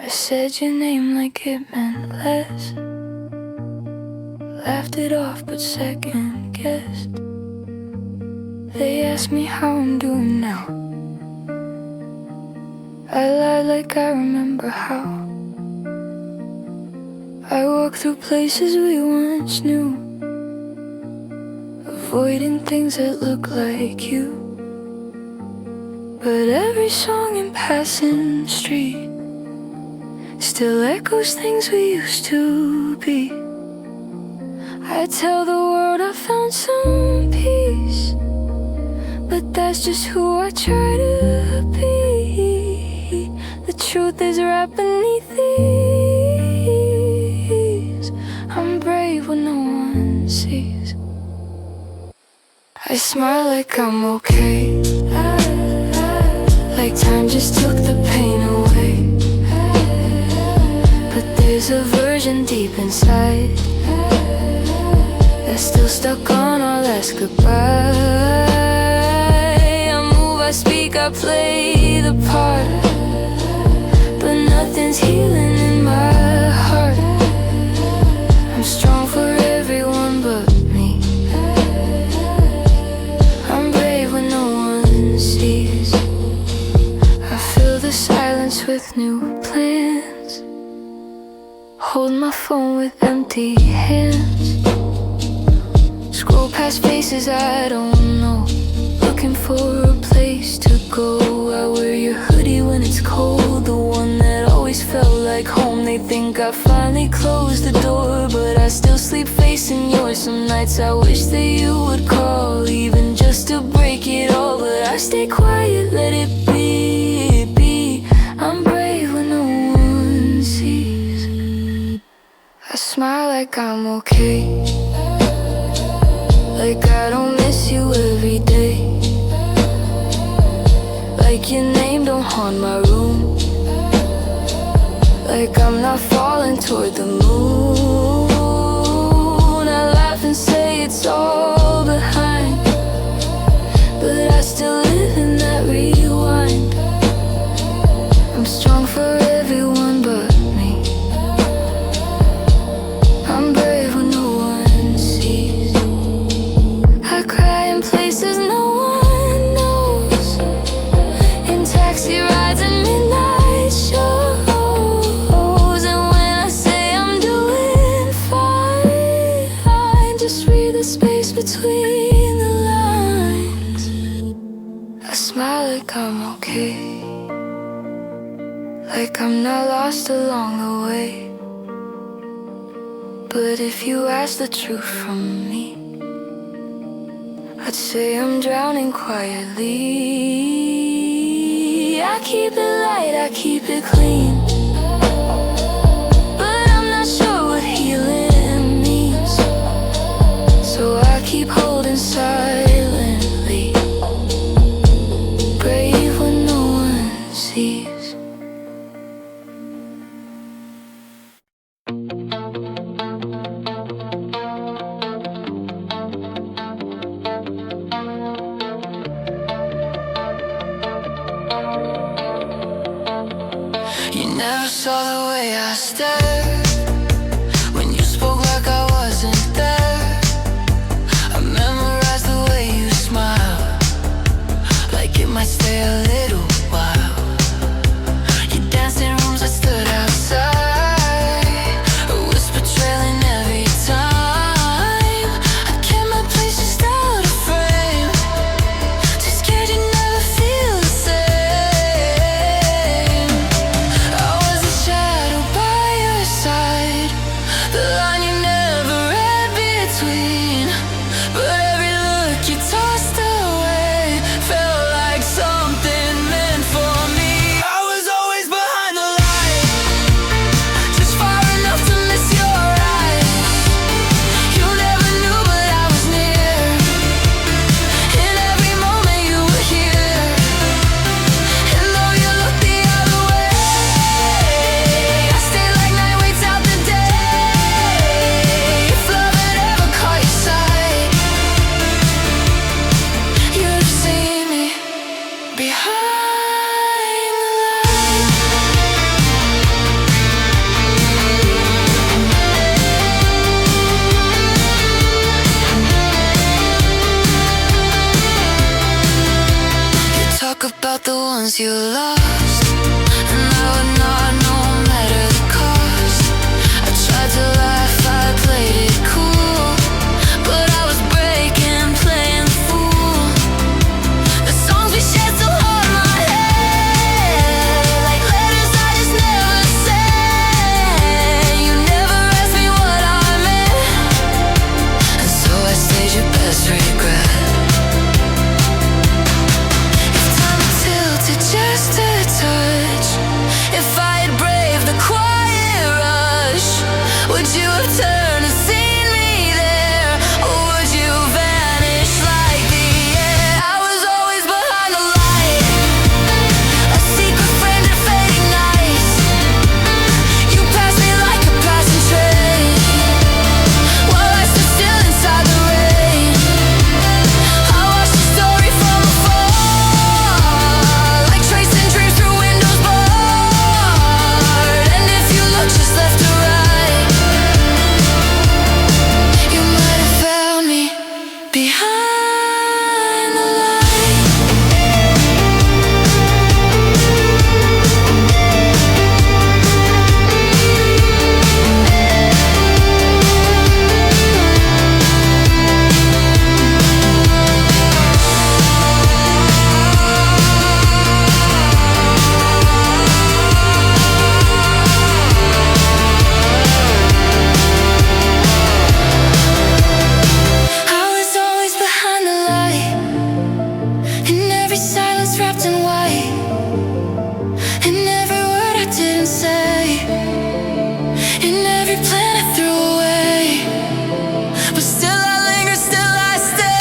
I said your name like it meant less. Laughed it off but second guessed. They asked me how I'm doing now. I lied like I remember how. I walk through places we once knew, avoiding things that look like you. But every song in passing the street still echoes things we used to be. I tell the world I found some peace, but that's just who I try to be. The truth is right beneath these. I'm brave when no one sees. I smile like I'm okay, like time just took the pain away. But there's a version deep inside that's still stuck on our last goodbye. I move, I speak, I play the part, but nothing's healing in my heart. I'm strong for everyone but me. I'm brave when no one sees. I fill the silence with new plans, hold my phone with empty hands, scroll past faces I don't know, looking for a place to go. I wear your hoodie when it's cold, the one that always felt like home. They think I finally closed the door, but I still sleep facing yours. Some nights I wish that you would call, even just to break it all. But I stay quiet, let it be, be. I'm brave when no one sees. I smile like I'm okay, like I don't miss you every day, like your name don't haunt my room, like I'm not falling toward the moon. I laugh and say it's all behind, but I still live in that rewind. I'm strong for everyone but me. I'm brave when no one sees. I cry in places no one knows, in taxi rides and midnight shows. And when I say I'm doing fine, just read the space between the lines. I smile like I'm okay, like I'm not lost along the way. But if you ask the truth from me, I'd say I'm drowning quietly. I keep it light, I keep it clean, but I'm not sure what healing means, so I keep holding silently, brave when no one sees. You never saw the way I stared when you spoke like I wasn't there. I memorized the way you smile, like it might stay a little while. You danced in rooms that stood outside, a whisper trailing every time. I kept my place just out of frame, too scared you'd never feel the same. I was a shadow by your side, the line you never read between. But every look you tossed away felt like something meant say, in every plan I threw away, but still I linger, still I stay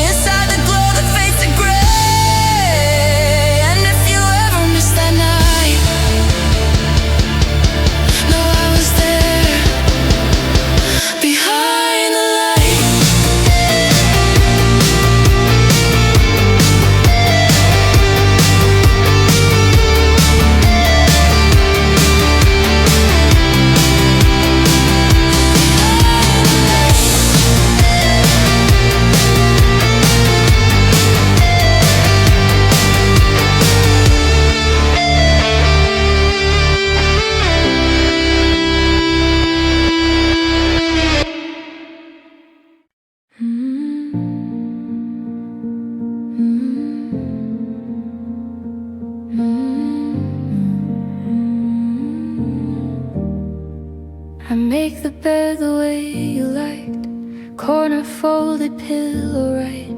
inside the glow that fades to gray. And if you ever miss that night, know I was there behind the light. I make the bed the way you liked, corner folded, pillow right.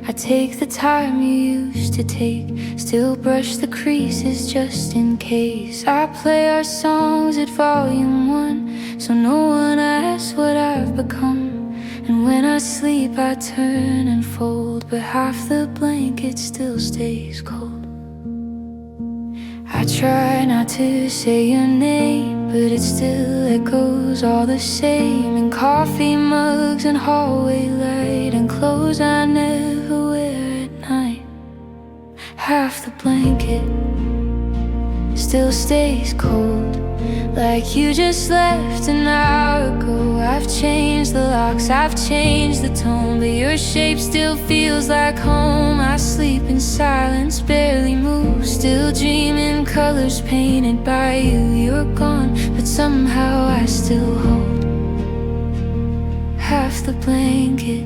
I take the time you used to take, still brush the creases just in case. I play our songs at volume 1, so no one asks what I've become. And when I sleep I turn and fold, but half the blanket still stays cold. I try not to say your name, but it still echoes all the same. In coffee mugs and hallway light, and clothes I never wear at night. Half the blanket still stays cold, like you just left an hour ago. I've changed the locks, I've changed the tone, but your shape still feels like home. I sleep in silence, barely move, still dreaming colors painted by you. You're gone, but somehow I still hold half the blanket,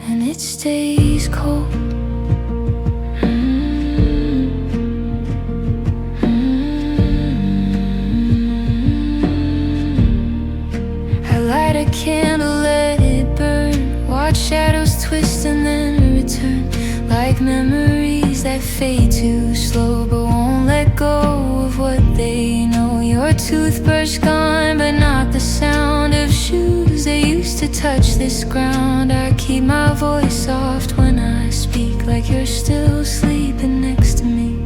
and it stays cold. Light a candle, let it burn, watch shadows twist and then return, like memories that fade too slow but won't let go of what they know. Your toothbrush gone, but not the sound of shoes that used to touch this ground. I keep my voice soft when I speak, like you're still sleeping next to me.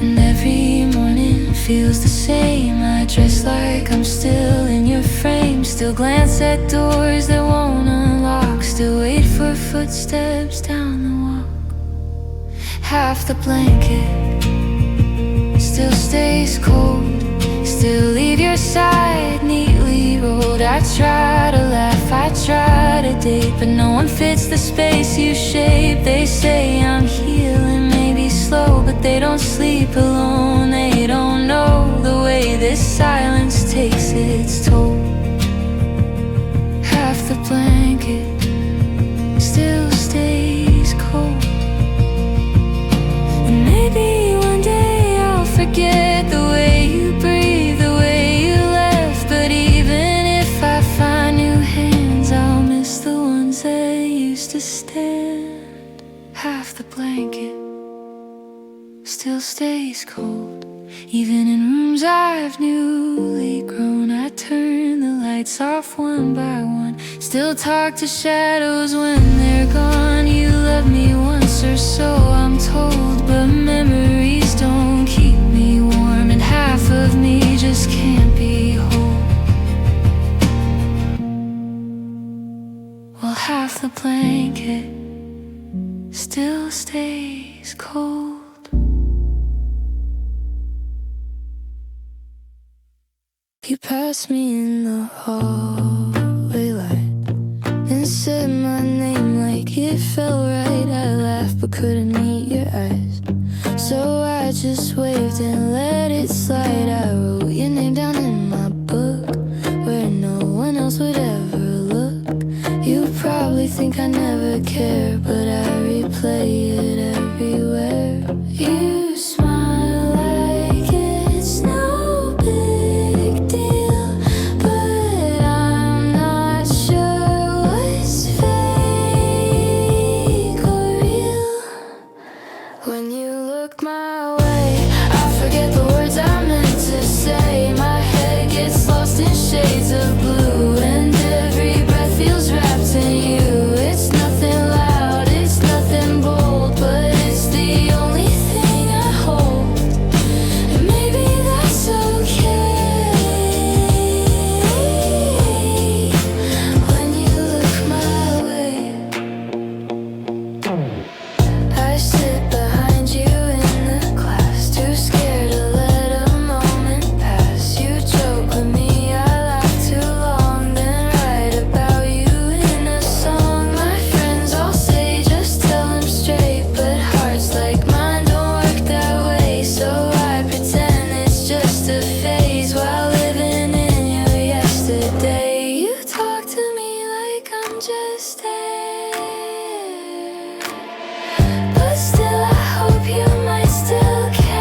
And every morning feels the same. I dress like I'm still in your frame, still glance at doors that won't unlock, still wait for footsteps down the walk. Half the blanket still stays cold, still leave your side neatly rolled. I try to laugh, I try to date, but no one fits the space you shape. They say I'm healing, maybe slow, but they don't sleep alone. They don't know the way this silence takes its toll. Half the blanket still stays cold, and maybe one day I'll forget the way you breathe, the way you left. But even if I find new hands, I'll miss the ones that used to stand. Half the blanket still stays cold, even in rooms I've newly grown. I turn the lights off one by one, still talk to shadows when they're gone. You loved me once or so, I'm told, but memories don't keep me warm, and half of me just can't be whole. Well, half the blanket still stays cold. You passed me in the hallway light and said my name like it felt right. I laughed but couldn't meet your eyes, so I just waved and let it slide. I wrote your name down in my book where no one else would ever look. You probably think I never care, but I replay it everywhere. You smile like it's no big deal, but I'm not sure what's fake or real. When you look my forget the words I meant to say. My head gets lost in shades of blue, and every breath feels wrapped in you. It's nothing loud, it's nothing bold, but it's the only thing I hold. And maybe that's okay. When you look my way, I sit behind you in the class, too scared to let a moment pass. You joke with me, I laugh too long, then write about you in a song. My friends all say just tell them straight, but hearts like mine don't work that way. So I pretend it's just a phase while living in your yesterday. You talk to me like I'm just there, but still I hope you might still care.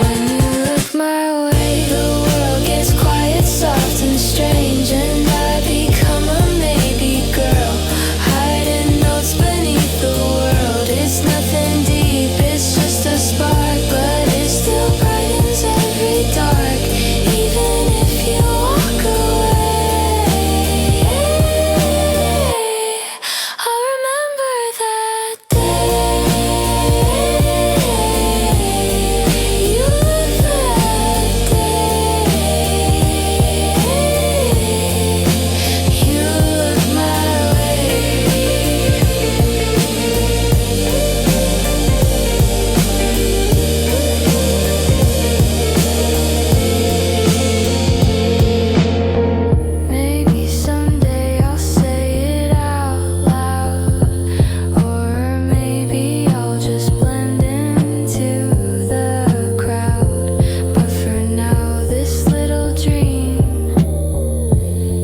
When you look my way, the world gets quiet, soft and strange, and I become a maybe girl, hiding notes beneath the world. It's nothing deep, it's just a spark, but it still brightens every dark, even if you walk away. I remember that day. You look that day. You look my way. Maybe someday I'll say it out loud, or maybe I'll just blend into the crowd. But for now, this little dream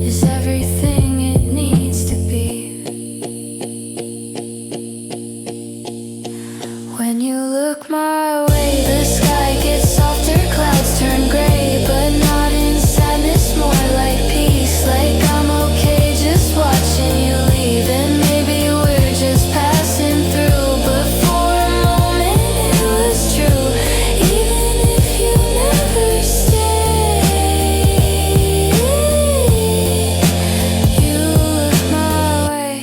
is everything it needs to be. When you look my way, the sky gets softer, clouds turn gray, but not in sadness, more like peace. Like I'm okay just watching you leave, and maybe we're just passing through. But for a moment it was true, even if you never stay. You look my way.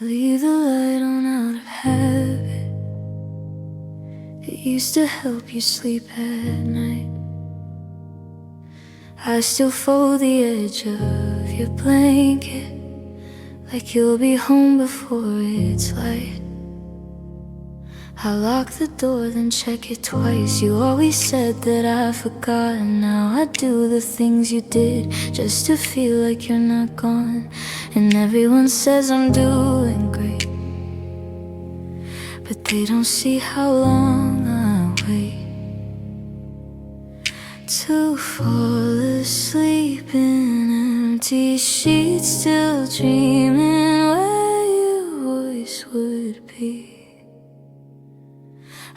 Leave the light on out of habit. It used to help you sleep at night. I still fold the edge of your blanket, like you'll be home before it's light. I lock the door, then check it twice. You always said that I forgot, and now I do the things you did just to feel like you're not gone. And everyone says I'm doing great, but they don't see how long I wait to fall asleep in empty sheets, still dreaming where your voice would be.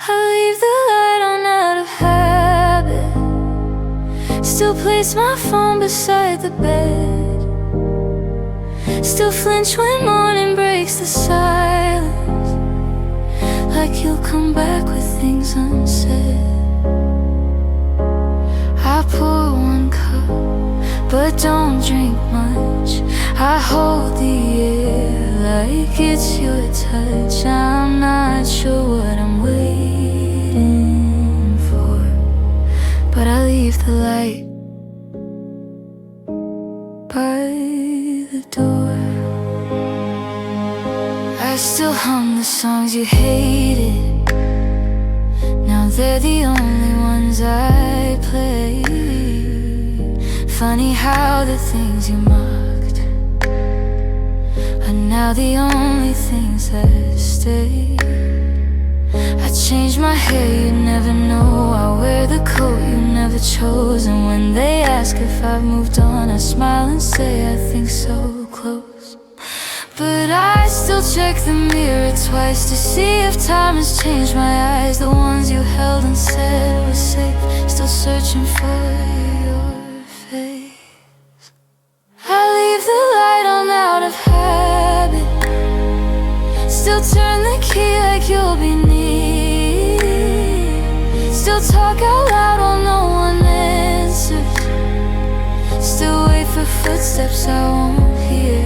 I leave the light on out of habit, still place my phone beside the bed, still flinch when morning breaks the silence, like you'll come back with things unsaid. I pour one cup, but don't drink much. I hold the air like it's your touch. I'm not sure what I'm waiting for, but I leave the light by the door. I still hum the songs you hated, now they're the only ones I play. Funny how the things you mocked are now the only things that stay. I change my hair, you never know. I wear the coat you never chose, and when they ask if I've moved on, I smile and say I think so, close. But I still check the mirror twice to see if time has changed my eyes. The ones you held and said were safe, still searching for your face. turn the key like you'll be near. Still talk out loud while no one answers. Still wait for footsteps I won't hear.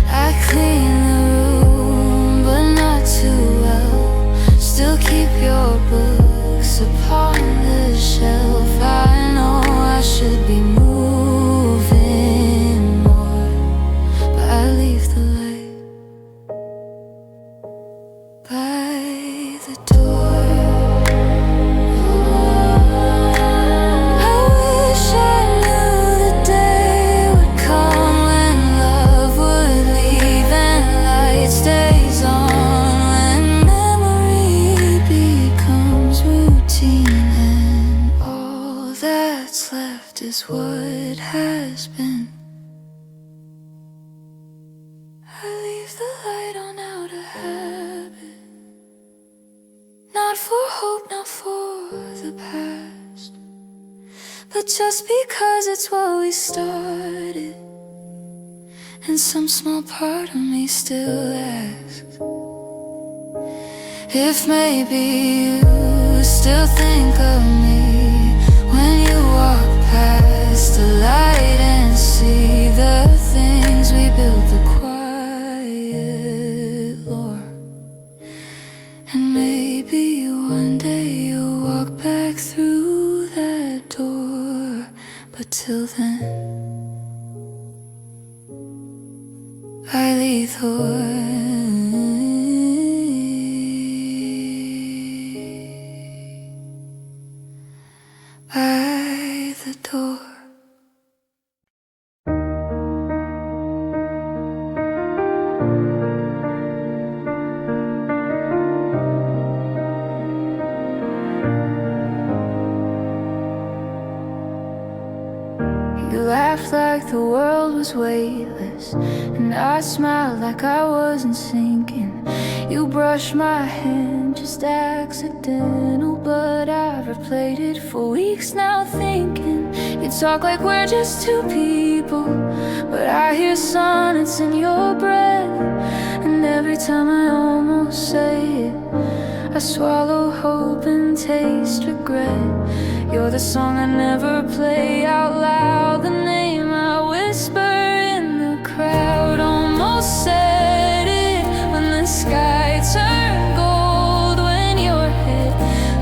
I clean the room, but not too well. Still keep your books upon the shelf. I know I should be moving more, but I leave the light by the door. I wish I knew the day would come when love would leave and light stays on, when memory becomes routine and all that's left is what has been. I leave the light on out of habit, not for hope, not for the past, but just because it's what we started. And some small part of me still asks if maybe you still think of me when you walk past the light and see the things we built, the quiet lore. And maybe one day you'll walk back through that door, but till then I leave the way by the door. You laughed like the world was weightless, and I smiled like I wasn't sinking. You brushed my hand, just accidental, but I've replayed it for weeks now thinking. You talk like we're just two people, but I hear sonnets in your breath. And every time I almost say it, I swallow hope and taste regret. You're the song I never play out loud, the name I whisper in the crowd. Almost said it when the sky turned gold, when your head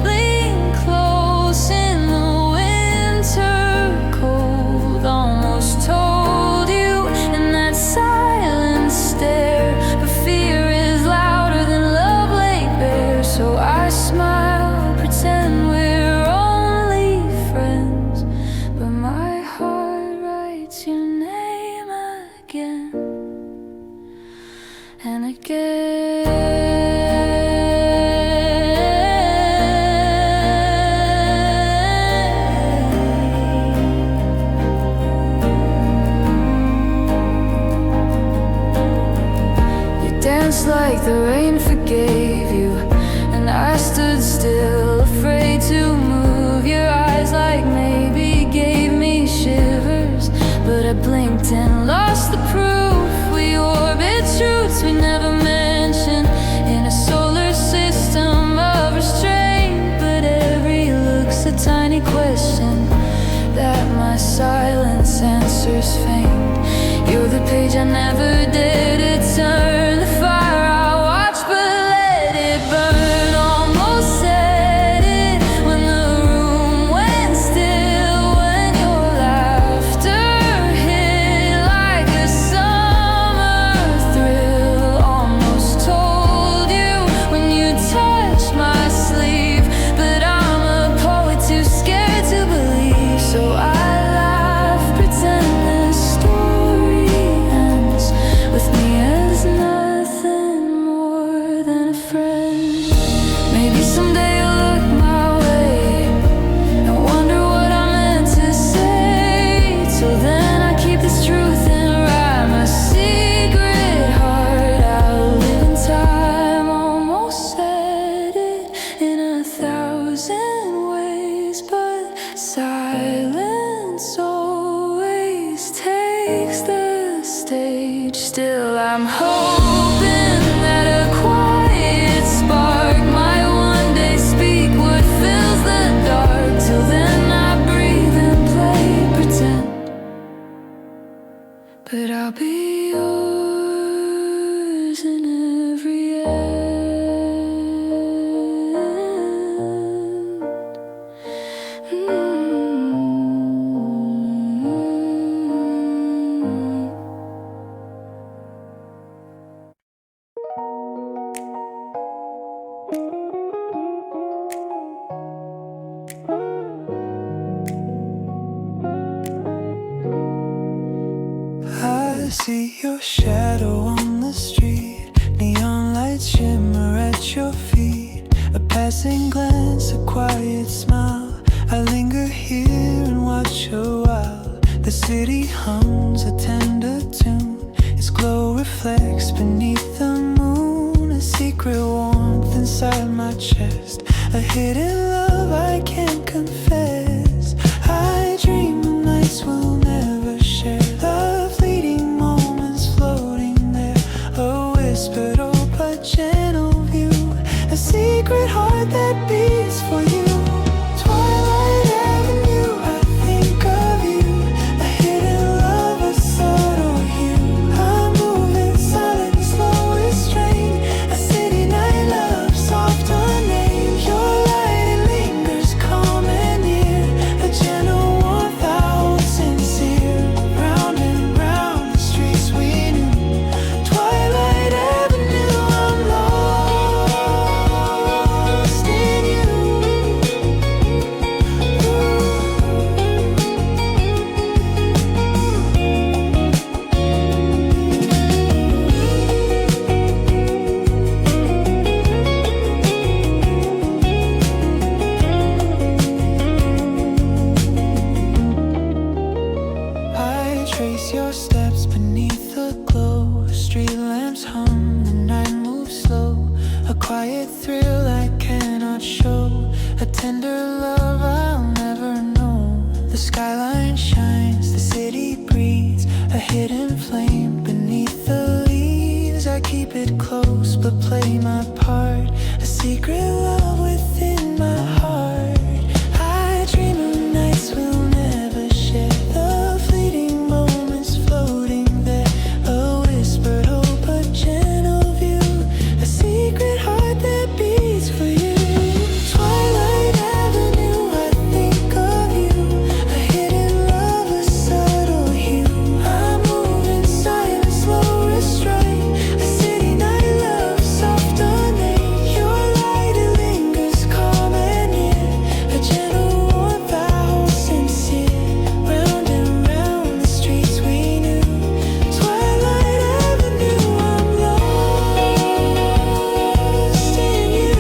leaned close in the winter cold. Almost told you in that silent stare, but fear is louder than love laid bare. So I smile, pretend we're only friends, but my heart writes your name again and again. You danced like the rain forgave you, and I stood still, afraid to move. Your eyes like maybe gave me shivers, but I blinked and lost the proof. We orbit truths we never mentioned in a solar system of restraint, but every look's a tiny question that my silence answers faint. You're the page I never dared to turn, the fire I watched but let it burn. Almost said it when the room went still, when your laughter hit like a summer thrill. Almost told you when you touched my sleeve, but I'm a poet too scared to believe. So I laugh, pretend this story ends with me as nothing more than a friend. Maybe someday you'll look my way and wonder what I meant to say. Till then I keep this truth in rhyme, a secret heart outliving time. Almost said it in 1,000 ways, but silence always takes the stage. Still I'm hoping I'll be yours in every end. I see your shadow on the street, neon lights shimmer at your feet. A passing glance, a quiet smile. I linger here and watch a while. The city hums a tender tune, its glow reflects beneath the moon. A secret warmth inside my chest, a hidden love I can't confess. I dream of nights we'll never share, the fleeting moments floating there, a whispered hope, a gentle view, a secret heart that beats for you. Twilight Avenue, I think of you, a hidden love, a subtle hue. I move in silence, slow restraint, a city night love, soft unnamed. Your light, it lingers calm and near, a gentle warmth I hold sincere. Round and round the streets we knew. Twilight Avenue, I'm lost in you. I trace your steps beneath the glow. Street lamps hum, the night moves slow. A quiet thrill I cannot show, a tender love I'll never know. The skyline shines, the city breathes, a hidden flame beneath the leaves. I keep it close but play my part, a secret love within my heart. I dream of nights we'll never share, the fleeting moments floating there, a whispered hope, a gentle view, a secret heart that beats for you. Twilight Avenue, I think of you, a hidden love, a subtle hue. I move in silence, slow restraint, a city night love, soft unnamed. Your light, it lingers calm and near, a gentle warmth I hold sincere. Round and round the streets we knew. Twilight Avenue, I'm lost in you.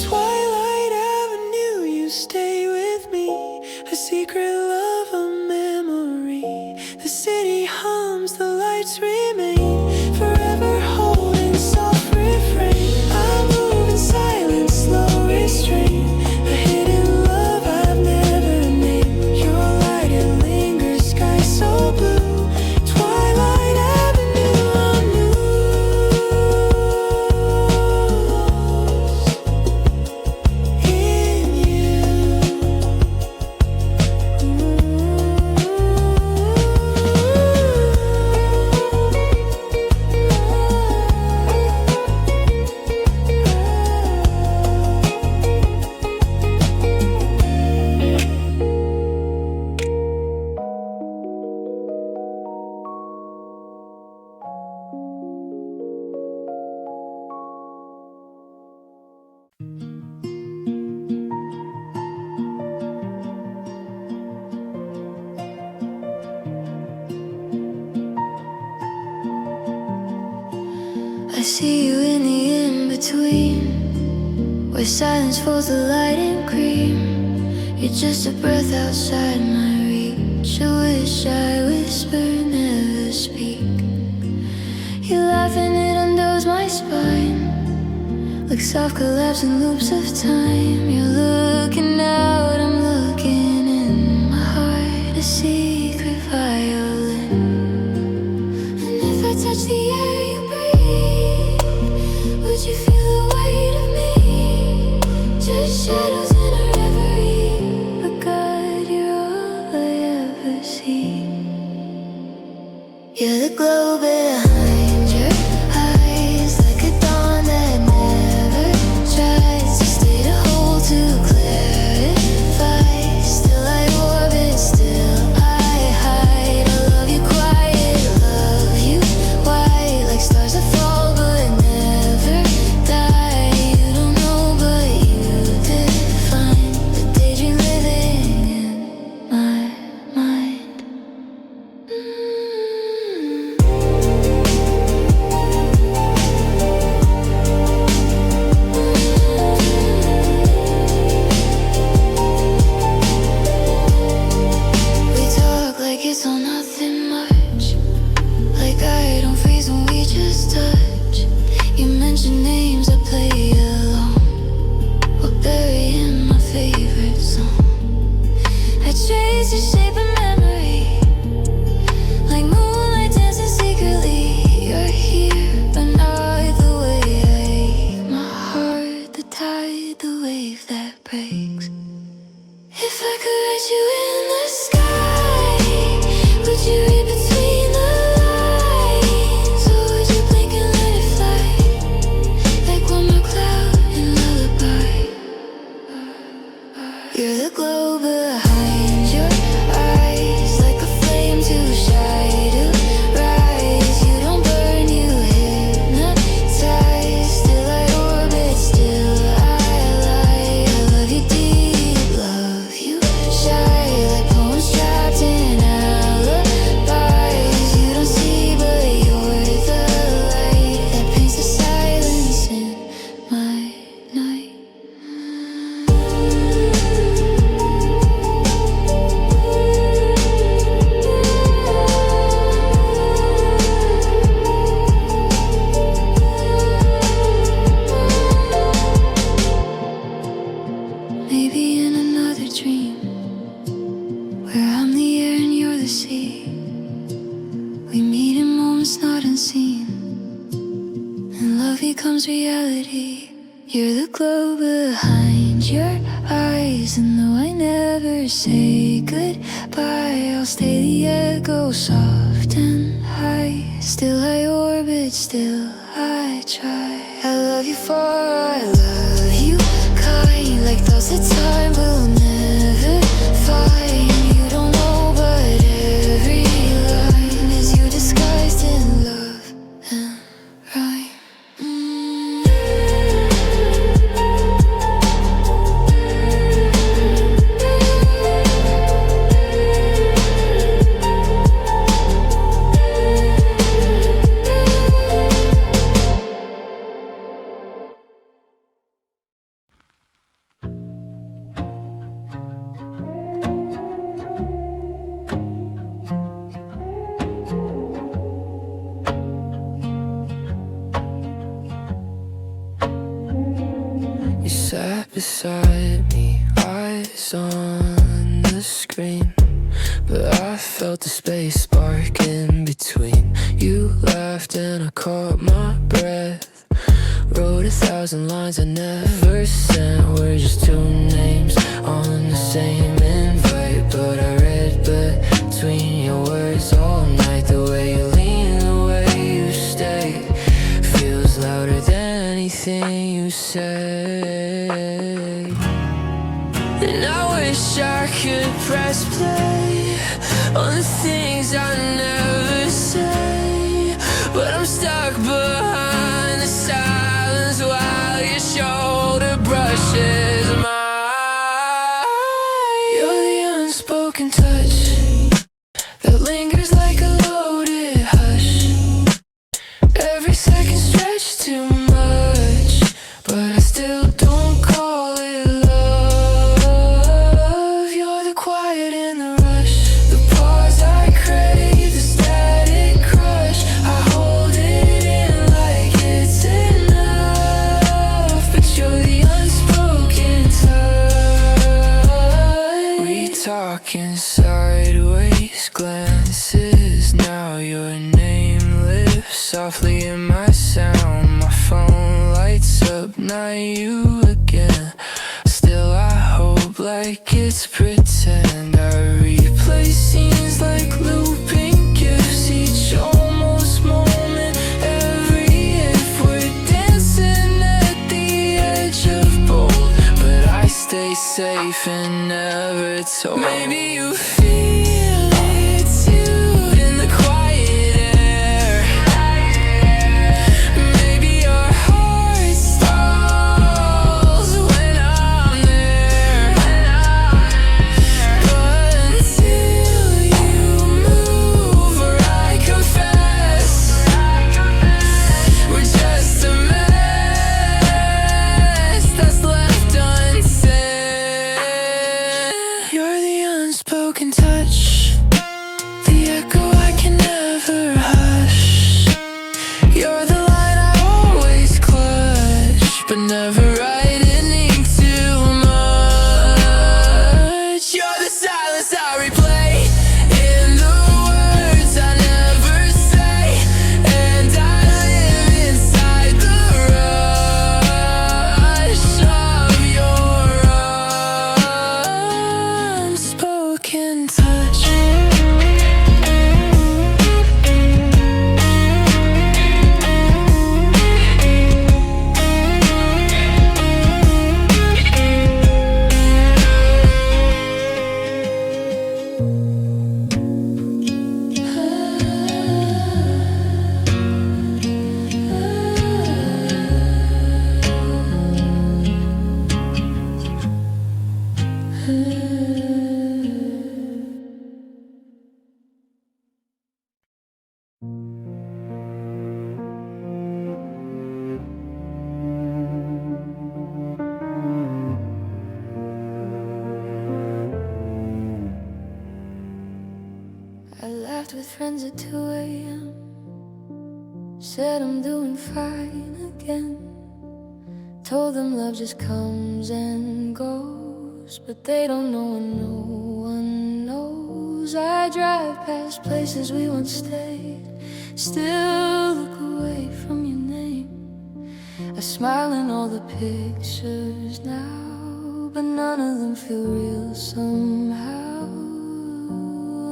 Twilight Avenue, you stay with me, a secret love, a memory. The city hums, the lights remain, forever holding soft refrain. I move in silence, slow restraint, a hidden love I've never named. Your light, it lingers, sky so blue. Twilight Avenue, I'm lost in you. I see you in the in-between, where silence folds the light in cream. You're just a breath outside my reach, a wish I whisper, never speak. You laugh and it undoes my spine, like soft collapsing loops of time. You're looking out, I'm looking in. My heart, a secret violin. And if I touch the air you breathe, would you feel the weight of me? Just shadows in a reverie. But God, you're all I ever see. You're the glow behind your eyes, like a dawn that never tries to stay to hold, to clarify. Still I orbit, still I hide. I love you quiet, love you white, like stars that fall but never die. You don't know but you define the daydream living in my mind. We talk like it's all nothing much, like I don't freeze when we just touch. You mention names, I play along, or bury in my favorite song. I trace your shape in memory, like moonlight dancing secretly. You're here, but not the way I ache. My heart, the tide, the wave that breaks. If I could write you in the sky, would you read between the lines? Or would you blink and let it fly, like one more cloud and lullaby? You're the glow behind your eyes, like a flame too shy to rise. You don't burn, you hypnotize. Still I orbit, still I lie. I love you deep, love you shy, like poems trapped in alibis. You don't see, but you're the light that paints the silence in my night. Maybe in another dream, where I'm the air and you're the sea, we meet in moments not unseen, and love becomes reality. You're the glow behind your eyes, and though I never say goodbye, I'll stay the echo soft and high. Still I orbit, still I try. I love you for I love you kind, like thoughts that time will never find. You don't know, but every line is you disguised in love and rhyme. You sat beside me, eyes on the screen, but I felt the space spark in between. You laughed and I caught my breath, wrote 1,000 lines I never sent. We're just two names on the same invite, but I read between your words all night. The way you lean, the way you stay, feels louder than anything you say. And I wish I could press play on the things I never say, but I'm stuck behind the silence while your shoulder brushes mine. You're the unspoken touch that lingers like a loaded hush. Every second stretched too much, but I still don't call it love. You're the quiet in the rush, the pause I crave, the static crush. I hold it in like it's enough. taking sideways glances. Now your name lives softly in my sound. My phone lights up, not you again. Still I hope like it's pretend. I replay scenes like looping gifts. Each almost moment, every if we're dancing at the edge of bold. But I stay safe and never told. Maybe you feel it too in the quiet air. Maybe your heart stalls when I'm there. But until you move or I confess, we're just a mess that's left unsaid. You're the unspoken touch, the echo I can never hush. You're the line I always clutch, but never writing too much. You're the silence I replay in the words I never say, and I live inside the rush of your unspoken touch. I laughed with friends at 2 a.m. Said I'm doing fine again. Told them love just comes and goes, but they don't know and no one knows. I drive past places we once stayed, still look away from your name. I smile in all the pictures now, but none of them feel real somehow.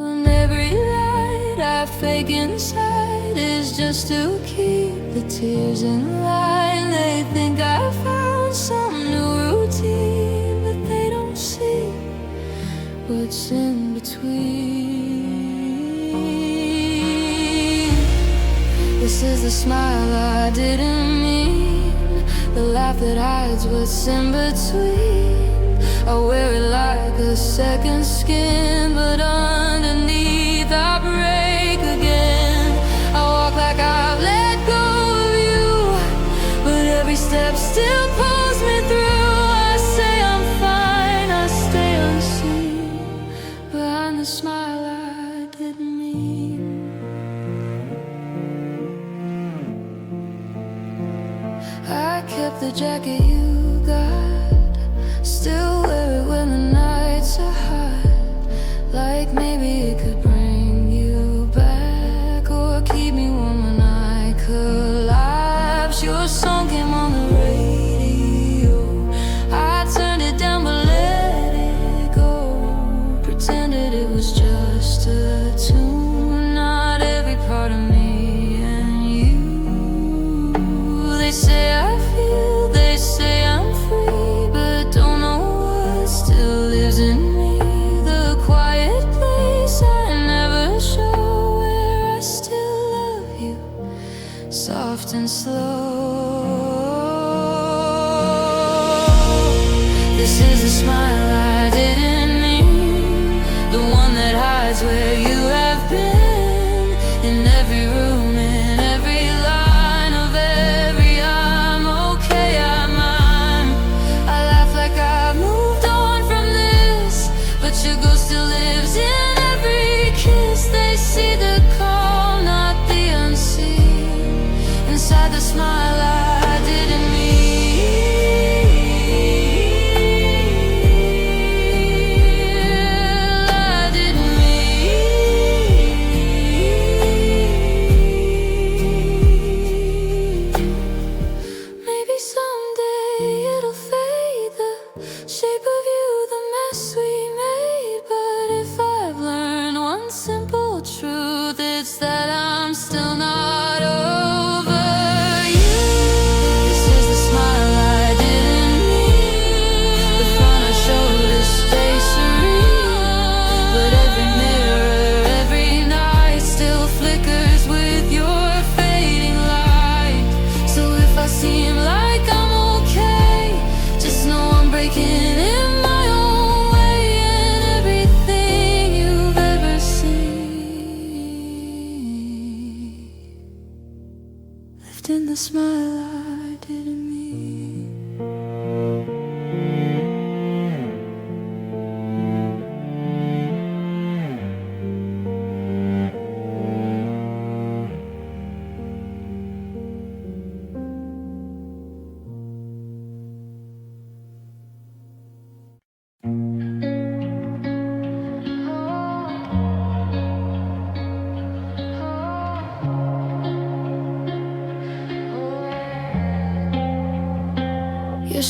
And every light I fake inside is just to keep the tears in line. They think I found some new routine, but they don't see what's in between. This is the smile I didn't mean, the laugh that hides what's in between. I wear it like a second skin, but underneath I break again. I walk like I've let go of you, but every step still pulls me through. I say I'm fine, I stay unseen behind the smile I didn't mean. I kept the jacket you got, still wear it when the nights are hot, like maybe it could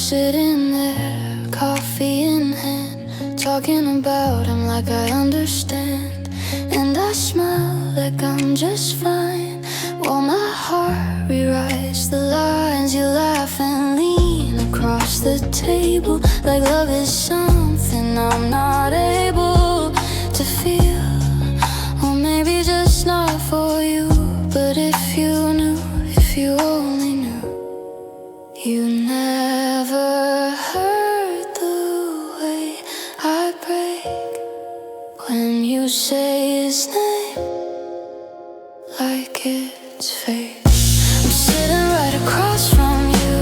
sitting there, coffee in hand, talking about him like I understand. And I smile like I'm just fine, while my heart rewrites the lines. You laugh and lean across the table, like love is something I'm not able to feel, or maybe just not for you. But if you knew, if you only knew, you never heard the way I break when you say his name like it's fate. I'm sitting right across from you,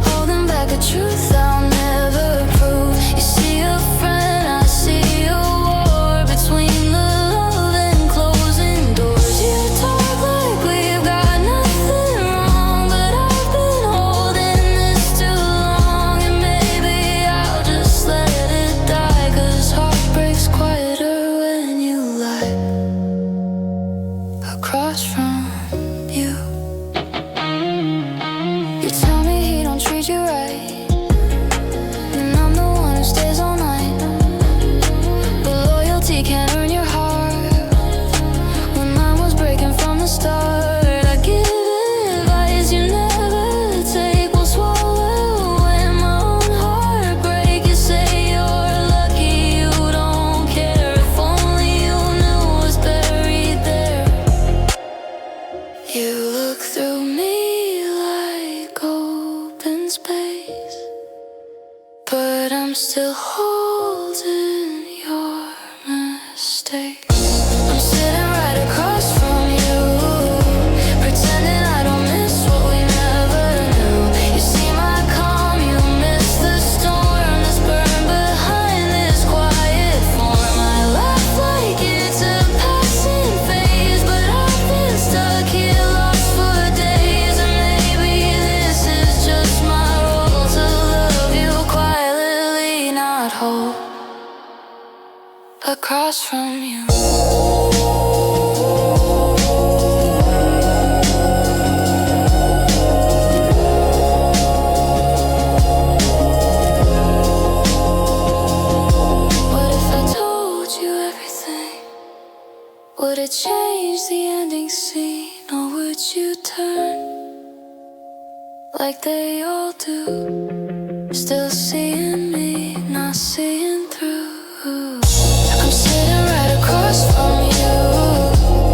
holding back a truth I'll never prove. You see a friend, I see a war between the love and closing doors. You talk like we've got nothing wrong, but I've been holding this too long. And maybe I'll just let it die, 'cause heartbreak's quieter when you lie across from you. You tell me he don't treat you right, and I'm the one who stays all night. But loyalty can't earn your heart, when mine was breaking from the start. I give advice you never take, will swallow when my own heart break. You say you're lucky, you don't care. If only you knew what's buried there. You look through me like open space, but I'm still holding your mistakes. I'm sitting right across from you, pretending I don't miss what we never knew. You see my calm, you miss the storm that's burned behind this quiet form. I laugh like it's a passing phase, but I've been stuck here lost for days. And maybe this is just my role, to love you quietly, not whole, across from you. What if I told you everything? Would it change the ending scene, or would you turn like they all do, still seeing me, not seeing through? I'm sitting right across from you,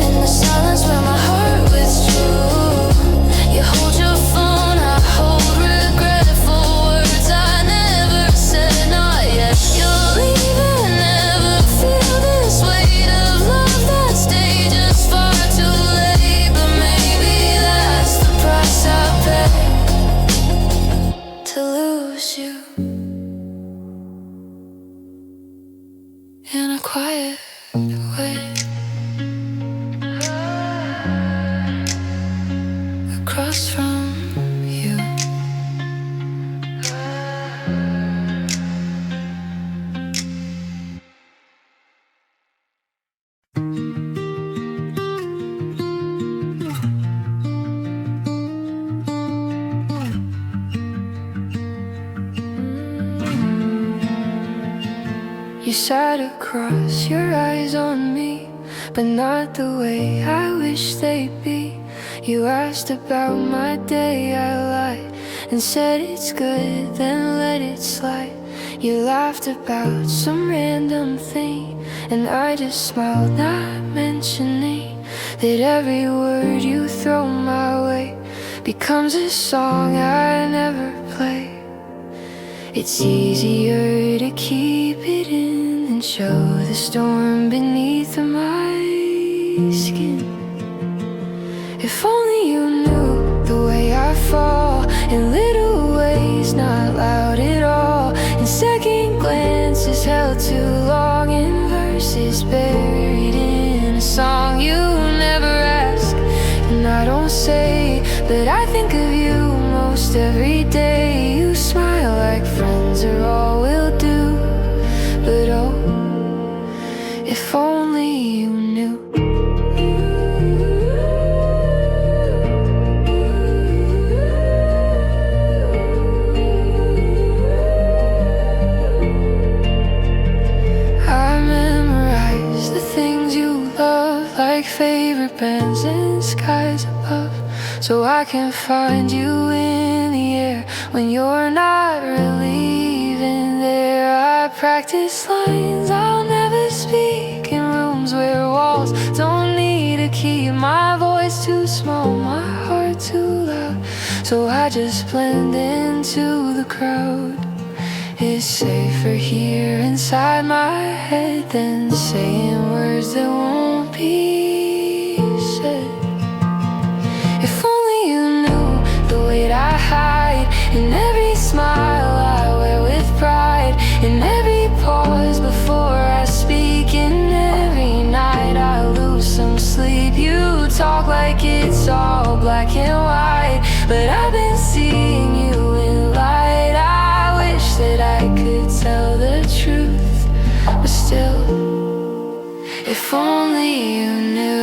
in the silence where my heart withdrew. You hold your phone, I hold regretful words I never said, not yet. You'll leave and never feel this weight of love that stayed just far too late. But maybe that's the price I pay to lose you in a quiet way, across from you. You sat across, your eyes on me, but not the way I wish they'd be. You asked about my day, I lied and said it's good, then let it slide. You laughed about some random thing, and I just smiled, not mentioning that every word you throw my way becomes a song I never play. It's easier to keep it in than show the storm beneath my skin. If only you knew the way I fall, in little ways, not loud at all, in second glances held too long, in verses buried in a song you never ask. And I don't say, but I think of you most every day. You smile like friends are all we'll do, but oh, if only you knew. so I can find you in the air when you're not really even there. I practice lines I'll never speak in rooms where walls don't need a key. My voice too small, my heart too loud, so I just blend into the crowd. It's safer here inside my head than saying words that won't be said. If only you knew the weight I hide in every smile I wear with pride, in every pause before I speak, in every night I lose some sleep. You talk like it's all black and white, but I've been seeing you in light. I wish that I could tell the truth, but still, if only you knew.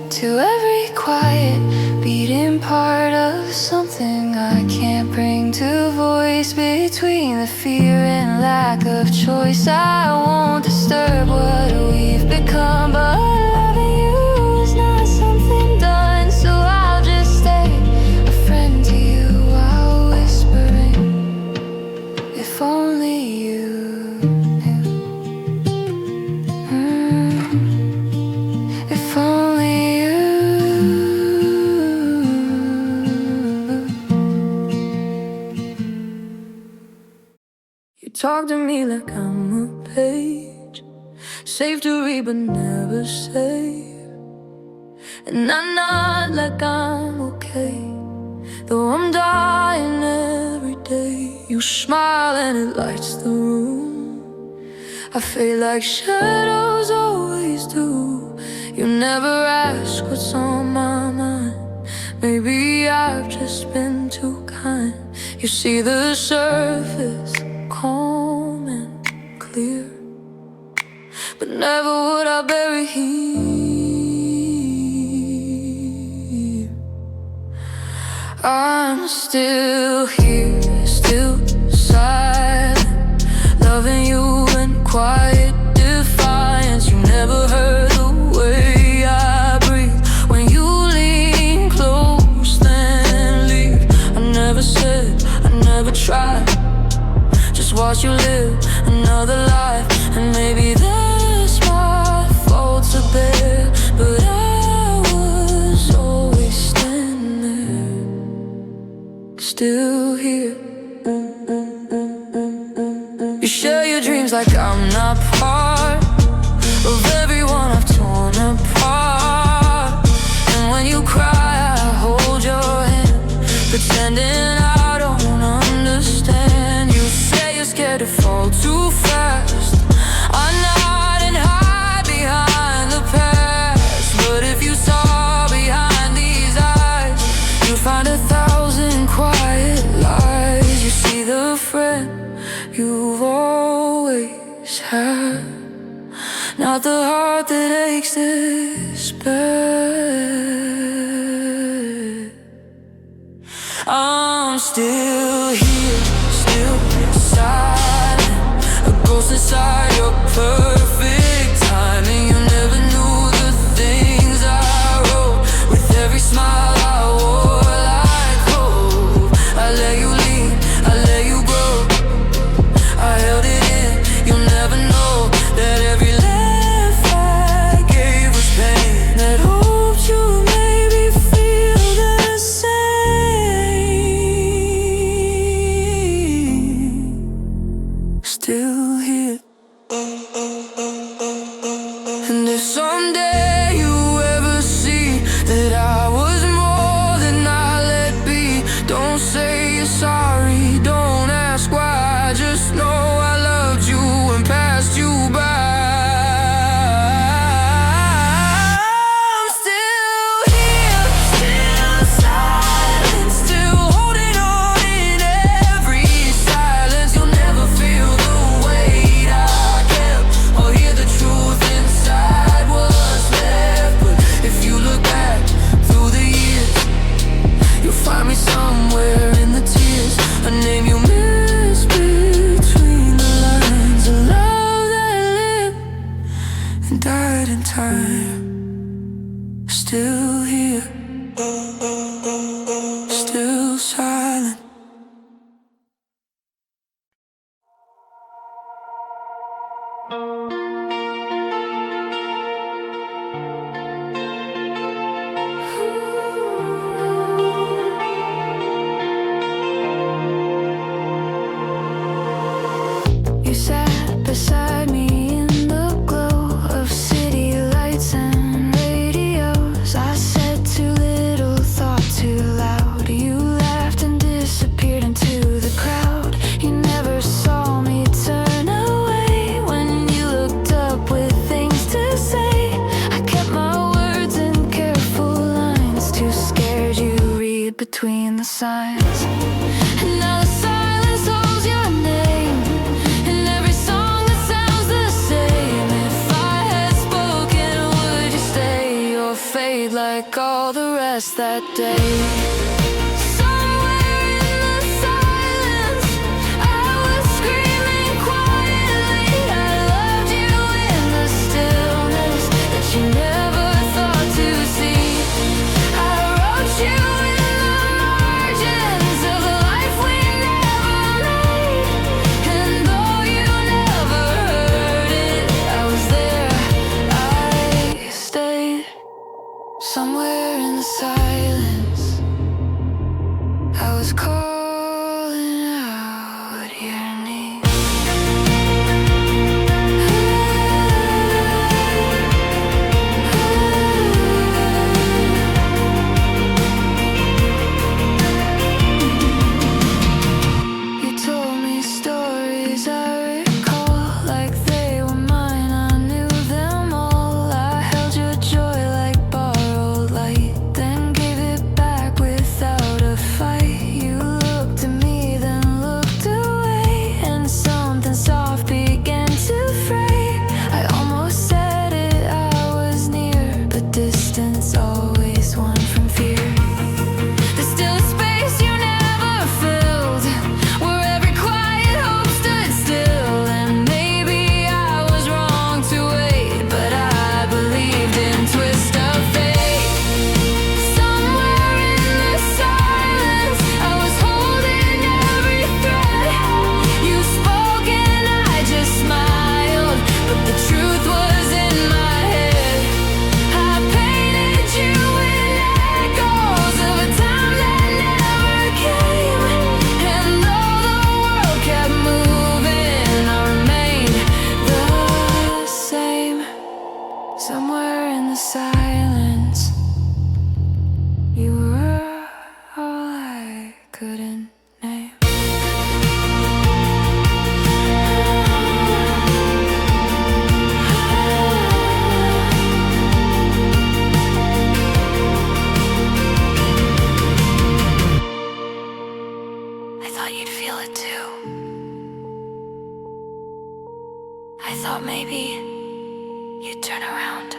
To every quiet beating part of something I can't bring to voice, between the fear and lack of choice. I won't disturb what we've become, but loving you is not something done, so I'll just stay a friend to you while whispering, if only you knew. If only you talk to me like I'm a page, safe to read but never save. And I nod like I'm okay, though I'm dying every day. You smile and it lights the room. I feel like shadows always do. You never ask what's on my mind. Maybe I've just been too kind. You see the surface, calm and clear, but never would I bury here. I'm still here, still silent, loving you in quiet defiance. You never heard the way I breathe when you lean close then leave. I never said, I never tried, just watch you live another life. And maybe that's my fault to bear, but I was always standing there, still here. You share your dreams like I'm not part of everyone I've torn apart. And when you cry, I hold your hand, pretending I don't understand. You say you're scared to fall too fast. I nod and hide behind the past, but if you saw behind these eyes, you'd find 1,000 quiet lies. You see the friend you've always had, not the heart that aches this bad. I'm still here, still silent, a ghost inside your perfect timing. You never knew the things I wrote with every smile I wore like hope. I let you lead, I let you grow, I held it in. You'll never know that every laugh I gave was pain, that hoped you maybe feel the same. Still here, time. Still here, still silent. You sat beside me in the glow of city lights and radios. I said too little, thought too loud. You laughed and disappeared into the crowd. You never saw me turn away when you looked up with things to say. I kept my words in careful lines, too scared you read between the signs. And now the silence holds your name in every song that sounds the same. If I had spoken, would you stay or fade like all the rest that day? Somewhere in the silence, I was screaming quietly. I loved you in the stillness that you never thought to see. I wrote you in the margins of the life we never made. And though you never heard it, I was there, I stayed. Somewhere in the silence, I was calling out your name. You told me stories I recall like they were mine. I knew them all. I held your joy like borrowed light, then gave it back without a fight. You looked at me, then looked away, and something soft began to fray. I almost said it, I was near, but distance always won from fear. There's still a space you never filled, where every quiet hope stood still. And maybe I was wrong to wait, but I believed in twist of fate. Somewhere in the silence, I was holding every thread. You spoke and I just smiled, but the truth was in my head. I painted you in echoes of a time that never came. And though the world kept moving, I remained the same. Somewhere in the silence, you were all I couldn't name. I thought you'd feel it too. I thought maybe you'd turn around.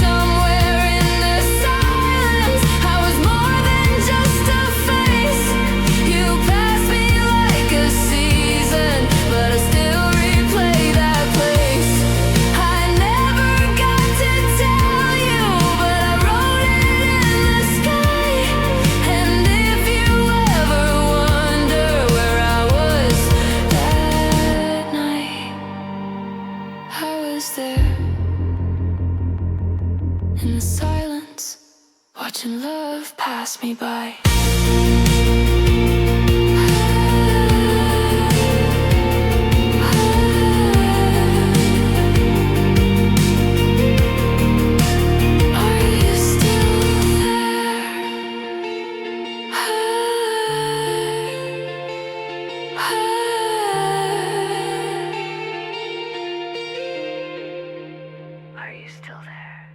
Somewhere in the silence, I was more than just a face. You passed me like a season, but I still replay that place. I never got to tell you, but I wrote it in the sky. And if you ever wonder where I was that night, I was there in the silence, watching love pass me by. Are you still there? Are you still there?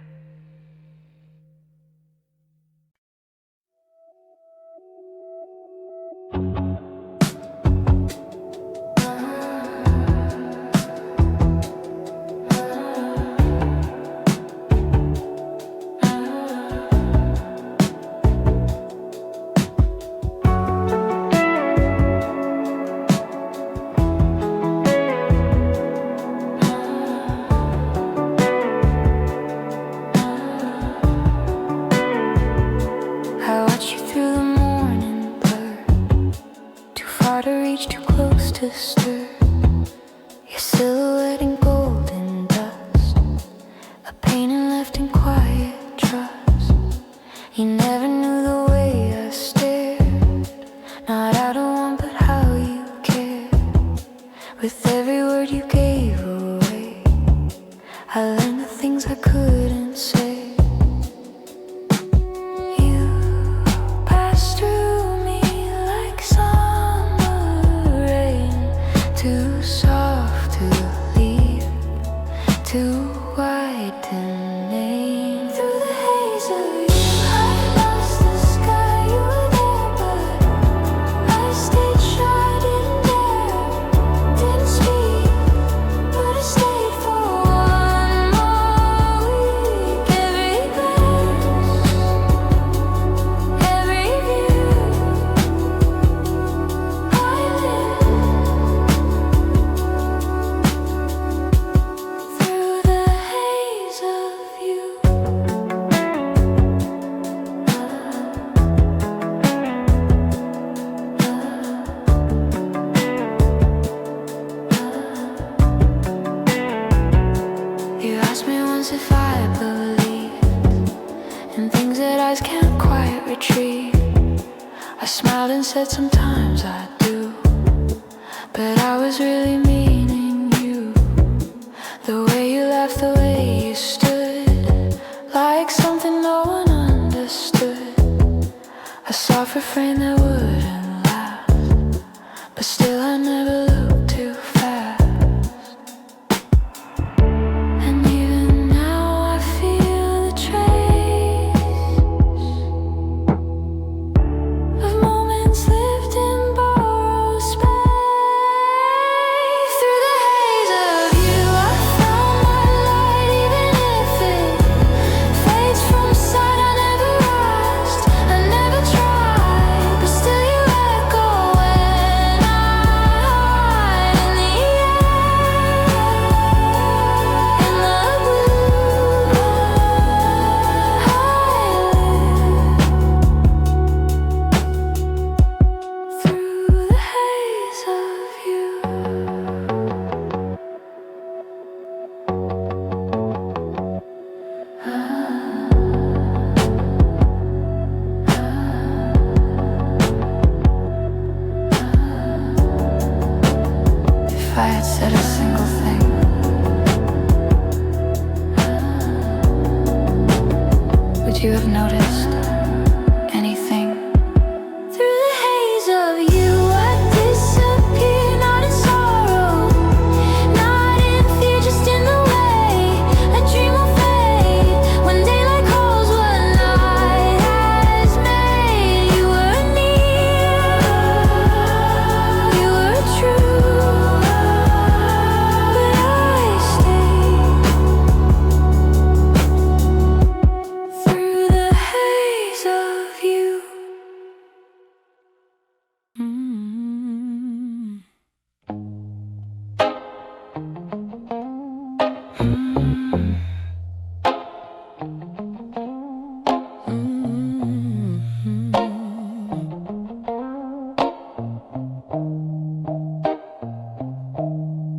reach too close to stir. Your silhouette in golden dust, a painting left in quiet trust. You never knew the way I stared, not out of one but how you cared. With every word you gave away, I learned the things I couldn't say. You passed through me like summer rain, too soft to leave, too widening. Through the haze of you, I lost the sky. You were there, but I stayed shy, didn't dare, didn't speak, but I stayed for one more week. Every glance, every view, I live through the haze of you. You asked me once if I believed in things that eyes can't quite retrieve. I smiled and said sometimes I do, but I was really meaning you. The way you laughed, the way you stood, like something no one understood. A soft refrain that wouldn't last, but still I never looked too fast. And even now I feel the trace of moments lived in borrowed space. Through the haze of you, I found my light, even if it fades from sight. I never asked, I never tried, but still you echo when I hide in the air, in the blue. I live through the haze of you. If I had said a single thing, would you have noticed anything? Through the haze of you, I disappear, not in sorrow, not in fear, just in the way a dream will fade. When daylight calls, what night has made. You were near, you were true, but I stayed through the haze of you.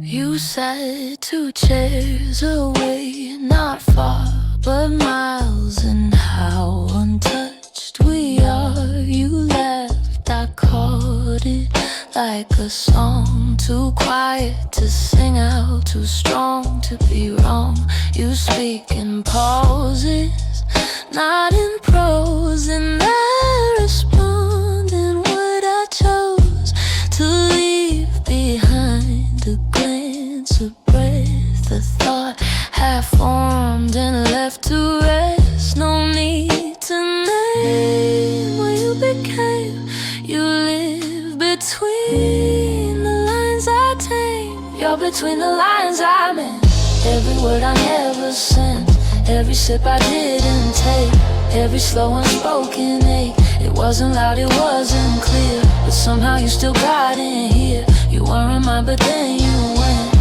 You sat 2 chairs away, not far, but miles, and how untouched we are. You left, I caught it like a song, too quiet to sing out, too strong to be wrong. You speak in pauses, not in prose, and I respond in what I chose to leave behind. A glance, a breath, a thought half formed and left to rest. No need to name what you became. You live between the lines I tame. You're between the lines I meant. Every word I never sent, every sip I didn't take, every slow unspoken ache. It wasn't loud, it wasn't clear, but somehow you still got in here. You weren't mine, but then you went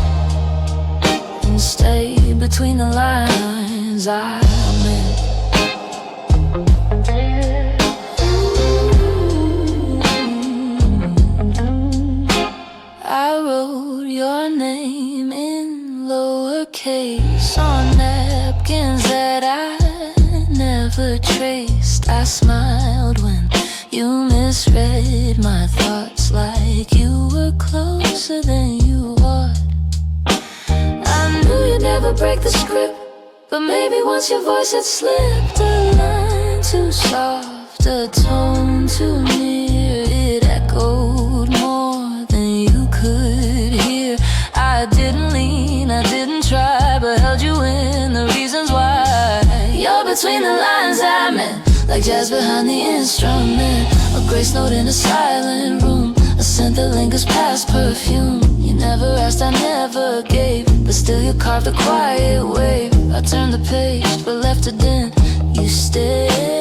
and stayed between the lines I meant. nicer than you are. I knew you'd never break the script, but maybe once your voice had slipped a line too soft, a tone too near, it echoed more than you could hear. I didn't lean, I didn't try, but held you in the reasons why. You're between the lines I meant, like jazz behind the instrument, a grace note in a silent room, a scent that lingers past perfume. You never asked, I never gave, but still you carved a quiet wave. I turned the page, but left it in. You stayed.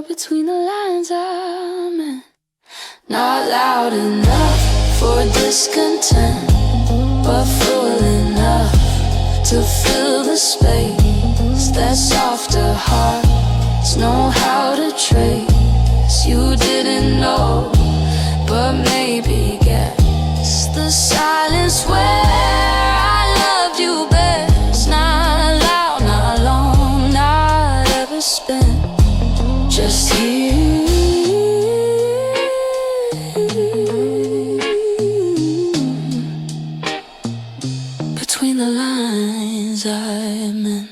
Between the lines I'm in. Not loud enough for discontent, but full enough to fill the space that softer hearts know how to trace. You didn't know, but maybe guess the silence where I loved you best. Not loud, not long, not ever spent. Just here. Between the lines I meant.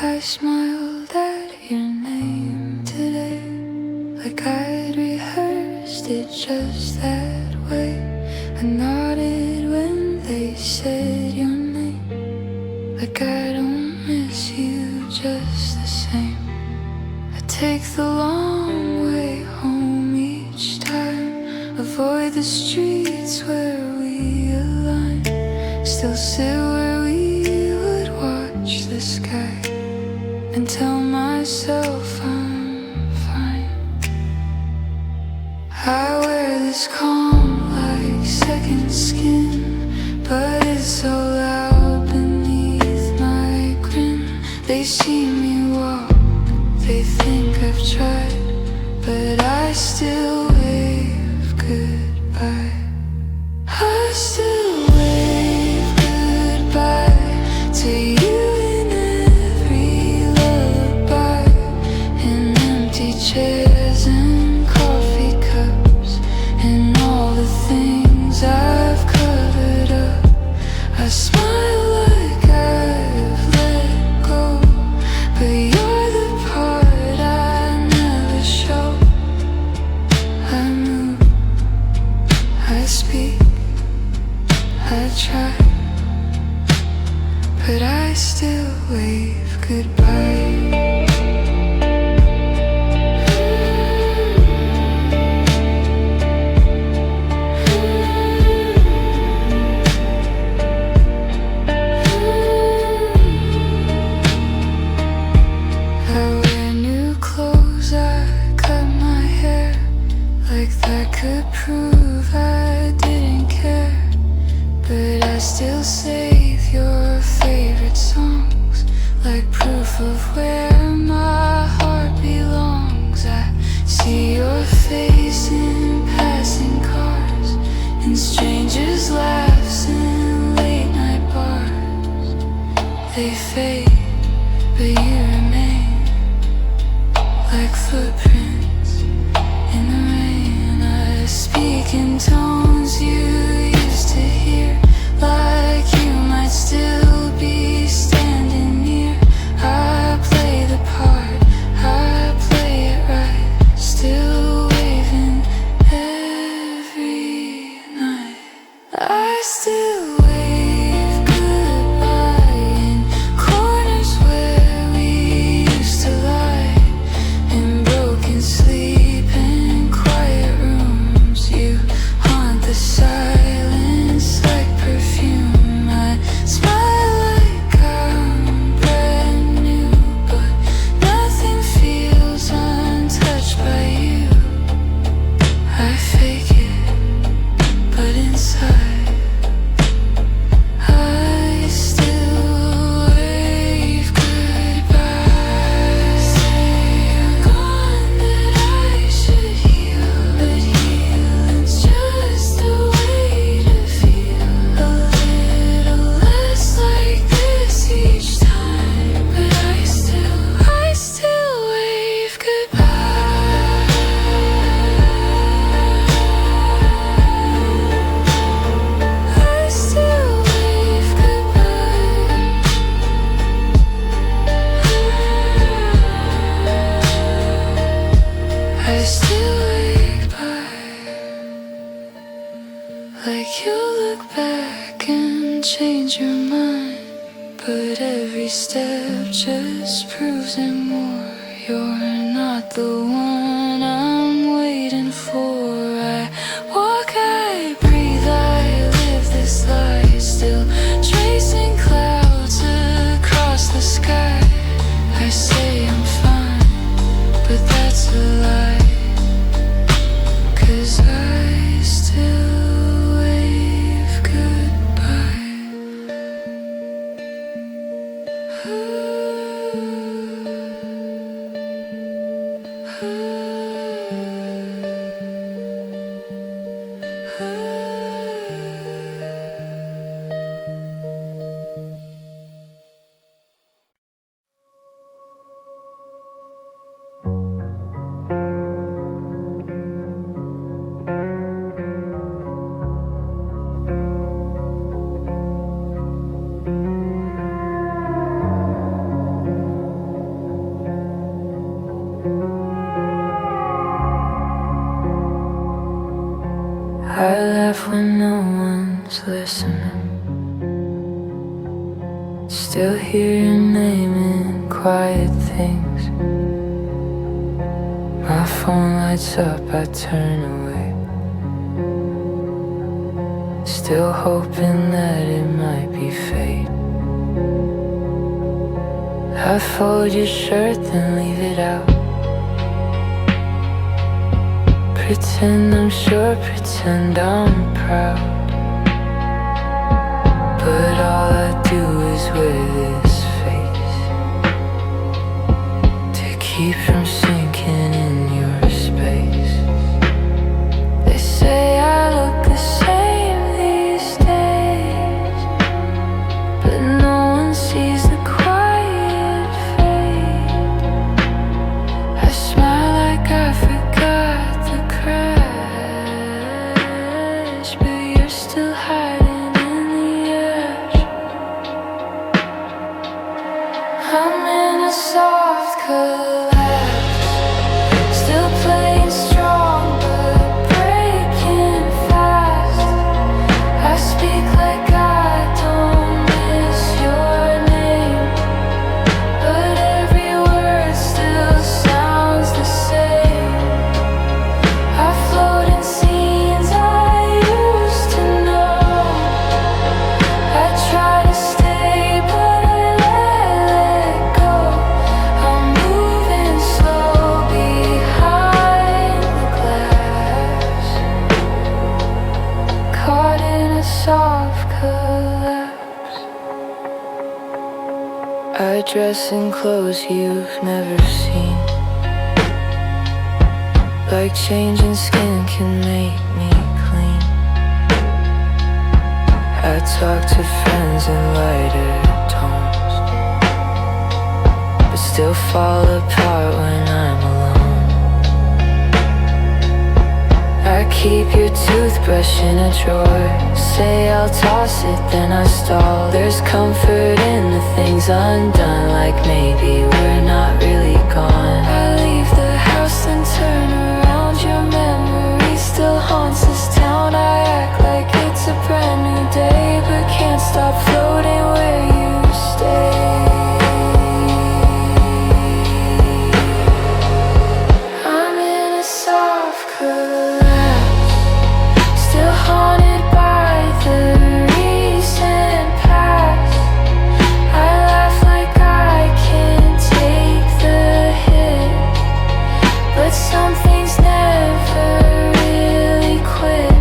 I smiled at your name today, like I'd rehearsed it just that way. I nodded when they said your name, like I don't miss you just the same. I take the long way home each time, avoid the streets where we align, still sit where we would watch the sky and tell myself I'm fine. I wear this calm like second skin, but it's so loud beneath my grin. They see me walk, they think I've tried, but I still wave goodbye. I still wave goodbye to you. Chairs and coffee cups and all the things I've covered up. I smile like I've let go, but you're the part I never show. I move, I speak, I try, but I still wave goodbye. Could prove I didn't care, but I still save your favorite songs like proof of where my heart belongs. I see your face in passing cars, in strangers' laughs in late night bars. They fade, but you remain like footprints in the rain. Speak in tones you used to I still wave goodbye in corners where we used to lie, in broken sleep in quiet rooms. You haunt the silence like perfume. I smile like I'm brand new, but nothing feels untouched by you. I fake it, but inside I still wave goodbye. Say you're gone, that I should heal, but healing's just a way to feel a little less like this each time. But I still wave goodbye. I still wave goodbye. I still wave by. Like you look back and change your mind, but every step just proves it more. You're not the one I'm waiting for. I walk, I breathe, I live this lie, still tracing clouds across the sky. I say I'm fine, but that's a lie, 'cause I still wave goodbye. I laugh when no one's listening, still hear your name in quiet things. My phone lights up, I turn away, still hoping that it might be fate. I fold your shirt, then leave it out. Pretend I'm sure, pretend I'm proud, but all I do is wear this face to keep from sinking in your space. They say I look the same these days, but no one sees the quiet fade. I smile like I forgot the crash, but you're still hiding in the ash. I'm in a soft collapse, still playing strong but breaking fast. I speak like I don't miss your name, but every word still sounds the same. I float in scenes I used to know. I try to stay, but I let go. I'm moving slow behind the glass, caught in a soft collapse. I dress in clothes you've never seen, like changing skin can make me clean. I talk to friends in lighter tones, but still fall apart when I'm alone. I keep your toothbrush in a drawer, say I'll toss it, then I stall. There's comfort in the things undone, like maybe we're not really gone. I leave the house and turn around, your memory still haunts this town. I act like it's a brand new day. haunted by the recent past. I laugh like I can take the hit, but some things never really quit.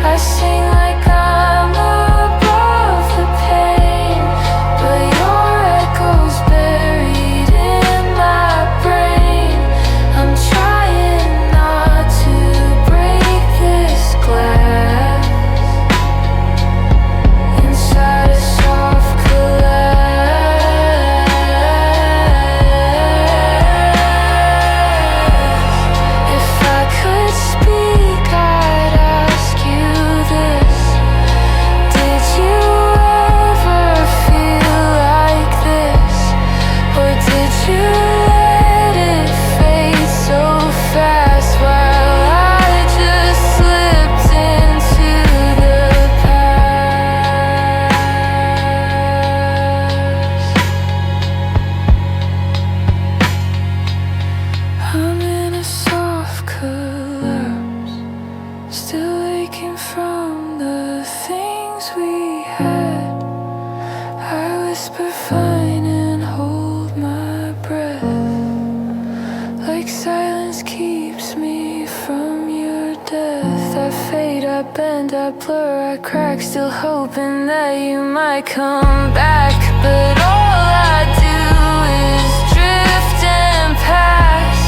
I sing like I'm above the pain, but your echo's buried in my brain. I'm trying not to break this glass inside a soft collapse. If I could speak, I'd ask you this: did you ever feel like this? Or did you let it fade so fast while I just slipped into the past? I'm in a soft collapse, still aching from the things we had. I whisper fine and hold my breath, like silence keeps me from your death. I fade, I bend, I blur, I crack, still hoping that you might come back. But all I do is drift and pass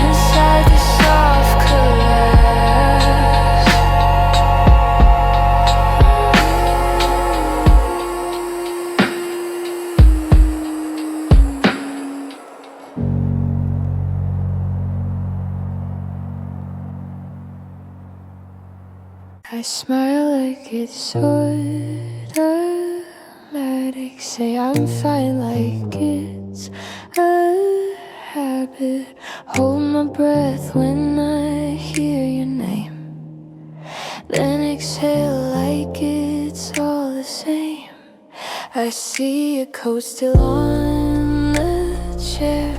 inside the soft collapse. I smile like it's automatic, say I'm fine like it's a habit. Hold my breath when I hear your name, then exhale like it's all the same. I see your coat still on the chair,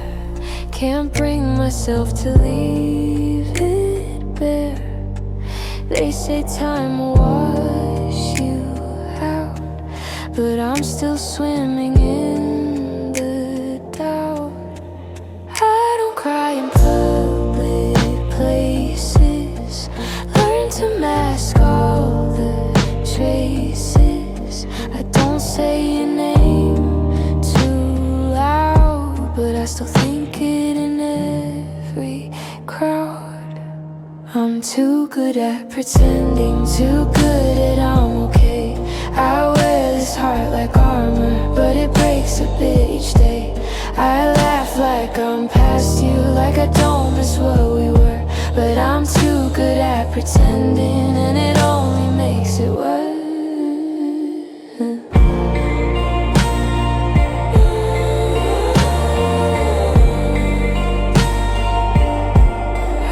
can't bring myself to leave it bare. They say time will wash you out, but I'm still swimming in the doubt. I don't cry in public places, learn to mask all the traces. I don't say your name too loud, but I still think it in every crowd. I'm too good at pretending, too good at I'm okay. I wear this heart like armor, but it breaks a bit each day. I laugh like I'm past you, like I don't miss what we were. But I'm too good at pretending, and it only makes it worse.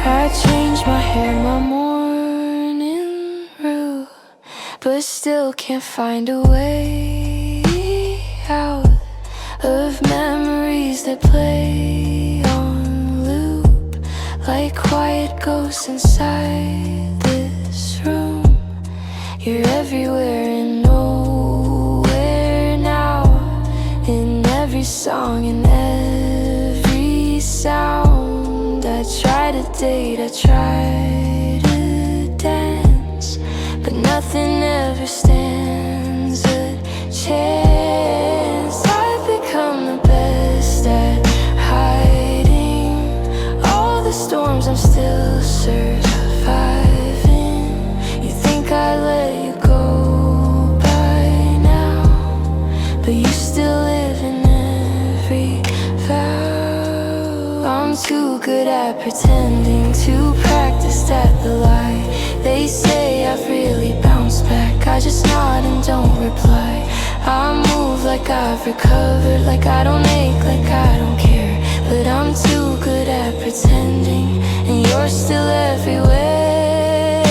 I change my hair, my morning rule, but still can't find a way out of memories that play on loop, like quiet ghosts inside this room. You're everywhere and nowhere now, in every song, in every sound. I try to date, I try to dance, but nothing ever stands a chance. I've become the best at hiding all the storms, I'm still surviving. You think I let you go by now, but you still live in every vow. I'm too good at pretending, too practiced at the lie. They say I've really bounced back, I just nod and don't reply. I move like I've recovered, like I don't ache, like I don't care. But I'm too good at pretending, and you're still everywhere.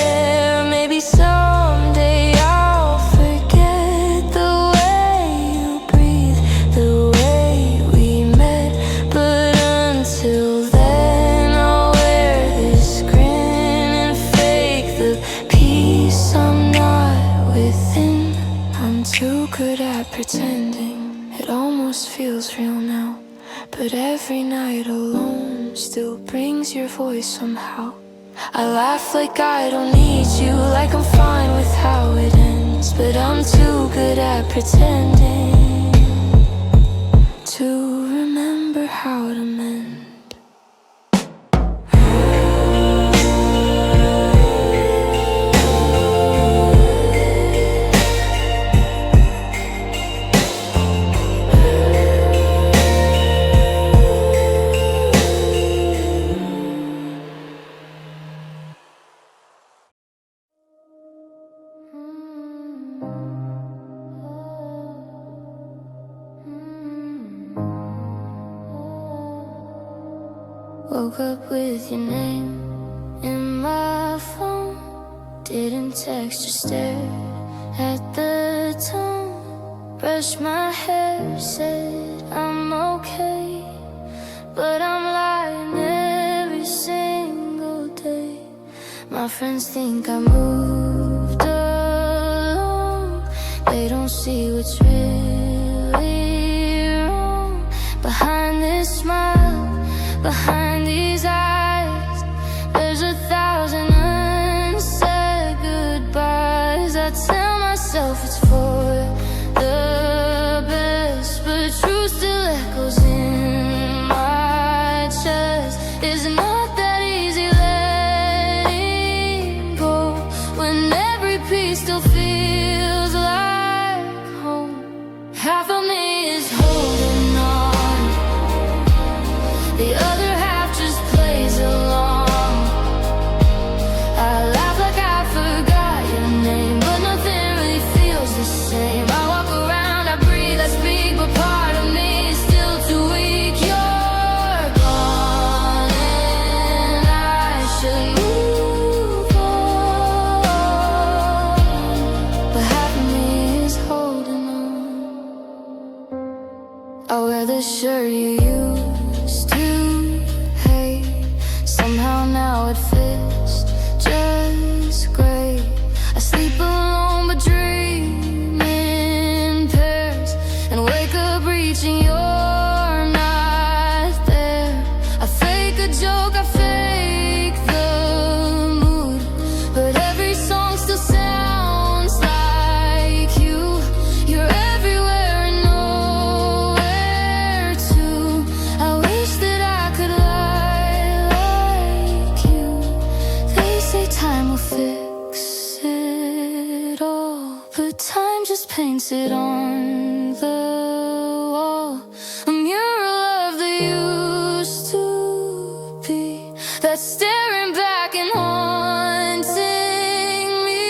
Maybe someday I'll forget the way you breathe, the way we met. But until then I'll wear this grin pretending. It almost feels real now, but every night alone still brings your voice somehow. I laugh like I don't need you, like I'm fine with how it ends, but I'm too good at pretending to remember how to mend. Woke up with your name in my phone. Didn't text, just stared at the tone. Brushed my hair, said I'm okay, but I'm lying every single day. My friends think I moved along. They don't see what's really wrong behind this smile, behind these eyes. There's 1,000 unsaid goodbyes. I tell myself it's for the best, but truth still echoes in my chest. It's not that easy letting go when every piece still feels like home. Half of me is holding on, the other half just plays along. I laugh like I forgot your name, but nothing really feels the same. I walk around, I breathe, I speak, but part of me is still too weak. You're gone and I should move on, but half of me is holding on. I wear the shirt you used to hate. Somehow now it fits just great. I sleep alone but dream in pairs, and wake up reaching you're not there. I fake a joke, I fake the mood, but every song still sounds like you. You're everywhere and nowhere too. I wish that I could lie like you. They say time will fix it all, but time just paints it on the wall. A mural of the used to be, that's staring back and haunting me.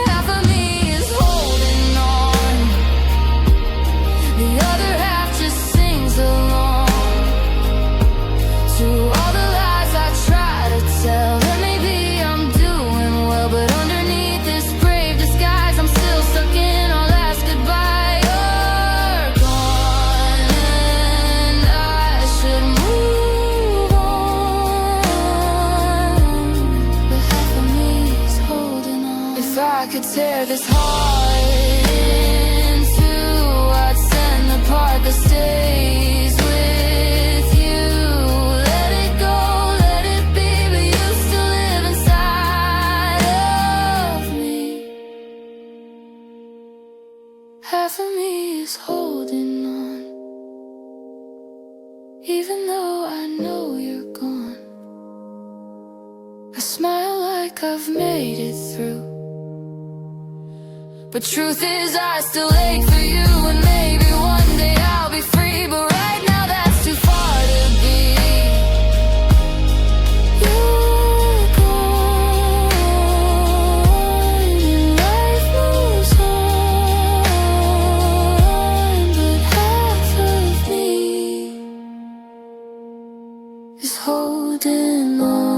Half of me is holding on, the other half just sings along to all the lies I try to tell. That maybe I'm doing well, but underneath this brave disguise, I'm still stuck in our last goodbye. You're gone and I should move on, but half of me is holding on. If I could tear this heart in two, I'd send the part that stays with you. Let it go, let it be, but you still live inside of me. Half of me is holding on, even though I know you're gone. I smile like I've made it through, but truth is I still ache for you. And maybe one day I'll be free, but right now that's too far to be. You're gone and life moves on, but half of me is holding on.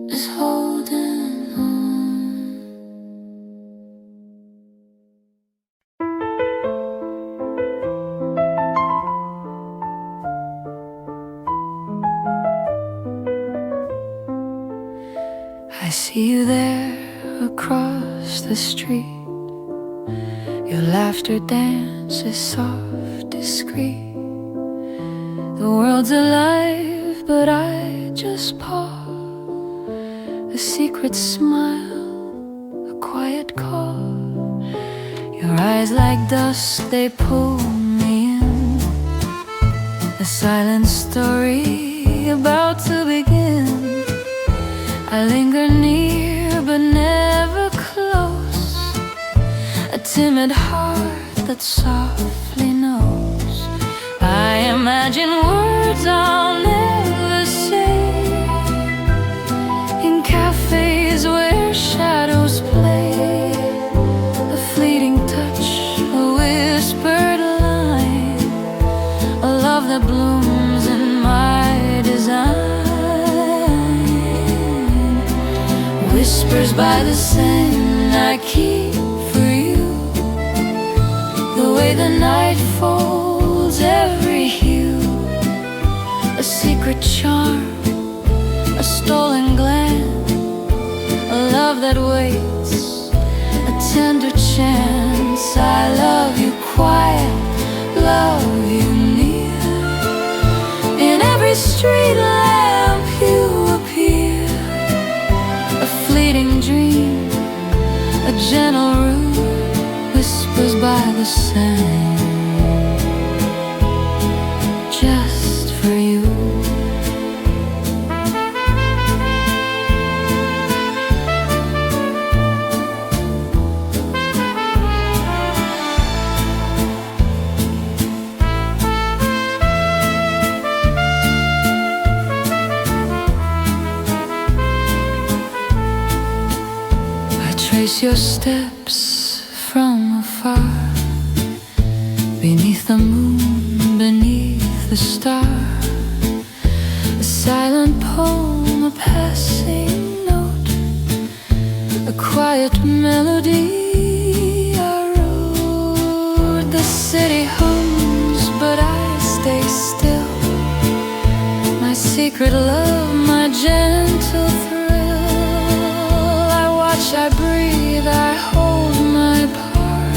Is holding see you there across the street. Your laughter dances soft, discreet. The world's alive, but I just pause. A secret smile, a quiet call. Your eyes like dusk, they pull me in. A silent story about to begin. I linger near, but never close. A timid heart that softly knows. I imagine words I'll never say. In cafes where shadows play. A fleeting touch, a whispered line. A love that blooms in my design. Whispers by the sand I keep for you. The way the night folds every hue. A secret charm, a stolen glance. A love that waits, a tender chance. I love you quiet, love you near. In every street lamp you appear. A fleeting dream, a gentle room, whispers by the sand. Just for you. Trace your steps from afar. Beneath the moon, beneath the star. A silent poem, a passing note. A quiet melody I wrote. The city hums, but I stay still. My secret love, my gentle thrill. I breathe, I hold my part.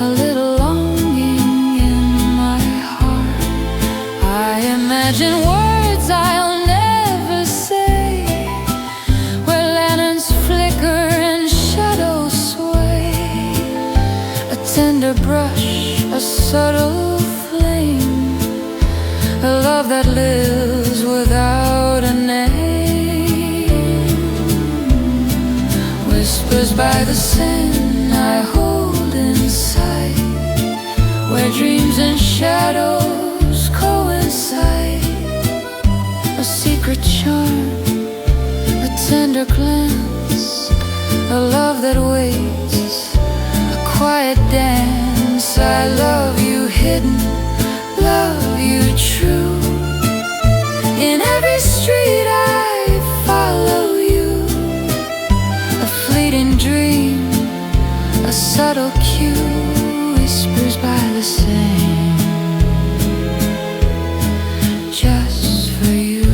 A little longing in my heart. I imagine words I'll never say. Where lanterns flicker and shadows sway. A tender brush, a subtle flame. A love that lives without a name. Whispers by the sand I hold inside. Where dreams and shadows coincide. A secret charm, a tender glance. A love that waits, a quiet dance. I love you hidden, love you true. In every street I follow you. A fleeting dream, a subtle cue. Whispers by the sand. Just for you.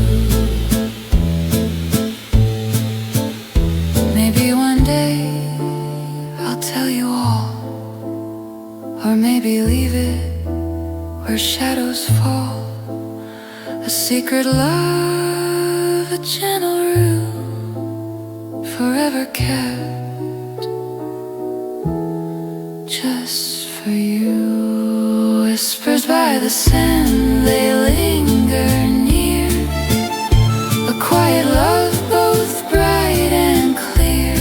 Maybe one day I'll tell you all. Or maybe leave it where shadows fall. A secret love, a gentle room, forever kept just for you. Whispers by the sand, they linger near. A quiet love, both bright and clear.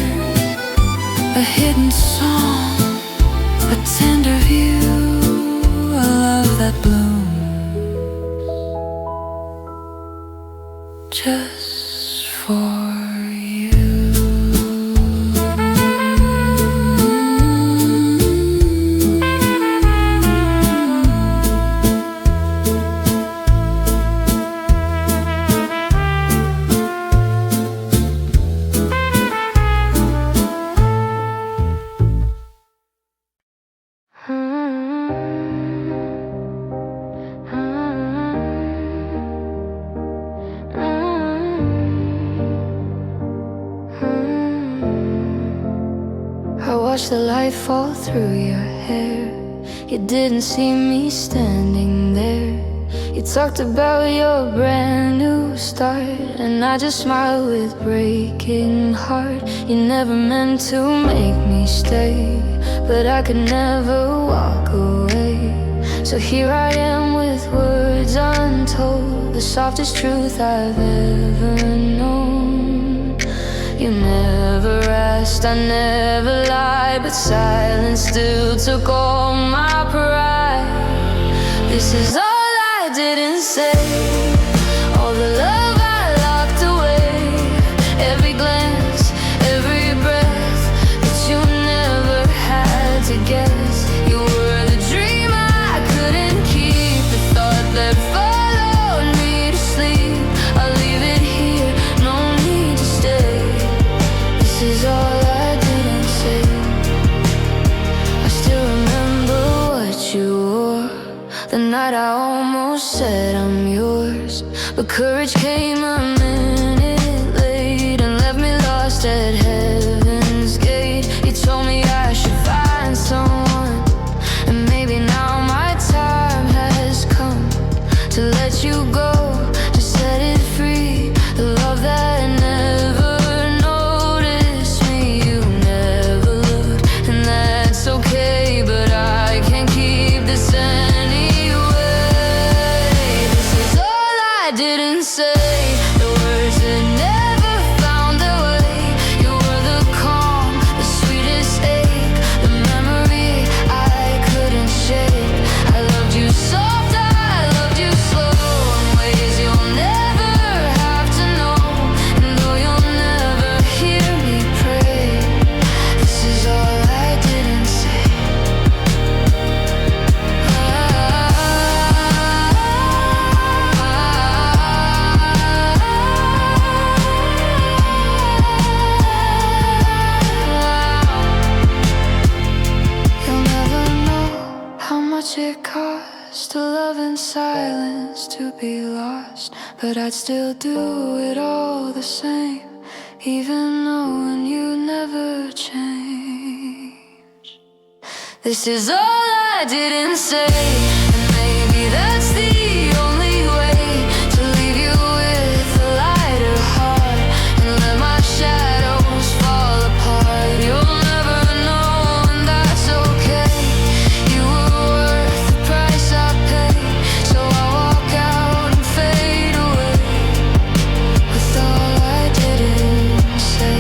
A hidden song, a tender view. A love that blooms just for you. watched the light fall through your hair. You didn't see me standing there. You talked about your brand new start, and I just smiled with breaking heart. You never meant to make me stay, but I could never walk away. So here I am with words untold, the softest truth I've ever known. You never asked, I never lied, but silence still took all my pride. This is all I didn't say, all the love I locked away, every glance, every breath that you never had to guess. You were the dream I couldn't keep, the thought that followed me to sleep. I'll leave it here, no need to stay. This is all I didn't say. I still remember what you wore the night I almost said I'm yours, but courage came a minute late and left me lost at heaven's gate. You told me I should find someone, and maybe now my time has come to let you go, to set it free. The love that never noticed me, you never looked, and that's okay, but I can't keep this anyway. This is all I didn't say, the words that never found their way. You were the calm, the sweetest ache, the memory I couldn't shake. I loved you soft, I loved you slow, in ways you'll never have to know. And though you'll never hear me pray, this is all I didn't say. You'll never know how much it costs to love in silence, to be lost, but I'd still do it all the same, even knowing you never change. This is all I didn't say, and maybe that's the only way to leave you with a lighter heart and let my shadows fall apart. You'll never know, and that's okay. You were worth the price I paid, so I walk out and fade away with all I didn't say.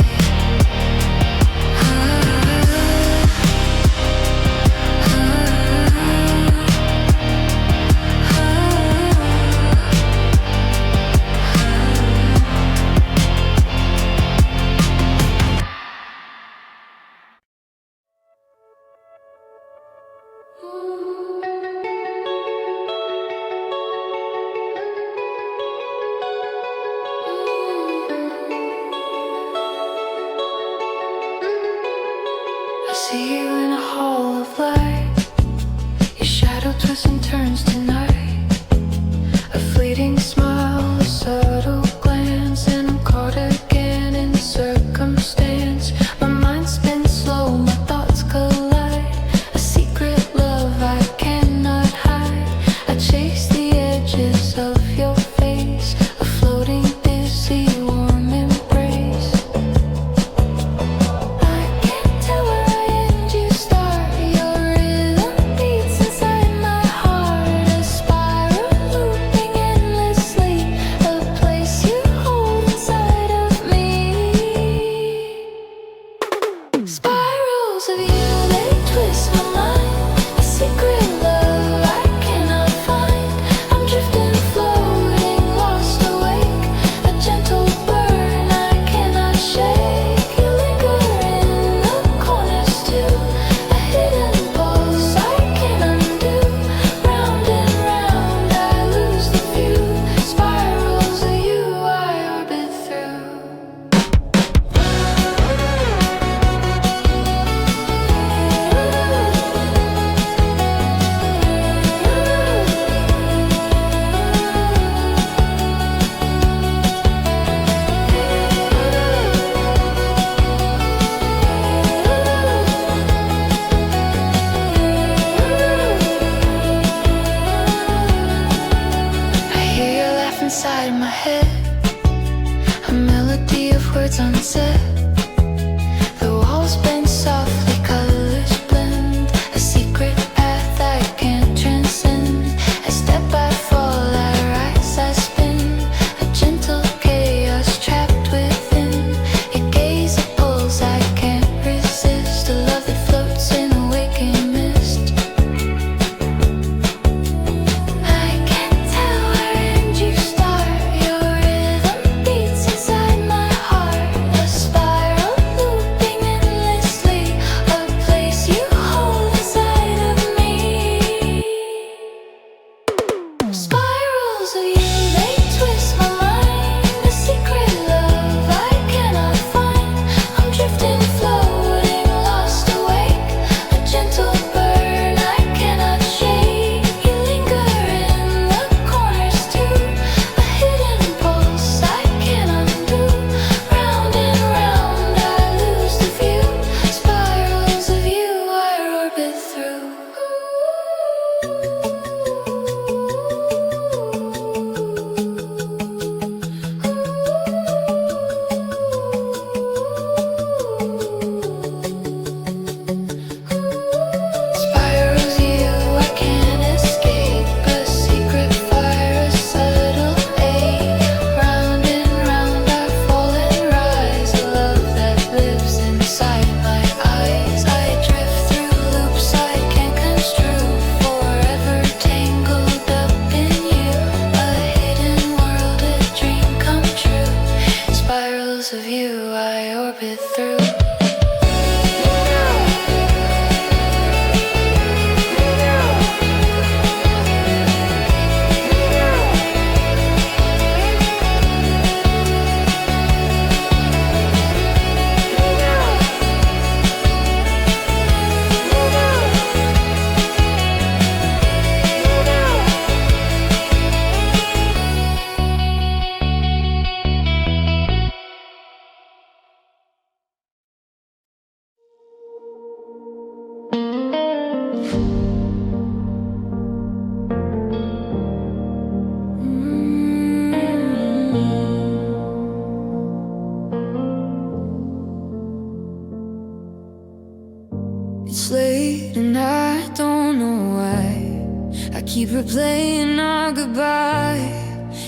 keep replaying our goodbye.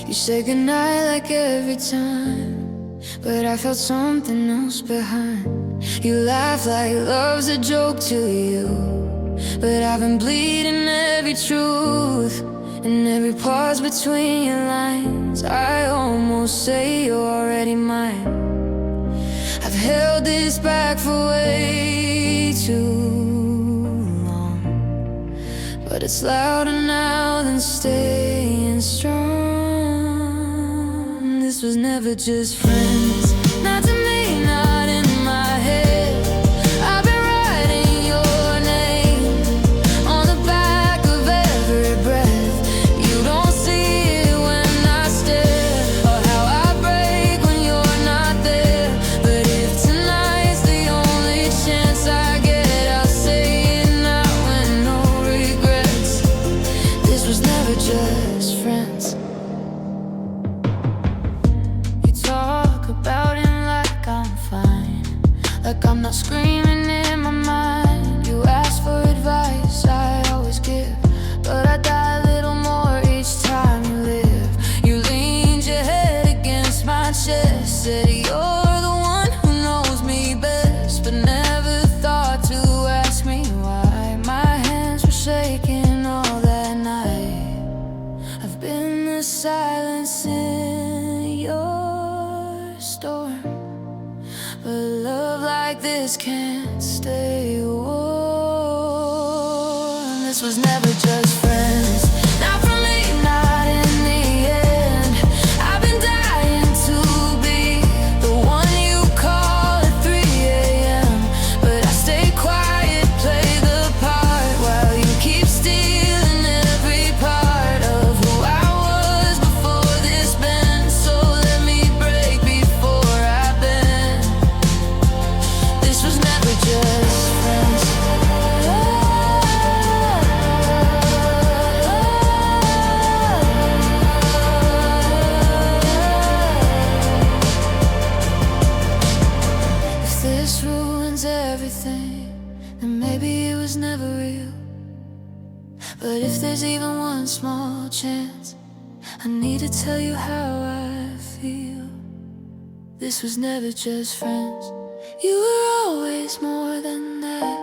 You say goodnight like every time, but I felt something else behind. You laugh like love's a joke to you, but I've been bleeding every truth. And every pause between your lines, I almost say you're already mine. I've held this back for way too long, but it's louder now than staying strong. This was never just friends, not to me, not in my head. I've been writing your name on the back of every breath. You don't see it when I stare, or how I break when you're not there. But if tonight's the only chance I get, I'll say it now with no regrets. This was never just friends. Talk about it like I'm fine, like I'm not screaming in my mind. You ask for advice, I always give, but I die a little more each time you live. You leaned your head against my chest, said you're the one who knows me best, but never thought to ask me why. My hands were shaking all that night. I've been the silence in your storm, but love like this can't stay warm. This was never just friends, not for me, not in the end. I've been dying to be the one you call at 3 a.m., but I stay quiet, play the part, while you keep stealing every part of who I was before this bend. So let me break before I bend. This was never just friends. If this ruins everything, then maybe it was never real. But if there's even one small chance, I need to tell you how I feel. This was never just friends. You were always more than that.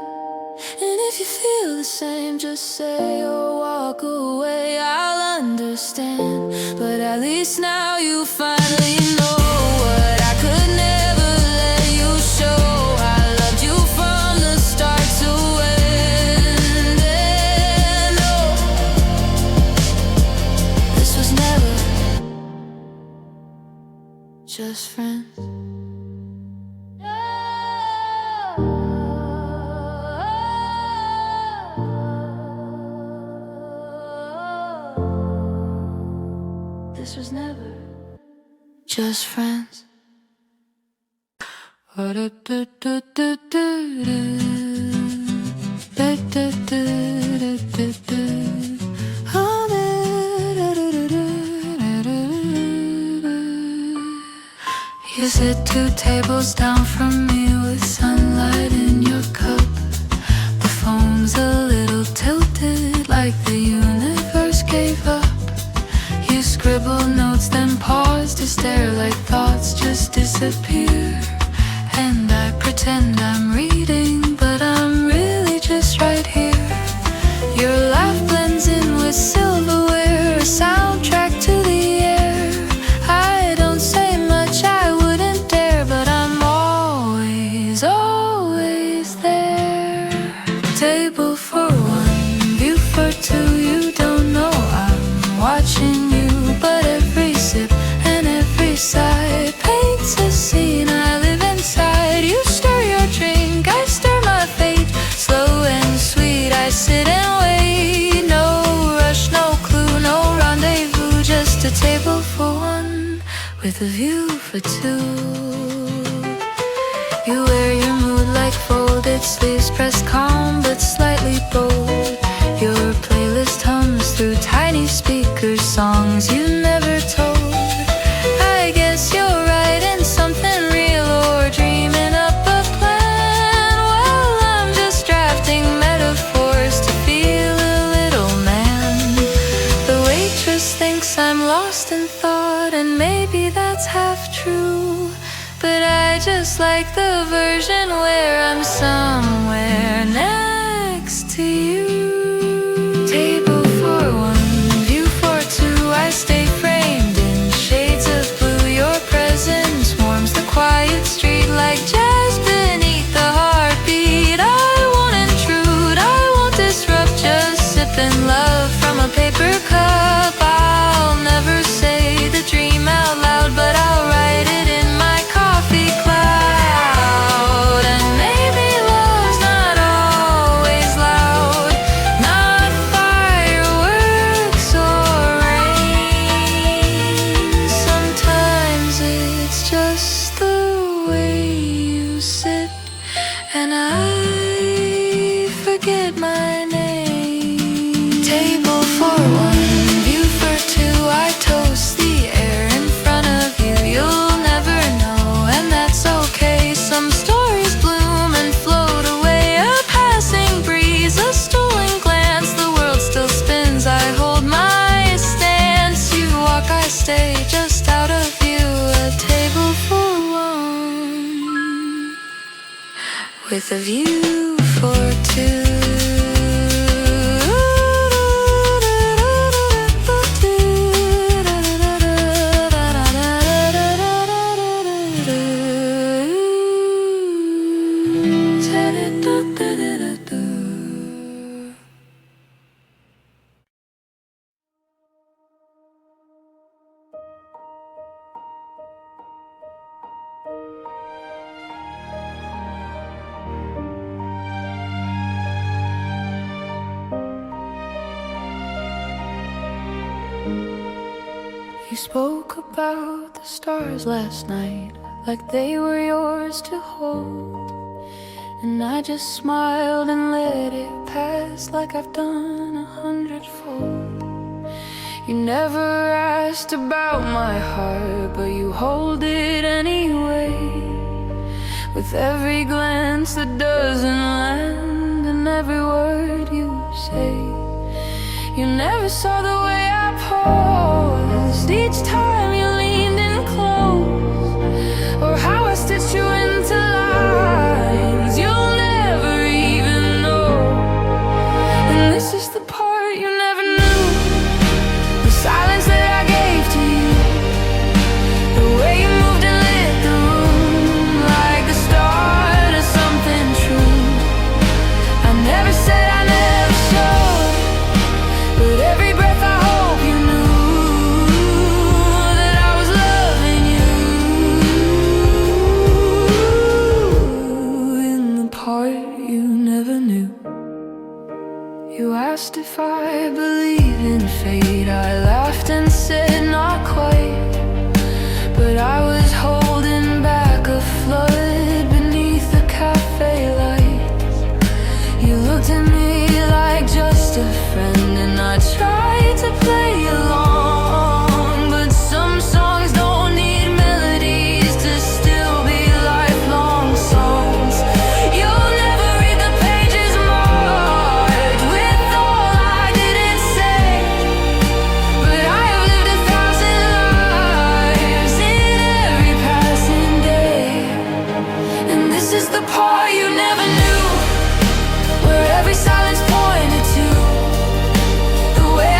And if you feel the same, just say or walk away. I'll understand, but at least now you finally know what I could never let you show. I loved you from the start to end. And oh, this was never just friends. This was never just friends. You sit 2 tables down from me with sunlight in your cup. The phone's a little tilted, like the universe gave up. You scribble notes, then pause to stare, like thoughts just disappear. And I pretend I'm reading, but I'm really just right here. Your laugh blends in with silverware, a soundtrack to the air. I don't say much, I wouldn't dare, but I'm always, always there. Table for 1, view for 2, you don't know I'm watching you. But every sip and every sigh paints a scene I live inside. You stir your drink, I stir my fate. Slow and sweet, I sit and wait. No rush, no clue, no rendezvous. Just a table for 1 with a view for 2. You wear your mood like folded sleeves, pressed calm but slightly bold. Your playlist hums through tiny speakers, songs you never told. I guess you're writing something real or dreaming up a plan. Well, I'm just drafting metaphors to feel a little man. it's half true, but I just like the version where I'm somewhere next to you. Table for one, view for two, I stay framed in shades of blue. Your presence warms the quiet street like jazz beneath the heartbeat. I won't intrude, I won't disrupt, just sipping love from a paper cup. I'll never say the dream out loud, but I'll write it in my coffee cloud. And maybe love's not always loud, not fireworks or rain. Sometimes it's just the way you sit and I forget my name. Table for one, view for two, I toast the air in front of you. You'll never know, and that's okay. Some stories bloom and float away, a passing breeze, a stolen glance. The world still spins, I hold my stance. You walk, I stay, just out of view. A table for one, with a view for two. You spoke about the stars last night like they were yours to hold, and I just smiled and let it pass like I've done 100-fold. You never asked about my heart, but you hold it anyway. With every glance that doesn't land and every word you say. You never saw the way I paused each time you leaned in close, or how I stitched you into lines you'll never even know. And this is the part you never knew, the silence that I gave to you, the way you moved and lit the room like the start of something true. I never said I never showed, but every breath I hope you knew that I was loving you. In the part you never knew, you asked if I believe in fate. I laughed and said not quite, but I was holding back a flood beneath the cafe lights. You looked at me like just a friend, and I tried to play along, but some songs don't need melodies to still be lifelong songs. You'll never read the pages marked with all I didn't say, but I have lived 1,000 lives in every passing day. And this is the part you never knew, where every silence pointed to the way I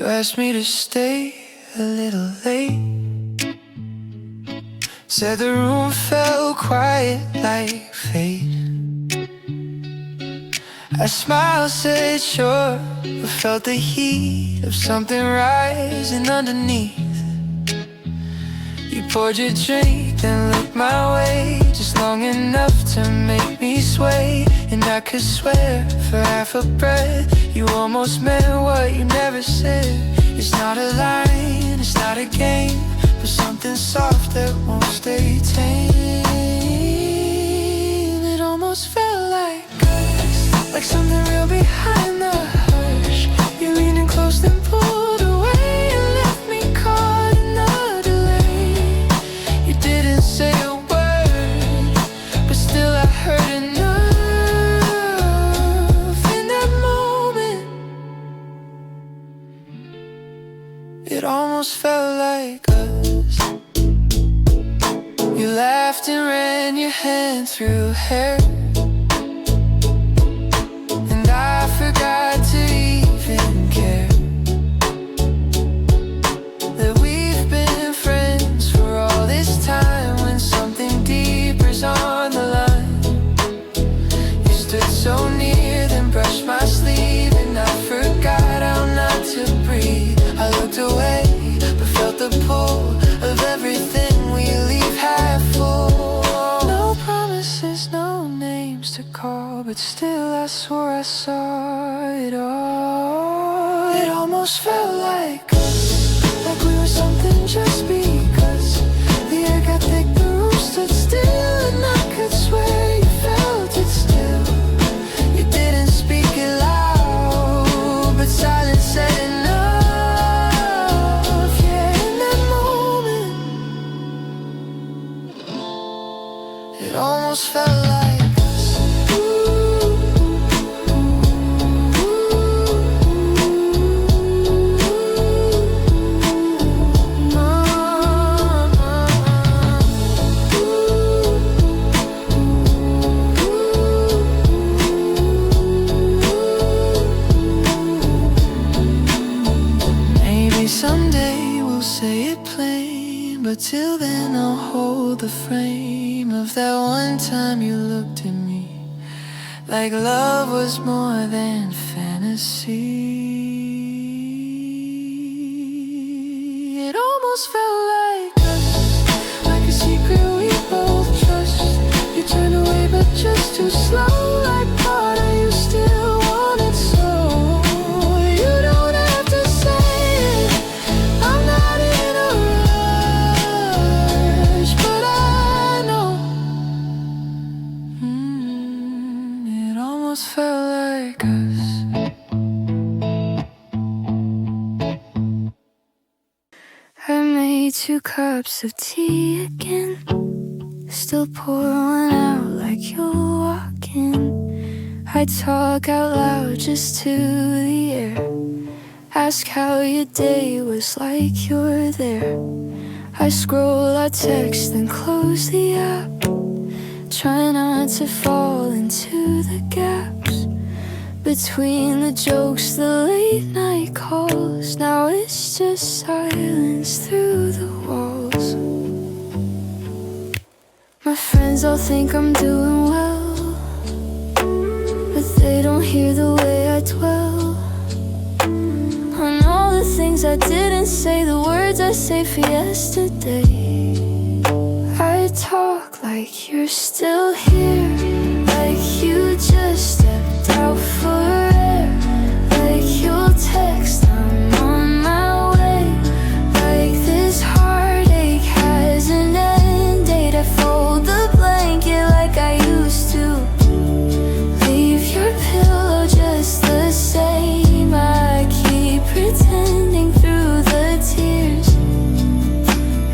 You asked me to stay a little late. Said the room felt quiet like fate. I smiled, said sure, but felt the heat of something rising underneath. You poured your drink, then looked my way, just long enough to make me sway. And I could swear for half a breath you almost meant what you never said. It's not a line, it's not a game, but something soft that won't stay tame. It almost felt like us, like something real behind the hush. You leaning close then pulled away and left me caught in the delay. You didn't say a word, but still I heard enough. In that moment, it almost felt like us. You laughed and ran your hand through hair, and I forgot to even care that we've been friends for all this time. When something deeper's on the line, you stood so near, then brushed my sleeve, and I forgot how not to breathe. I looked away, but felt the pull of everything we leave half full. No promises, no names to call, but still I swore I saw it all. It almost felt like us, like we were something just because. The air got thick, the room stood still, and I could swear you felt it still. You didn't speak it loud, but silence said enough. Yeah, in that moment, it almost felt like us. Maybe someday we'll say it plain, but till then I'll hold the frame of that one time you looked at me like love was more than fantasy. It almost felt like us, like a secret we both trust. You turned away but just too slow, like part of you still wanted so. You don't have to say it, I'm not in a rush, but I know. It almost felt like us. I made 2 cups of tea again, still pour one out like you're walking. I talk out loud just to the air, ask how your day was like you're there. I scroll our text then close the app, try not to fall into the gaps between the jokes, the late night calls. Now it's just silence through the walls. My friends all think I'm doing well, but they don't hear the way I dwell on all the things I didn't say, the words I saved for yesterday. I talk like you're still here, like you just stepped out for air, like you'll text I'm on my way, like this heartache has an end date. I fold the blanket like I used to, leave your pillow just the same. I keep pretending through the tears,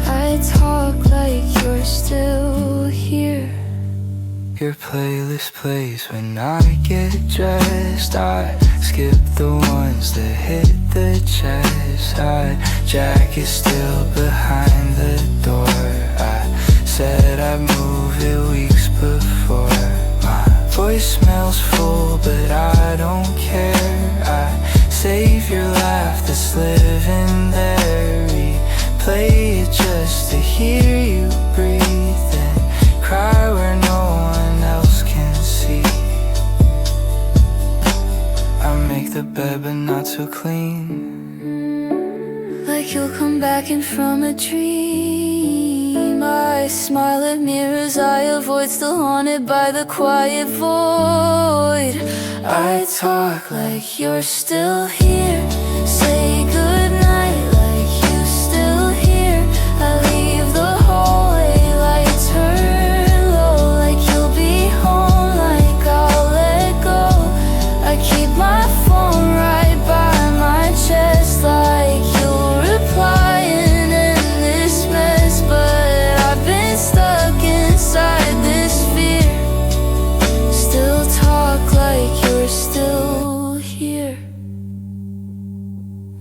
I talk like you're still here. Your playlist plays when I get dressed. I skip the ones that hit the chest. Jack is still behind the door. I said I'd move it weeks before. My voicemail's full but I don't care. I save your laugh the just living there. Replay it just to hear you breathe and cry where no one else can see. I make the bed but not too clean. Like you'll come back in from a dream. I smile at mirrors I avoid, still haunted by the quiet void. I talk like you're still here. Say goodnight like you still here. I leave the hallway, lights turn low. Like you'll be home, like I'll let go. I keep my phone right by my chest, like you'll reply and end this mess. But I've been stuck inside this fear. Still talk like you're still here.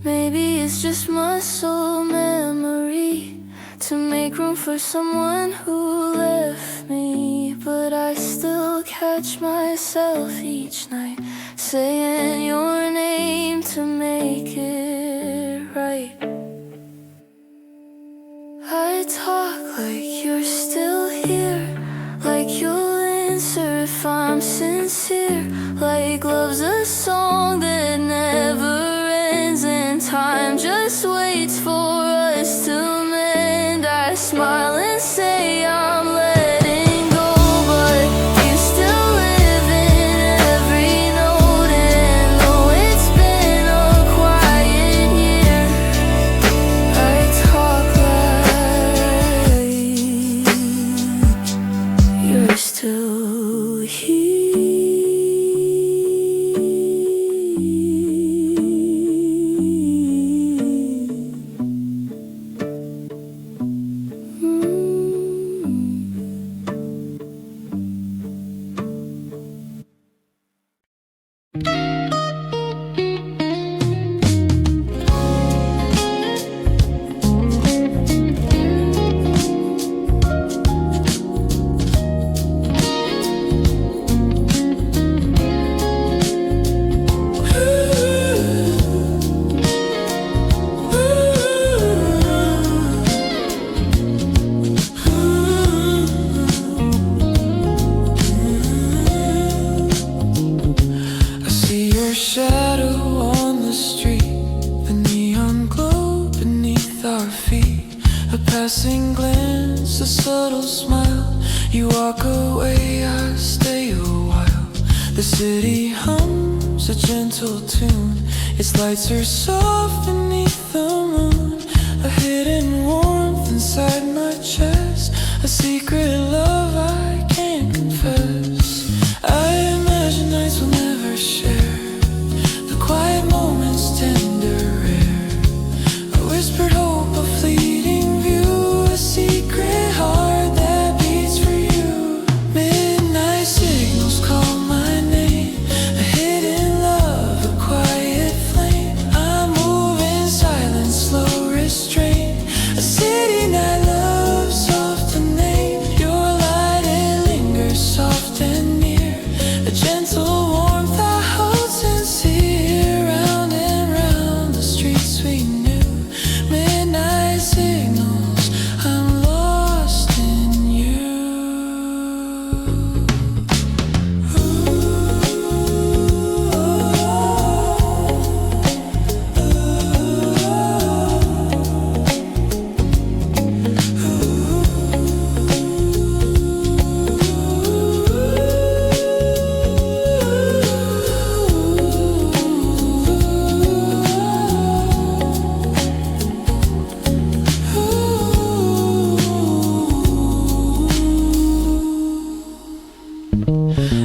Maybe it's just muscle memory to make room for someone who left me. But I still catch myself each night saying your name to make it right. I talk like you're still here, like you'll answer if I'm sincere. Like love's a song that never ends, and time just waits for us to mend. I smile and say I'm letting go, but you still live in every note. And though it's been a quiet year, I talk like you're still here. Passing glance, a subtle smile. You walk away, I stay a while. The city hums a gentle tune. Its lights are soft beneath the moon. A hidden warmth inside my chest, a secret love I can't confess. I imagine nights we'll never share, the quiet moments tender, rare. A whispered hope, a fleeting view, a secret heart that beats for you. Midnight signals call my name, a hidden love, a quiet flame. I move in silence, slow restraint. A city night love, soft to name. Your light, it lingers soft and near. A gentle warmth I hold sincere. Round and round the streets we knew. Midnight signals, I'm lost in you.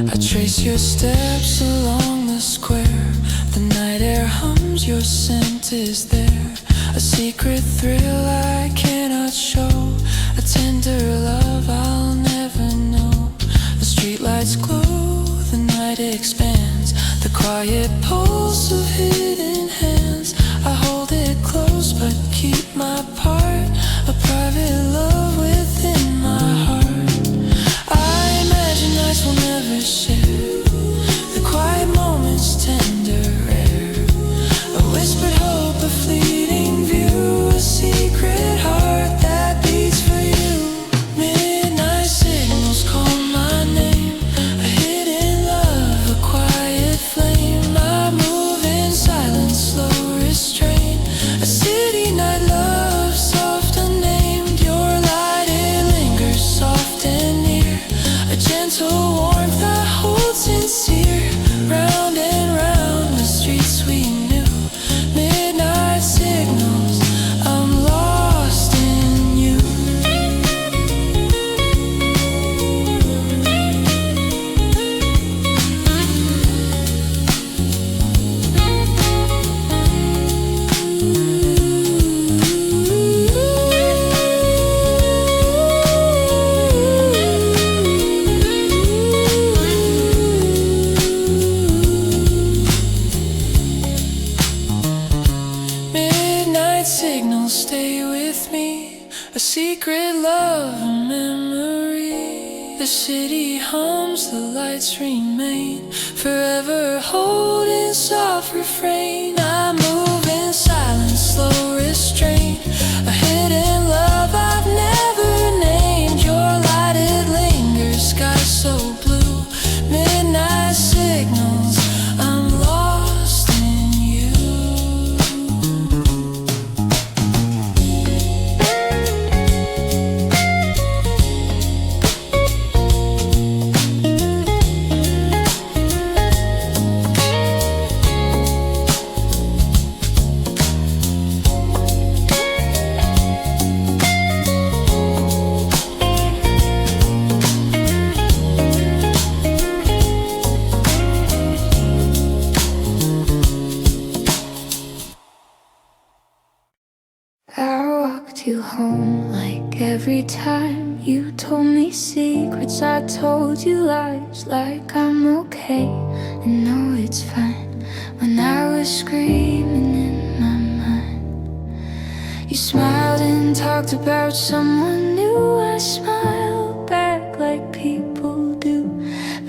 I trace your steps along the square. The night air hums, your scent is there. A secret thrill I cannot show, a tender love I'll never know. The streetlights glow, the night expands, the quiet pulse of hidden hands. I hold it close but keep my part, a private love within my heart. I imagine nights we'll never share, the quiet moments tender, rare. A whispered hope, a fleeting The city hums, the lights remain, forever holding soft refrain. I move in silence, slow restraint, a hidden love I've never named. Your light, it lingers, sky so blue, midnight signals, I'm lost in you. You home like every time you told me secrets, I told you lies like I'm okay and no, it's fine. When I was screaming in my mind, you smiled and talked about someone new. I smiled back like people do,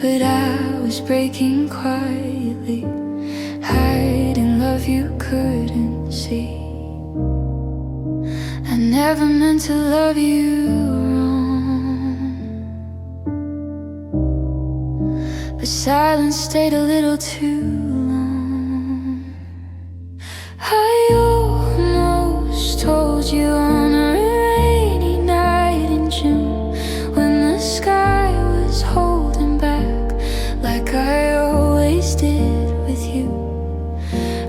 but I was breaking quietly, hiding love you couldn't see. I never meant to love you wrong, but silence stayed a little too long. I almost told you on a rainy night in June, when the sky was holding back like I always did with you.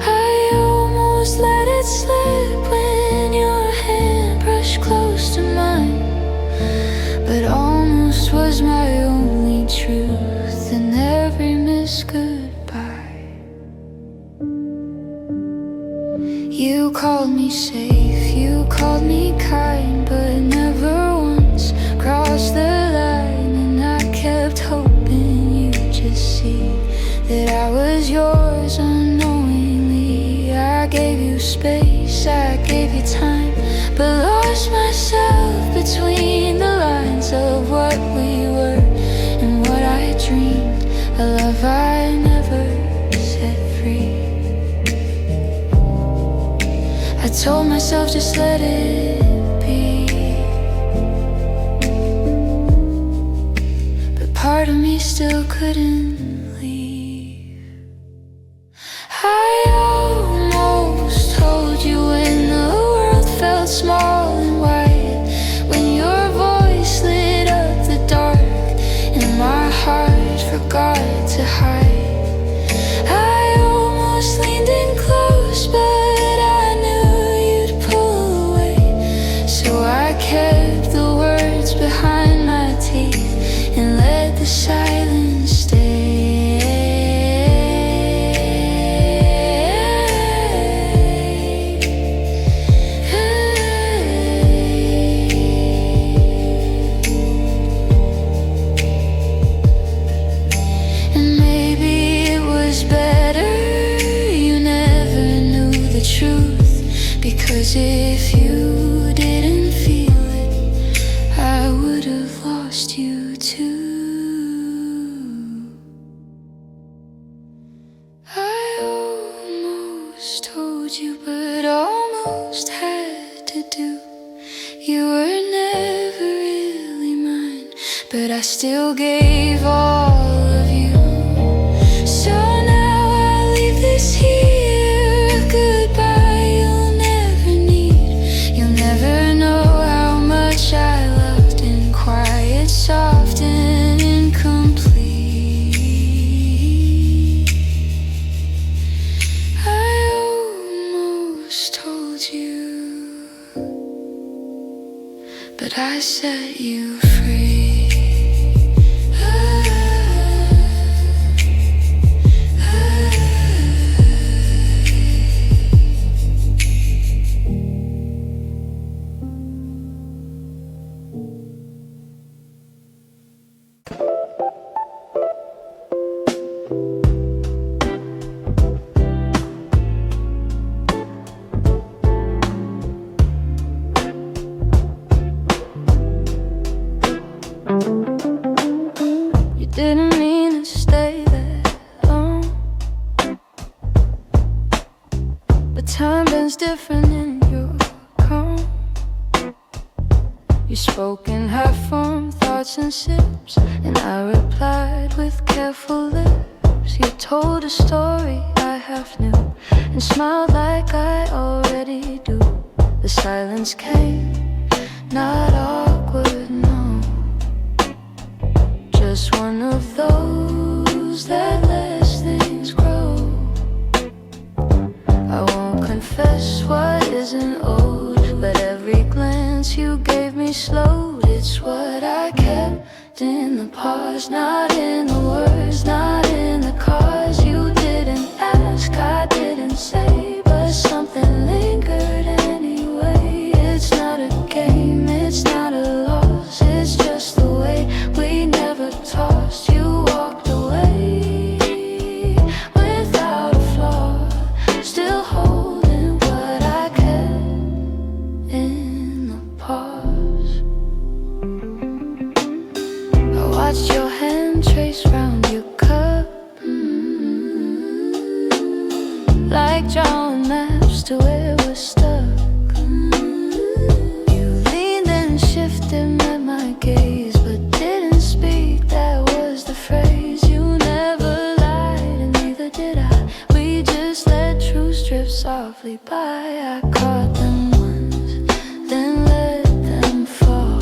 I almost let it slip when your hand brushed close to mine, but almost was my only truth in every missed goodbye. You called me safe, you called me kind, but never once crossed the line. And I kept hoping you'd just see that I was yours unknowingly. I gave you space, I gave you time, but lost myself between the lines of what we were and what I dreamed, a love I never set free. I told myself just let it be, but part of me still couldn't leave. I almost told you when the world felt small and white, when your voice lit up the dark and my heart forgot to hide. I almost leaned in close, but I knew you'd pull away, so I kept the words behind my teeth and let the silence stay. And maybe it was better you never knew the truth, because if you didn't feel it, I would have lost you too. I almost told you, but almost had to do. You were never really mine, but I still gave all of you. So now I leave this here, goodbye you'll never need. You'll never know how much I loved in quiet, soft and incomplete. I almost told you, but I set you free. Didn't mean to stay that long, but time bends different in your calm. You spoke in half-formed thoughts and sips, and I replied with careful lips. You told a story I half knew, and smiled like I already do. The silence came, not awkward, no, just one of those that lets things grow. I won't confess what isn't owed, but every glance you gave me slowed. It's what I kept in the pause, not in the words, not in the cause. You didn't ask, I didn't say, but something lingered anyway. It's not a game, it's not a loss, it's just the way we never tossed. You walked away without a flaw, still holding what I kept in the pause. I watched your hand trace round your cup, like drawing maps to where we're stuck. You leaned and shifted, met my gaze, but didn't speak, that was the phrase. You never lied, and neither did I. We just let truths drift softly by. I caught them once, then let them fall.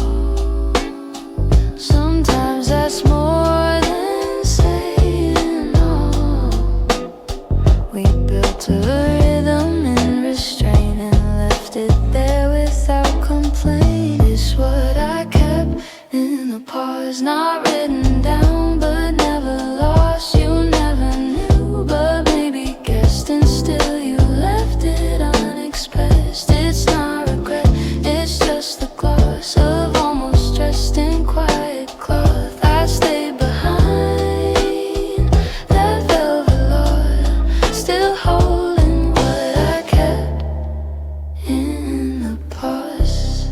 Sometimes that's more than saying all. We built a rhythm in restraint and left it there without complaint. It's what I kept in the pause, not written down but never lost. You never knew, but maybe guessed, and still you left it unexpressed. It's not regret, it's just the gloss of almost dressed in quiet cloth. I stayed behind that velvet loyal, still holding what I kept in the pause.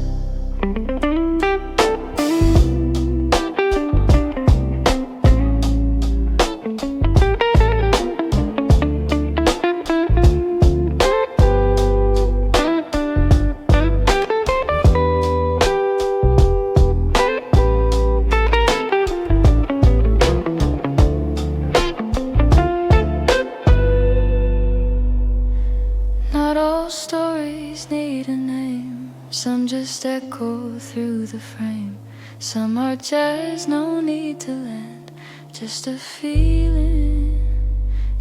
Not all stories need a name, some just echo through the frame. Some are jazz, no need to land, just a feeling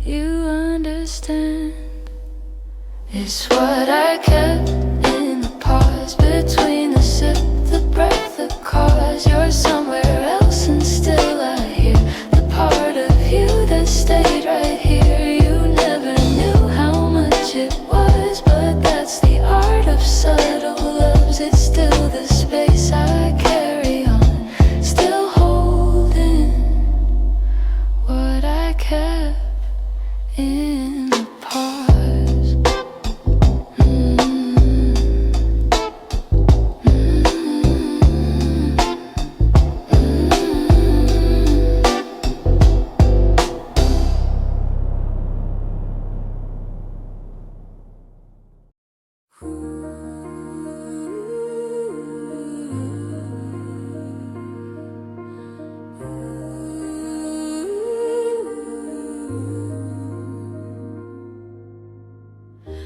you understand. It's what I kept in the pause, between the sip, the breath, the cause. You're somewhere else and still I hear the part of you that stayed right here. You never knew how much it was, but that's the art of subtle loves. It's still the space I carry on, still holding what I kept in the pause.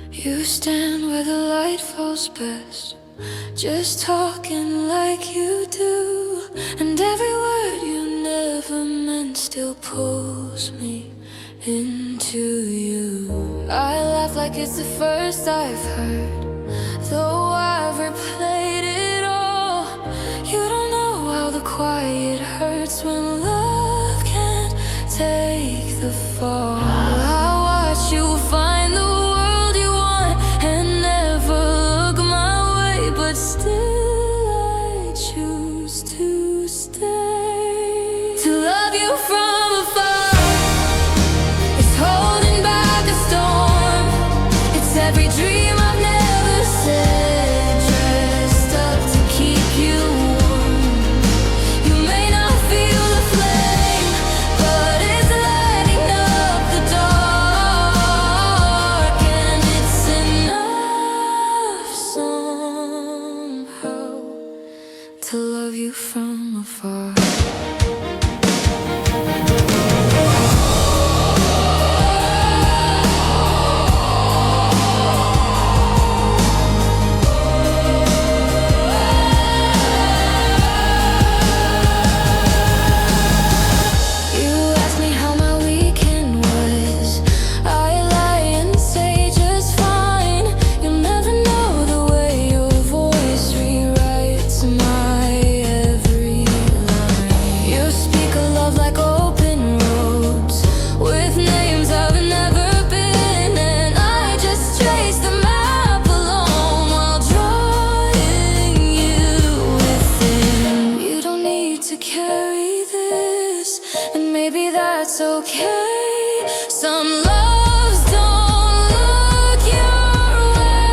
You stand where the light falls best, just talking like you do, and every word you never meant still pulls me into you. I laugh like it's the first I've heard, though I've replayed it all. You don't know how the quiet hurts when love can't take the fall. I watch you find the world you want and never look my way, but still I choose to stay. To love you from afar, it's holding back a storm. It's every dream I've never said, dressed up to keep you warm. You may not feel the flame, you from afar. That's okay. Some loves don't look your way.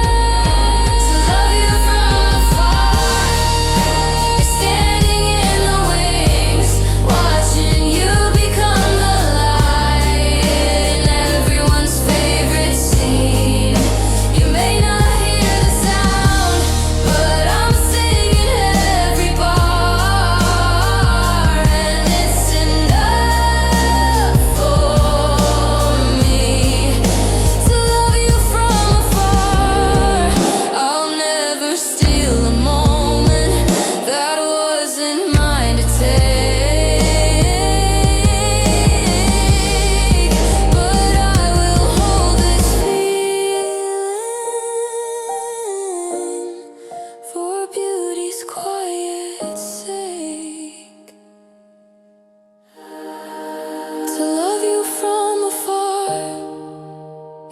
To love you from afar, you're standing in the wings, watching you become the light in everyone's favorite scene. You may not hear the sound, but I'm singing every bar, and it's enough.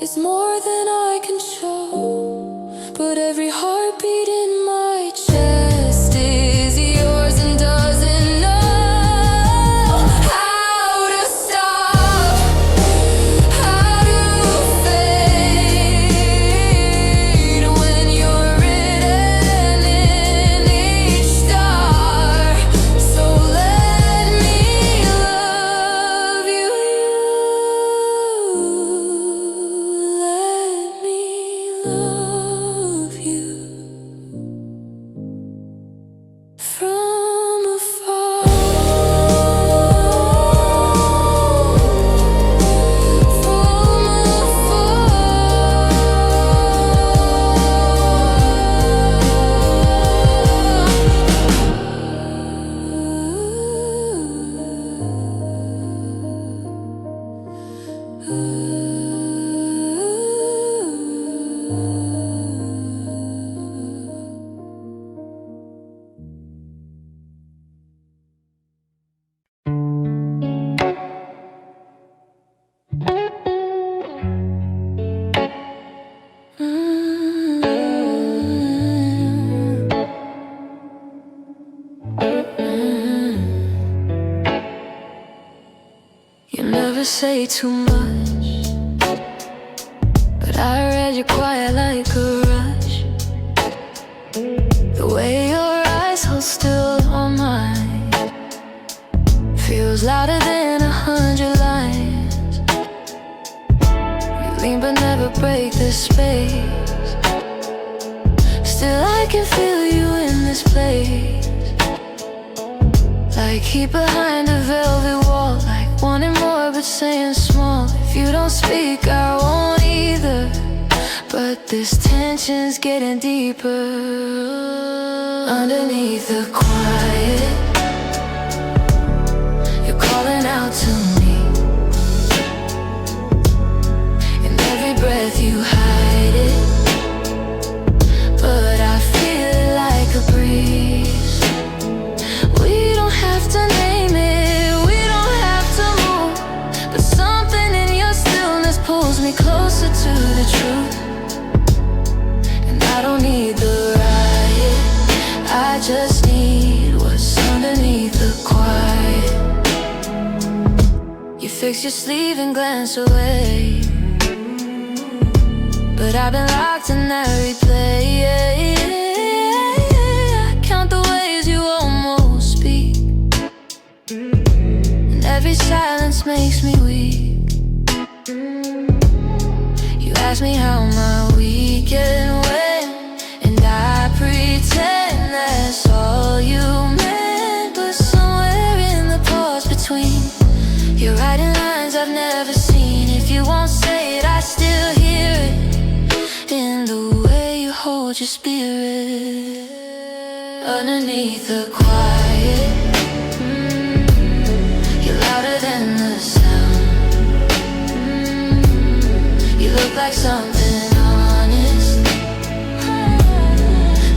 It's more than I can show, but every heartbeat in my chest is yours and doesn't know how to stop, how to fade when you're written in each star. So let me love you. Love you from afar, from You never say too much, but I read you quiet like a rush. The way your eyes hold still on mine feels louder than 100 lines. You lean but never break the space. Still I can feel you in this place, like heat behind a velvet wall, like wanting more but saying small. If you don't speak, I won't either, but this tension's getting deeper. Underneath the quiet, you're calling out to me. In every breath you hide it, but I feel it like a breeze. We don't have to name it, we don't have to move, but something in your stillness pulls me closer to the truth. And I don't need the riot, I just need what's underneath the quiet. You fix your sleeve and glance away, but I've been locked in that replay. I count the ways you almost speak, and every silence makes me weak. You ask me how my weekend went, and I pretend that's all you meant. the quiet. You're louder than the sound. You look like something honest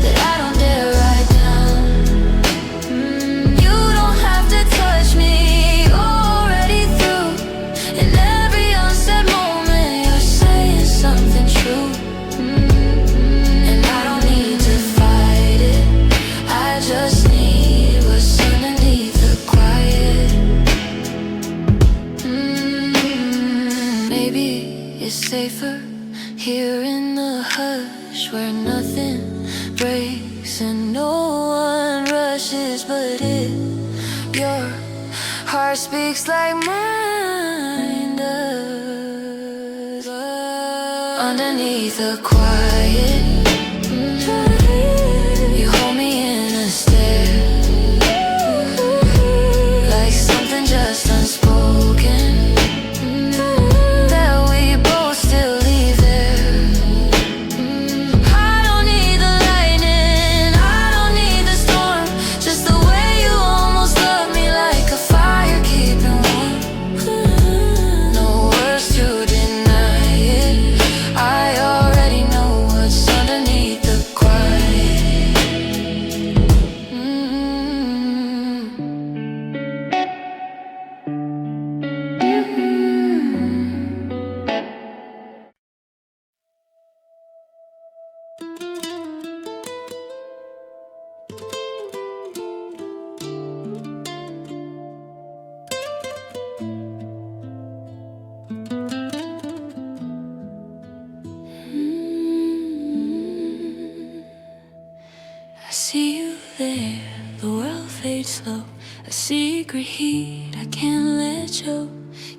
that I don't dare write down. You don't have to touch me, you're already through. In every unsaid moment you're saying something true. And I don't need to fight it, I just need what's underneath the quiet. Maybe it's safer here in the hush where nothing breaks and no one rushes. But if your heart speaks like mine does, underneath the quiet, you hold me in a stare, like something just unspoken that we both still leave there. I don't need the lightning, I don't need the storm, just the way you almost love me like a fire keeping warm. No words to deny it, I already know what's underneath the quiet. I see you there, the world fades slow. A secret heat I can't let show.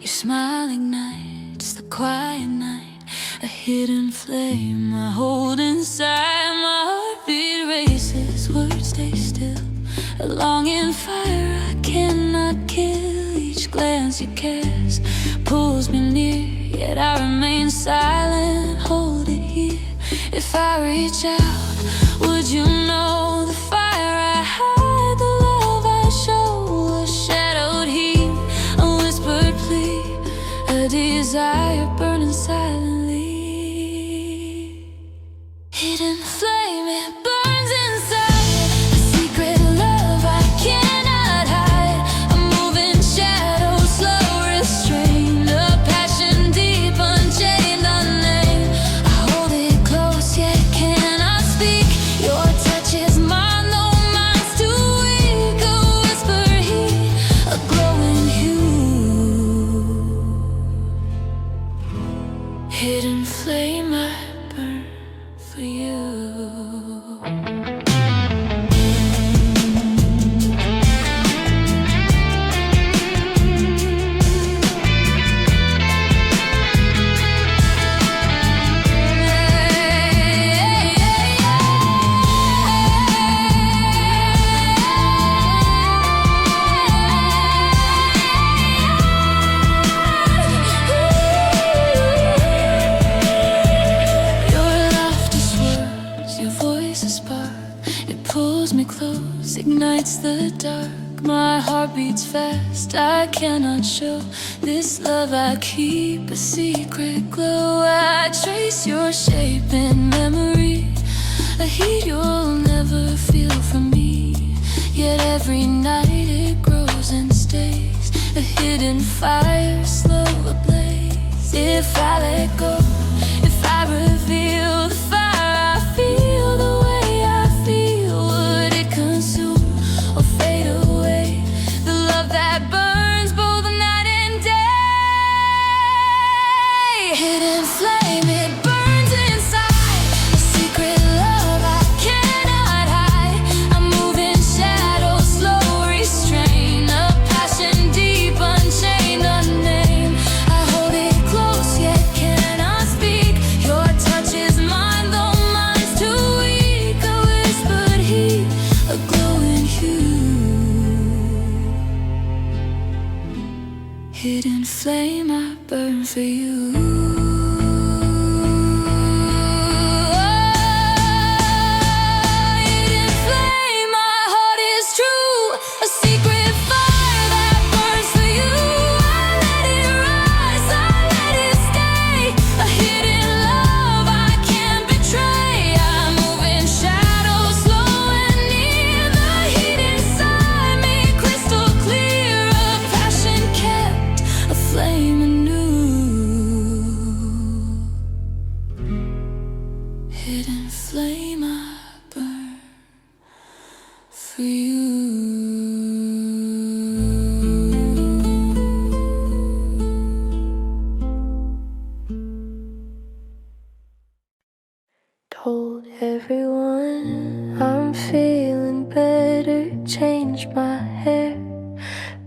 Your smile ignites the quiet night. A hidden flame I hold inside. My heartbeat races, words stay still. A longing fire I cannot kill. Each glance you cast pulls me near, yet I remain silent. Hold it here. If I reach out, would you know the fire I hide, the love I show? A shadowed heat, a whispered plea, a desire burning silently. Hidden flame, it burns inside. A secret love I cannot hide. A moving shadow, slow restrained. A passion deep, unchained, unnamed. I hold it close, yet cannot speak. Your touch is mine, though mine's too weak. A whisper heat, a glowing hue. Hidden flame, I burn for you. Your laughter swirls, your voice a spark. It pulls me close, ignites the dark. My heart beats fast, I cannot show this love I keep, a secret glow. I trace your shape in memory, a heat you'll never feel from me. Yet every night it grows and stays, a hidden fire, slow ablaze. If I let go, if I reveal the fire I feel, the way I feel, would it consume or fade away? The love that burns both night and day. Hidden flame, it burns inside. A secret love I cannot hide. A moving shadow, slow restrained. A passion deep, unchained, unnamed. I hold it close, yet cannot speak. Your touch is mine, though mine's too weak. A whispered heat, a glowing hue. Hidden flame, I burn for you. Hidden flame, my heart is hair,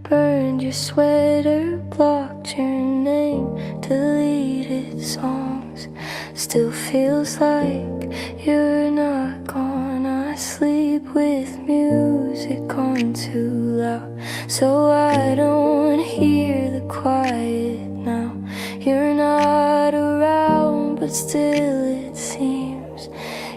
burned your sweater, blocked your name, deleted songs. Still feels like you're not gone. I sleep with music on too loud, so I don't hear the quiet now. You're not around, but still it seems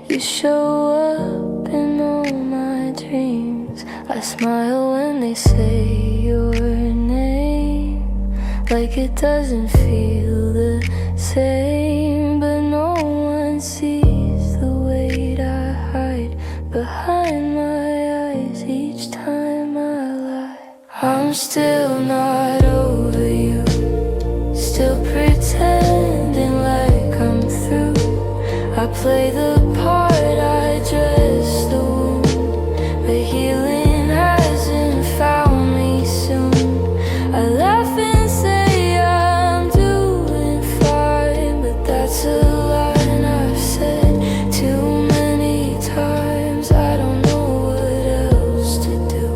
you show up in all my dreams. I smile when they say your name, like it doesn't feel the same. But no one sees the weight I hide behind my eyes each time I lie. I'm still not over you, still pretending like I'm through. I play the part, I dress the wound, but healing hasn't found me soon. I laugh and say I'm doing fine, but that's a line I've said too many times. I don't know what else to do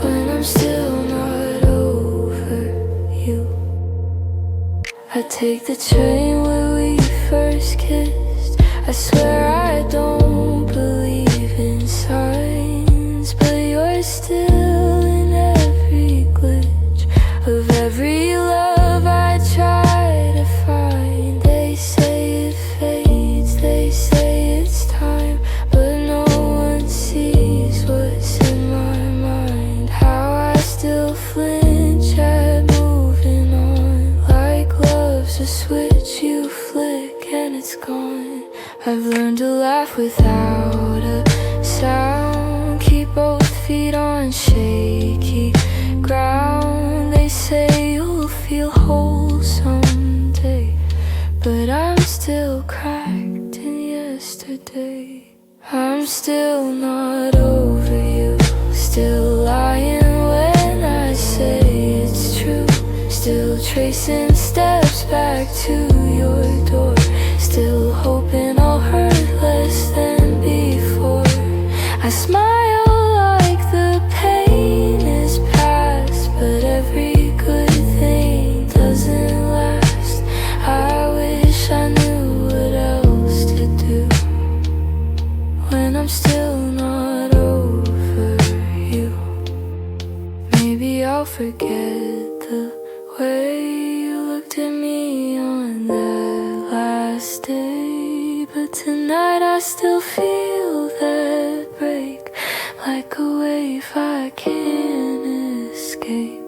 when I'm still not over you. I take the train where we first kissed. I swear I don't believe in signs, but you're still in every glitch of every love I try to find. They say it fades, they say it's time, but no one sees what's in my mind. How I still flinch at moving on, like love's a switch you flick and it's gone. I've learned to laugh without a sound, keep both feet on shaky ground. They say you'll feel whole someday, but I'm still cracked in yesterday. I'm still not over you, still lying when I say it's true, still tracing steps back to your door, still hoping I'll hurt less than before. I smile like the pain is past, but every good thing doesn't last. I wish I knew what else to do when I'm still not over you. Maybe I'll forget the way you looked at me on that last day, but tonight I still feel that break, like a wave I can't escape.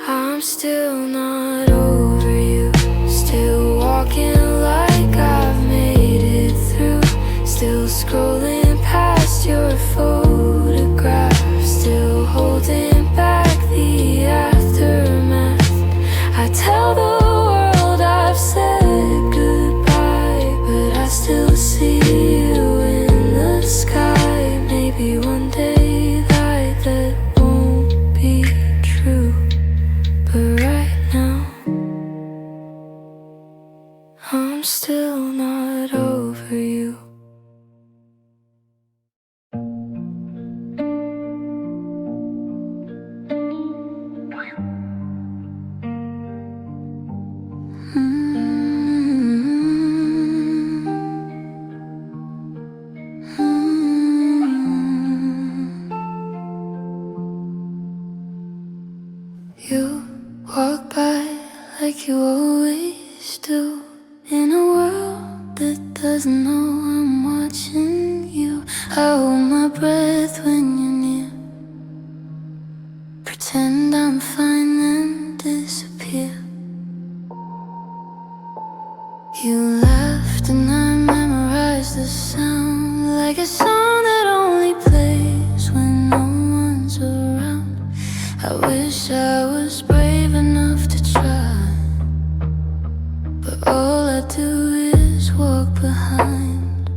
I'm still not over you, still walking like I've made it through, still scrolling past your photograph, still holding back the aftermath. I tell the world I've said goodbye, but I still see you in the sky. Maybe one day that won't be true, but right now I'm still not over you. You walk by like you always do, in a world that doesn't know I'm watching you. I hold my breath when you're near, pretend I'm fine then disappear. You laughed and I memorized the sound, like a song that only plays when no one's around. I wish I was brave enough to try, but all I do is walk behind.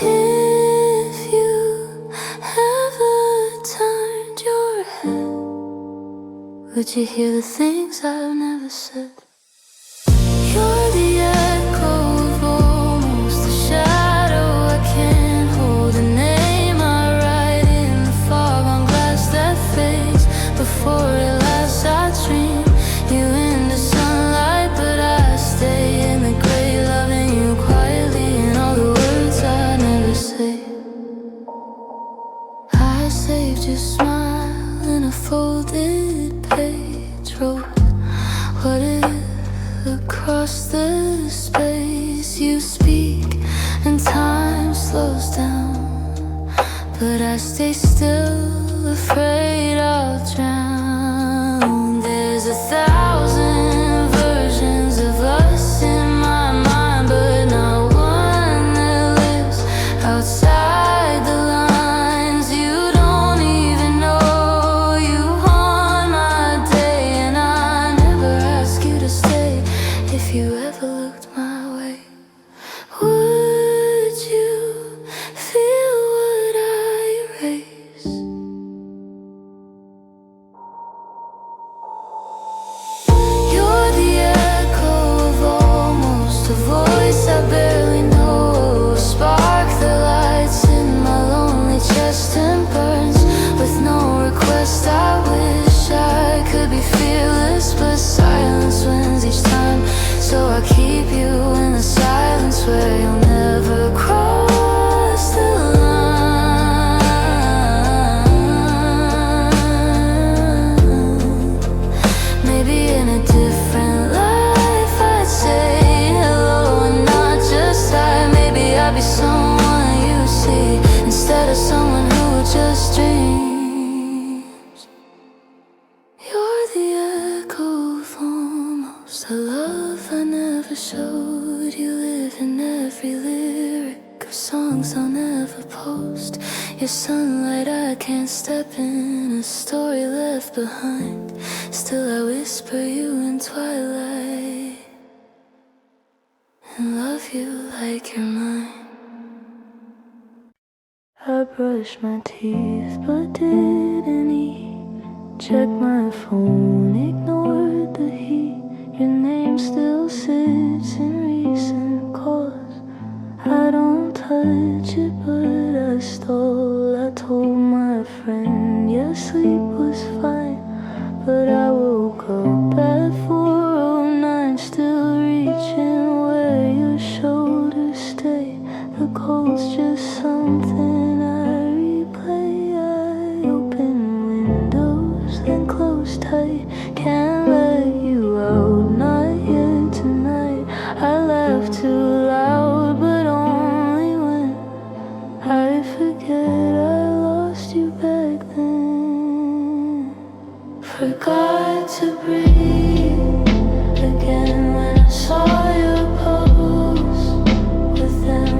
If you ever turned your head, would you hear the things I've never said? You're the echo of almost a shadow I can't hold, a name I saved your smile in a folded page. Wrote what if across the space you speak and time slows down, but I stay still, afraid I'll drown. There's 1,000 versions of us in my mind, but not one that lives outside the lines. You don't even know you haunt my day, and I never ask you to stay if you ever looked my way. Would you feel what I erase? You're the echo of almost a voice I barely know, a spark that lights in my lonely chest and burns with no request. I wish I could be fearless, but silence wins each time, so I keep you in the silence where you'll never cross the line. Maybe in a different life I'd say hello and not just hi. Maybe I'd be someone you see instead of someone who just dreams. You're the echo of almost a love I never showed. You live in every lyric of songs I'll never post. Your sunlight I can't step in, a story left behind. Still I whisper you in twilight and love you like you're mine. I brushed my teeth but didn't eat. Checked my phone, ignored the heat. Your name still sits in recent calls. I don't touch it but I stole. I told my friend, yeah, sleep was fine, but I woke up at 4:09, still reaching where your shoulders stay. The cold's just something I replay. I open windows, then close tight. Can't let you out, not yet tonight. I laugh too loud, but only when I forget I lost you back then. Forgot to breathe again when I saw your post with them.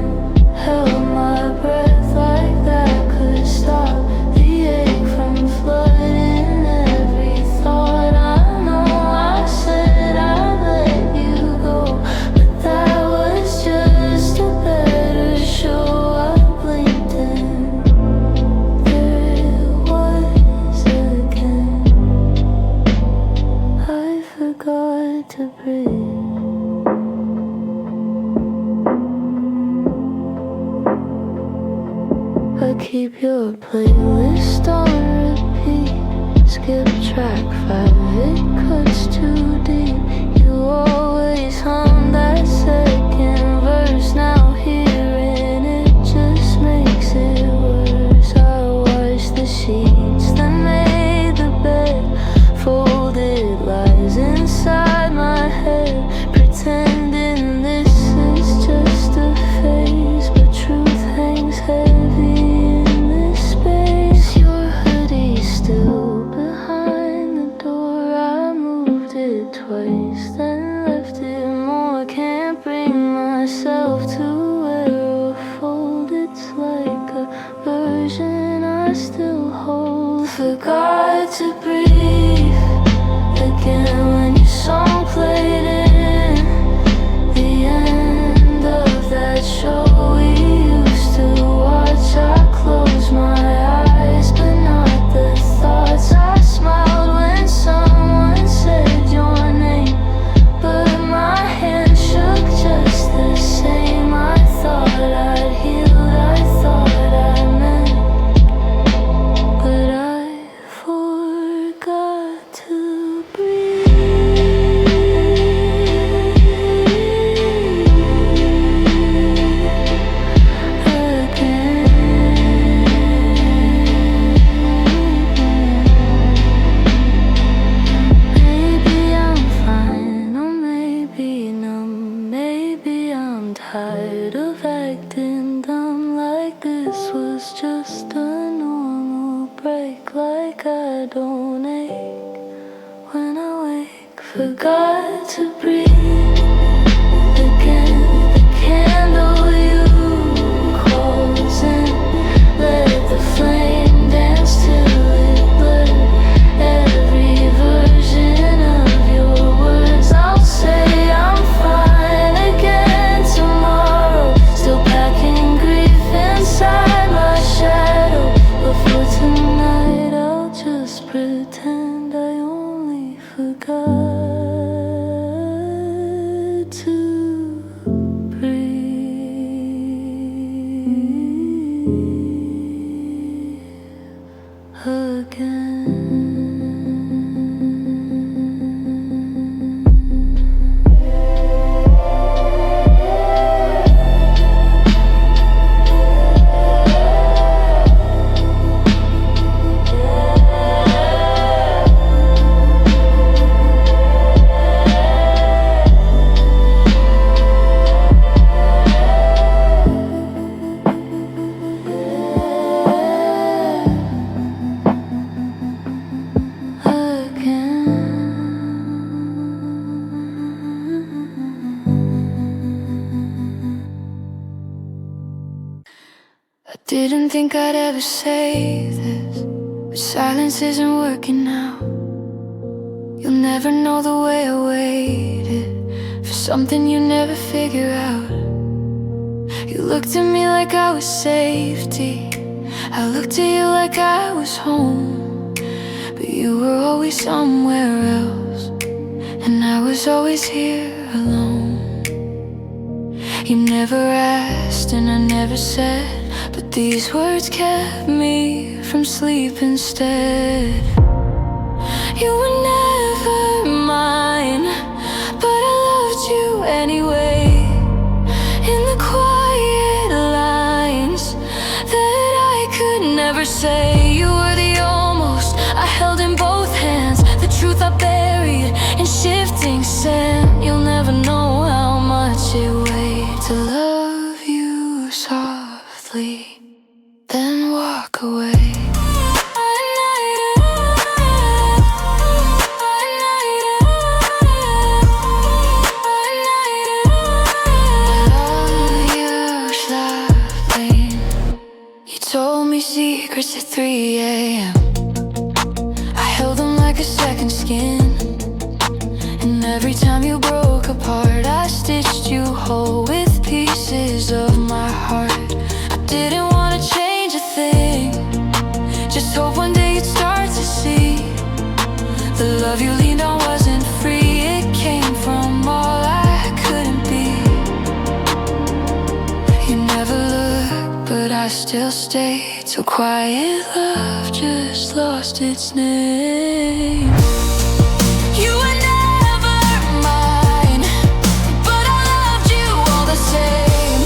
Held my breath like that could stop the ache from flooding every thought. I know I said I'd let you go, but that was just a better show. I blinked and there it was again. I forgot to breathe. I keep your playlist on repeat. Skip track 5, it cuts too deep. You always hum that second verse. Now hearing it just makes it worse. I washed the sheets, then made the bed. Folded lies inside my head, pretending this is just a phase, but truth hangs heavy in this space. Your hoodie's still behind the door. I moved it twice, then left it more. Can't bring myself to wear a fold. It's like a version I still hold. Forgot to breathe again when your song played in the end of that show we used to watch. I closed my eyes, but not the thoughts. I smiled when someone said your name, but my hand shook just the same. I thought I'd healed, I thought I meant, but I forgot to breathe. head don't ache when I wake. Forgot to breathe again. The candle you close and let the flame dance till it blurs. Every version of your words, I'll say I'm fine again tomorrow. Still packing grief inside my shadow. But for tonight I'll just pretend I only forgot to breathe again. Didn't think I'd ever say this, but silence isn't working out. You'll never know the way I waited for something you never figure out. You looked at me like I was safety, I looked at you like I was home. But you were always somewhere else, and I was always here alone. You never asked and I never said, but these words kept me from sleep instead. You were never mine, but I loved you anyway. In the quiet lines that I could never say, you were the almost I held in both hands, the truth I buried in shifting sand. You'll never know how much it weighed to love you softly, then walk away. You told me secrets at 3 a.m. I held them like a second skin, and every time you broke apart I stitched you whole with pieces of my heart. I didn't want to change a thing, just hope one day you'd start to see the love you leaned on wasn't free. It came from all I couldn't be. You never looked, but I still stayed till quiet love just lost its name. You were never mine, but I loved you all the same.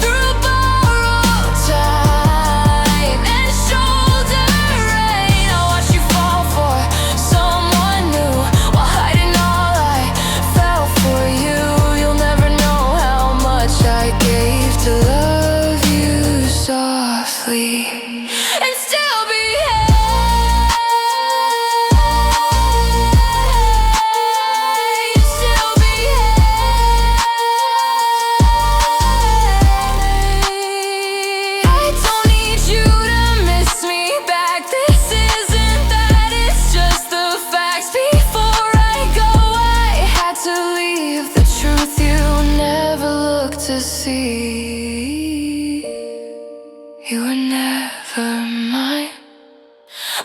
Through borrowed time and shoulder rain, I watched you fall for someone new while hiding all I felt for you. You'll never know how much I gave to love you softly and still behave. Still behave. I don't need you to miss me back. This isn't that, it's just the facts. Before I go, I had to leave the truth you never looked to see. You were never mine,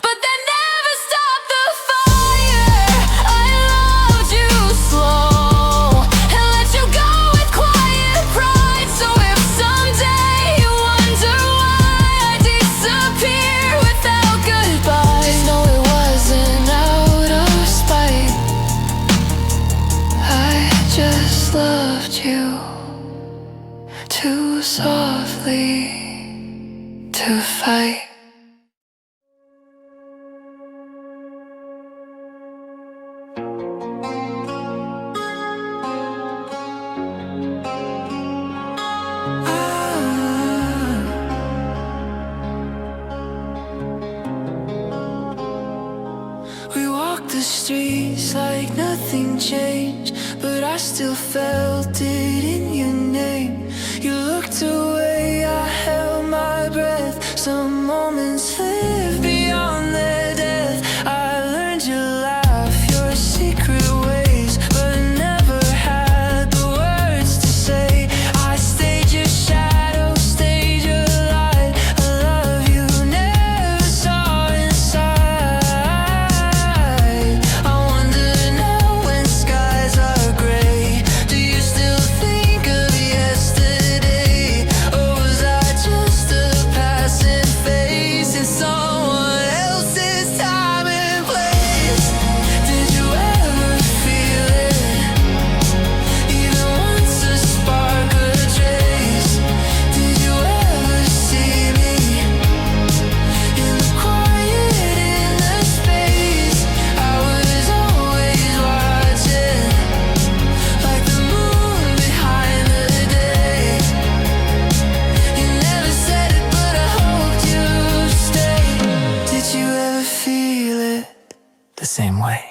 but that never stopped the fire. I loved you slow and let you go with quiet pride. So if someday you wonder why I disappear without goodbye, just know it wasn't out of spite. I just loved you too softly to fight. the streets like nothing changed, but I still felt it in your name. You looked away, I held my breath. Some moments live beyond their death. I learned your laugh, your secret ways, but never had the words to say. I stayed your shadow, stayed your light. A love you never saw inside. I wonder now when skies are gray, do you still think of yesterday? Or was I just a passing phase in someone else's time and place? Did you ever feel it? Even once a spark, a trace. Did you ever see me in the quiet, in the space? I was always watching, like the moon behind the day. You never said it, but I hoped you'd stay. Did you ever feel it the same way?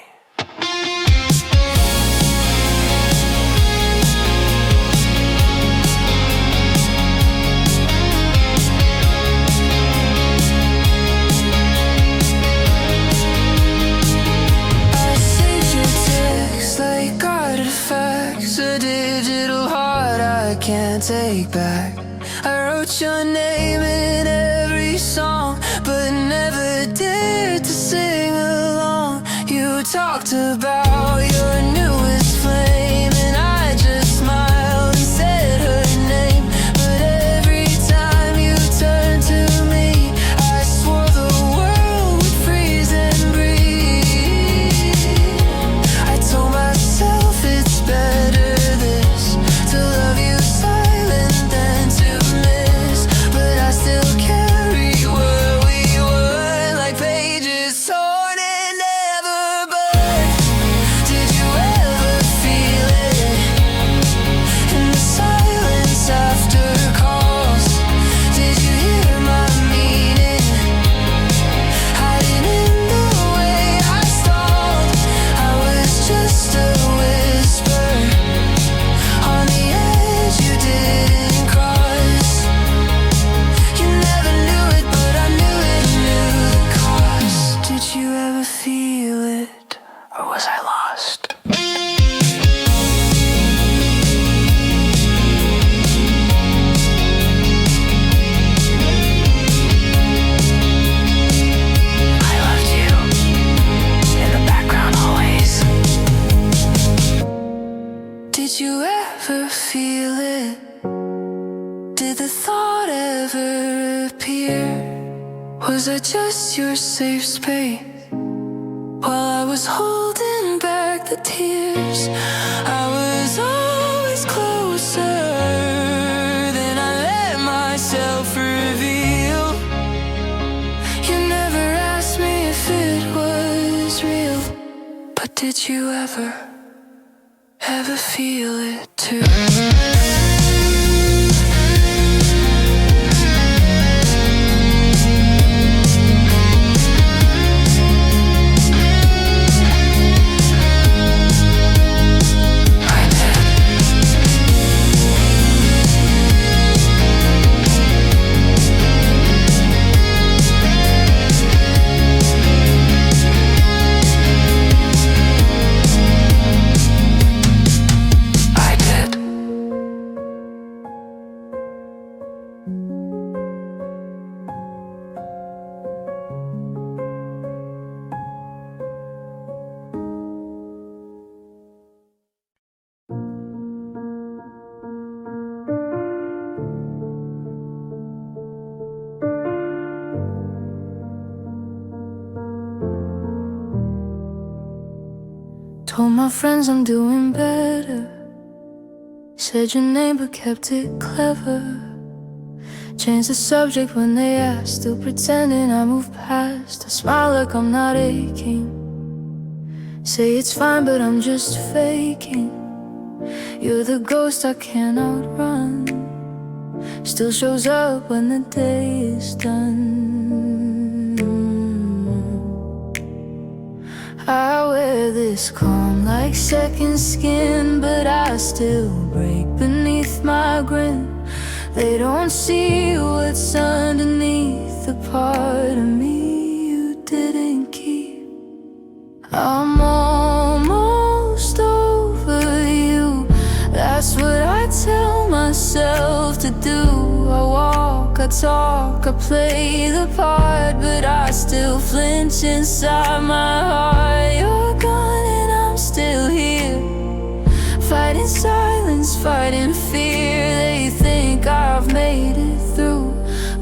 I saved your text like artifacts, a digital heart I can't take back. I wrote your name in every song, but never dared to sing along. You talked about your newest flame, and I just smiled and said her name. But every time you turned to me, I swore the world would freeze and breathe. I told myself it's better this, to love you silent than to miss. But I still carry where we were, like pages torn and never burned. Did you ever feel it in the silence after calls? Did you hear my meaning hiding in the way I stalled? I was just a whisper on the edge you didn't cross. You never knew it, but I knew it knew the cost. Did you ever feel it, or was I lost? I loved you in the background always. Did you ever feel it? Did the thought ever appear? Was I just your safe space while I was holding back the tears? I was always closer than I let myself reveal. You never asked me if it was real, but did you ever feel it too? I did. I did. Told my friends I'm doing better. Said your name but kept it clever. Changed the subject when they asked, still pretending I moved past. I smile like I'm not aching. Say it's fine but I'm just faking. You're the ghost I can't outrun. Still shows up when the day is done. I is calm like second skin, but I still break beneath my grin. They don't see what's underneath the part of me you didn't keep. I'm almost over you, that's what I tell myself to do. I walk, I talk, I play the part, but I still flinch inside my heart. You're gone and I'm still here, fighting silence, fighting fear. They think I've made it through,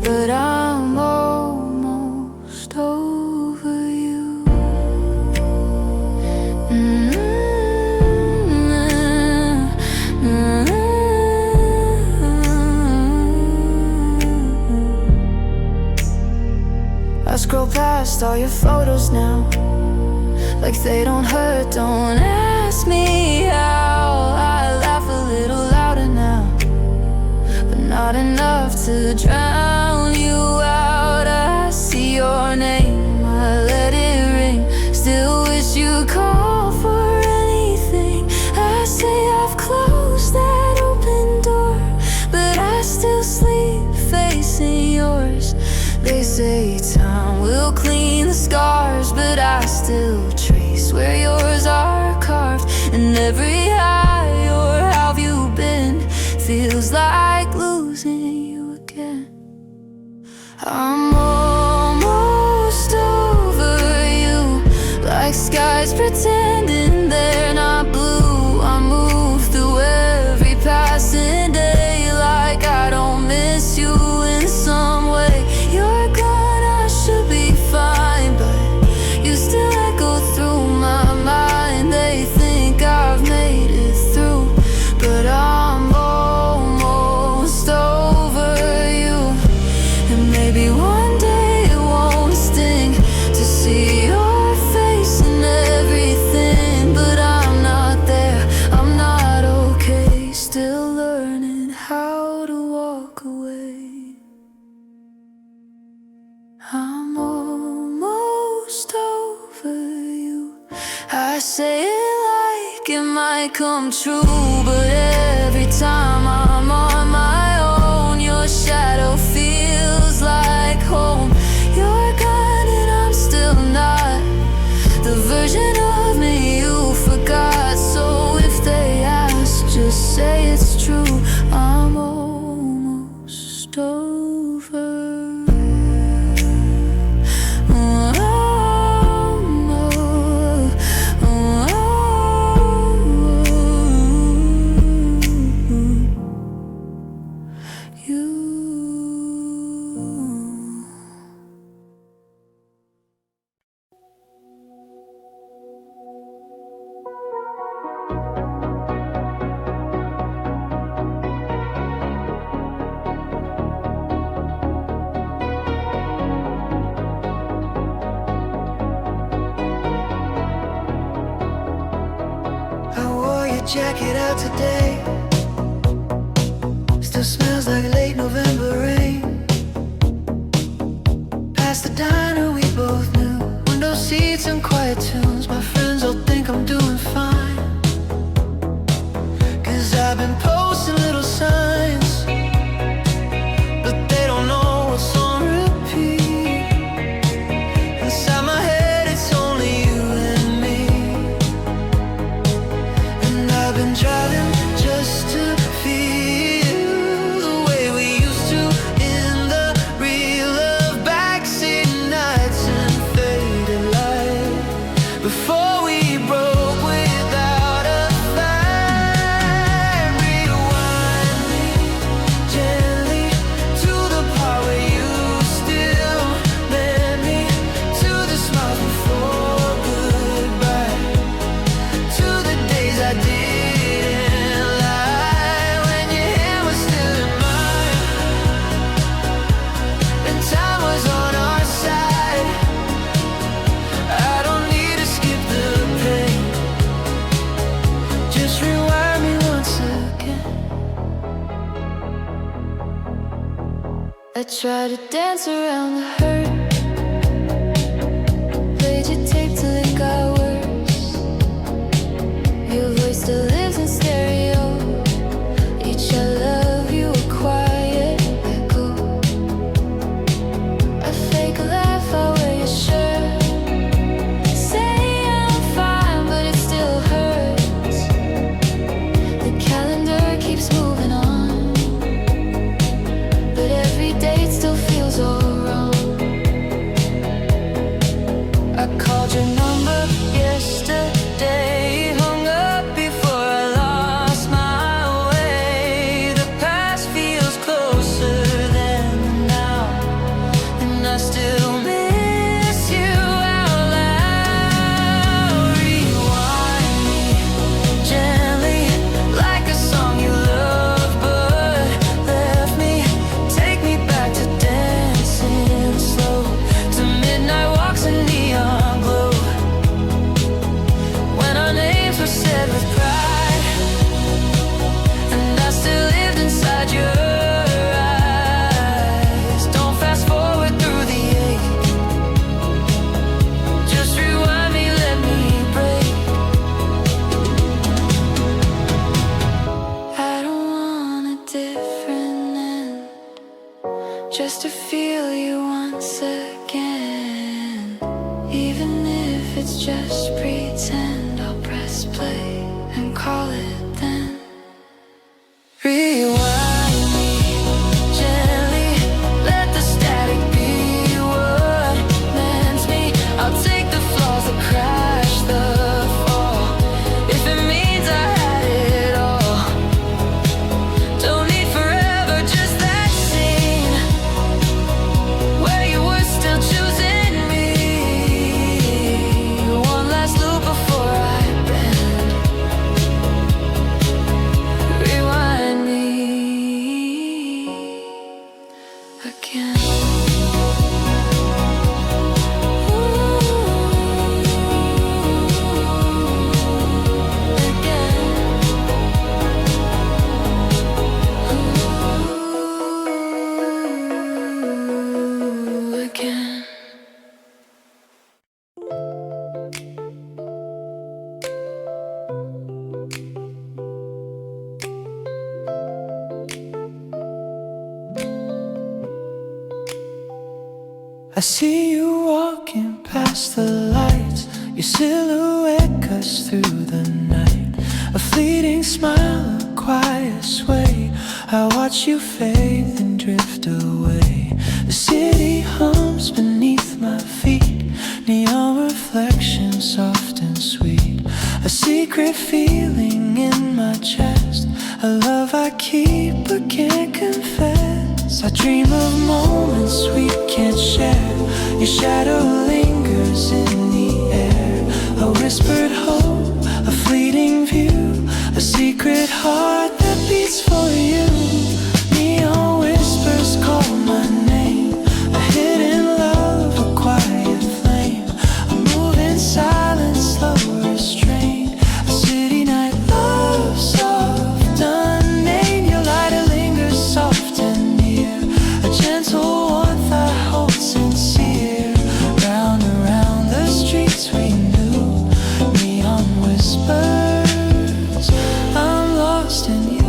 but I'm almost over you. I scroll past all your photos now, like they don't hurt, don't ask me how. I laugh a little louder now, but not enough to drown you out. I see your name, I let it ring, still wish you'd call for anything. I say I've closed that open door, but I still sleep facing yours. They say time will clean the scars, but I still trace where yours are carved. And every high or how have you been feels like losing you again. I'm almost over you, like skies pretending they're not blue. I move through every passing day like I don't miss you in some way. You're gone, I should be fine, but you still echo through my mind. They think I've made it through, but I'm almost over you. And maybe one day it won't sting to see your face and everything, but I'm not there, I'm not okay, still learning how to walk away. I'm almost over you. I say it like it might come true, but every time I'm on my own, your shadow feels like home. You're gone and I'm still not the version of me you forgot. So if they ask, just say it's true. I'm almost over. Jacket out today, still smells like late November rain. Past the diner we both knew, window seats and quiet tunes. My friends all think I'm doing fine, 'cause I've been posting little signs, but they don't know what's on repeat. Inside my head it's only you and me, and I've been driving just to feel the way we used to in the real of backseat nights and faded light, before we broke without a fight. Rewind me gently to the part where you still led me to the smiles before goodbye, to the days I didn't lie, when your hand was still in mine and time was on our side. I don't need to skip the pain, just rewind me once again. I try to dance around the hurt, played your tape till it got worse. called your number yesterday, hung up before I lost my way. The past feels closer than now, and I still miss you out loud. Rewind me gently, like a song you love but left me. Take me back to dancing slow, to midnight walks and neon glow, when our names were said with pride, and I still lived inside your eyes. Don't fast forward through the ache, just rewind me, let me break. I don't want a different end, just to feel you once again. Even if it's just pretend, I'll press play and call it then. Rewind me gently, let the static be what mends me. I'll take the flaws that crash the fall, if it means I had it all. Don't need forever, just that scene where you were still choosing me. One last loop before I bend. Rewind me again. Again. I see you walking past the lights, your silhouette cuts through the night. A fleeting smile, a quiet sway, I watch you fade and drift away. The city hums beneath my feet, neon reflections soft and sweet. A secret feeling in my chest, a love I keep but can't confess. I dream of moments we can't share, your shadow lingers in the air. A whispered hope, a fleeting view, a secret heart that beats for you. Neon whispers call my name, a hidden love, a quiet flame. I move in silence, slow restrained. A city night love, soft, unnamed. Your light lingers soft and near, a gentle warmth I hold sincere. Round and round the streets we knew, neon whispers, I'm lost in you.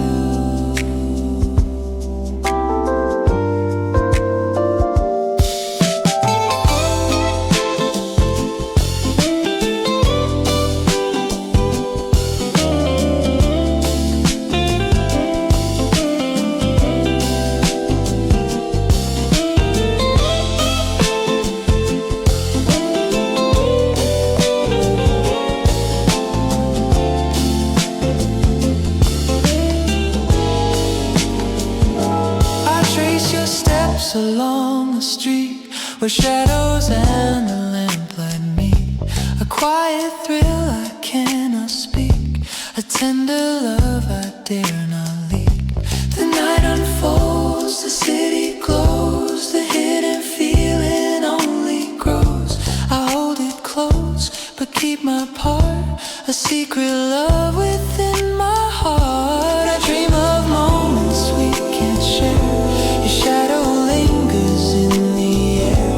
Along the street where shadows and the lamplight meet, a quiet thrill I cannot speak, a tender love I dare not leak. The night unfolds, the city glows, the hidden feeling only grows. I hold it close but keep my part, a secret love within my heart. I dream of moments we can't share, your shadow lingers in the air.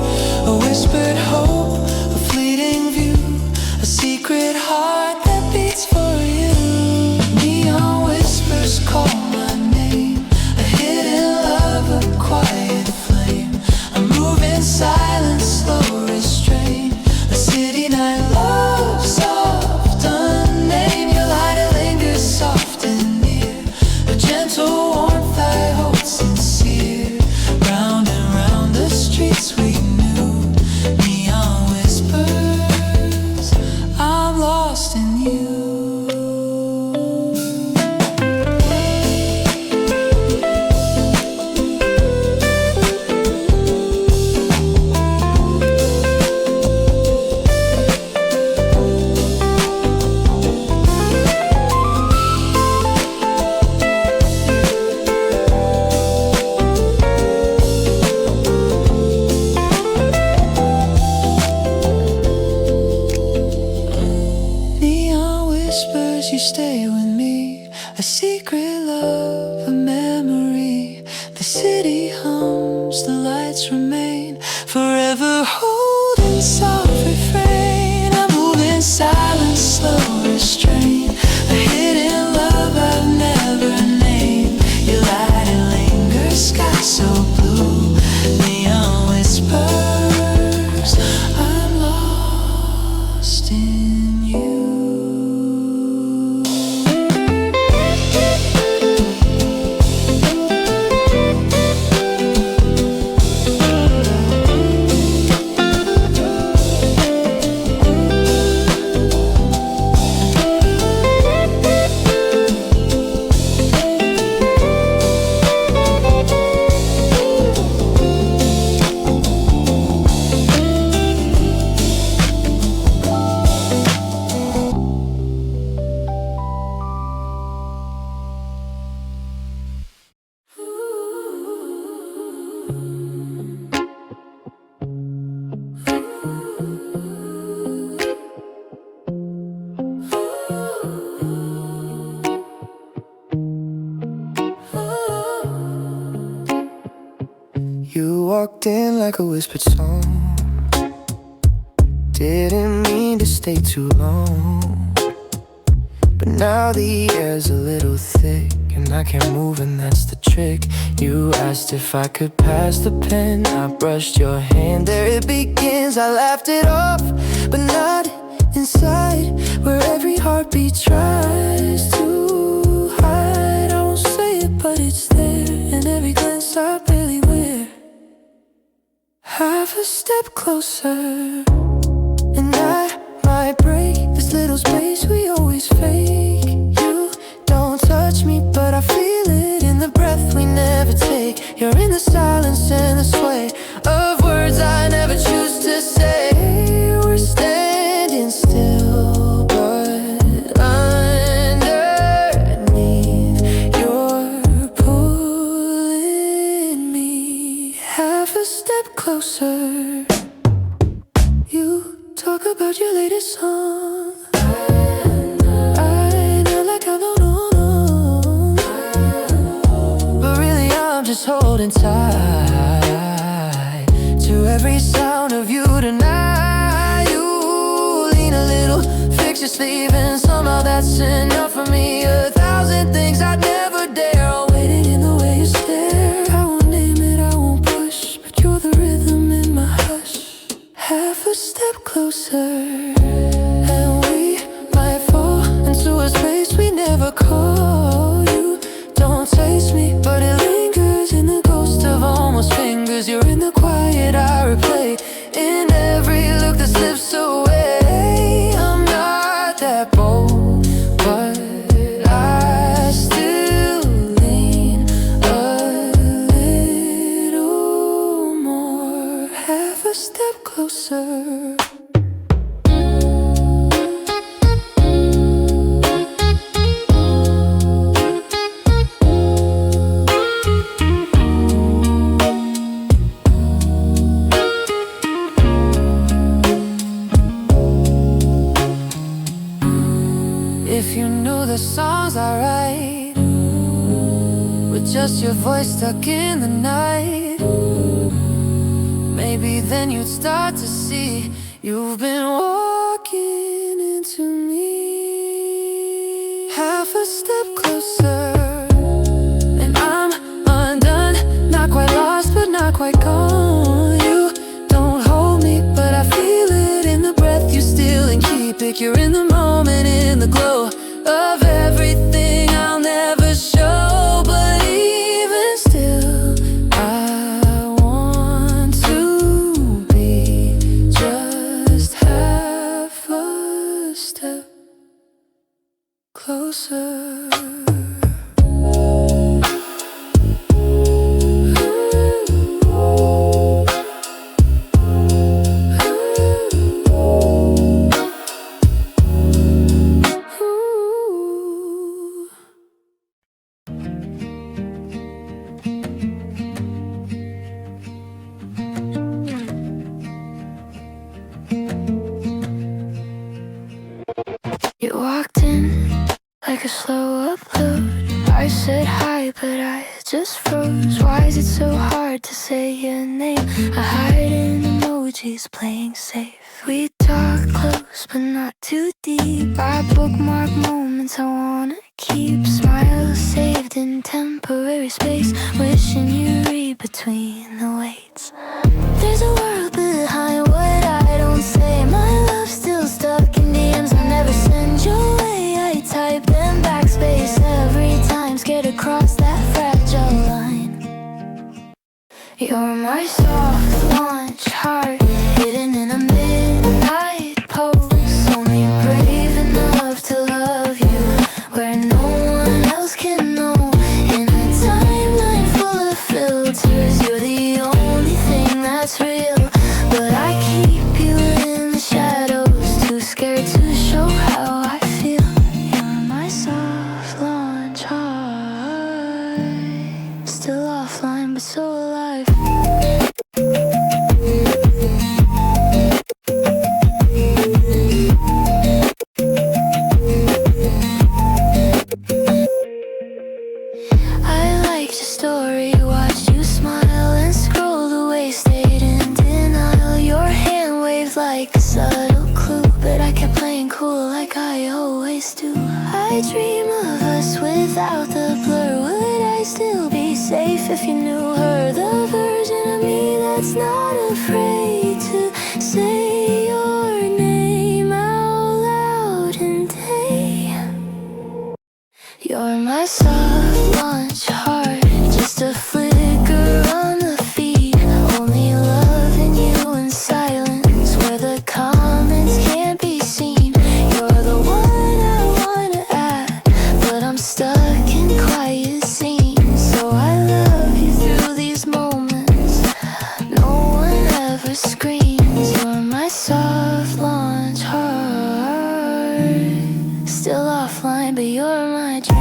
A whispered hope, a fleeting view, a secret heart that beats for you. Neon whispers call my name, a hidden love, a quiet flame. I move in silence, slow restraint. A city night love, soft, unnamed. Your light lingers soft and near. like a whispered song. Didn't mean to stay too long, but now the air's a little thick and I can't move, and that's the trick. You asked if I could pass the pen, I brushed your hand, there it begins. I laughed it off, but not inside, where every heartbeat tries to hide. I won't say it, but it's there, and every glance I barely wear. Half a step closer, and I might break this little space we always fake. You don't touch me, but I feel it in the breath we never take. You're in the silence and the sway of words I never choose to say. We're standing still, but underneath you're pulling me half a step closer. You talk about your latest song. I know like I don't know, but really I'm just holding tight to every sound of you tonight. You lean a little, fix your sleeve, and somehow that's enough for me. 1,000 things I'd never dare, all waiting in the way you stare. I won't name it, I won't push, but you're the rhythm in my hush. Half a step closer, and we might fall into a space we never call. You don't taste me, but it lingers in the ghost of almost fingers. You're in the quiet I replay, in every look that slips away. I'm not that bold, but I still lean a little more. Half a step closer. If you knew the songs I write with just your voice stuck in the night, maybe then you'd start to see you've been walking into me. Half a step closer, and I'm undone, not quite lost but not quite gone. You don't hold me, but I feel it in the breath you steal and keep it. You're in the moment, in the glow of everything I'll never show. But even still, I want to be just half a step closer. You walked in like a slow upload. I said hi, but I just froze. Why is it so hard to say your name? I hide in emojis, playing safe. We talk close, but not too deep. I bookmark moments I wanna keep. Smiles saved in temporary space, wishing you read between the weights. There's a world behind what I don't say. My love's still stuck in DMs I never send your way. I type in backspace every time, scared to cross that fragile line. You're my soft launch heart, hidden in a midnight pose. Only brave enough to love you where no one else can know. In a timeline full of filters, you're the only thing that's real. with like a subtle clue, but I kept playing cool like I always do. I dream of us without the blur. Would I still be safe if you knew her? The version of me that's not afraid to say your name out loud and day. You're my soft launch heart, just a flicker on the feed. Only loving you in silence, where the comments can't be seen. You're the one I wanna add, but I'm stuck in quiet scenes. So I love you through these moments no one ever screams. You're my soft launch heart, still offline, but you're my dream.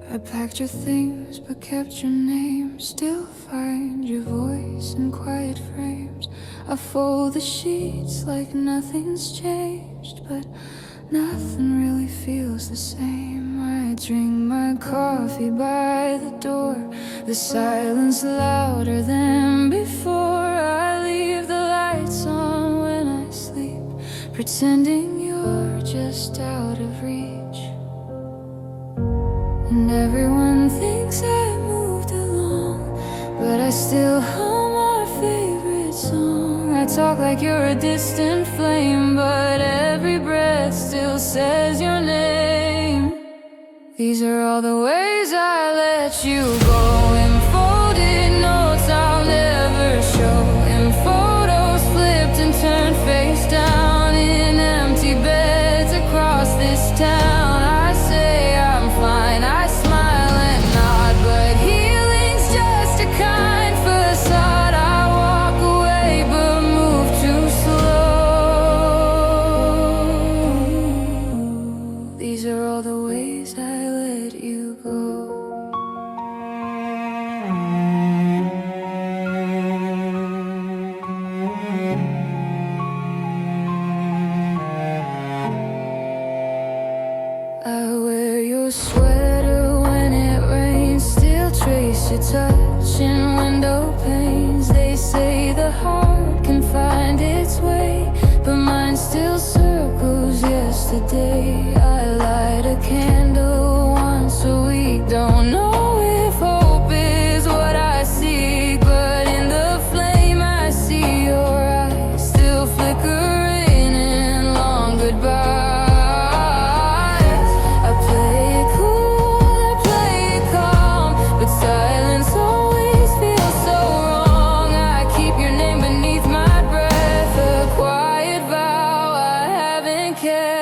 I packed your things but kept your name. Still find your voice in quiet frames. I fold the sheets like nothing's changed, but nothing really feels the same. I drink my coffee by the door, the silence louder than before. I leave the lights on when I sleep, pretending you're just out of reach. And everyone thinks I moved along, but I still hum our favorite song. I talk like you're a distant flame, but every breath still says your name. These are all the ways I let you go. In folded notes I'll never show, in photos flipped and turned face down, in empty beds across this town. I say I'm fine, I smile and nod, but healing's just a kind facade. I walk away but move too slow. These are all the ways I let you go. I wear your sweater when it rains, still trace your touch in window panes. They say the heart can find its way, but mine still circles yesterday. I light a candle once a week, don't know if hope is what I seek, but in the flame I see your eyes still flickering in long goodbyes. I play it cool, I play it calm, but silence always feels so wrong. I keep your name beneath my breath, a quiet vow I haven't kept.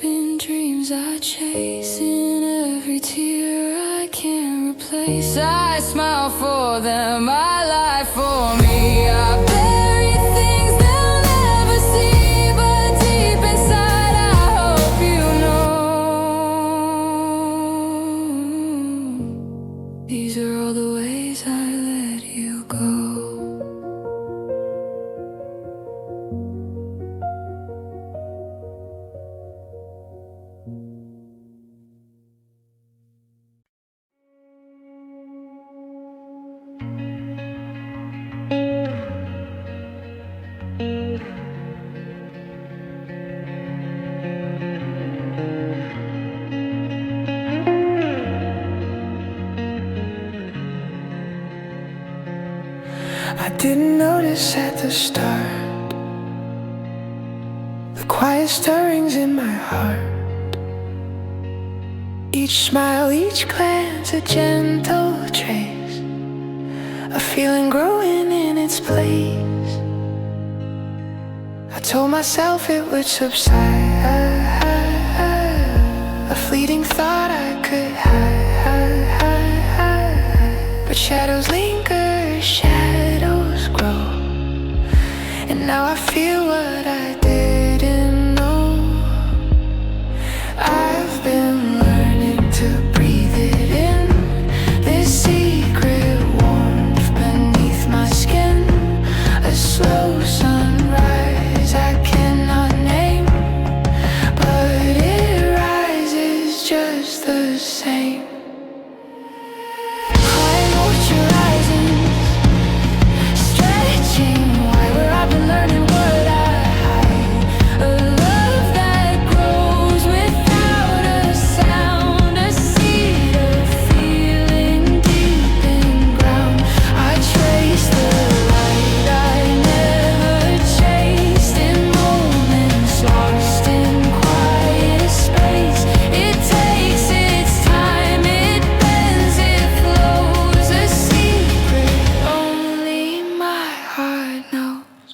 in dreams I chase, in every tear I can't replace. I smile for them, I lie for me. I bury things they'll never see, but deep inside I hope you know. These are all the ways I let you go. I didn't notice at the start the quiet stirrings in my heart. Each smile, each glance, a gentle trace, a feeling growing in its place. I told myself it would subside, a fleeting thought I could hide, but shadows linger, shadows grow, and now I feel what I didn't know. I've been learning to breathe it in, this secret warmth beneath my skin, a slow sunrise I cannot name, but it rises just the same. Climb out your horizons, stretching wide where I've been learning what I hide, a love that grows without a sound, a seed of feeling deep in ground. I trace the light I never chased, in moments lost in quiet space. It takes its time, it bends, it flows, a secret only my heart knows.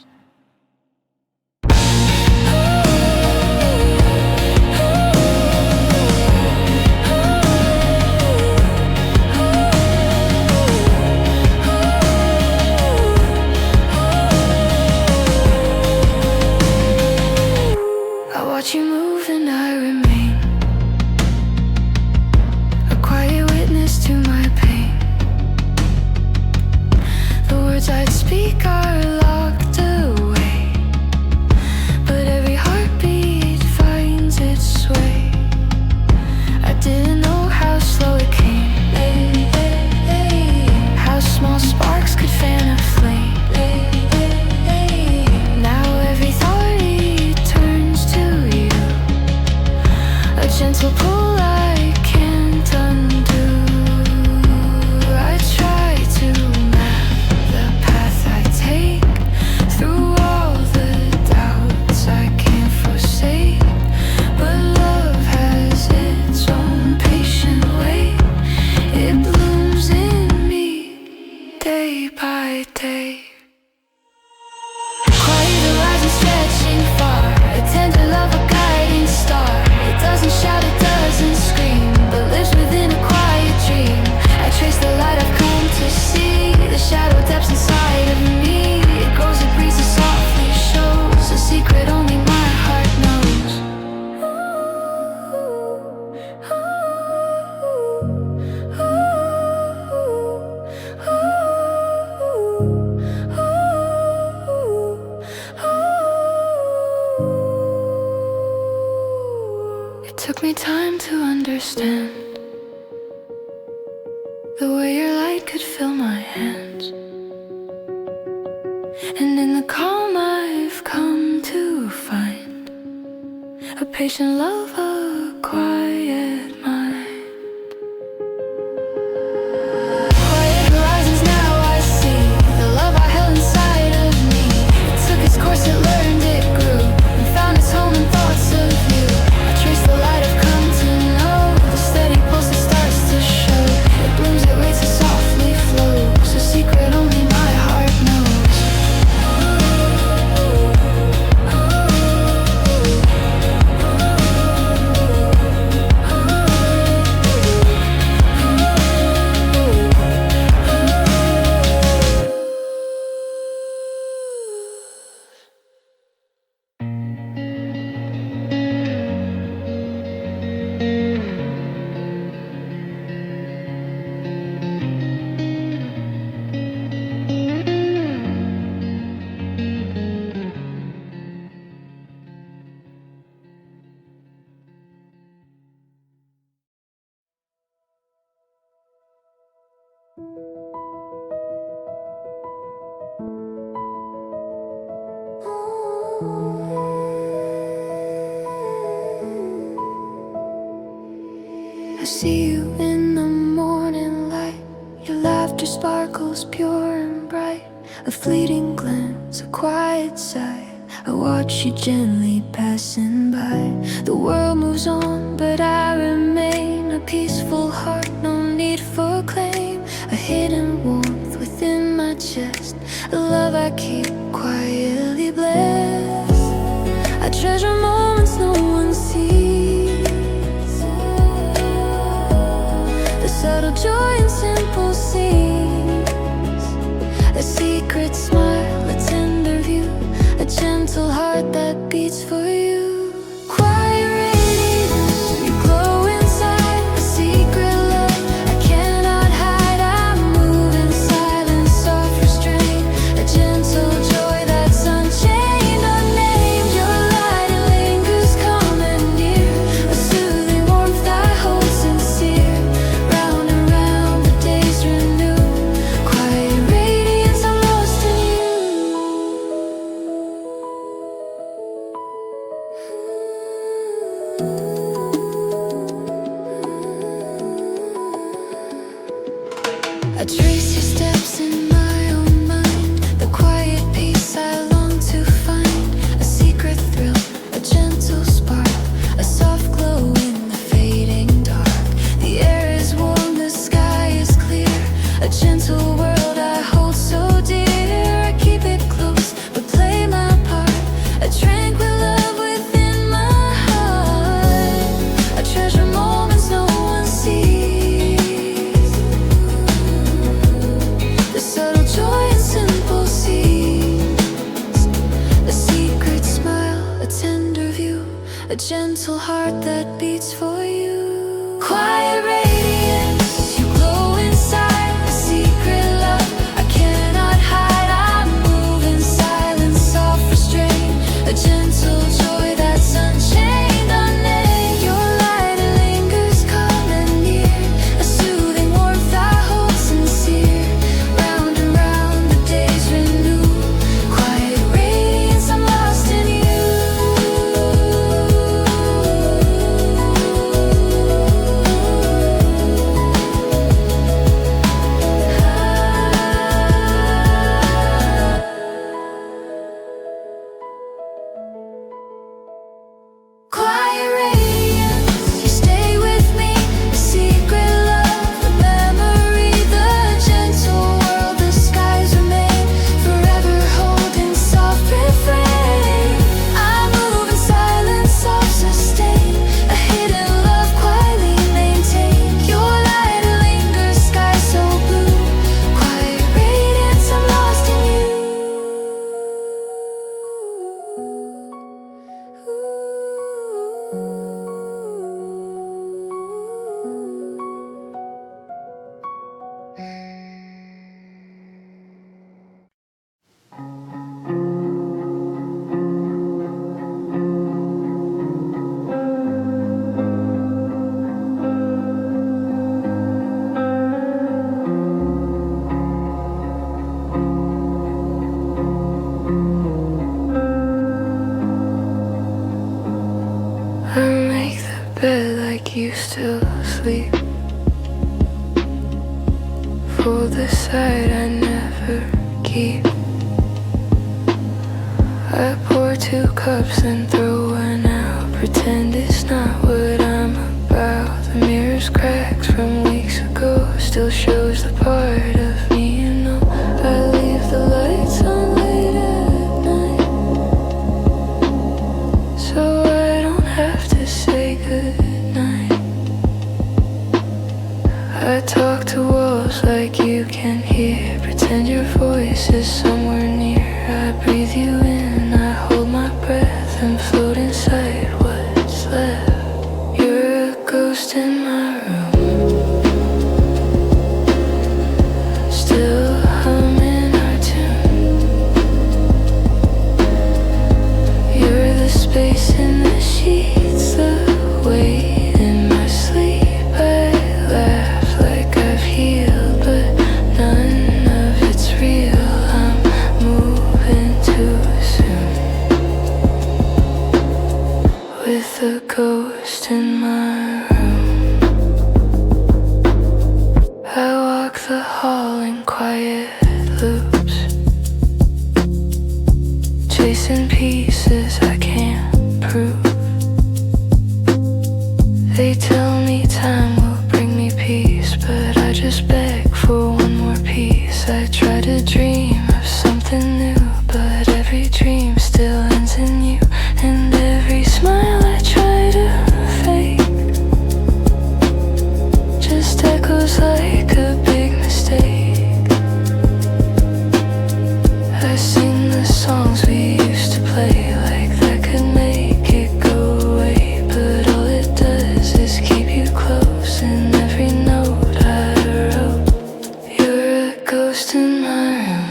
I watch you move and I remain, a quiet witness to my pain. The words I'd speak are locked away, but every heartbeat finds its way. I didn't know how slow it came, how small sparks could fan a flame. Now every thought returns to you, a gentle pull I can't undo. I try to map the path I take, through all the doubts I can't forsake, but love has its own patient way. It blooms in me day by day. Quiet horizon stretching far, a tender love, a guiding star. It doesn't shout, it doesn't scream, but lives within a quiet dream. I trace the light I've come to see, the shadow depths inside of me. It grows, it breathes, it softly shows, a secret only my heart knows. It took me time to understand the way your light could fill my hands, and in the calm I've come to find a patient love, a quiet mind. Quiet horizons, now I see the love I held inside of me. It took its course, it learned, it grew, and found its home in thoughts of you. I trace the light I've come to know, the steady pulse that starts to show. It blooms, it waits, it softly flows, a secret only my heart knows. I see you in the morning light. Your laughter sparkles pure and bright. A fleeting glance, a quiet sigh. I watch you gently passing by. The world moves on, but I remain. A peaceful heart, no need for claim. A hidden warmth within my chest. A love I keep quietly blessed. I treasure moments no one sees. The subtle joy in simple scenes. A secret smile, a tender view. A gentle heart that beats for you. Quiet radiance, you glow inside. A secret love I cannot hide. I move in silence, soft restraint. A gentle joy that's unchained, unnamed. Your light, it lingers calm and near. A soothing warmth I hold sincere. Round and round the days renew. Quiet radiance, I'm lost in you. I trace your steps in my own mind. The quiet peace I long to find. A secret thrill, a gentle spark. A soft glow in the fading dark. The air is warm, the sky is clear. A gentle world I hold so dear. I keep it close, but play my part. A tranquil love within my heart. I treasure moments no one sees. The subtle joy in simple scenes. A secret smile, a tender view. A gentle heart that beats for you. Quiet radiance, you glow inside. A secret love I cannot hide. I move in silence, soft restraint. A gentle joy that's unchained, unnamed. Your light, it lingers calm and near. A soothing warmth I hold sincere. Round and round the days renew. Quiet radiance, I'm lost in you. Quiet radiance, you stay with me. A secret love, a memory. The gentle world, the skies remain. Forever holding soft refrain. I move in silence, self-sustained. A hidden love quietly maintained. Your light, it lingers, sky so blue. Quiet radiance, I'm lost in you. I make the bed like you still sleep. Fold the side I never keep. I pour 2 cups and throw one out. Pretend it's not what I'm about. The mirror's cracks from weeks ago still shows the part of me you know. I leave the lights on late at night, so I don't have to say goodnight. I talk to walls like you can hear. Pretend your voice is somewhere near. I breathe you in, I hold my breath and float inside what's left. You're a ghost in my room, still humming our tune. You're the space in the sheets, the weight in my sleep. I laugh like I've healed, but none of it's real. I'm moving too soon with a ghost in my room. They tell me time will bring me peace, but I just beg for one more piece. I try to dream of something new, but every dream still ends in you. And every smile I try to fake just echoes like a big mistake. I sing the songs we used to play like that could make it go away, but all it does is keep you close in every note I wrote. You're a ghost in my room,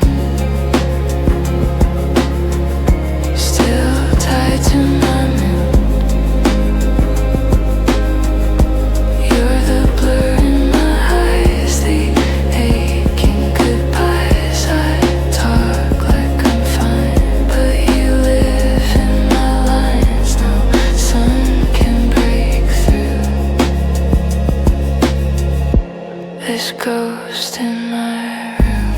still tied to my mood. You're the blur in my eyes, the aching goodbyes. I talk like I'm fine, but you live in my lines. No sun can break through this ghost in my room.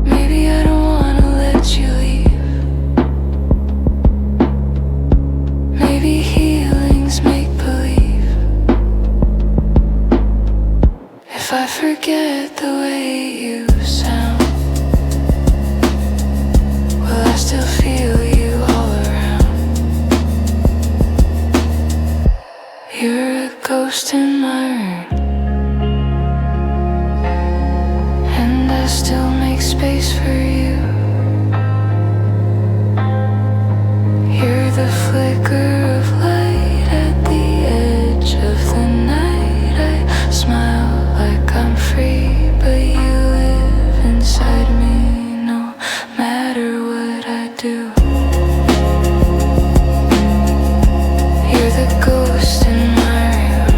Maybe I don't wanna let you leave. Maybe healing's make believe. If I forget the way you sound, will I still feel you all around? You're a ghost in my room, and I still make space for you. You're the flicker of light at the edge of the night. I smile like I'm free, but you live inside me no matter what I do. You're the ghost in my room.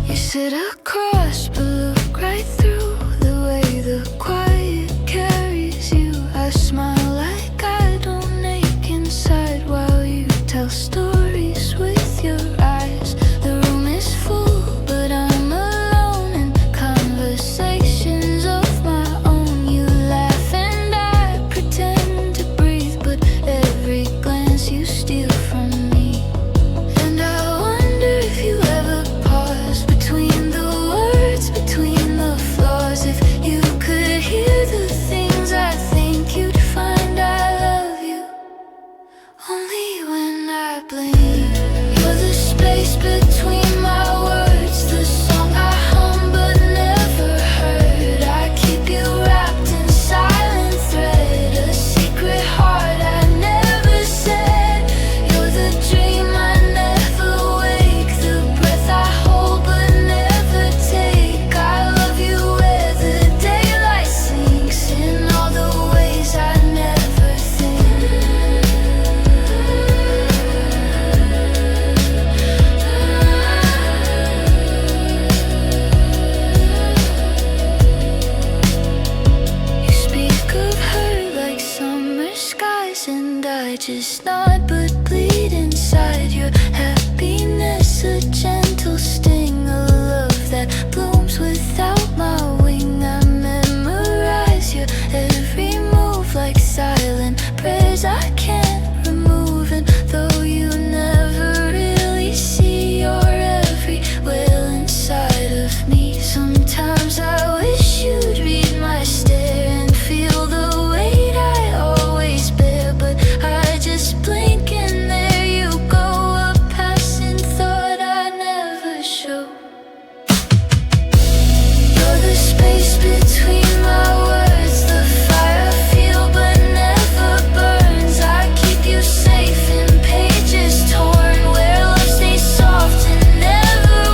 You sit across but look right through the way the quiet carries you. I smile like I don't ache inside while you tell stories with your eyes. The room is full but I'm alone in conversations of my own. You laugh and I pretend to breathe, but every glance you steal from me. And I wonder if you ever pause between the words, between the flaws. If you could hear the things I think, you'd find I love you only when I blink. You're the space between my words, the song I hum but never heard. I keep you wrapped in silent thread, a secret heart I never said. You're the dream I never wake, the breath I hold but never take. I love you where the daylight sinks, in all the ways I never think. You speak of her like summer skies, and I just nod but bleed inside. Your happiness, a gentle sting, a love that blooms without my wing. I memorize your every move like silent prayers I can't remove. And though you never really see, you're everywhere inside of me. Sometimes I wish you'd read my stare and feel the weight I always bear, but I just blink and there you go, a passing thought I never show. You're the space between my words, the fire I feel but never burns. I keep you safe in pages torn, where love stays soft and never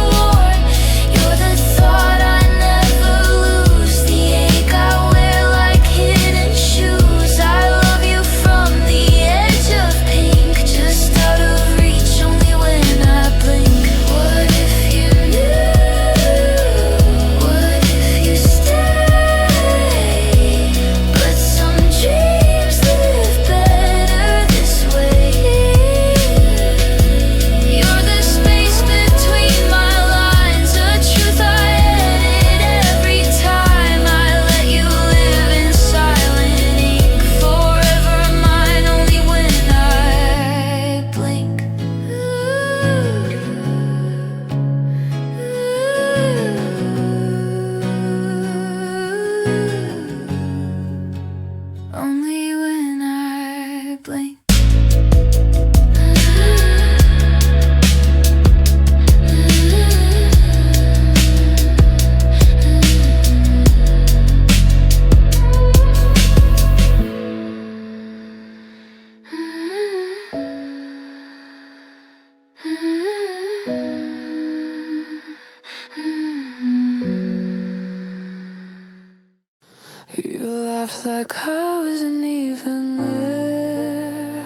laughed like I wasn't even there.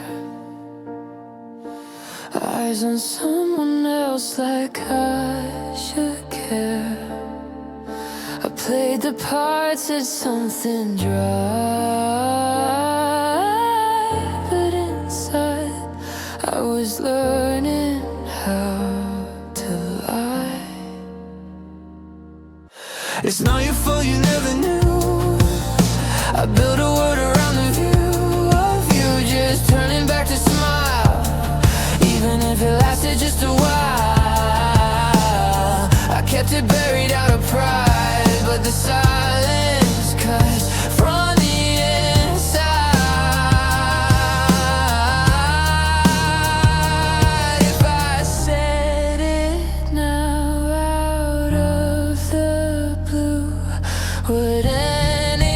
Eyes on someone else like I should care. I played the part, said something dry, but inside I was learning how to lie. It's not your fault you never knew. I built a world around the view of you just turning back to smile, even if it lasted just a while. I kept it buried out of pride, but the silence cuts from the inside. If I said it now out of the blue, would anything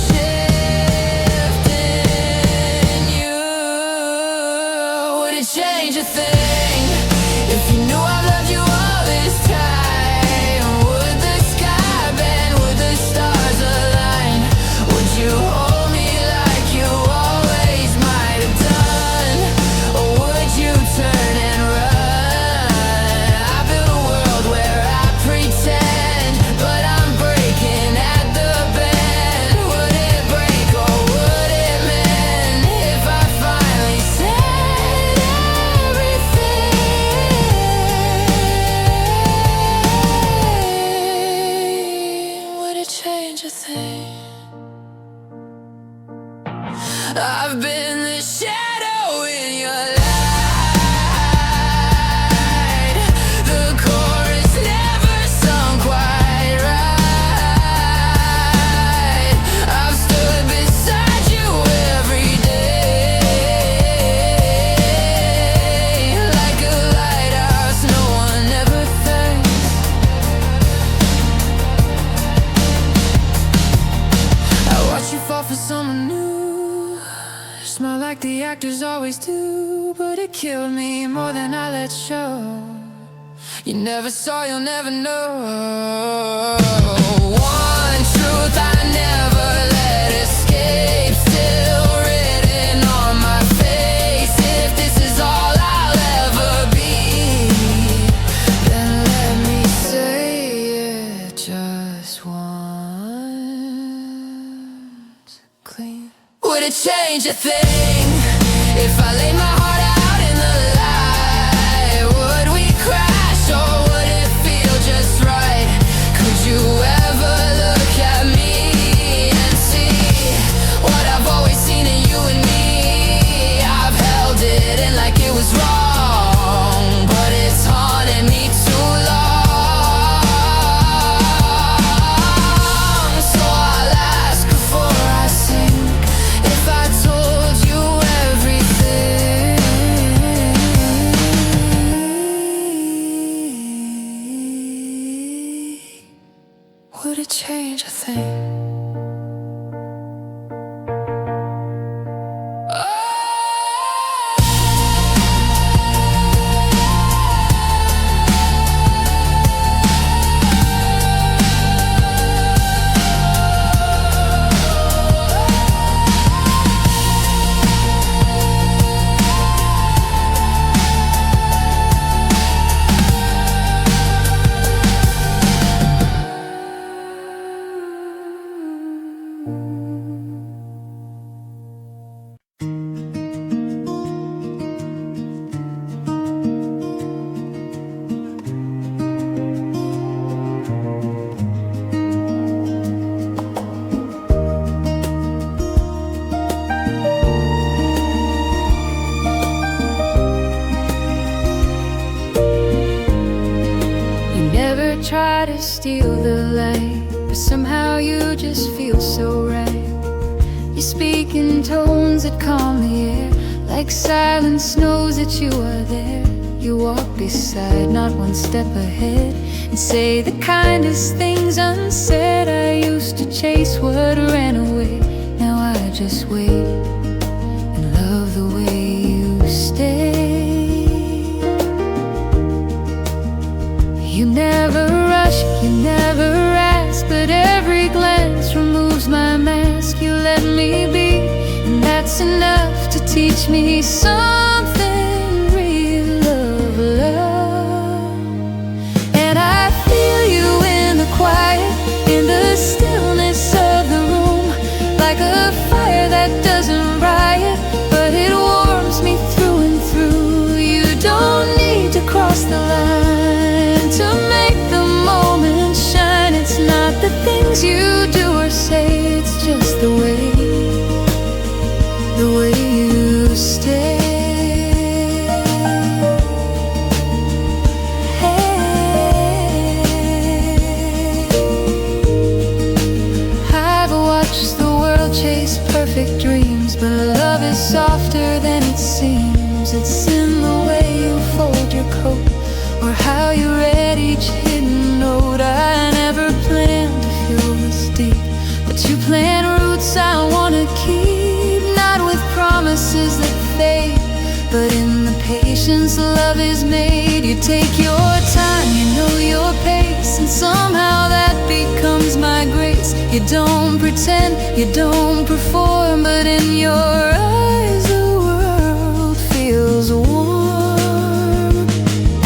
shift in you? Would it change a thing if you knew I loved you all this time? Would the sky bend? Would the stars align? Would you hold me like you always might have done? Or would you turn and run? I built a world where I pretend, but I'm breaking at the bend. Would it break or would it mend if I finally said everything? Would it change a thing? I've been the shadow in your light. The chorus never sung quite right. I've stood beside you every day, like a lighthouse no one ever thanks. I watch you fall for someone new. Smile like the actors always do, but it killed me more than I let show. You never saw, you'll never know. One truth I never let escape, still written on my face. If this is all I'll ever be, then let me say it just once, clean. Would it change a thing if I laid my heart out in the light? Would we crash or would it feel just right? Could you ever look at me and see what I've always seen in you and me? I've held it in like it was wrong, but it's haunted me too long. So I'll ask before I sing, if I told you everything, would it change a thing? Try to steal the light, but somehow you just feel so right. You speak in tones that calm the air, like silence knows that you are there. You walk beside, not one step ahead, and say the kindest things unsaid. I used to chase what ran away, now I just wait and love the way you stay. You never rush, you never ask, but every glance from close enough to teach me something real of love. And I feel you in the quiet, in the stillness of the room, like a fire that doesn't riot, but it warms me through and through. You don't need to cross the line to make the moment shine. It's not the things you do or say, it's just the way you stay. I've watched the world chase perfect dreams, but love is softer than it seems. It's in the way you fold your coat, or how you read each hidden note. I never planned to feel this deep, but you plant roots I wanna keep, not with promises that fade, but in the patience love is made. You take your time, you know your pace, and somehow that becomes my grace. You don't pretend, you don't perform, but in your eyes the world feels warm.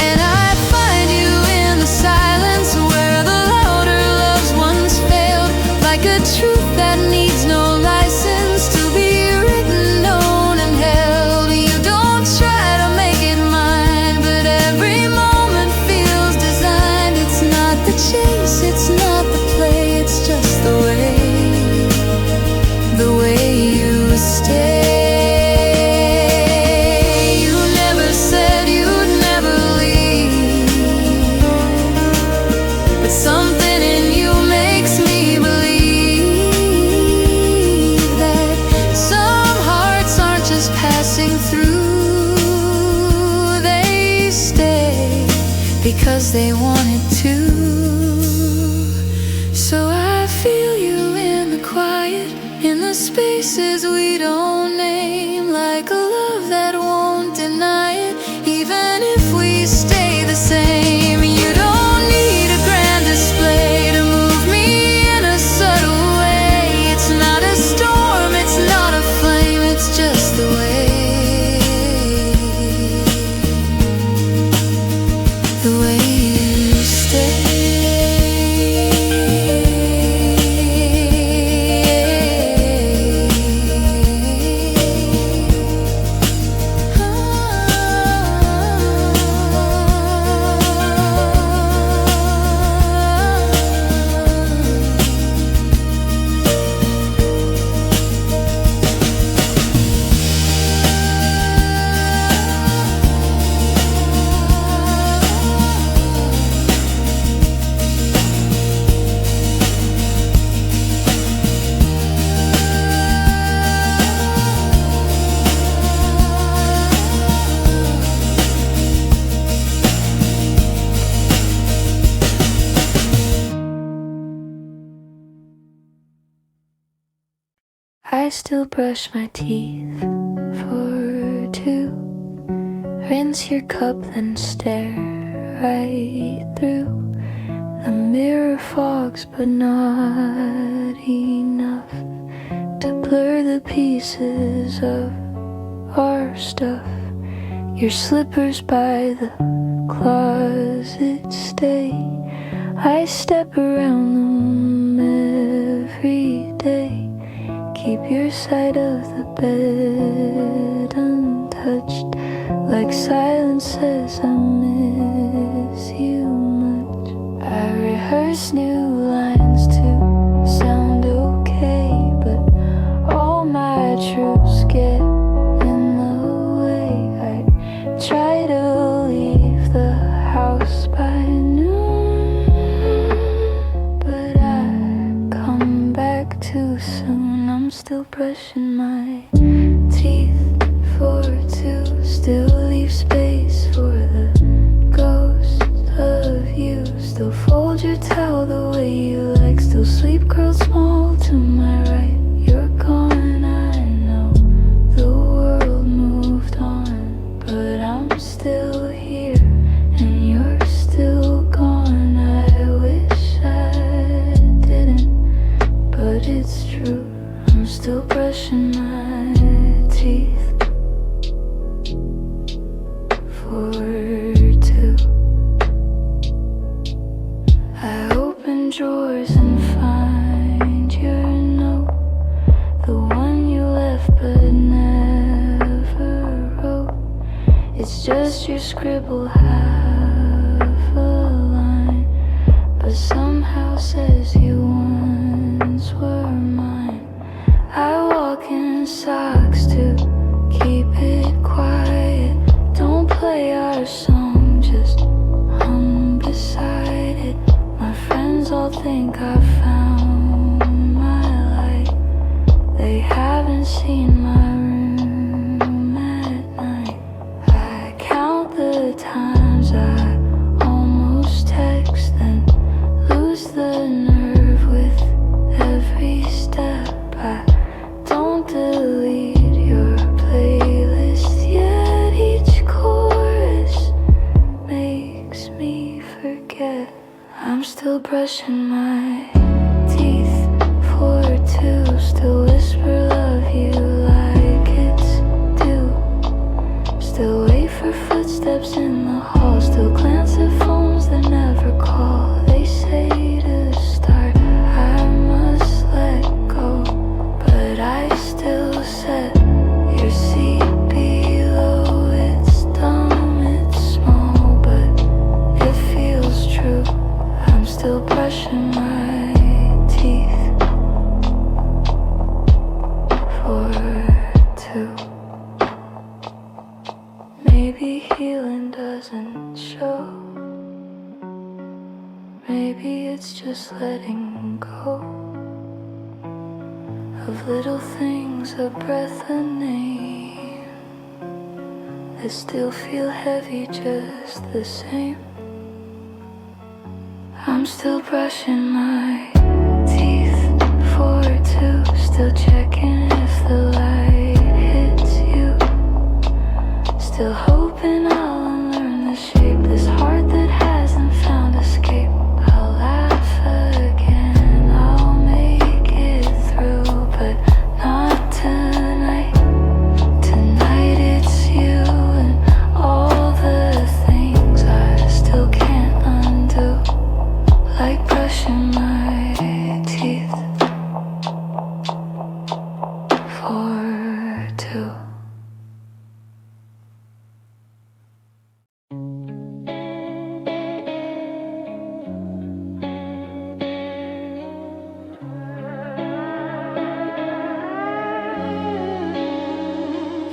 And I find you in the silence where the louder loves once failed, like a truth that needs no license to be written, known and held. You don't try to make it mine, but every moment feels designed. It's not the chase, it's not the play, it's just the way you stay. You never said you'd never leave, but something in you makes me believe that some hearts aren't just passing through, they stay because they wanted to. So I feel you in the quiet, in the spaces we don't name, like a love that won't deny it, even if we stay the same. You don't need a grand display to move me in a subtle way. It's not a storm, it's not a flame, it's just the way you stay. I still brush my teeth for two. Rinse your cup, then stare right through. The mirror fogs, but not enough to blur the pieces of our stuff. Your slippers by the closet stay. I step around them every day. Keep your side of the bed untouched, like silence says I miss you much. I rehearse new lines to sound okay, but all my truths get in the way. I try to leave the house by noon, but I come back too soon. I'm still brushing my teeth for two. Still leave space for the ghost of you. Still fold your towel the way you like. Still sleep curled small to my right. You're gone, I know. The world moved on, but I'm still here and you're still gone. I wish I didn't, but it's true. I'm still brushing my drawers and find your note, the one you left but never wrote. It's just your scribble half a line, but somehow says you once were mine. I walk in socks to keep it quiet. Don't play our song, just hum beside it. My friends all think I found my light. They haven't seen my room at night. I count the times I almost text and lose the nerve with every step. I don't delete your playlist yet. Each chorus makes me forget. I'm still brushing my teeth for two. Still whisper love you like it's due. Still wait for footsteps in the hall. Still glance at phones that never call. They say to start, I must let go, but I still set your seat below. It's dumb, it's small, but it feels true. I'm still brushing my teeth for two. Maybe healing doesn't show. Maybe it's just letting go of little things, a breath, a name, that still feel heavy just the same. I'm still brushing my teeth for two. Still checking if the light hits you. Still hoping I'll unlearn the shape. This heart that hasn't found escape. I'll laugh again, I'll make it through, but not tonight. Tonight it's you and all the things I still can't undo. Like brushing my teeth for two.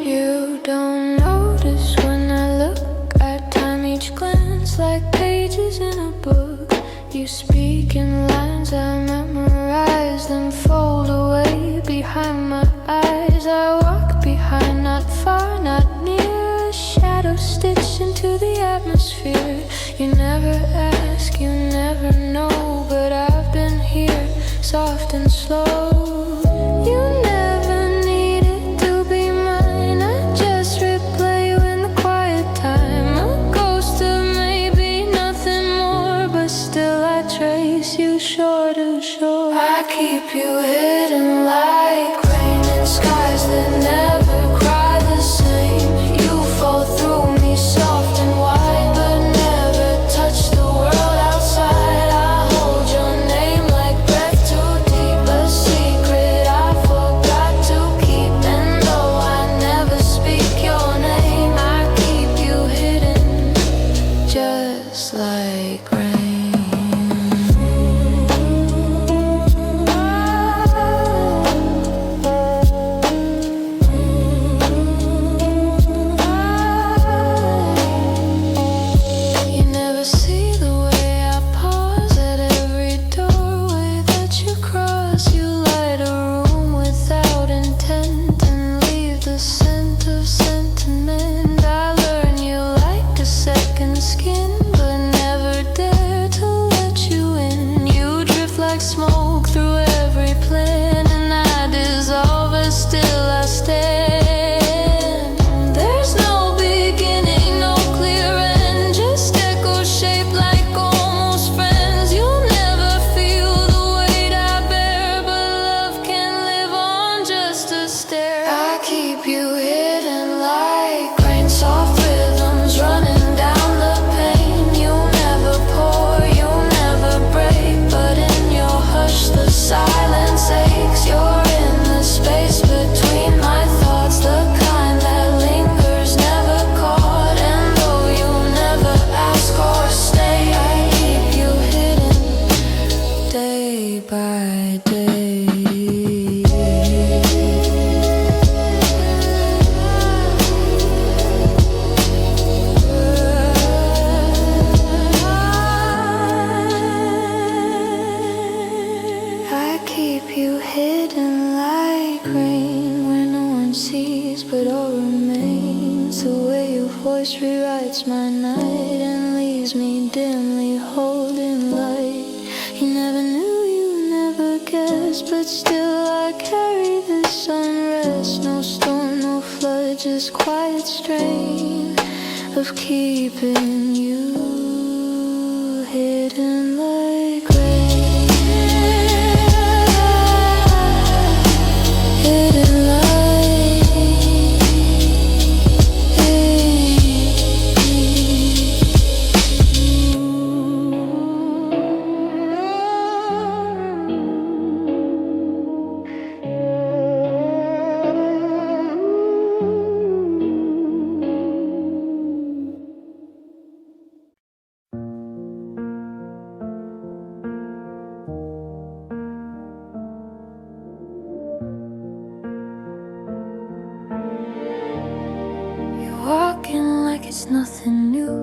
You don't notice when I look at time, each glance like pages in a book. You speak in lines, I memorize them, fold away behind my eyes. I walk behind, not far, not near, a shadow stitched into the atmosphere. You never ask, you never know, but I've been here, soft and slow. You never needed to be mine, I just replay you in the quiet time. A ghost of maybe nothing more, but still I trace you shore to shore. I keep you hidden like rain in skies that never cry the same. You fall through me soft and wide, but never touch the world outside. I hold your name like breath too deep, a secret I forgot to keep. And though I never speak your name, I keep you hidden just like rain. You never see the way I pause at every doorway that you cross. You light a room without intent and leave the scent of sentiment. I learn you like a second skin, but never dare dimly holding light. You never knew, you never guessed, but still I carry this unrest. No storm, no flood, just quiet strain of keeping you hidden like rain. Hidden like walking like it's nothing new,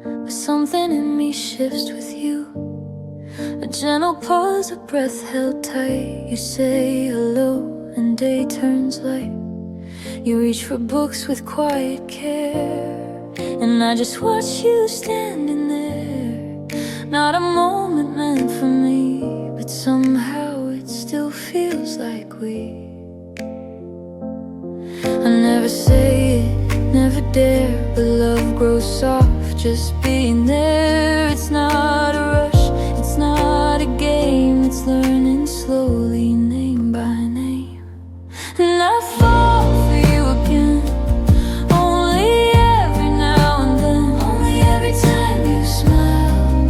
but something in me shifts with you. A gentle pause, a breath held tight. You say hello and day turns light. You reach for books with quiet care, and I just watch you standing there. Not a moment meant for me, but somehow it still feels like we. I never say it, never dare, but love grows soft just being there. It's not a rush, it's not a game, it's learning slowly, name by name. And I fall for you again, only every now and then. Only every time you smile,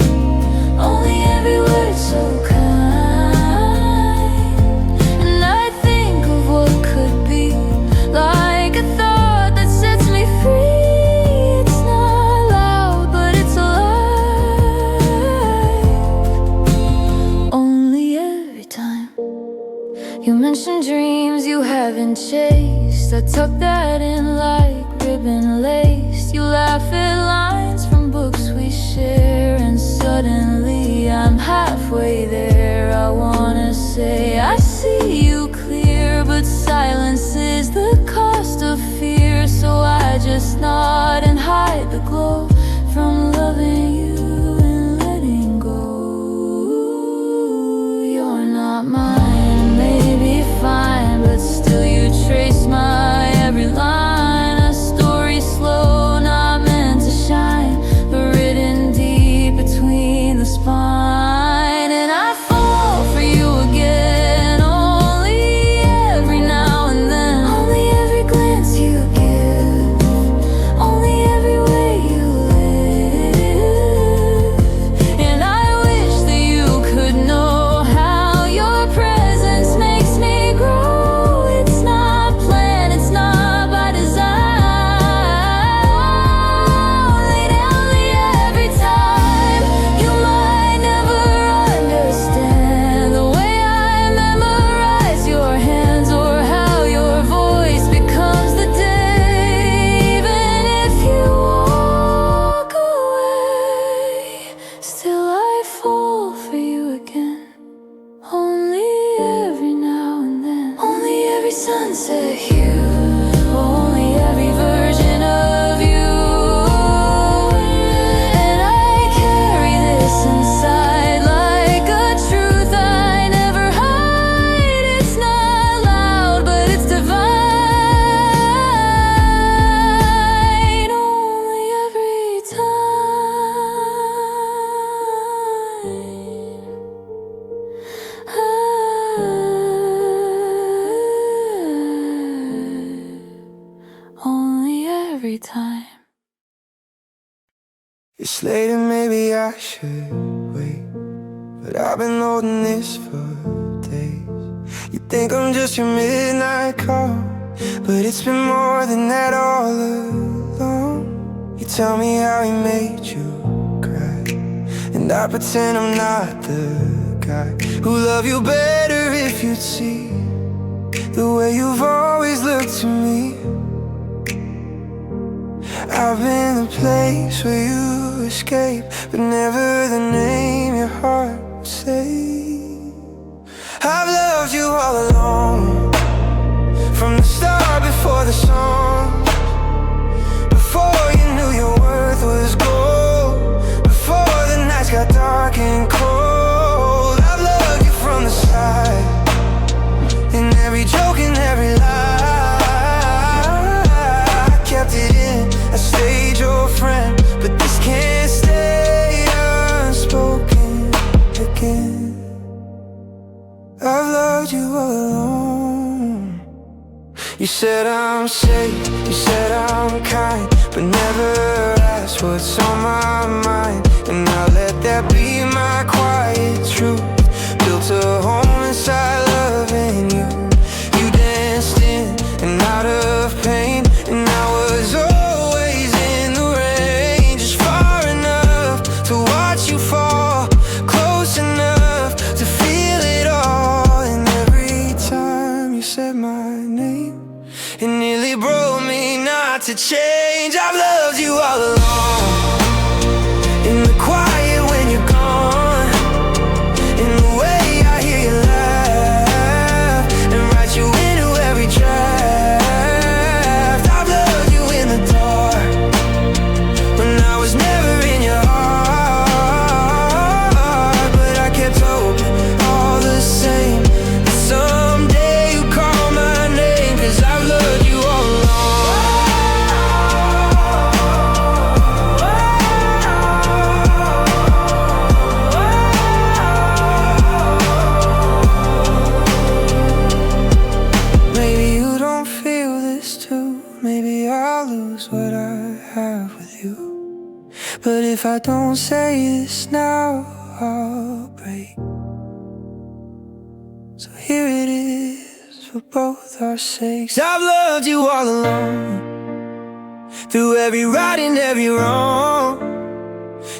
only every word so kind. And I think of what could be, like a thought that sets me free. It's not loud, but it's alive. Only every time you mention dreams you haven't chased, I tuck that in like ribbon laced. You laugh at lines from books we share, and suddenly I'm halfway there. I wanna say I see you clear, but silence is the cost of fear. So I just nod and hide the glow from loving you and letting go. You're not mine, maybe fine, but still you trace my every line. A story slow, not meant to shine, but written deep between the spine. And I fall for you again, only every now and then. Only every glance you give, only every way you live. And I wish that you could know how your presence makes me grow. It's not planned, it's not by design. Only every time you might never understand the way I memorize your hands, or how your voice becomes the day. Even if you walk away, still I fall for you again. Only every now and then. Only every sunset hue, only every version of you. And I carry this inside like a truth I never hide. It's not loud, but it's divine. Only every time. Only every time. It's late and maybe I should wait, but I've been holding this for days. You think I'm just your midnight call, but it's been more than that all along. You tell me how he made you cry, and I pretend I'm not the guy who love you better if you'd see the way you've always looked to me. I've been the place where you escape, but never the name your heart would say. I've loved you all along, from the start, before the song, before you knew your worth was gold, before You said I'm safe, you said I'm kind, but never asked what's on my mind. And I'll let that be my quiet truth. Built a home inside loving you. You danced in and out of pain, and I was always in the rain, just far enough to watch you fall, close enough to feel it all. And every time you said my name, it nearly broke me not to change. I've loved you all along, in the quiet when you're gone, in the way I hear you laugh, and write you into every draft. I've loved you in the dark, when I was never in your heart, but I kept hoping all the same that someday you call my name, 'cause I've loved you all along. Maybe you don't feel this too, maybe I'll lose what I have with you, but if I don't say this now, I'll break. So here it is for both our sakes. I've loved you all along, through every right and every wrong,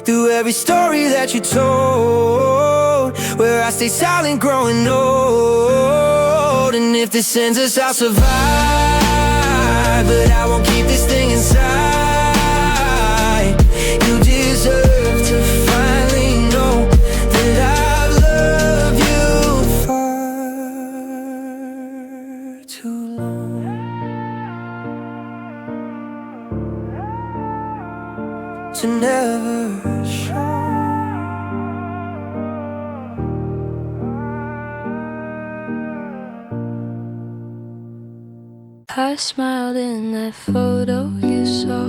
through every story that you told, where I stay silent growing old. And if this ends us, I'll survive, but I won't keep this thing inside. You deserve to finally know that I've loved you far too long to never show. I smiled in that photo you saw,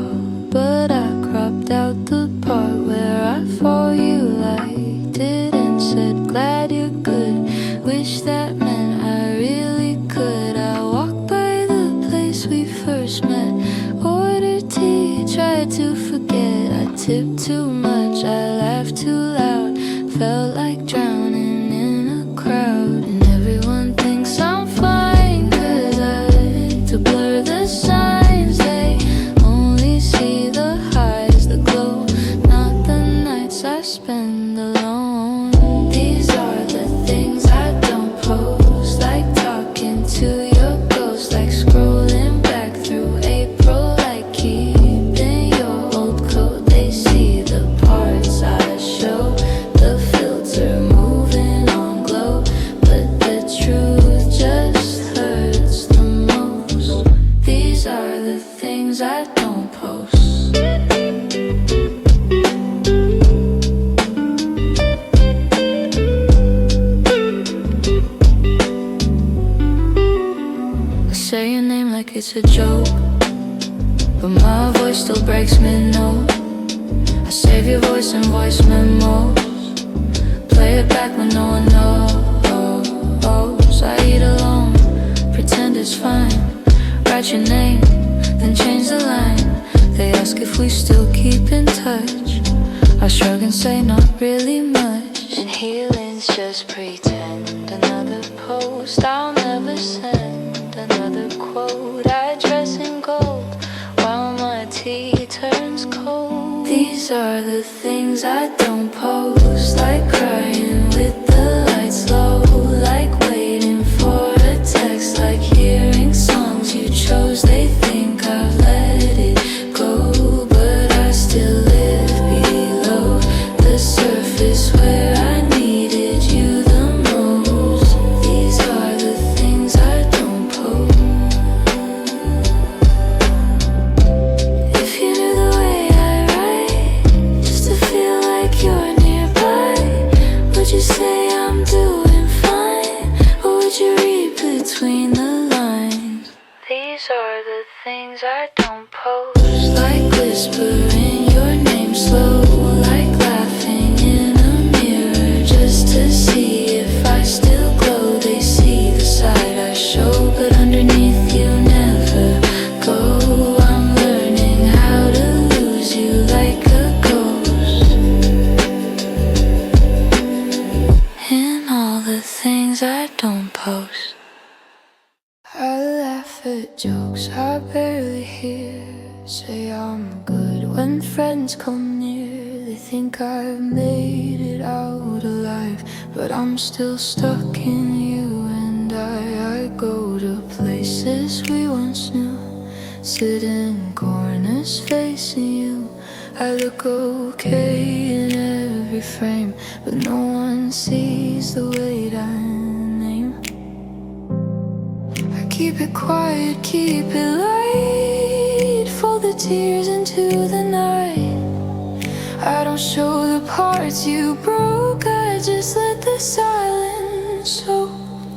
but I cropped out the part where I thought you liked it and said glad you're good. Wish that meant I really could. I walked by the place we first met, ordered tea, tried to forget. I tipped too much, I laughed too loud, felt like drowning in a crowd. And everyone thinks I'm fine, 'cause I like to blur the signs. They only see the highs, the glow, not the nights I spend alone. These are the things I don't post, like talking to your ghost, like scrolling back through April, like keeping your old code. They see the parts I show, the filter moving on glow, but the truth just hurts the most. These are the things I don't post. I say your name like it's a joke, but my voice still breaks mid-note. I save your voice in voice memos, play it back when no one knows. I eat alone, pretend it's fine, write your name, then change the line. They ask if we still keep in touch, I shrug and say not really much. And healing's just pretend, another post I'll never send, another quote I dress in gold while my tea turns cold. These are the things I don't post, like crying with the lights low, like waiting for a text, like hearing songs you chose. They think I've let it go, but I still live below the surface where I needed you the most. These are the things I don't post. If you knew the way I write, just to feel like you're nearby, would you say I'm doing fine, or would you read between the lines? These are the things I don't post, like whispering your name slow, like laughing in a mirror just to see if I still glow. They see the side I show, but underneath you never I don't post. I laugh at jokes I barely hear. Say I'm good when friends come near. They think I've made it out alive, but I'm still stuck in you and I go to places we once knew, sit in corners facing you. I look okay in every frame, but no one sees the weight I name. I keep it quiet, keep it light, fold the tears into the night. I don't show the parts you broke, I just let the silence show.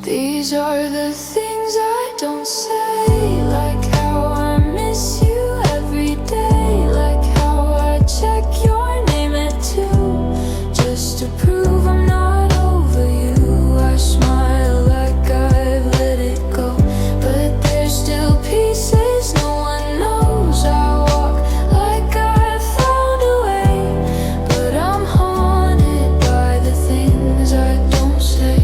These are the things I don't say, like how I miss you every day, like how I check your name at 2, just to prove I'm not over you. I smile like I've let it go, but there's still pieces no one knows. I walk like I've found a way, but I'm haunted by the things I don't say.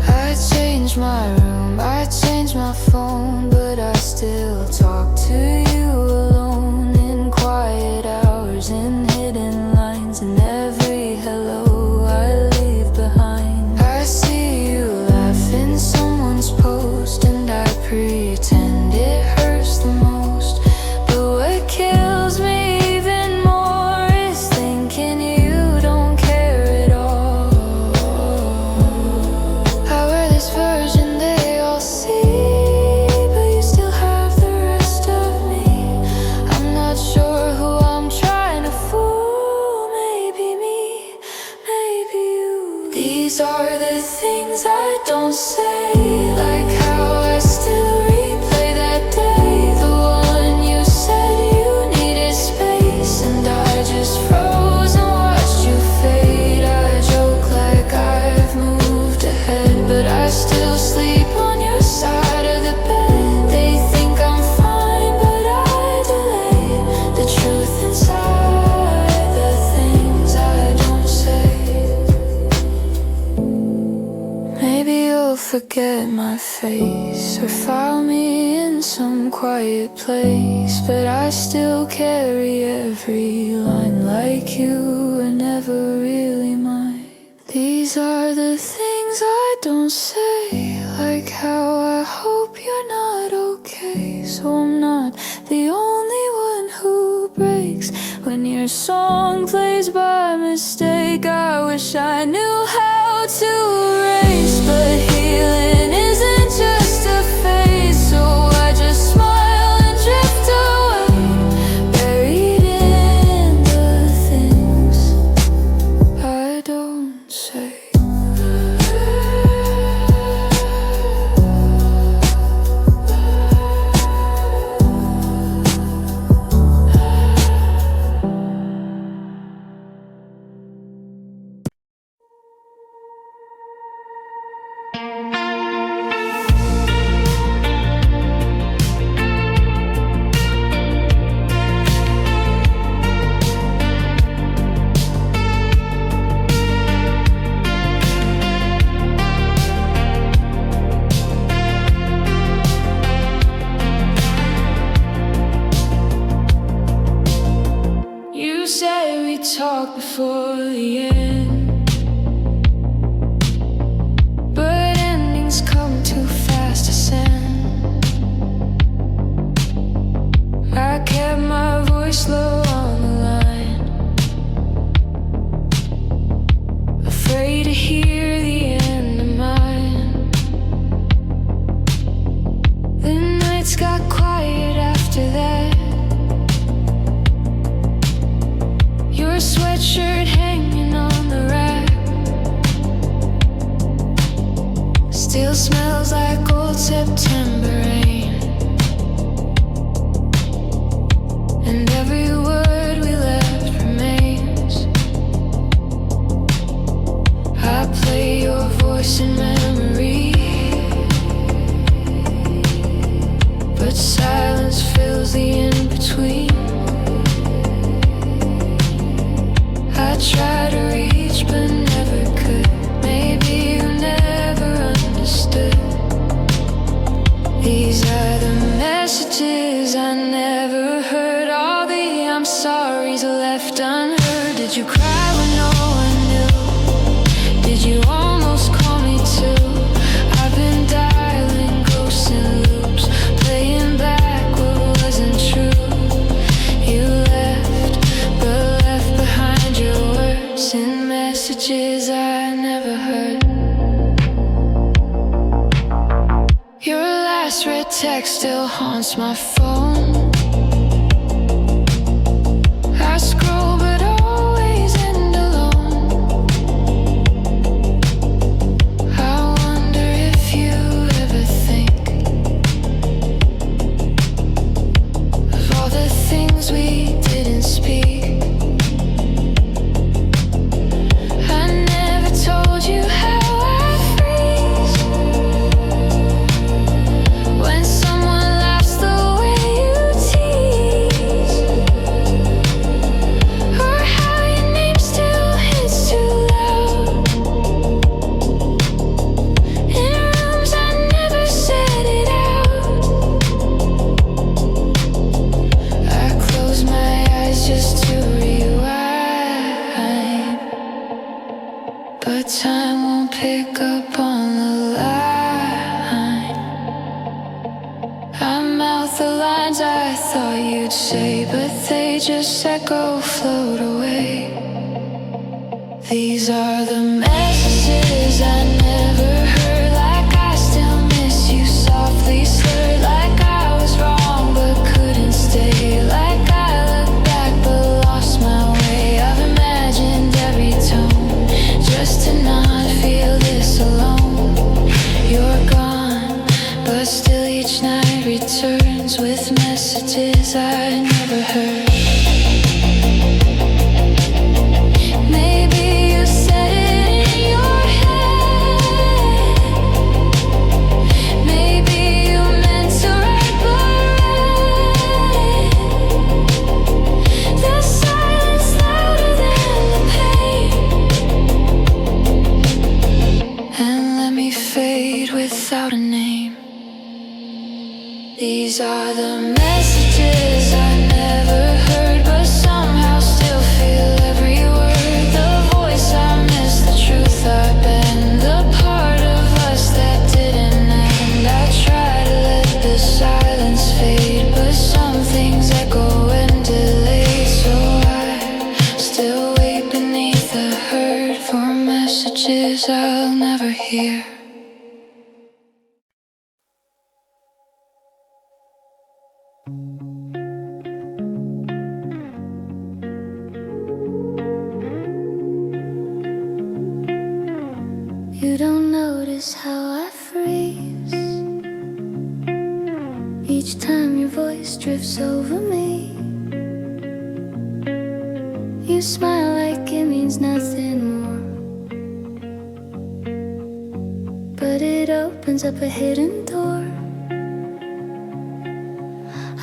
I changed my room, I changed my phone, but I still talk to you alone in quiet hours, in hidden lines, and every hello I leave behind. I see you laugh in someone's post, and I pretend it hurts the most. But what kills me even more is thinking you don't care at all. I wear this version they all see, but you still have the rest of me. I'm not sure who I'm trying to fool. Maybe me, maybe you. These are the things I don't say, like how I still replay that day, the one you said you needed space, and I just froze and watched you fade. I joke like I've moved ahead, but I still sleep on your side of the bed. They think I'm fine, but I delay the truth inside the things I don't say. Maybe you'll forget my face or file me in some quiet place, but I still carry every line like you were never really mine. These are the things I don't say, like how I hope you're not okay, so I'm not the only one who breaks when your song plays by mistake. I wish I knew how to erase, but healing isn't just a phase, so I just smile and drift away, buried in the things I don't say. You said we talk before the end, but endings come too fast to send. I kept my voice low on the line, afraid to hear the end of mine. The nights got quiet after that. Your sweatshirt hanging on the rack still smells like old September rain, and every word we left remains. I play your voice in memory, but silence fills the in-between. I try to reach but never could. Maybe you never understood. messages I never heard. Your last read text still haunts my phone. I scroll but always end alone. I wonder if you ever think of all the things we didn't speak. I never told you how I freeze when someone laughs the way you tease, or how your name still hits too loud in rooms I never said it out. I close my eyes just to rewind, but time won't pick up on the line. I mouth the lines I thought you'd say, but they just echo, float away. These are the messages I never heard, like I still miss you, softly slurred, like I was wrong but couldn't stay, like I looked back but lost my way. I've imagined every tone just to not feel this alone. You're gone, but still each night returns with messages I never heard. Maybe you said it in your head. Maybe you meant to write but read the silence louder than the pain, and let me fade without a name. These are the messages I never heard, but somehow still feel every word. The voice I miss, the truth I've been, the part of us that didn't end. I try to let the silence fade, but some things echo and delay. So I still wait beneath the herd for messages I'll never hear. You don't notice how I freeze each time your voice drifts over me. You smile like it means nothing more, but it opens up a hidden door.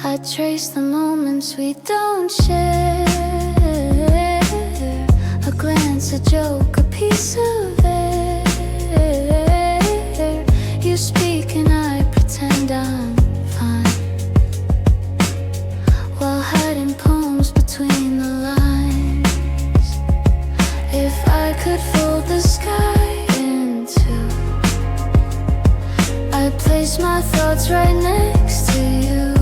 I trace the moments we don't share, a glance, a joke, a piece of air. You speak and I pretend I'm fine, while hiding poems between the lines. If I could fold the sky in two, I'd place my thoughts right next to you.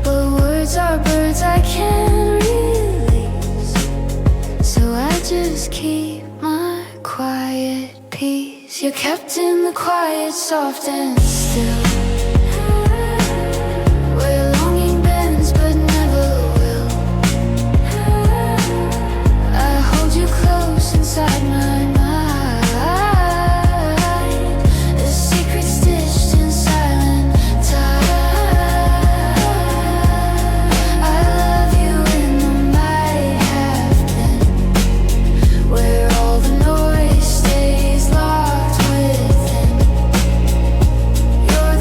But words are birds I can't release, so I just keep my quiet peace. You're kept in the quiet, soft and still, where longing bends but never will. I hold you close inside my mind, a secret stitched in silent time. I love you in the might have been, where all the noise stays locked within. You're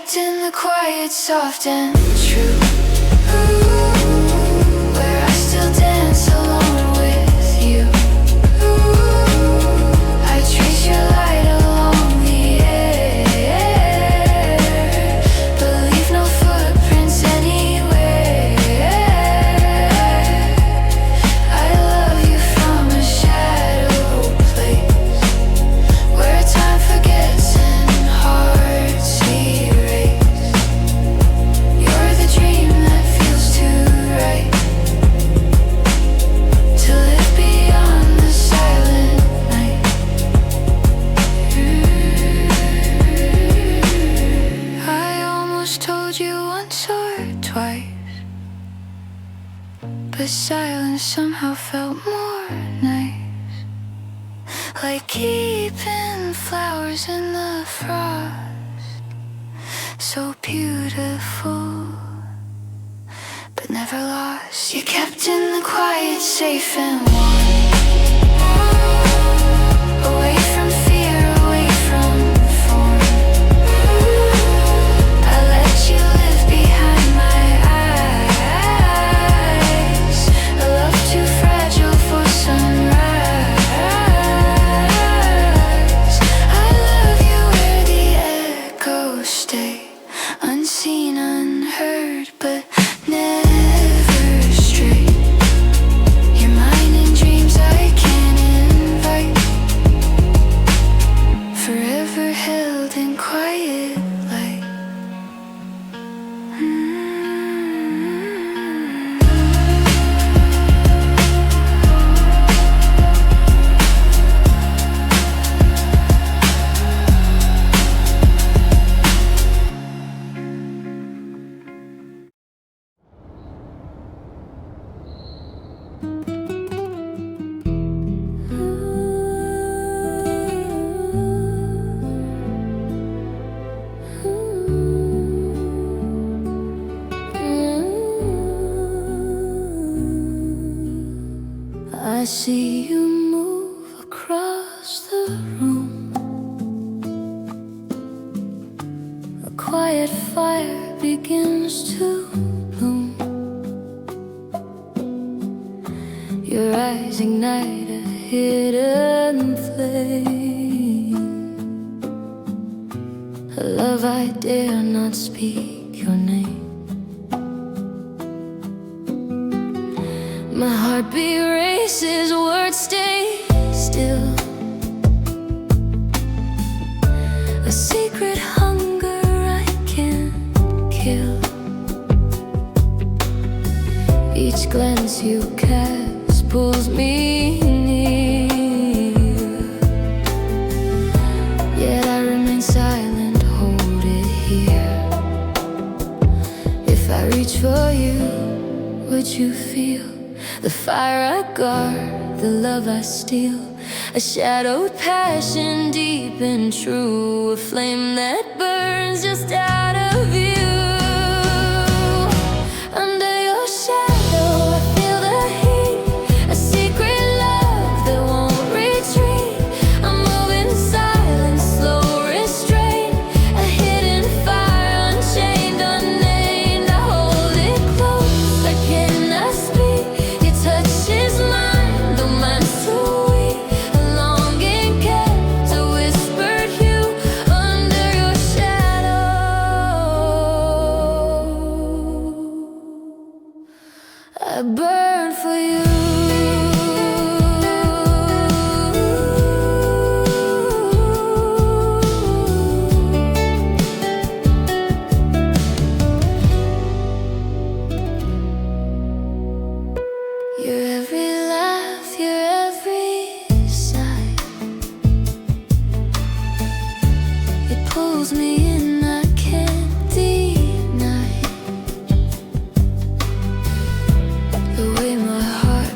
kept in the quiet, soft and true, where I still dance alone with you. I trace your light along the air, but leave no footprints anywhere. I love you from a shadow place, where time forgets and hearts erase. You're the dream that feels too right to live beyond the silent night. I almost told you once or twice, but silence somehow felt more nice, like keeping flowers in the frost. So beautiful, but never lost. You kept in the quiet, safe and warm, away from fear, away from form. I let you live behind my eyes, a love too fragile for sunrise. I love you where the echoes stay, unseen, unheard, but never stray. You're mine in dreams I can't invite, forever held in quiet light. I see you move across the room, a quiet fire begins to bloom. Your eyes ignite a hidden flame, a love I dare not speak your name. My heartbeat races, words stay still. A secret hunger I can't kill. Each glance you cast pulls me near, yet I remain silent, hold it here. If I reach for you, would you feel the fire I guard, the love I steal? A shadowed passion, deep and true, a flame that burns just out of view. Under your shadow I feel the heat, a secret love that won't retreat. I'm moving silent, slow restraint, a hidden fire, unchained, unnamed. I hold it close, I cannot speak. Your touch is mine, though mine's too weak. A longing kept, a whispered hue under your shadow. I burn for you. Your every laugh, your every sigh, it pulls me in, I can't deny. The way my heart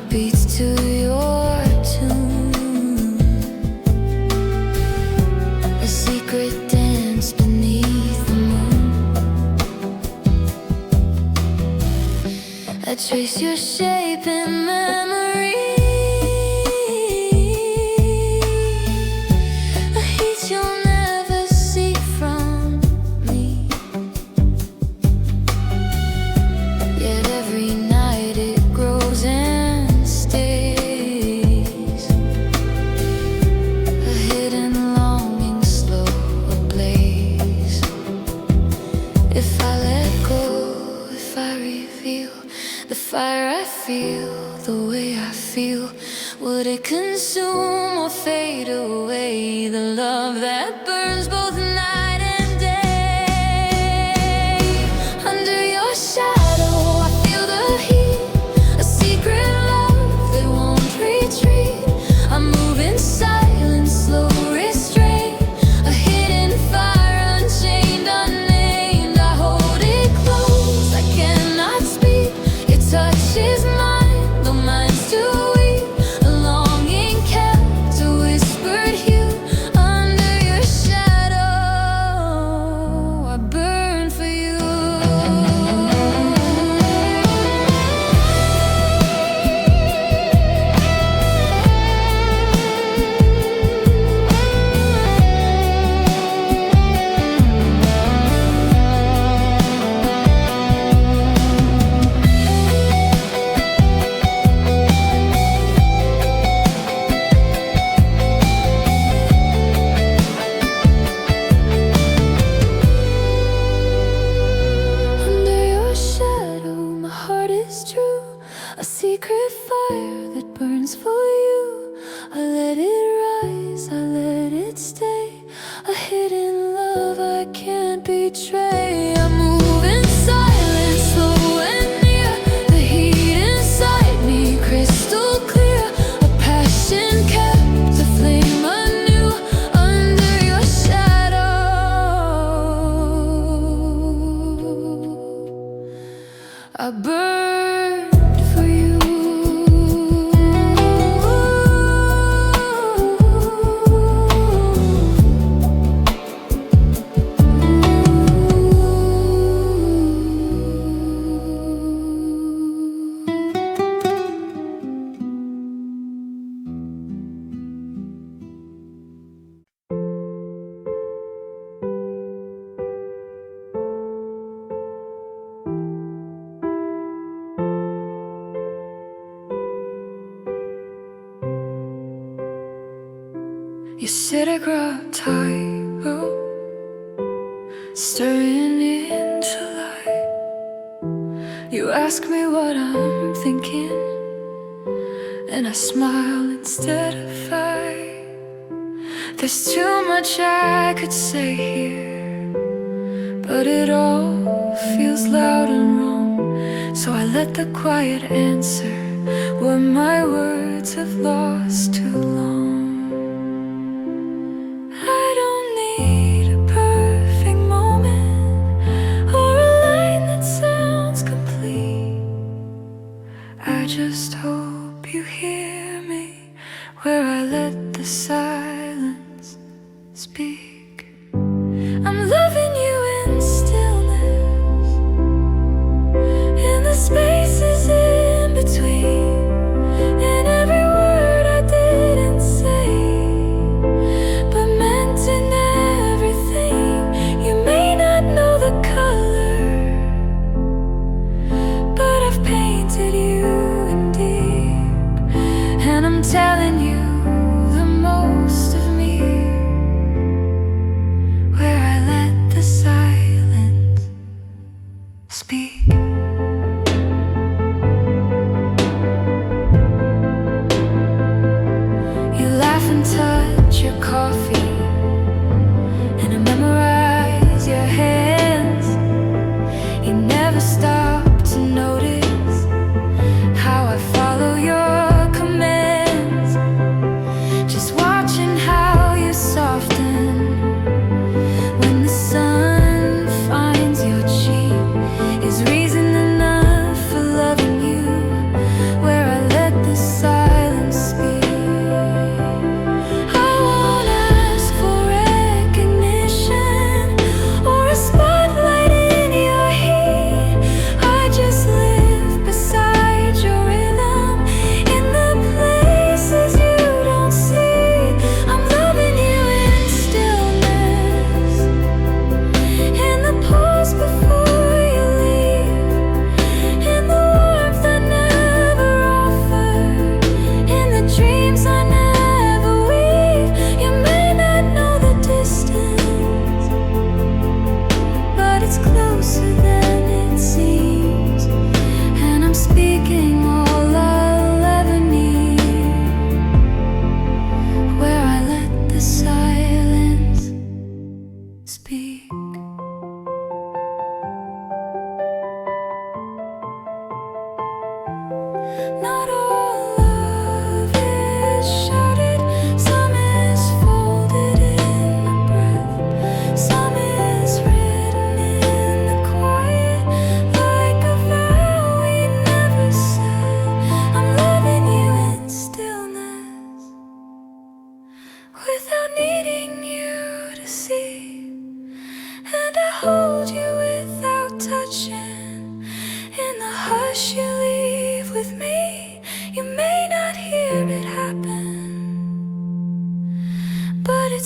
the way I feel? Would it consume or fade away the love that burns both night and day? Under your shadow I feel the heat, a secret love that won't retreat. I move in silence, slow restraint, a hidden fire, unchained, unnamed. I hold it close, I cannot speak. Your touch is mine, though mine's too weak. A longing kept, a whispered hue. Under your shadow I burn for you. Under your shadow my heart is true, a secret fire that burns for you. I let it rise, I let it stay, a hidden love I can't betray. I move in silence, slow and near, the heat inside me crystal clear. A passion kept, a flame anew. Under your shadow I burned for you. You sit a tightrope, stirring into light. You ask me what I'm thinking, and I smile instead of fight. There's too much I could say here, but it all feels loud and wrong. So I let the quiet answer what my words have lost too long. I don't need a perfect moment or a line that sounds complete. I just hope you hear me where I let the silence speak. I'm loving you in stillness, in the spaces in between, in every word I didn't say, but meant in everything. You may not know the color, but I've painted you in deep, and I'm telling you the most of me where I let the silence speak. You laugh and touch your coffee, and I memorize your hands. You never stop to notice how I follow your commands. Just watching how you soften when the sun finds your cheek is reason enough for loving you where I let the silence speak. I wanna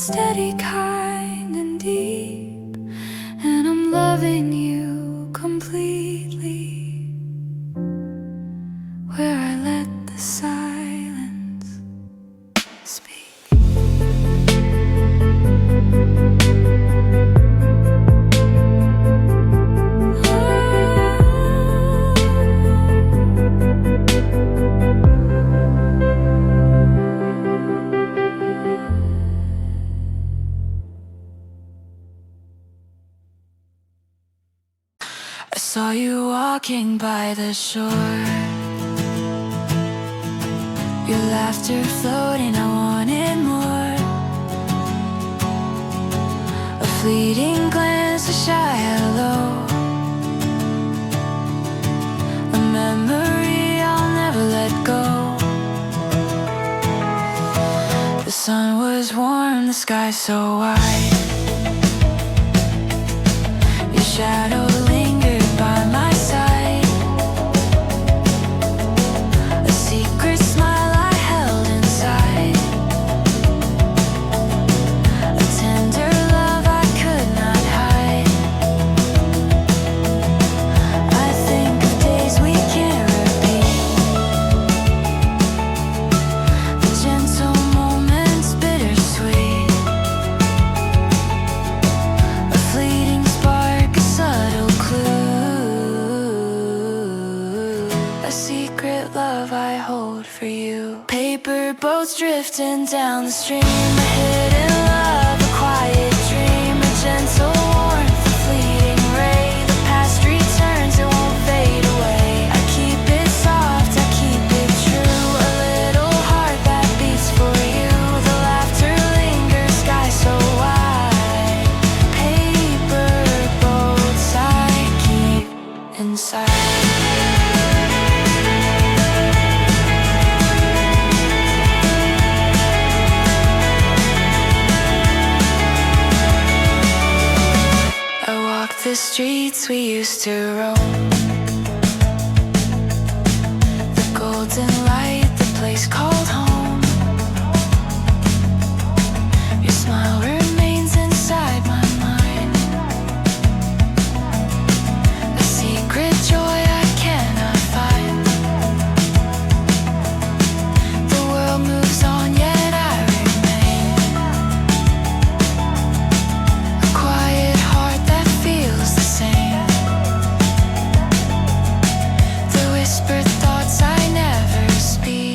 steady, kind, and deep, and I'm loving you completely, where I let the silence speak. I saw you walking by the shore, your laughter floating, I wanted more. A fleeting glance, a shy hello, a memory I'll never let go. The sun was warm, the sky so wide, your shadow lingered by my side. A secret smile I held inside, a tender love I could not hide. I think of days we can't repeat, the gentle moments bittersweet, a fleeting spark, a subtle clue, a secret love I hold for you. Paper boats drifting down the stream, a hidden love, a quiet dream, a gentle warmth, a fleeting ray. The past returns, it won't fade away. I keep it soft, I keep it true, a little heart that beats for you. The laughter lingers, sky so wide. Paper boats I keep inside. I walk the streets we used to roam, the golden light, the place called home. Your smile remains inside my mind, a secret joy I cannot find. The world moves on, yet I remain, a quiet heart that feels the same. The whispered thoughts I never speak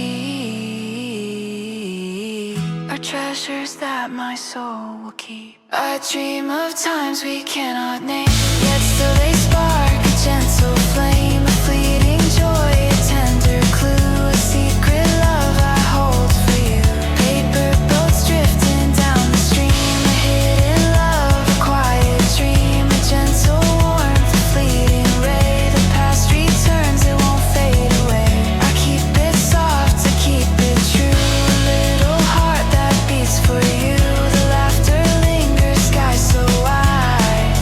are treasures that my soul will keep. I dream of times we cannot name, yet still they spark a gentle flame, a fleeting joy, a tender clue, a secret love I hold for you. Paper boats drifting down the stream, a hidden love, a quiet dream, a gentle warmth, a fleeting ray. The past returns, it won't fade away. I keep it soft, I keep it true, a little heart that beats for you. The laughter lingers, sky so wide.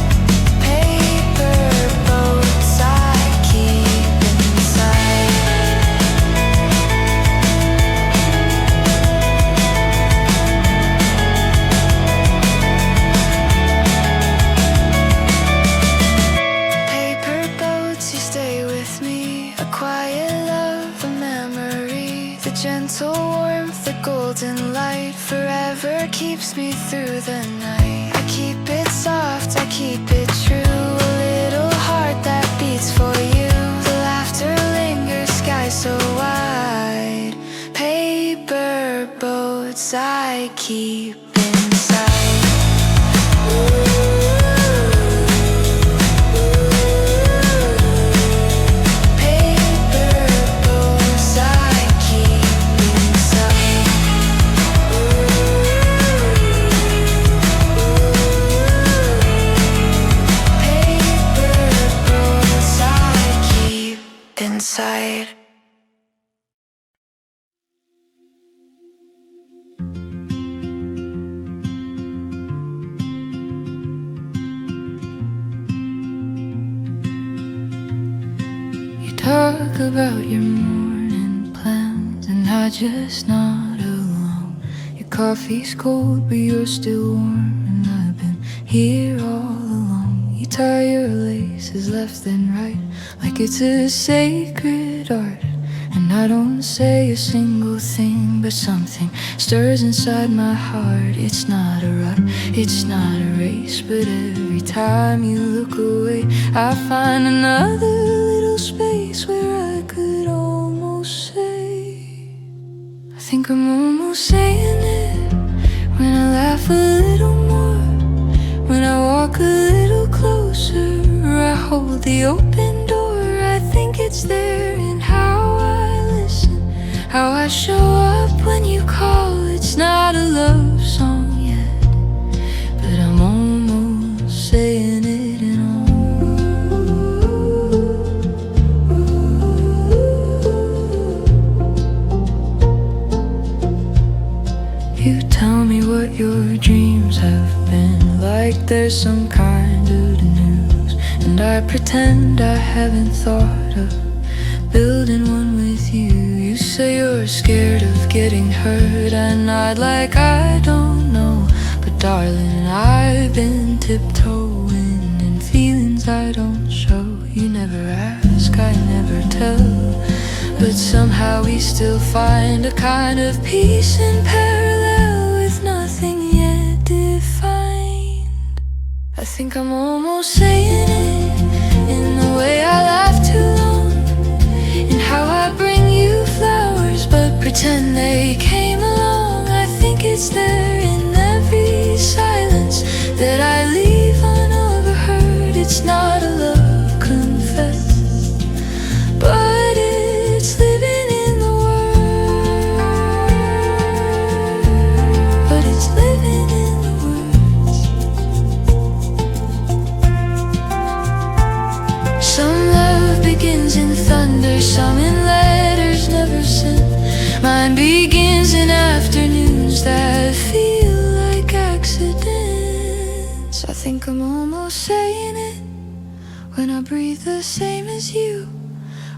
Paper boats I keep inside. Paper boats, you stay with me, a quiet love, a memory, the gentle warmth, the golden light forever keeps me through the night. I keep it soft, I keep it true, a little heart that beats for you. The laughter lingers, sky so wide. Paper boats I keep inside. Paper boats I keep inside. Paper boats I keep inside. Talk about your morning plans, and I just nod along. You coffee's cold, but you're still warm, and I've been here all along. You tie your laces left and right, like it's a sacred art. And I don't say a single thing, but something stirs inside my heart. It's not a rut, it's not a race, but every time you look away, I find another little space where I could almost say, I think I'm almost saying it. When I laugh a little more, when I walk a little closer, I hold the open door. I think it's there in how I listen, how I show up when you call. It's not a love song yet, but I'm almost saying it in all. You tell me what your dreams have been like, there's some kind of news, and I pretend I haven't thought of building one with you. You say you're scared of getting hurt, I nod like I don't know. But darling, I've been tiptoeing in feelings I don't show. You never ask, I never tell, but somehow we still find a kind of peace in parallel with nothing yet defined. I think I'm almost saying it in the way I laugh too long, in how I bring you flowers but pretend they came along. I think it's there in every silence that I leave unoverheard. It's not a love, confess, but it's living in the world. But it's living in the words. Some love begins in thunder, some in letters never sent. Mine begins in afternoons that feel like accidents. I think I'm almost saying it when I breathe the same as you,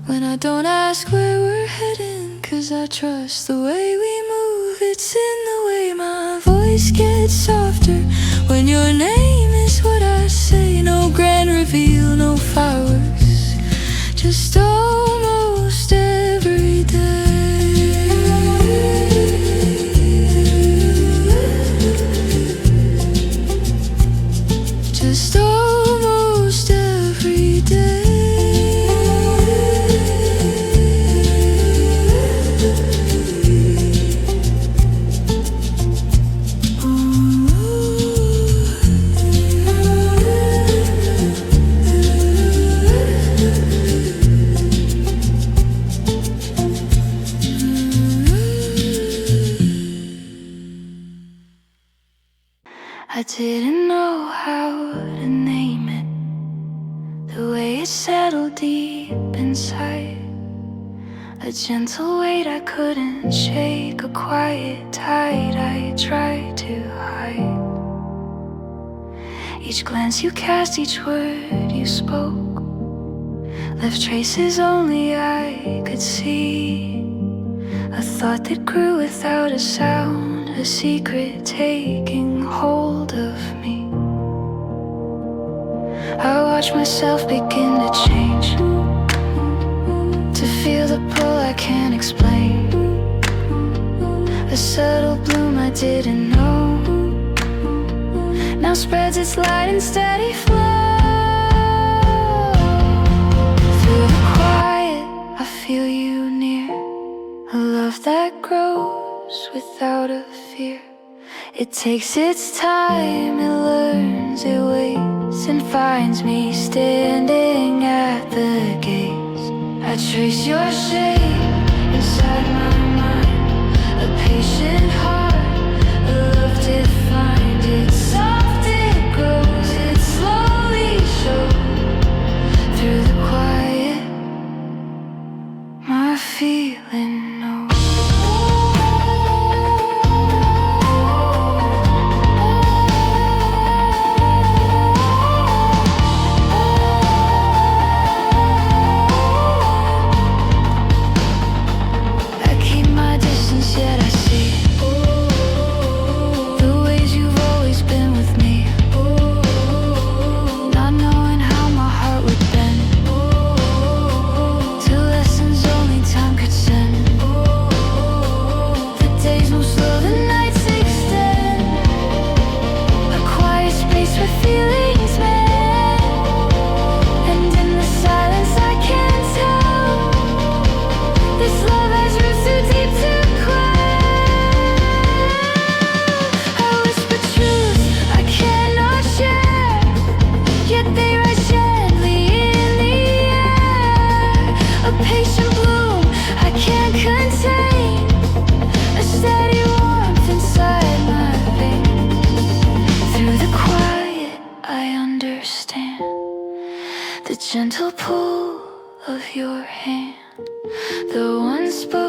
when I don't ask where we're heading, 'cause I trust the way we move. It's in the way my voice gets softer when your name is what I say. No grand reveal, no fireworks, just almost every day. Just almost every day. I didn't know how to name it, the way it settled deep inside. A gentle weight I couldn't shake, a quiet tide I tried to hide. Each glance you cast, each word you spoke, left traces only I could see. A thought that grew without a sound, a secret taking hold of me. I watch myself begin to change, to feel the pull I can't explain. A subtle bloom I didn't know now spreads its light in steady flow. Through the quiet I feel you near, a love that grows without a fear. It takes its time, it learns, it waits, and finds me standing at the gates. I trace your shape inside my mind, a patient heart, a love defined. It's soft, it grows, it slowly shows. Through the quiet, my feeling knows.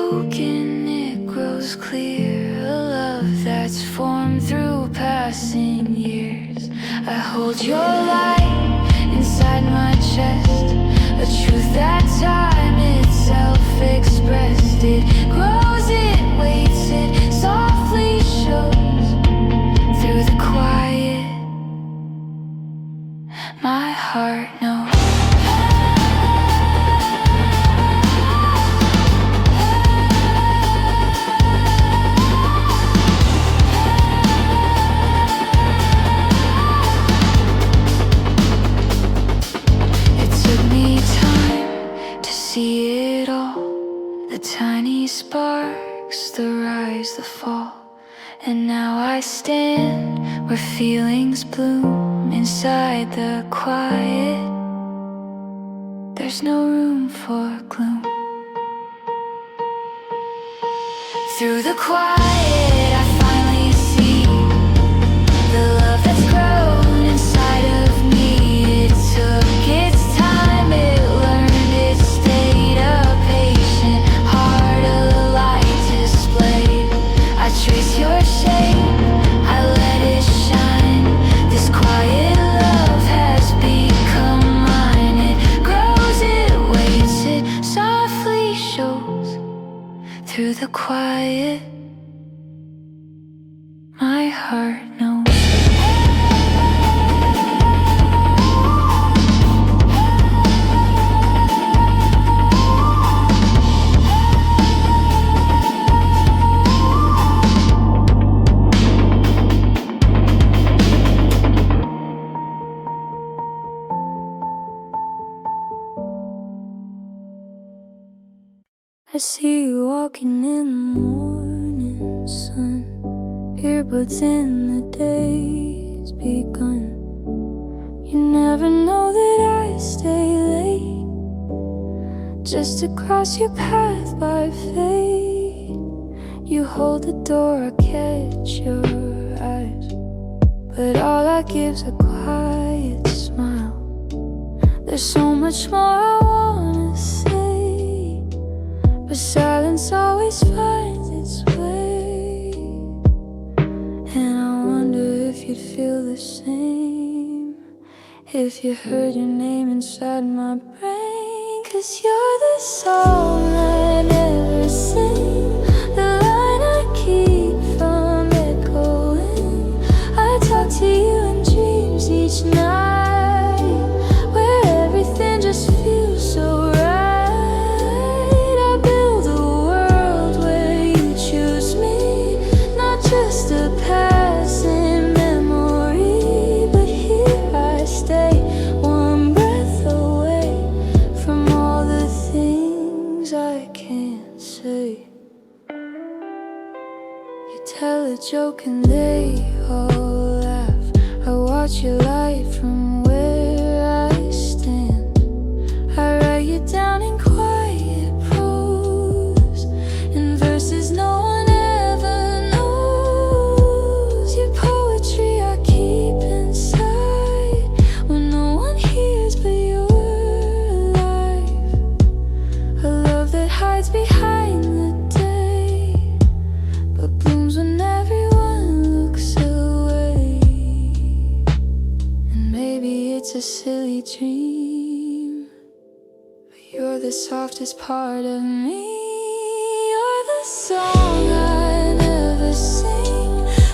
spoken, it grows clear. A love that's formed through passing years. I hold your light inside my chest, a truth that time itself expressed. It grows, it waits, it softly shows through the quiet. My heart knows. See it all, the tiny sparks, the rise, the fall. And now I stand where feelings bloom inside the quiet. There's no room for gloom. Through the quiet I finally see the love that's grown inside of me. It took its time, it learned, it stayed a patient heart, a light displayed. I trace your shape, I let it shine. This quiet love has become mine. It grows, it waits, it softly shows through the quiet. My heart knows. I see you walking in the morning sun, earbuds in the day's begun. You never know that I stay late just to cross your path by fate. You hold the door, I catch your eyes, but all I give's a quiet smile. There's so much more I wanna say, but silence always finds its way. And I wonder if you'd feel the same if you heard your name inside my brain. 'Cause you're the song I never sing, the line I keep from echoing. I talk to you in dreams each night, where everything just feels so right. Just a passing memory, but here I stay, one breath away from all the things I can't say. You tell a joke and they all laugh. I watch your light from where I stand. I write you down in quiet prose, in verses no one behind the day, but blooms when everyone looks away. And maybe it's a silly dream, but you're the softest part of me. You're the song I never sing,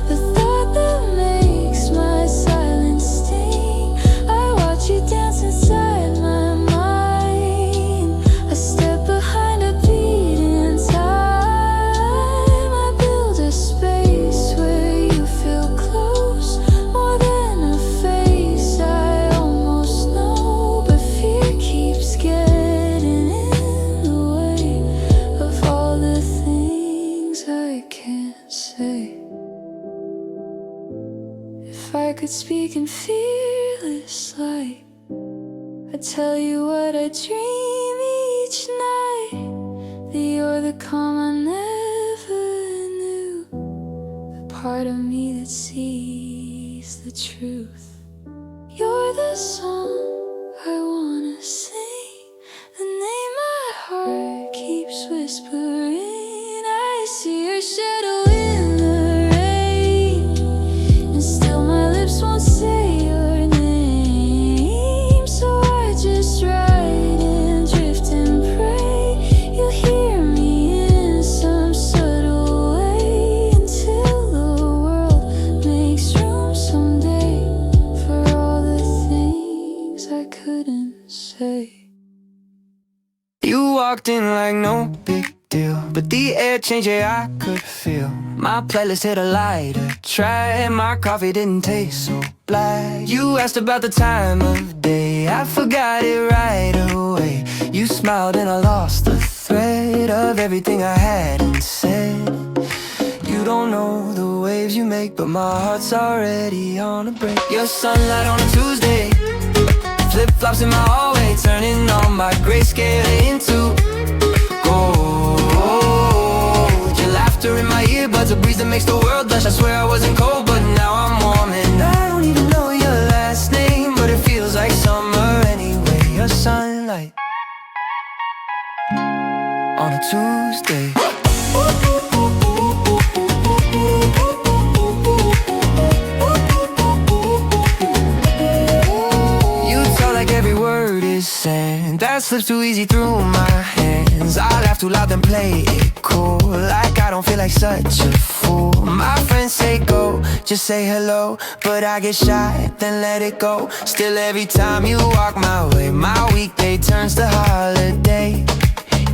the thought that makes my silence sting. I watch you dance inside my mind, a step behind a could speak in fearless light, I tell you what I dream each night, that you're the calm I never knew, the part of me that sees the truth. You're the song I wanna sing, the name my heart keeps whispering. walked in like no big deal, but the air changed, yeah, I could feel. My playlist hit a lighter track, my coffee didn't taste so black. You asked about the time of day, I forgot it right away. You smiled and I lost the thread of everything I hadn't said. You don't know the waves you make, but my heart's already on a break. Your sunlight on a Tuesday, flip-flops in my hallway, turning on my grayscale into gold. Your laughter in my earbuds, a breeze that makes the world blush. I swear I wasn't cold, but now I'm warm. And I don't even know your last name, but it feels like summer anyway. Your sunlight on a Tuesday. That slips too easy through my hands. I laugh too loud then play it cool, like I don't feel like such a fool. My friends say go, just say hello, but I get shy, then let it go. Still every time you walk my way, my weekday turns to holiday.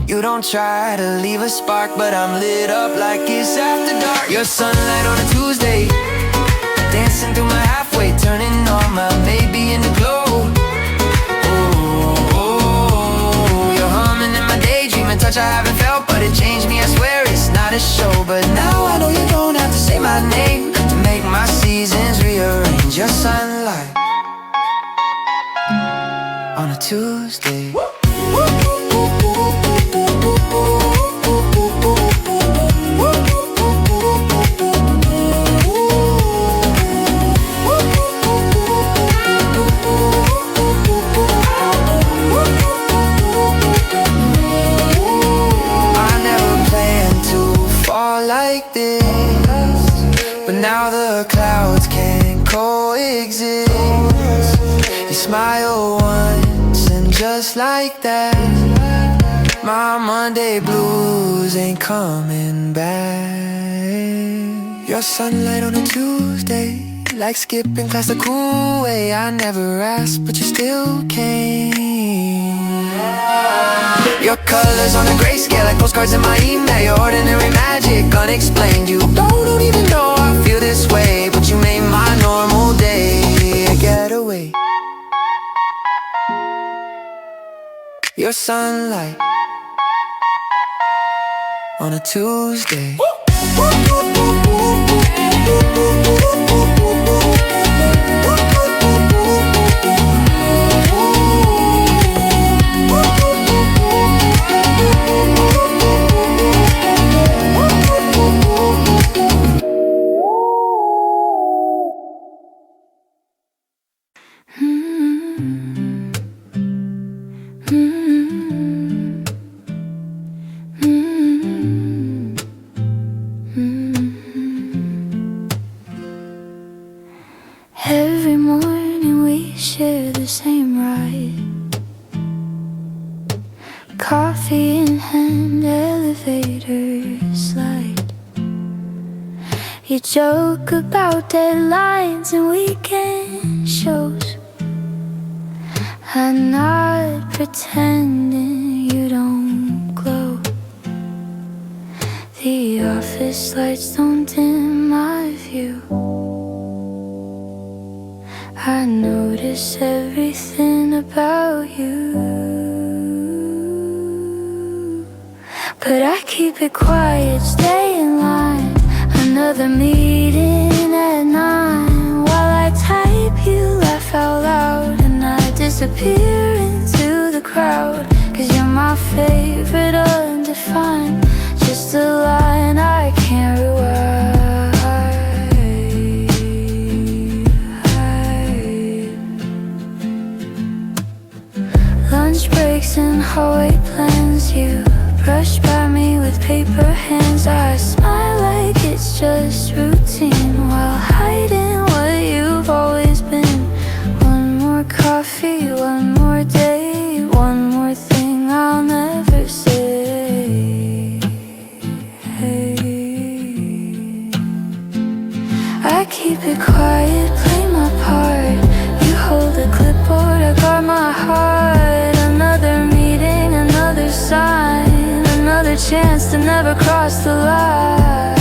You don't try to leave a spark, but I'm lit up like it's after dark. Your sunlight on a Tuesday, dancing through my halfway, turning on my maybe in the glow. Touch I haven't felt, but it changed me, I swear it's not a show. But now I know you don't have to say my name to make my seasons rearrange. Your sunlight on a Tuesday. Like this, but now the clouds can't coexist. You smile once and just like that, my Monday blues ain't coming back. Your sunlight on a Tuesday, like skipping class the cool way. I never asked, but you still came. Your colors on a grayscale, like postcards in my email. Your ordinary magic, unexplained. You don't even know I feel this way, but you made my normal day a getaway. Your sunlight on a Tuesday. Every morning we share the same ride, coffee in hand, elevator slide. You joke about deadlines and weekend shows. I'm not pretending you don't glow. The office lights don't dim my view. I notice everything about you, but I keep it quiet, stay in line. Another meeting at 9. While I type, you laugh out loud, and I disappear into the crowd. 'Cause you're my favorite, undefined, just a line I can't rewind. Lunch breaks and hallway plans, you brush by me with paper hands. I smile like it's just routine, while hiding what you've always been. One more coffee, one more day, one more thing I'll never say. I keep it quiet, play my part. You hold the clipboard, I guard my heart. Another meeting, another sign. must have never crossed the line.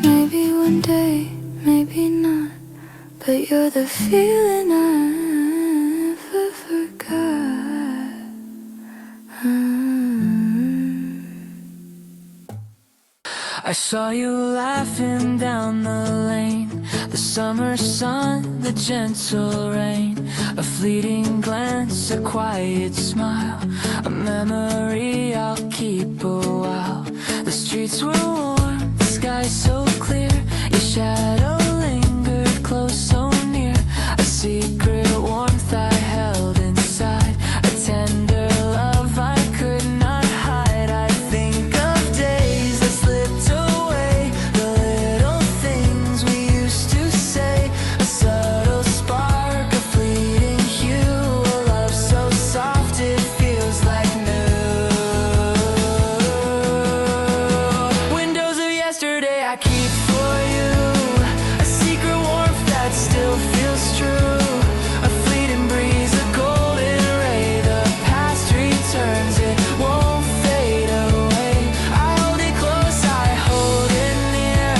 Maybe one day, maybe not, but you're the feeling I never forgot. I saw you laughing down the lane, the summer sun, the gentle rain, a fleeting glance, a quiet smile, a memory I'll keep a while. The streets were warm, the sky so clear, your shadow lingered close so near, a secret warmth I held inside, a tender love I could not hide. I think of days that slipped away, the little things we used to say, a subtle spark, a fleeting hue, a love so soft it feels like new. Windows of yesterday I keep for you, a secret warmth that still feels true, a fleeting breeze, a golden ray, the past returns, it won't fade away. I hold it close, I hold it near,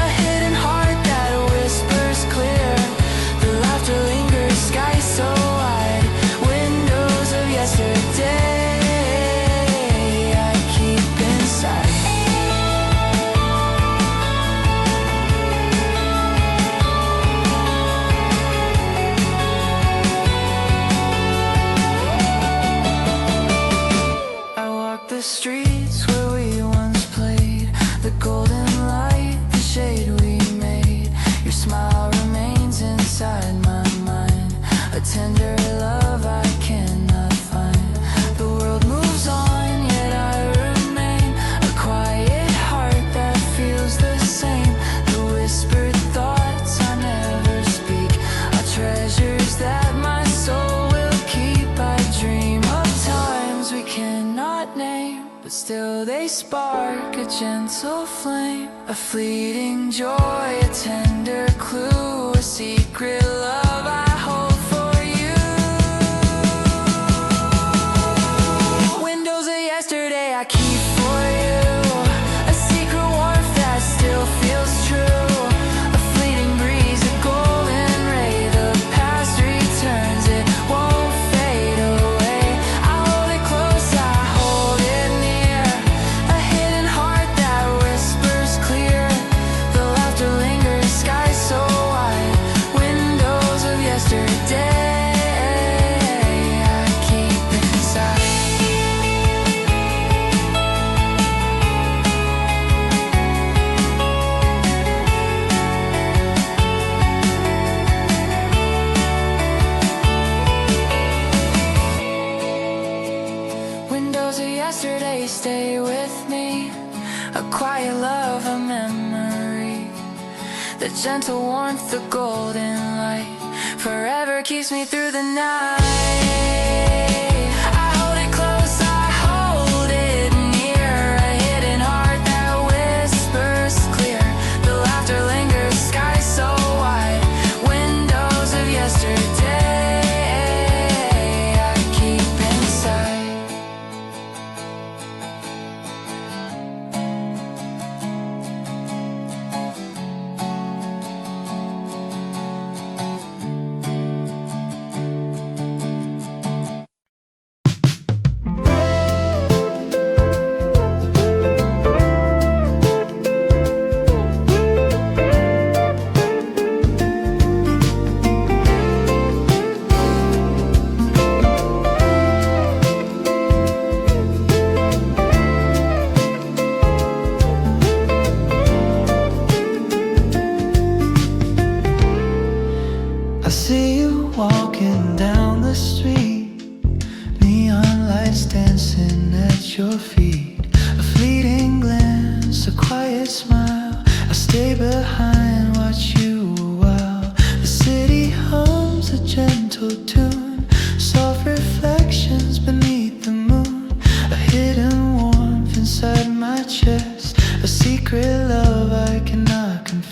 a hidden heart that whispers clear, the laughter lingers, sky so wide, windows of yesterday I keep inside. I walk the streets where we once played, the golden light, the shade we made, your smile remains inside my mind, a tender love I cannot find. The world moves on, yet I remain, a quiet heart that feels the same, the whispered thoughts I never speak, are treasures that my soul will keep. I dream of times we cannot name, but still they spark a gentle flame, a fleeting joy, a tender clue, a secret love I hold for you. Windows of yesterday I keep for you, a secret warmth that still feels true, a fleeting breeze, a golden ray, the past returns, it won't fade away. I hold it close, I hold it near, a hidden heart that whispers clear, the laughter lingers, sky so wide, windows of yesterday I keep inside. Windows of yesterday stay with me, a quiet love, a memory, the gentle warmth, the golden light, forever keeps me through the night. I hold it close, I hold it near, a hidden heart that whispers clear, the laughter lingers, sky so wide, windows of yesterday I keep inside. I see you walking down the street, neon lights dancing at your feet, a fleeting glance, a quiet smile, I stay behind, watch you a while. The city hums a gentle tune, soft reflections beneath the moon, a hidden warmth inside my chest, a secret love I cannot confess.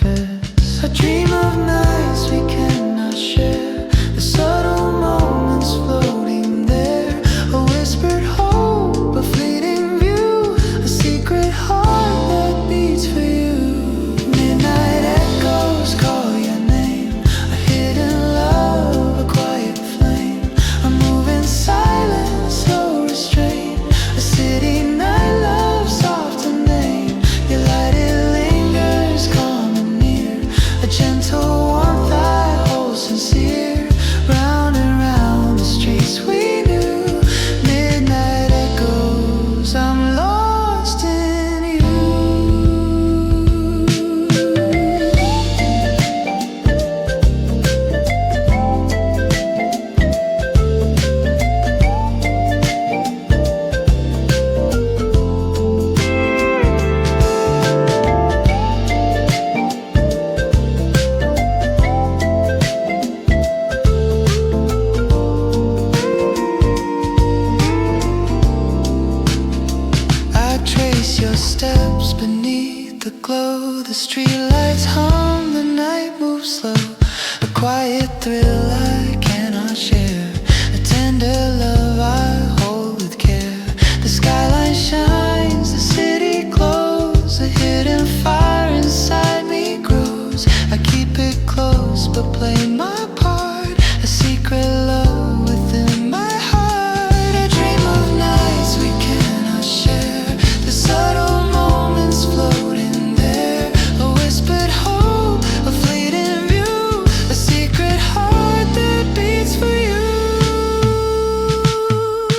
a quiet thrill I cannot share, a tender love I hold with care. The skyline shines, the city glows, a hidden fire inside me grows. I keep it close but play my part, a secret love within my heart. I dream of nights we cannot share, the subtle moments floating there, a whispered hope, a fleeting view, a secret heart that beats for you.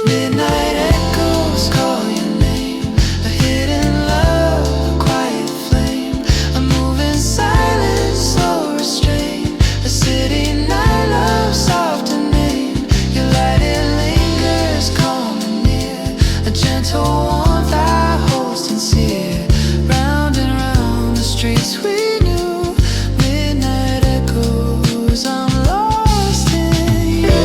Midnight echoes call your name, a hidden love, a quiet flame, a moving silence, slow restraint, a city night love, soft and name. Your light, it lingers calm and near, a gentle warmth I hold sincere. Round and round the streets we knew, midnight echoes, I'm lost in you.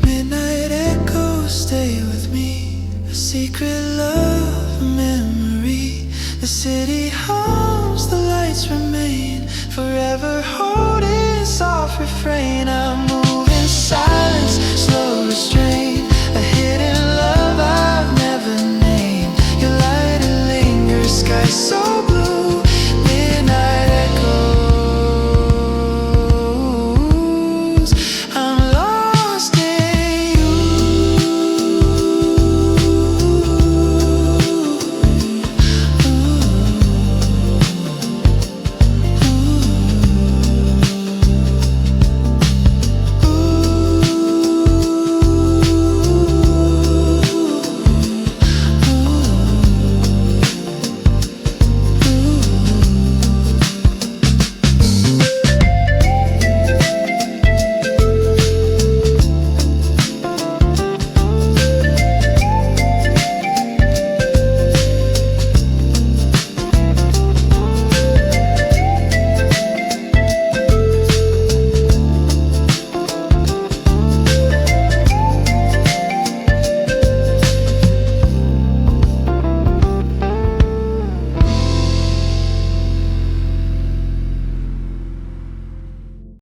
Midnight echoes, stay with me, a secret love, a memory. The city hums, the lights remain, forever holding soft refrain. I move in silence, slow restraint, a hidden love I've never named. Your light, it lingers, sky so blue, midnight echoes, I'm lost in you.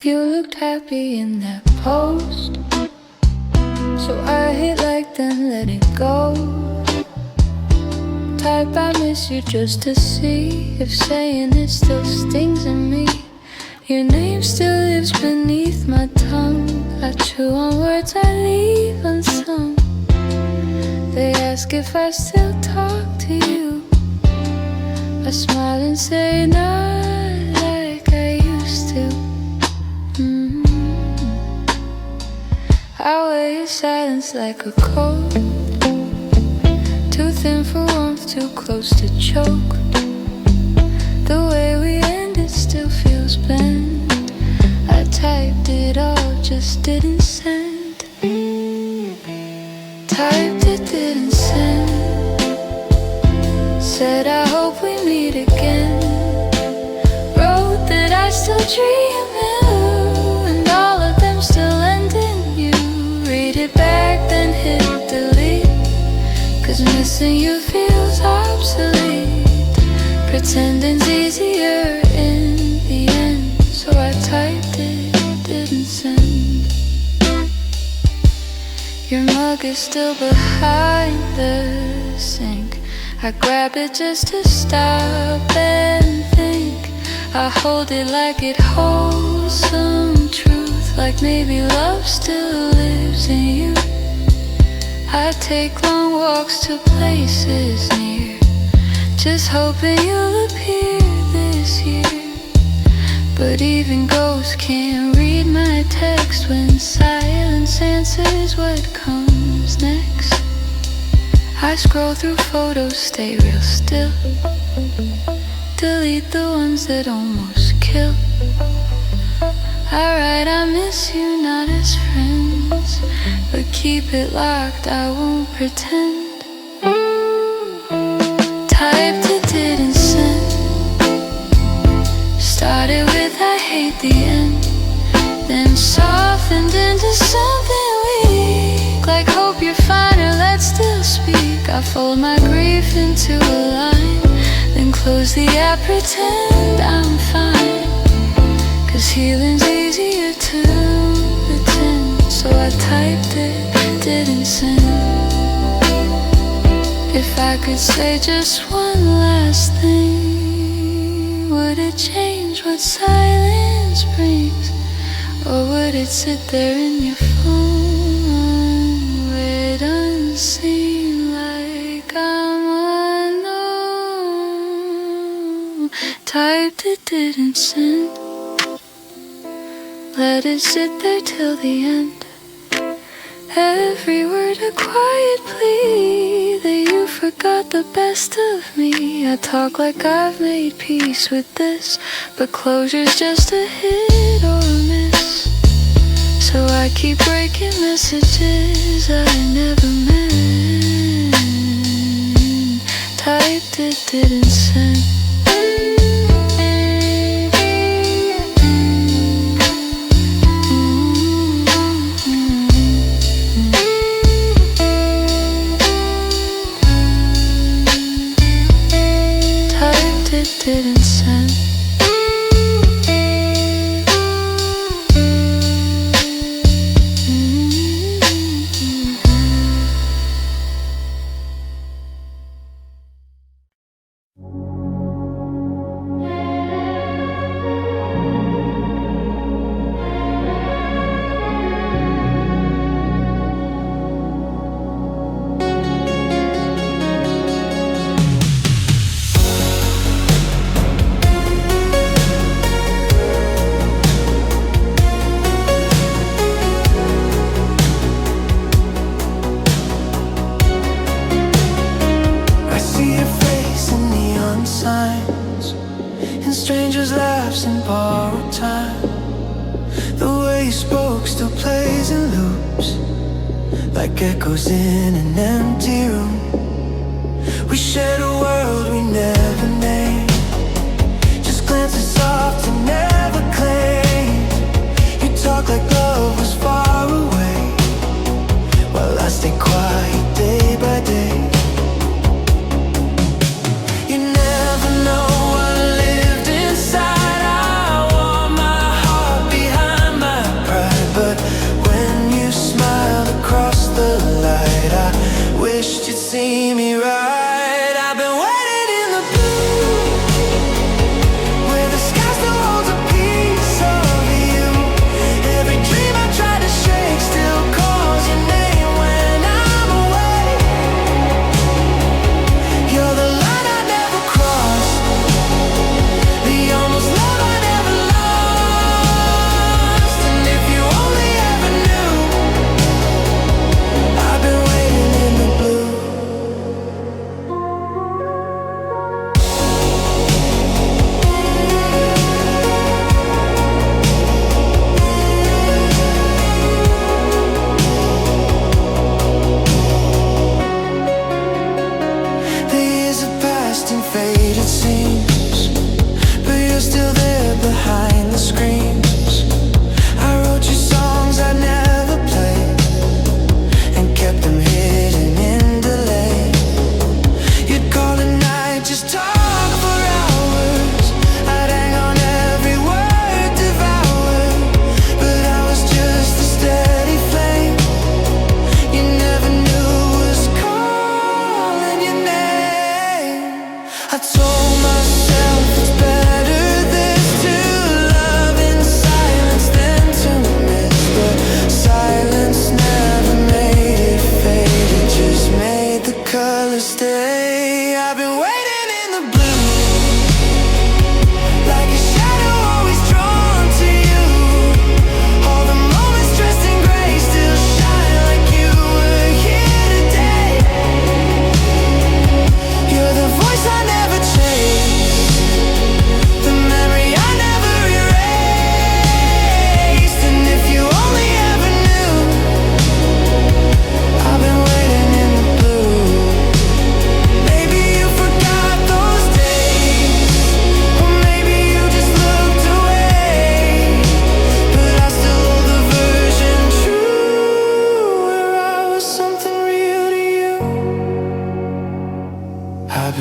You looked happy in that post, so I hit like then let it go. Type I miss you just to see if saying it still stings in me. Your name still lives beneath my tongue, I chew on words I leave unsung. They ask if I still talk to you, I smile and say not like I used to. I wear your silence like a coat, too thin for warmth, too close to choke. The way we end it still feels bland. I typed it all, just didn't send. Typed it, didn't send. Said I hope we meet again. Wrote that I still dream you, and all of them still end in you. Read it back, then hit delete, 'cause missing you feels obsolete. Pretending's easier in the end, so I typed it, didn't send. Your mug is still behind the sink, I grab it just to stop and think. I hold it like it holds some truth, like maybe love still lives in you. I take long walks to places near, just hoping you'll appear this year. But even ghosts can't read my text when silence answers what comes next. I scroll through photos, stay real still, delete the ones that almost kill. I write I miss you not as friends, but keep it locked, I won't pretend. Typed it, didn't send. Started with I hate the end, then softened into something weak, like hope you're fine or let's still speak. I fold my grief into a line, then close the app, pretend I'm fine, 'cause healing's easier to pretend. So I typed it, didn't send. If I could say just one last thing, would it change what silence brings? Or would it sit there in your phone where it doesn't seem like I'm alone? Typed it, didn't send. Let it sit there till the end. Every word a quiet plea that you forgot the best of me. I talk like I've made peace with this, but closure's just a hit or a miss. So I keep breaking messages I never meant. Typed it, didn't send. Didn't send. Strangers' laughs in borrowed time. The way you spoke still plays in loops, like echoes in an empty room. We shared a world we never named, just glances soft and never claimed. You talk like love was far away, while I stay quiet day by day. You never know what lived inside. I wore my heart behind my pride, but when you smiled across the light, I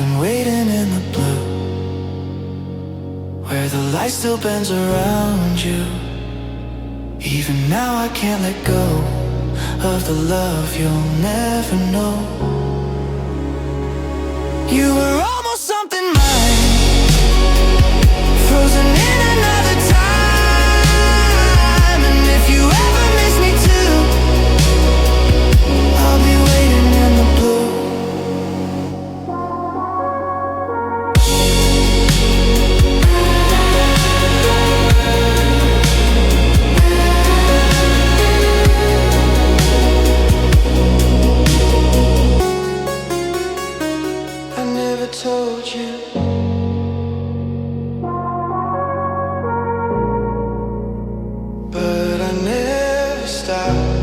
been waiting in the blue, where the light still bends around you. Even now I can't let go of the love you'll never know. You were almost something mine, frozen in another time. And if you ever miss me too, I'll be waiting in the blue. I never told you, but I never stopped.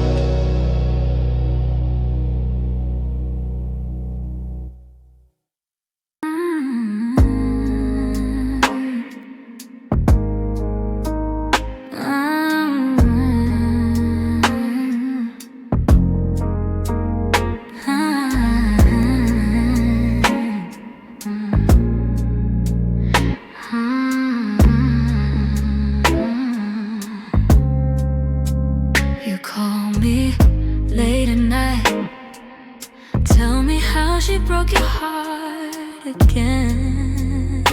You call me late at night, tell me how she broke your heart again.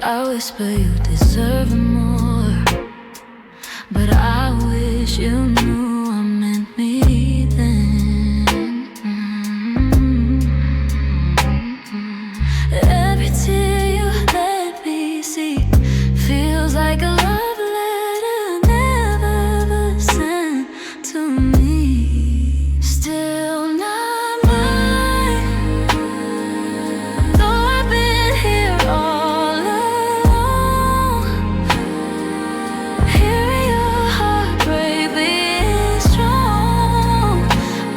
I whisper you deserve more, but I wish you knew I meant me then. Every tear you let me see feels like a love letter never sent to me. Still not mine, though I've been here all along. Hearing your heart break being strong,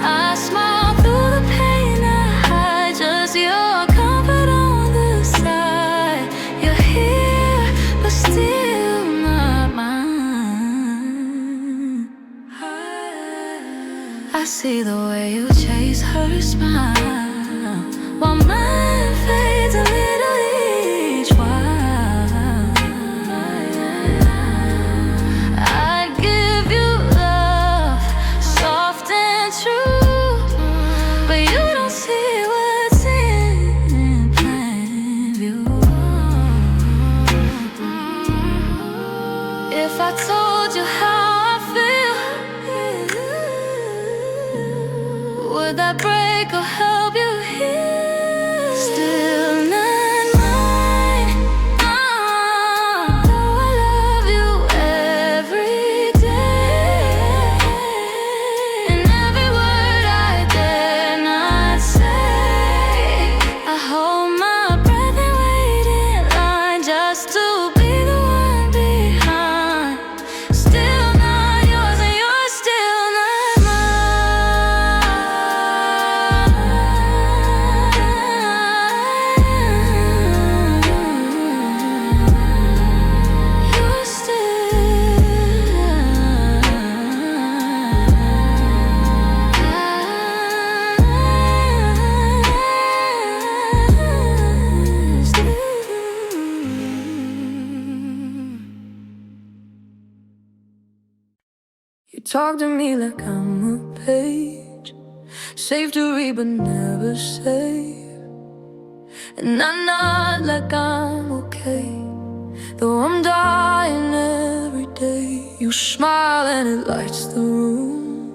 I smile through the pain I hide, just your comfort on the side. You're here, but still not mine. I see the way you chase her smile, while mine fades a little each while. I give you love, soft and true, but you don't see what's in plain view. If I told you how I feel, would that break or help you heal? Still not mine, though I love you every day. And every word I dare not say, I hold my breath and wait in line just to be the one behind. Still not yours and you're still not mine. You're You talk to me like I'm a page, safe to read but never save. And I nod like I'm okay, though I'm dying every day. You smile and it lights the room,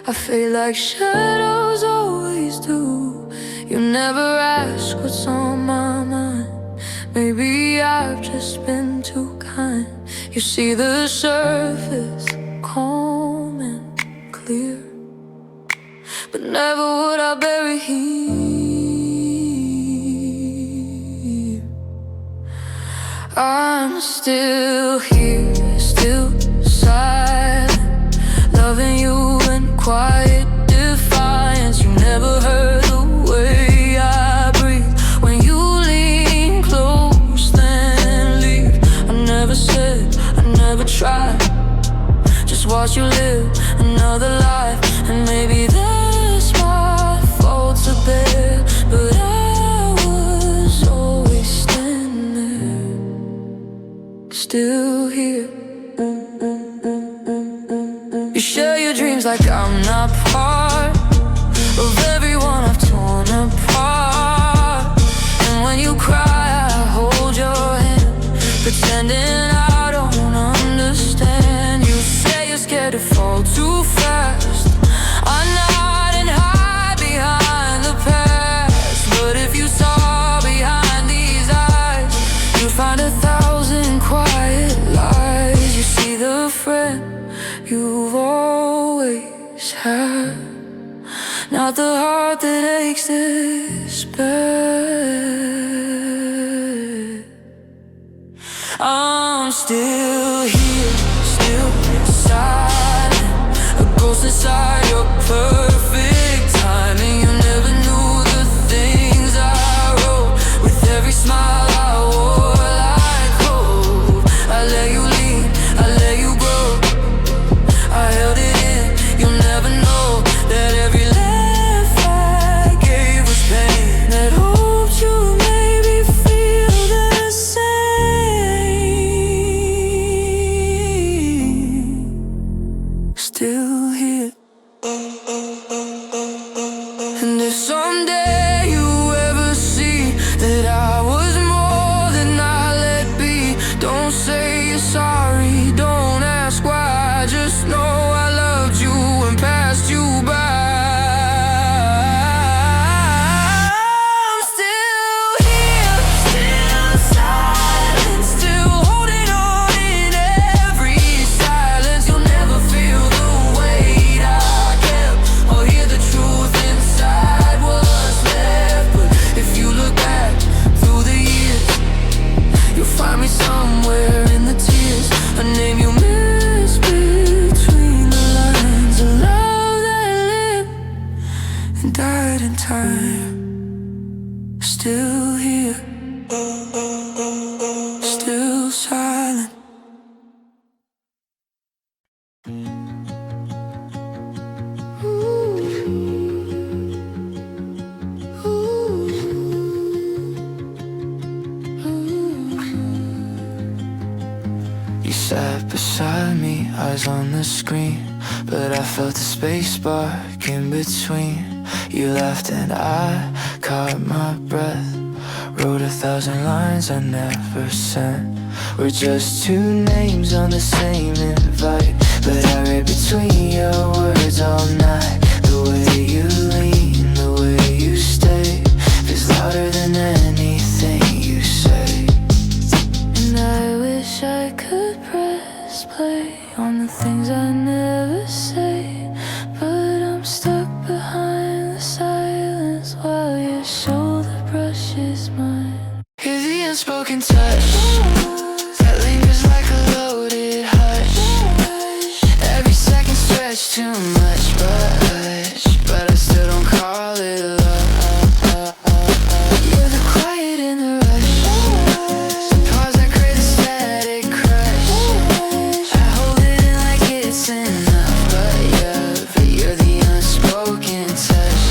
I feel like shadows always do. You never ask what's on my mind, maybe I've just been too kind. You see the surface, calm and clear, but never would I bury here. I'm still here, still silent, loving you in quiet defiance. You never heard the way I breathe when you lean close then leave. I never said, I never tried, just watch you live another life. And maybe that's my fault to not the heart that aches this bad. I'm still here, still silent, a ghost inside your perfect timing. You never knew the things I wrote with every smile I wore like hope. I let you lean, I let you grow, I held it in. You'll never know that every laugh I gave was pain, that hoped you maybe feel the same. Still here. And if someday you ever see that I was more than I let be, don't say you're sorry, don't ask why, just know I loved you and passed you by. I'm still here, still silent, still holding on in every silence. You'll never feel the weight I kept or hear the truth inside what's left. But if you look back through the years, you'll find me somewhere in the tears, a name you miss between the lines, a love that lived and died in time. Still here, still silent. You sat beside me, eyes on the screen, but I felt a space spark in between. You laughed and I caught my breath, wrote 1,000 lines I never sent. We're just two names on the same invite, but I read between your words all night. The way you lean, the way you stay, feels louder than anything you say. And I wish I could press play on the things I never say, but I'm stuck behind the silence while your shoulder brushes mine. Hear the unspoken touch that lingers like a loaded hush. Every second stretch too much, but I still don't call it love. You're the quiet in the rush, the pause that create a static crush. I hold it in like it's enough, but you're the unspoken touch.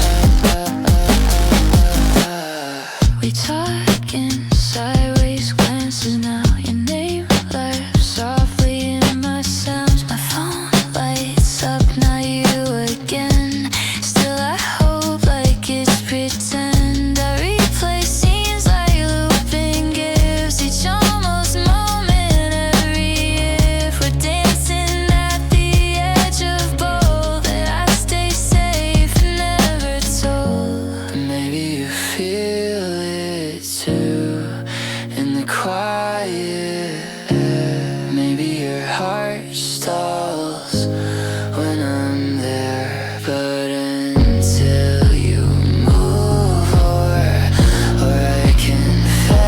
We talk in sideways glances now. Your name laughs softly in my sounds. My phone lights up, now you again. Still I hope like it's pretend. I replay scenes like looping gifts, each almost moment every if. We're dancing at the edge of both, that I stay safe and never told. Maybe you feel it too in the quiet air. Maybe your heart stalls when I'm there, but until you move or I confess,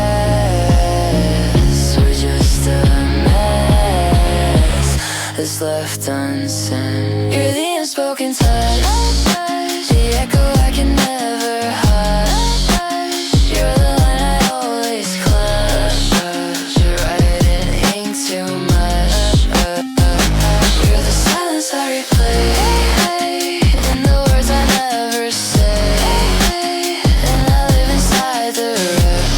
we're just a mess that's left unsent. You're the unspoken touch, the echo I can never hush. You're the line I always clutch, writing ink too much. You're the silence I replay, and the words I never say, and I live inside the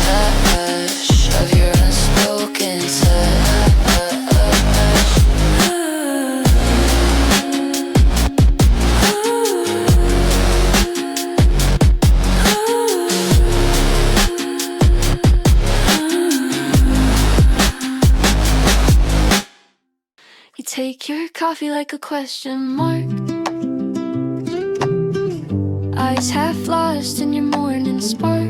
rush of your unspoken touch. You take your coffee like a question mark, eyes half lost in your morning spark.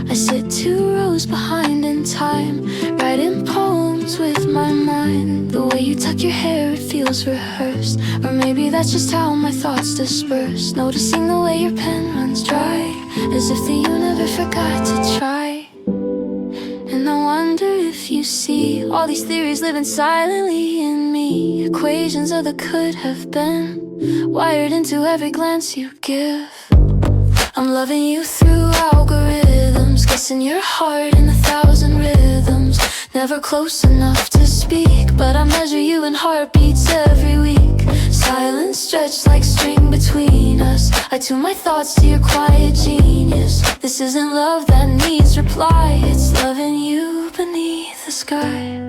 I sit 2 rows behind in time, writing poems rhythms with my mind. The way you tuck your hair, it feels rehearsed. Or maybe that's just how my thoughts disperse. Noticing the way your pen runs dry, as if the universe forgot to try. And I wonder if you see all these theories living silently in me. Equations of the could have been, wired into every glance you give. I'm loving you through algorithms, guessing your heart in 1,000 rhythms. Never close enough to speak, but I measure you in heartbeats every week. Silence stretched like string between us. I tune my thoughts to your quiet genius. This isn't love that needs reply, it's loving you beneath the sky.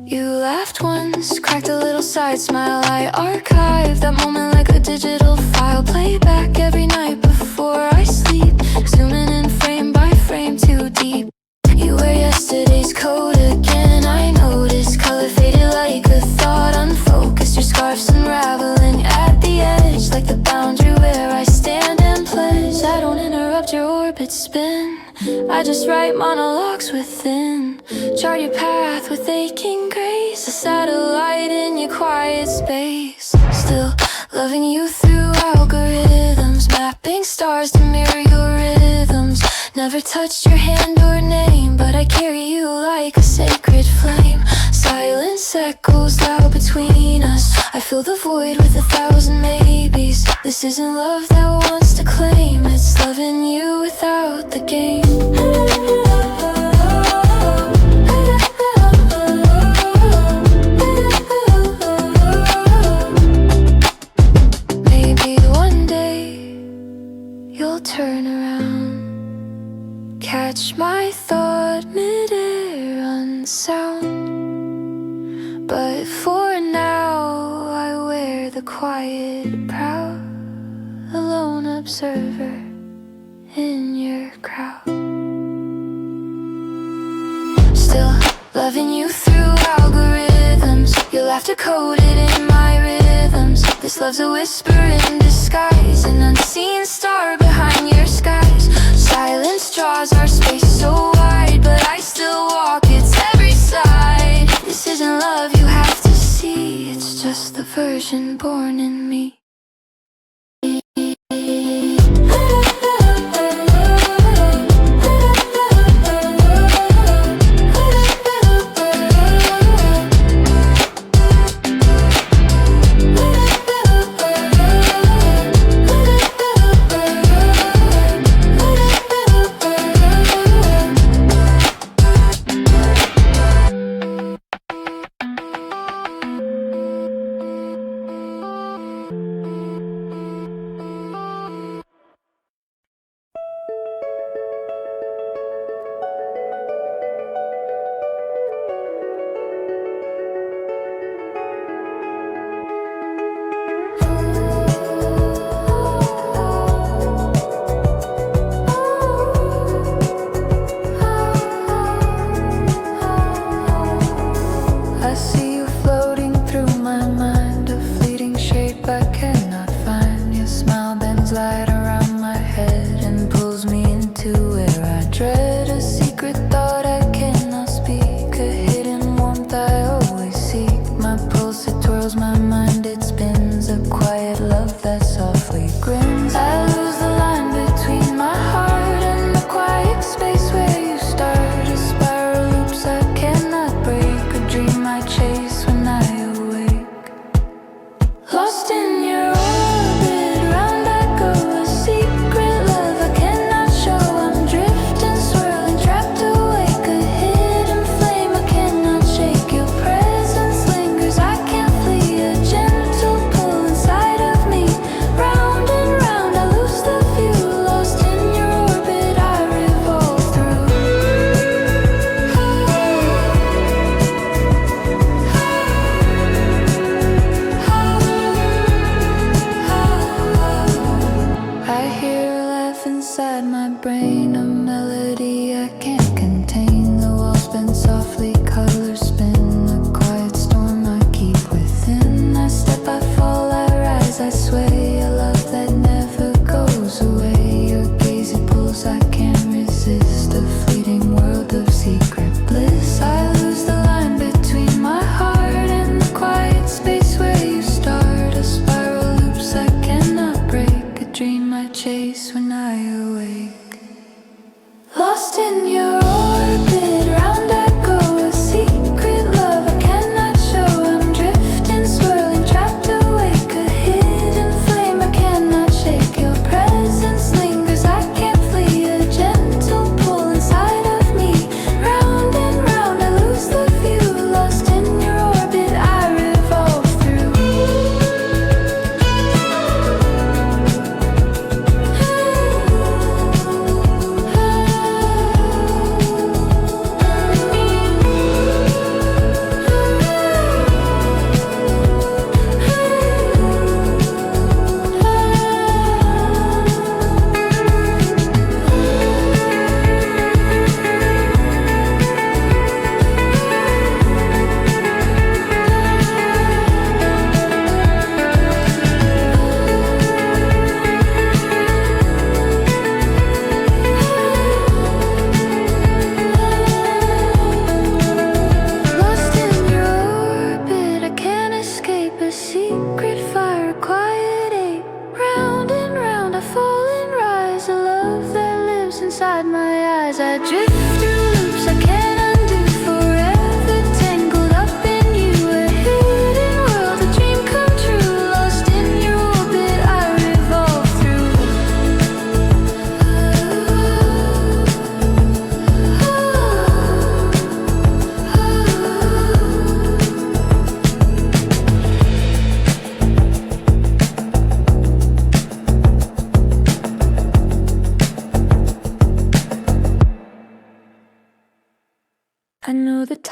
You laughed once, cracked a little side smile. I archive that moment like a digital file. Play back every night before I sleep, zooming in frame by frame too deep. You wear yesterday's coat again, I notice. Color faded like a thought unfocused. Your scarf's unraveling at the edge, like the boundary where I stand and pledge. I don't interrupt your orbit spin, I just write monologues within. Chart your path with aching grace, a satellite in your quiet space. Still loving you through algorithms, mapping stars to mirror your rhythms. Never touched your hand or name, but I carry you like a sacred flame. Silence echoes loud between us, I fill the void with 1,000 maybes. This isn't love that wants to claim, it's loving you without the game. Maybe one day you'll turn around, catch my thought mid-air unsound. But for now I wear the quiet, proud, alone observer in your crowd. Still loving you through algorithms, your laughter coded in my rhythms. This love's a whisper in disguise, an unseen star behind your skies. Silence draws our space so wide, but I still walk its every side. This isn't love you have to see, it's just the version born in me.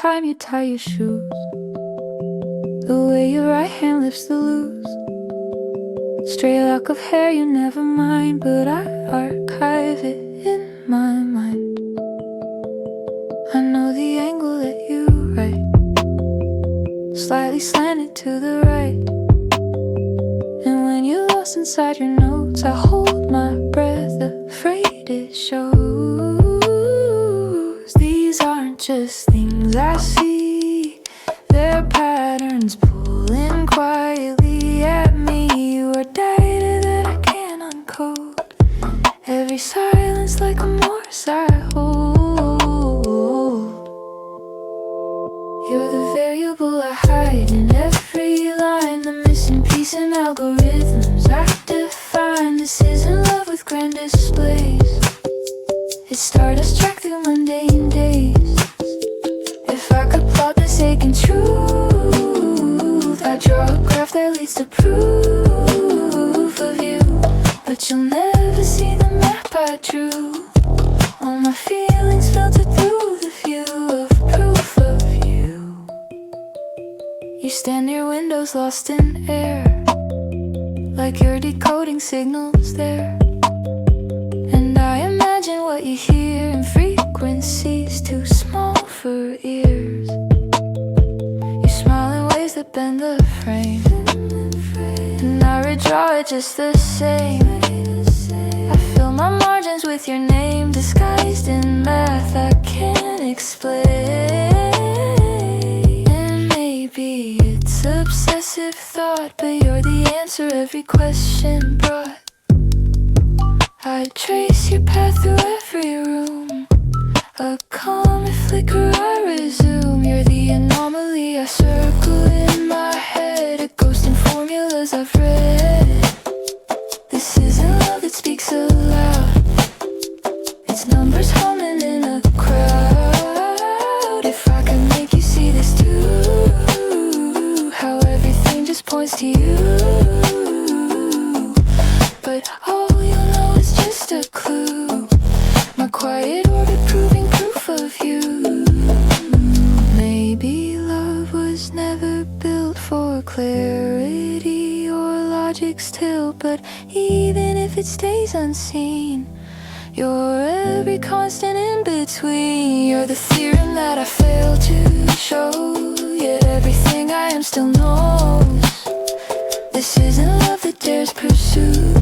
time you tie your shoes, the way your right hand lifts the loose. Stray lock of hair, you never mind, but I archive it in my mind. I know the angle that you write, slightly slanted to the right. And when you're lost inside your notes, I hold my breath, afraid it shows. These aren't just things I see, they're patterns pulling quietly at me. You are data that I can't uncode, every silence like a Morse I hold. You're the variable I hide in every line, the missing piece in algorithms I define. This isn't love with grand displays, it's stardust track through mundane days. If I could plot this aching truth, I'd draw a graph that leads to proof of you. But you'll never see the map I drew, all my feelings filtered through the view of proof of you. You stand near windows lost in air, like you're decoding signals there. And I imagine what you hear in frequencies too small for ears. You smile in ways that bend the frame, and I redraw it just the same. I fill my margins with your name, disguised in math I can't explain. And maybe it's obsessive thought, but you're the answer every question brought. I trace your path through every room, a comet flicker I resume. You're the anomaly I circle in my head, a ghost in formulas I've read. This isn't love that speaks aloud, it's numbers humming in a crowd. If I could make you see this too, how everything just points to you. But all you'll know is just a clue, my quiet orbit proving proof of you. Maybe love was never built for clarity or logic's tilt, but even if it stays unseen, you're every constant in between. You're the theorem that I failed to show, yet everything I am still knows. This isn't love that dares pursue,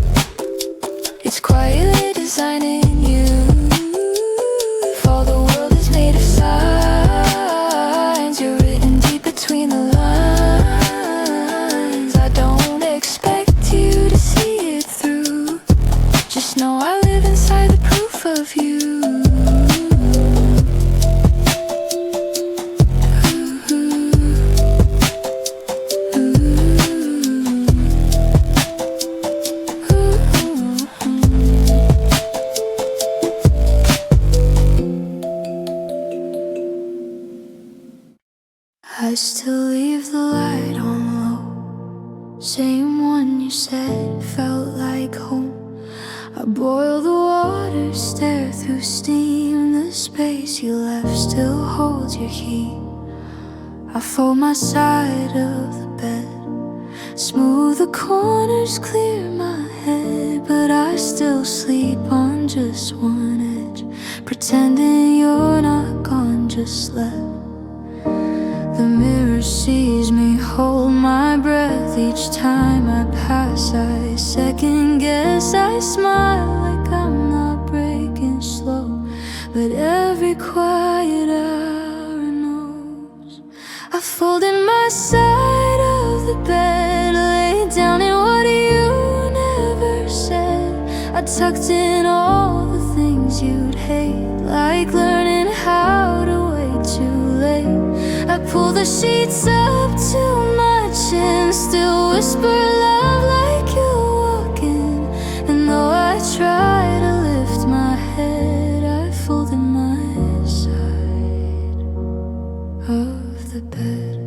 it's quietly designing you. If all the world is made of signs, you're written deep between the lines. I don't expect you to see it through, just know I live inside the proof of you. I still leave the light on low, same one you said felt like home. I boil the water, stare through steam, the space you left still holds your heat. I fold my side of the bed, smooth the corners, clear my head, but I still sleep on just one edge, pretending you're not gone just left. The mirror sees me hold my breath each time I pass. I second guess, I smile like I'm not breaking slow, but every quiet hour knows. I folded my side of the bed, laid down in what you never said. I tucked in all the things you'd hate, like learning how to wait too late. I pull the sheets up to my chin, still whisper love like you're walking. And though I try to lift my head, I folded my side of the bed.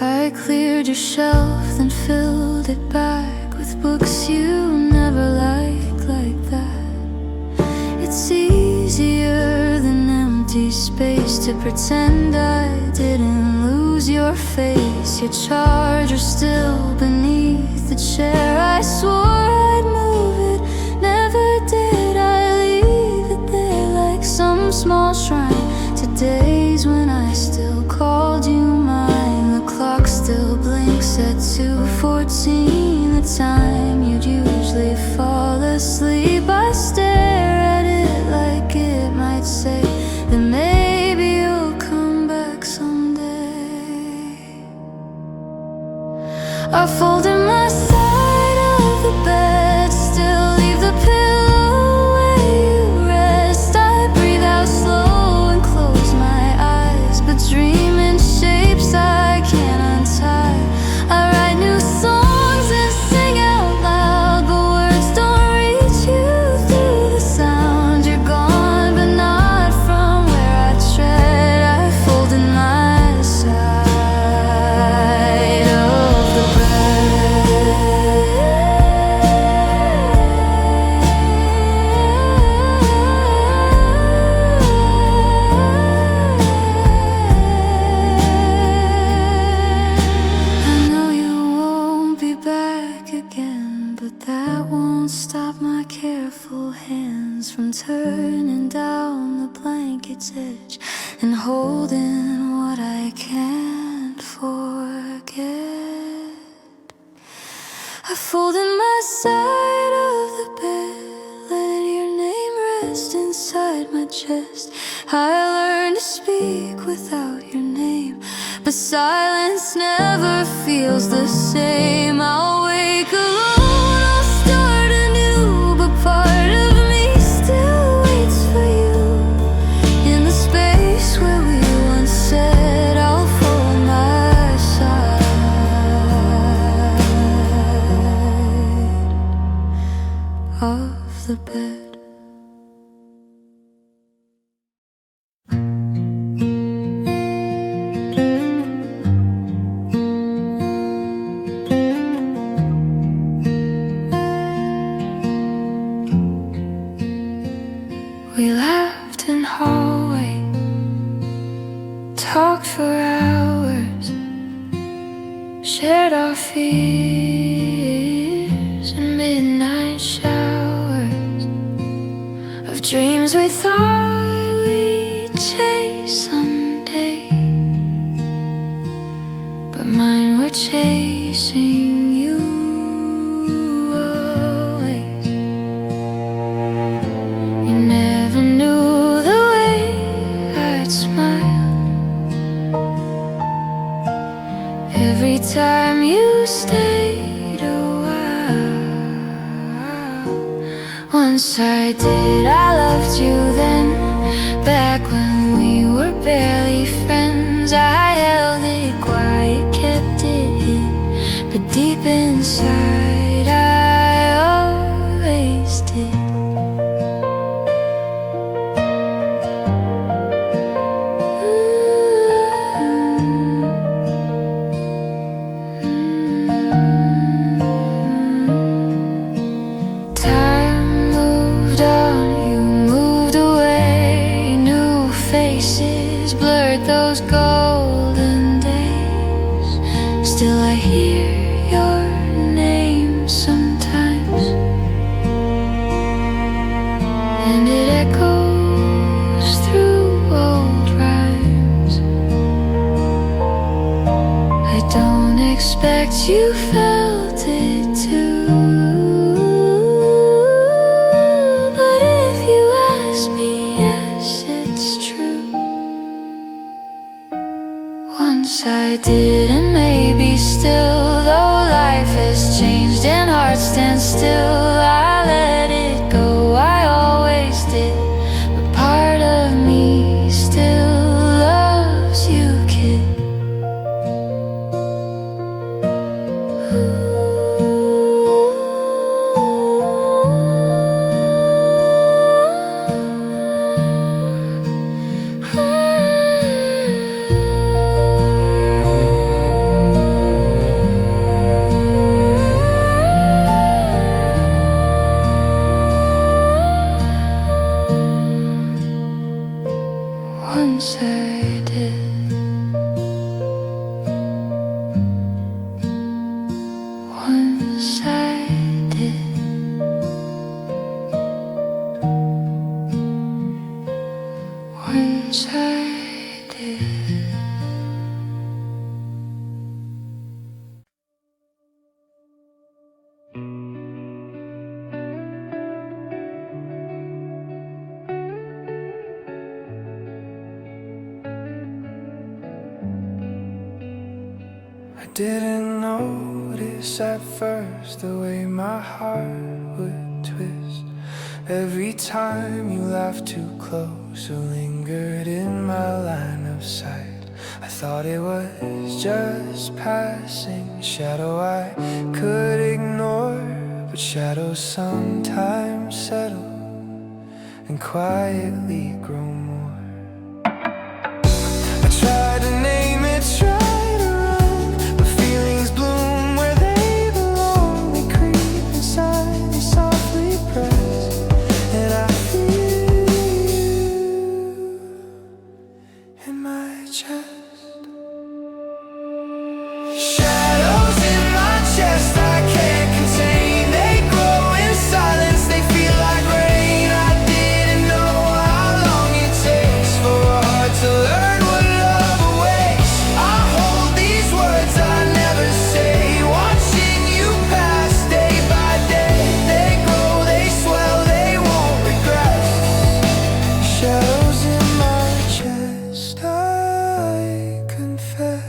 I cleared your shelf, then filled it back with books you never liked like that. It's easier than empty space to to pretend I didn't lose your face. Your charger still beneath the chair. I swore I'd move it, never did. I leave it there like some small shrine to days when I still called you mine. The clock still blinks at 2:14, the time you'd usually fall asleep. I stare at it like it might say that maybe you'll come back someday. I folded my side of the bed, still leave the pillow where you rest. I breathe out slow and close my eyes, but dream in shapes I can't untie. I write new songs and sing out loud, but words don't reach you through the sound. You're gone, but not from where I tread. I folded my side of the I know you won't be back again, but that won't stop my careful hands from turning down the blanket's edge and holding what I can't forget. I folded my side of the bed, let your name rest inside my chest. I learned to speak without your name, but silence never feels the same. I'll wake alone, I'll start anew, but part of me still waits for you in the space where we once said. I'll fold my side of the bed. We laughed in hallway, talked for hours, shared our fears in midnight showers of dreams we thought we'd chase someday, but mine were chasing you always. You never knew the way I'd smile every time you stayed a while. Once I did, I loved you then, back when we were barely friends. I held it quiet, kept it hid, but deep inside I always did. Time moved on, you moved away, new faces blurred those golden days. Still I hear your name sometimes, and it echoes through old rhymes. I don't expect you felt it too, but if you ask me, yes, it's true. Once I did, and maybe still, though life has changed and hearts stand still. I let it go, I always did, but part of me still loves you, kid. didn't notice at first the way my heart would twist every time you laughed too close or lingered in my line of sight. I thought it was just passing shadow I could ignore, but shadows sometimes settle and quietly grow more. I tried to name it, try to run, but feelings bloom where they belong. They creep inside, they softly press, and I feel you in my chest. Shadows in my chest I can't contain. They grow in silence, they feel like rain. I didn't know how long it takes for a heart to learn what love awaits. I hold these words I never say, watching you pass day by day. They grow, they swell, they won't regress. Shadows in my chest, I confess.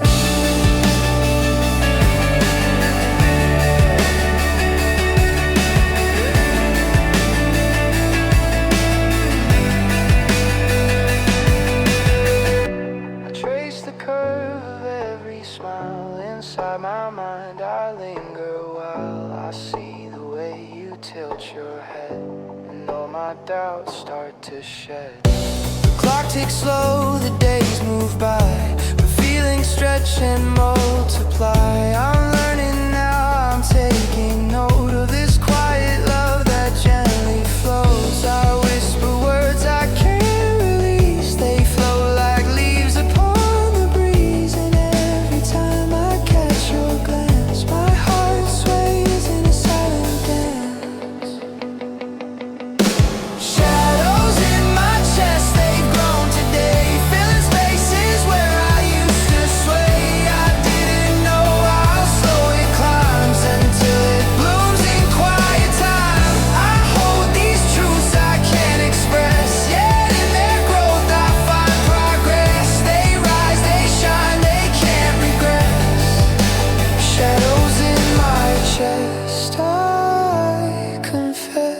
I trace the curve of every smile inside my mind. I linger while I see the way you tilt your head, and all my doubts start to shed. The clock ticks slow, the days move by, but feelings stretch and multiply. I'm learning now, I'm taking note of this quiet love that gently flows. I whisper words I can't release, they flow like leaves upon the breeze. And every time I catch your glance, my heart sways in a silent dance. Shadows in my chest, they've grown today, filling spaces where I used to sway. I didn't know how slow it climbs until it blooms in quiet time. I hold these truths I can't express, yet in their growth I find progress. They rise, they shine, they can't regress. Shadows in my chest, I confess.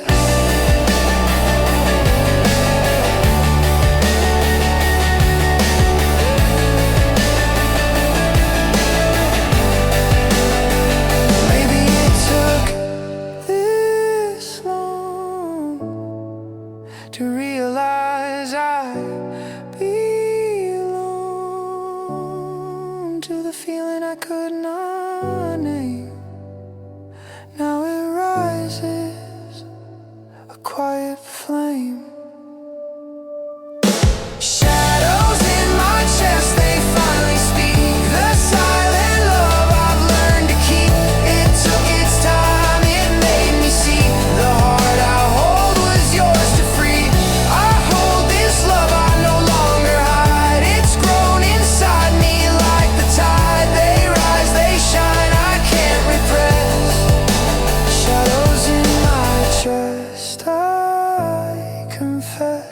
Maybe it took this long to realize I belong to the feeling I could not name. Now it rises, a quiet flame. Shadows in my chest, they finally speak the silent love I've learned to keep. It took its time, it made me see the heart I hold was yours to free. I hold this love I no longer hide, it's grown inside me like the tide. They rise, they shine, I can't repress. Shadows in my chest, I confess.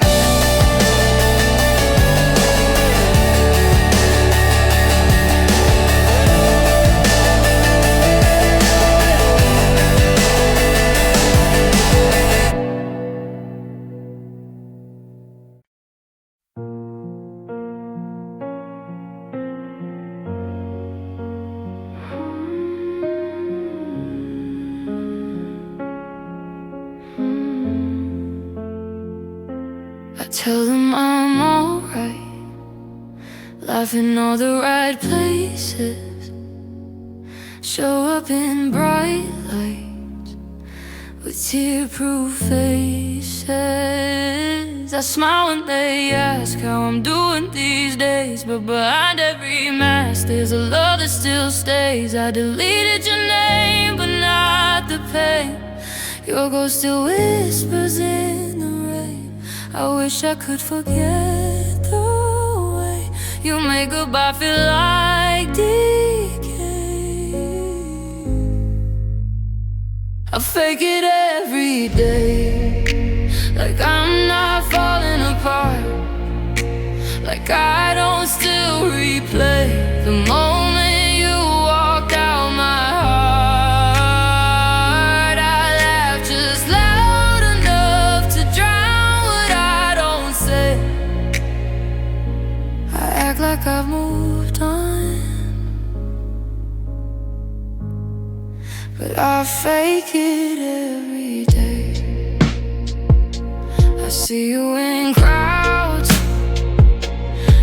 I tell them I'm alright, life in all the right places, show up in bright lights with tear-proof faces. I smile when they ask how I'm doing these days, but behind every mask there's a love that still stays. I deleted your name, but not the pain. Your ghost still whispers in the rain. I wish I could forget the way you make goodbye feel like decay. I fake it every day, like I'm not falling apart, like I don't still replay the moment you walked but I fake it every day. I see you in crowds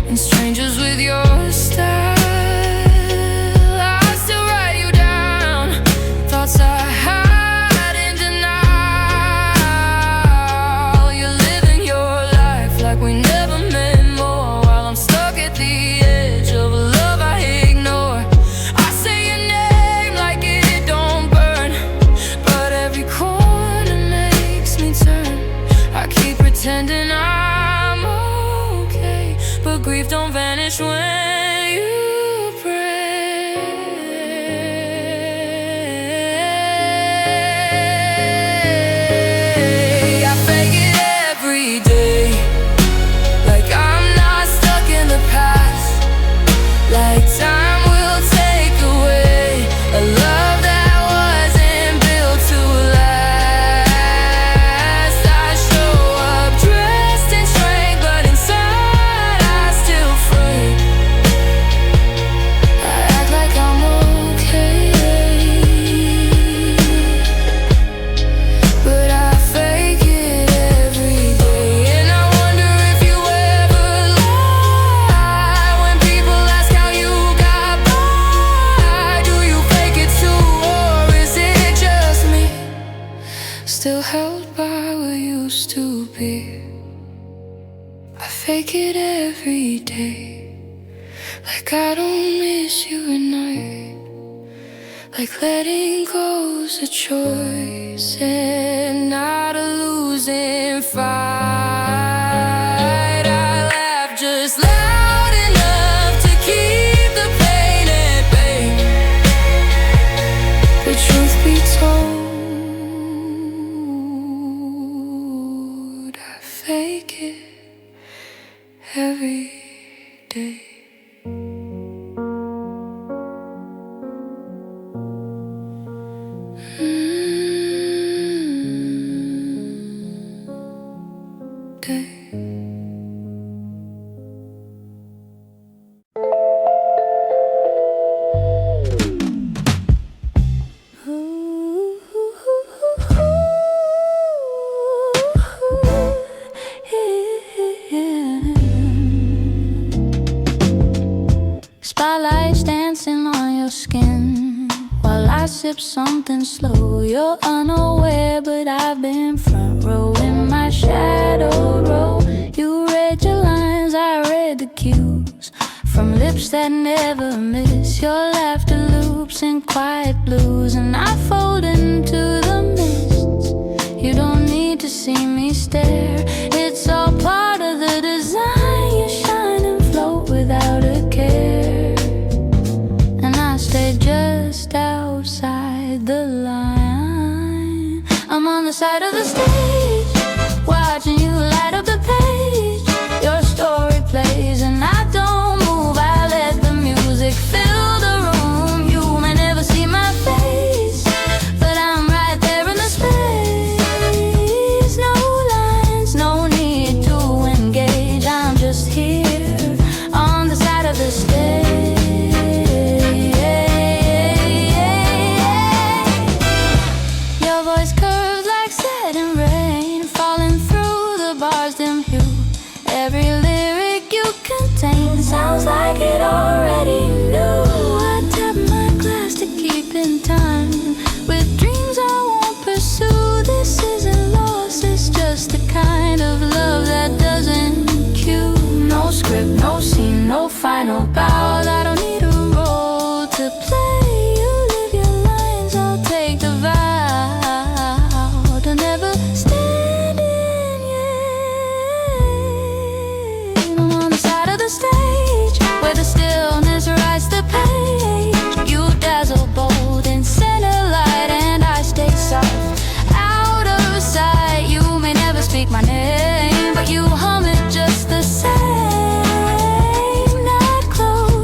and strangers with your style. I still write you down, thoughts I hide in denial. You're living your life like we never met more, while I'm stuck at the edge of a love I ignore. I say your name like it don't burn, but every corner makes me turn. I keep pretending I'm okay, but grief don't vanish when you pray. I fake it every day, like I'm not stuck in the past, like time will take away a love that wasn't built to last. I show up dressed in strength, but inside I still fray. I act like I'm okay, but I fake it every day. And I wonder if you ever lie when people ask how you got by. Do you fake it too, or is it just me, still held by what used to be? I fake it every day, like I don't miss you at night, like letting go's a choice and not a losing fight. I laugh just loud enough to keep the pain at bay. But truth be told, I fake it every day. Day. Spotlights dancing on your skin while I sip something slow. You're unaware, but I've been front row in my shadow row. You read your lines, I read the cues from lips that never miss. Your laughter loops in quiet blues, and I fold into the mists. You don't need to see me stare, it's all part of the design. You shine and float without a care, and I stay just outside the line. I'm on the side of the stage, watching you light up the page. Your story plays and I don't move, I let the music fill the room. You may never see my face, but I'm right there in the space. No lines, no need to engage, I'm just here on the side of the stage. Your voice curves like setting rain, falling through the bars, dim hue. Every lyric you contain sounds like it already knew. I tap my glass to keep in time with dreams I won't pursue. This isn't lost, it's just the kind of love that doesn't cue. No script, no scene, no final bow. I don't need a role to play. You live your lines, I'll take the vow to never stand in yet. I'm on the side of the stage where the stillness writes the page. You dazzle bold in center light, and I stay soft out of sight. You may never speak my name, but you hum it just the same. Not close,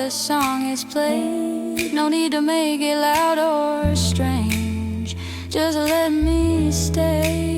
the song is played. No need to make it loud or strange. Just let me stay.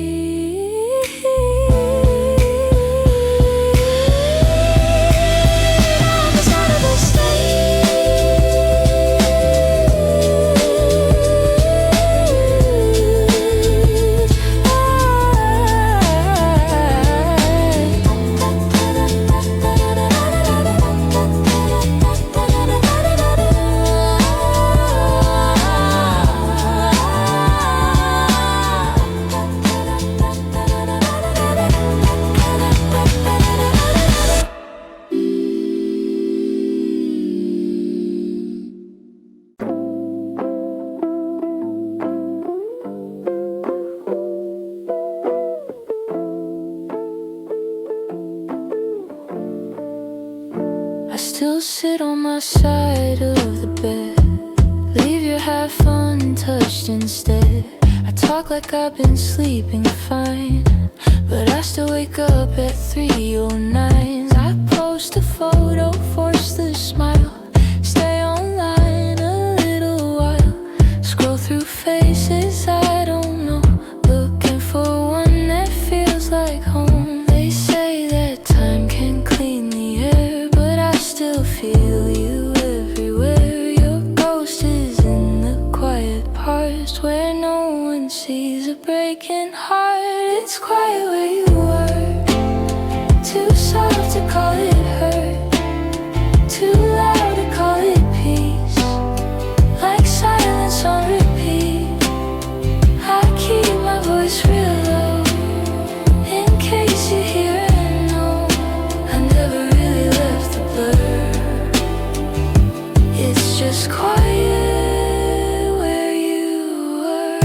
I still sit on my side of the bed. Leave your half untouched instead. I talk like I've been sleeping fine, but I still wake up at 3:09. I post a photo, force the smile. Stay online a little while. Scroll through faces I don't know, looking for one that feels like home. They say that time can clean the air, but I still feel you everywhere. Your ghost is in the quiet parts where no one sees a breaking heart. It's quiet where you were, too soft to call it hurt, too loud to call it peace, like silence on repeat. I keep my voice real low, in case you hear and know I never really left the blur. It's just quiet where you were.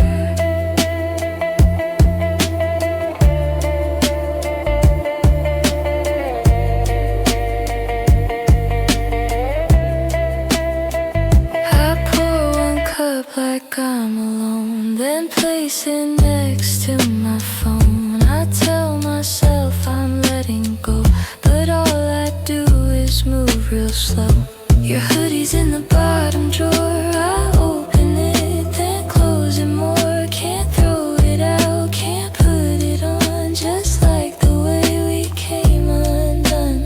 I pour one cup like I'm alone, then place it next to my phone. I tell myself I'm letting go, but all I do is move real slow. Your hoodie's in the bottom drawer. I open it, then close it more. Can't throw it out, can't put it on, just like the way we came undone.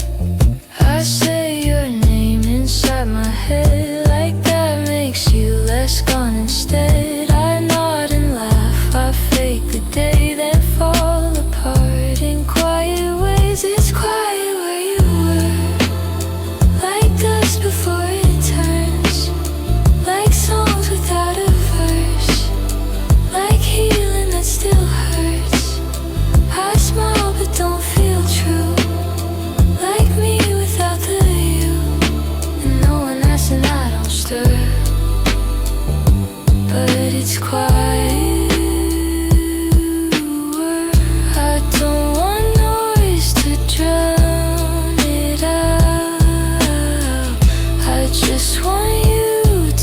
I say your name inside my head, like that makes you less gone instead. I nod and laugh, I fake the day, then fall apart in quiet ways. It's quiet where you were, like dust before it turns, like songs without a verse, like healing that still hurts. I smile but don't feel true, like me without the you, and no one asks and I don't stir, but it's quiet. I don't want noise to drown it out. I just want you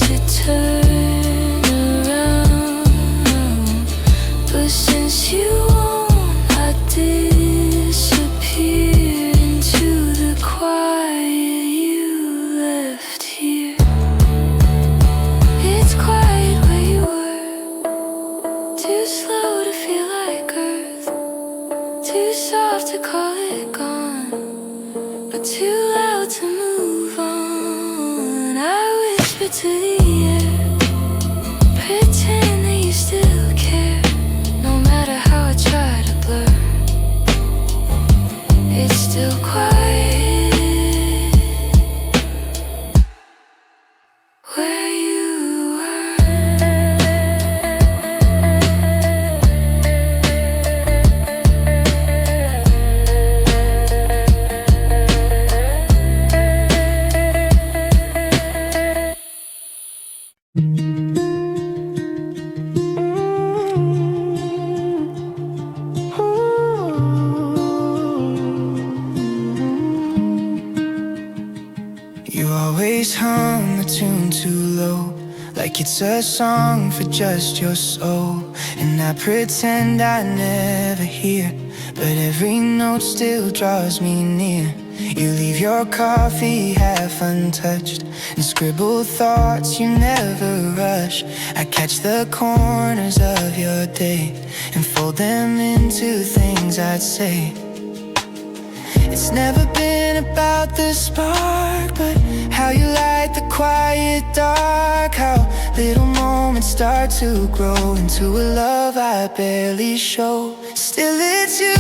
to turn around, but since you won't, I disappear into the quiet you left here. It's quiet where you were, too slow to feel like earth, too soft to call it gone, but too loud to move on. I whisper to the air, pretend that you still care, no matter how I try to blur. It's still quiet where you were. You always hum the tune too low, like it's a song for just your soul. And I pretend I never hear, but every note still draws me near. You leave your coffee half untouched and scribble thoughts you never rush. I catch the corners of your day and fold them into things I'd say. It's never been about the spark, but how you light the quiet dark. How little moments start to grow into a love I barely show. Still it's you.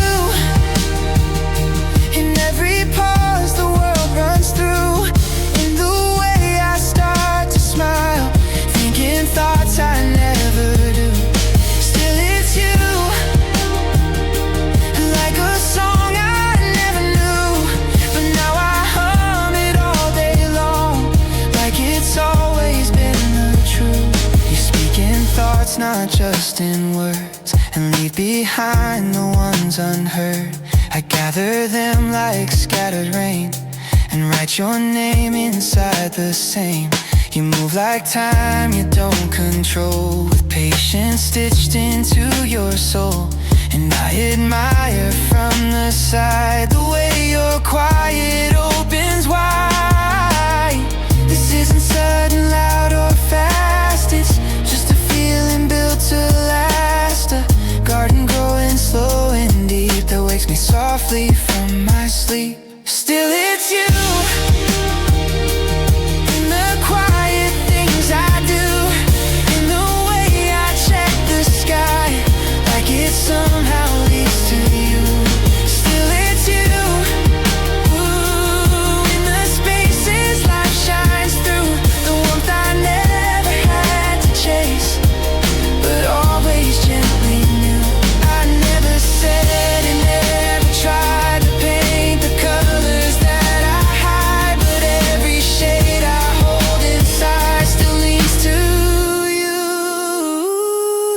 In every pause the world runs through, in the way I start to smile, thinking thoughts I never do. Still it's you. Like a song I never knew, but now I hum it all day long, like it's always been the truth. You speak in thoughts, not just in words, and leave behind the ones unheard. I gather them like scattered rain and write your name inside the same. You move like time you don't control, with patience stitched into your soul. And I admire from the side the way your quiet opens wide. This isn't sudden, loud or fast, it's just a feeling built to last. A garden growing slow and deep that wakes me softly from my sleep. Still it's you. In the quiet things I do, in the way I check the sky, like it somehow leads to you. Still it's you. Ooh, in the spaces life shines through, the warmth I never had to chase, but always gently knew. I never said and never tried to paint the colors that I hide, but every shade I hold inside still leads to you.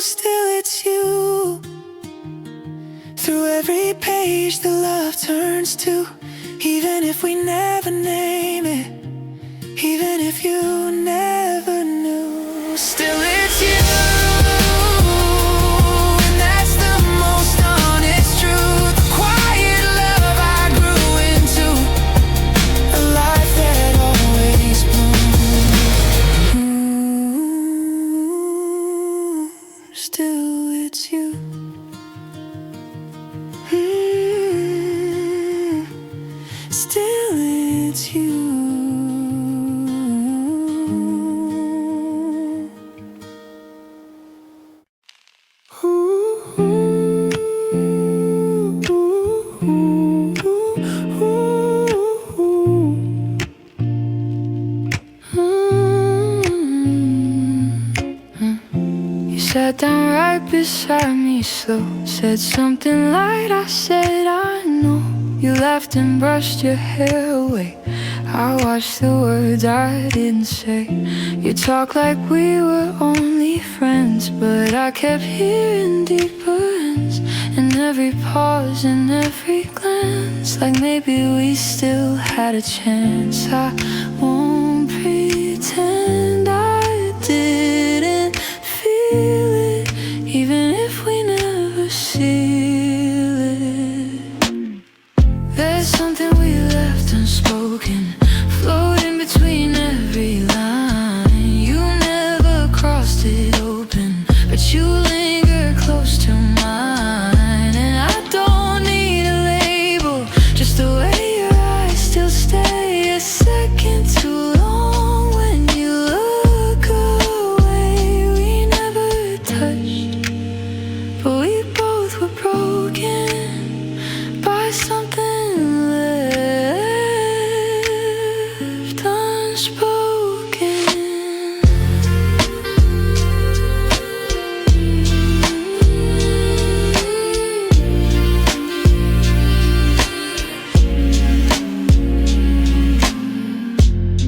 Still it's you. Through every page the love turns to, even if we never name it, even if you never knew. Still it's you. And that's the most honest truth. The quiet love I grew into, a life that always blooms. Still it's you. Still it's you. You sat down right beside me slow, said something light, I said I know. You laughed and brushed your hair away, I watched the words I didn't say. You talked like we were only friends, but I kept hearing deeper ends in every pause and every glance, like maybe we still had a chance. I won't pretend I didn't feel it, even if we never seal it. There's something we left unspoken, floating between every line. You never crossed it open, but you linger close to mine. And I don't need a label, just the way your eyes still stay a second too long. When you look away, we never touched, but we both were broken by something left unspoken.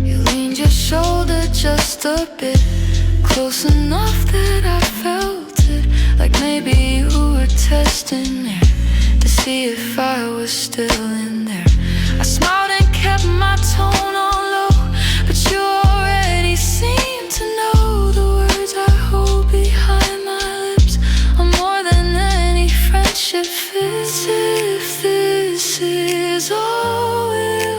You leaned your shoulder just a bit, close enough that I felt it, like maybe you were testing there to see if I was still in there. I smiled and kept my tone on low, but you already seemed to know the words I hold behind my lips are more than any friendship fits. If this is all we're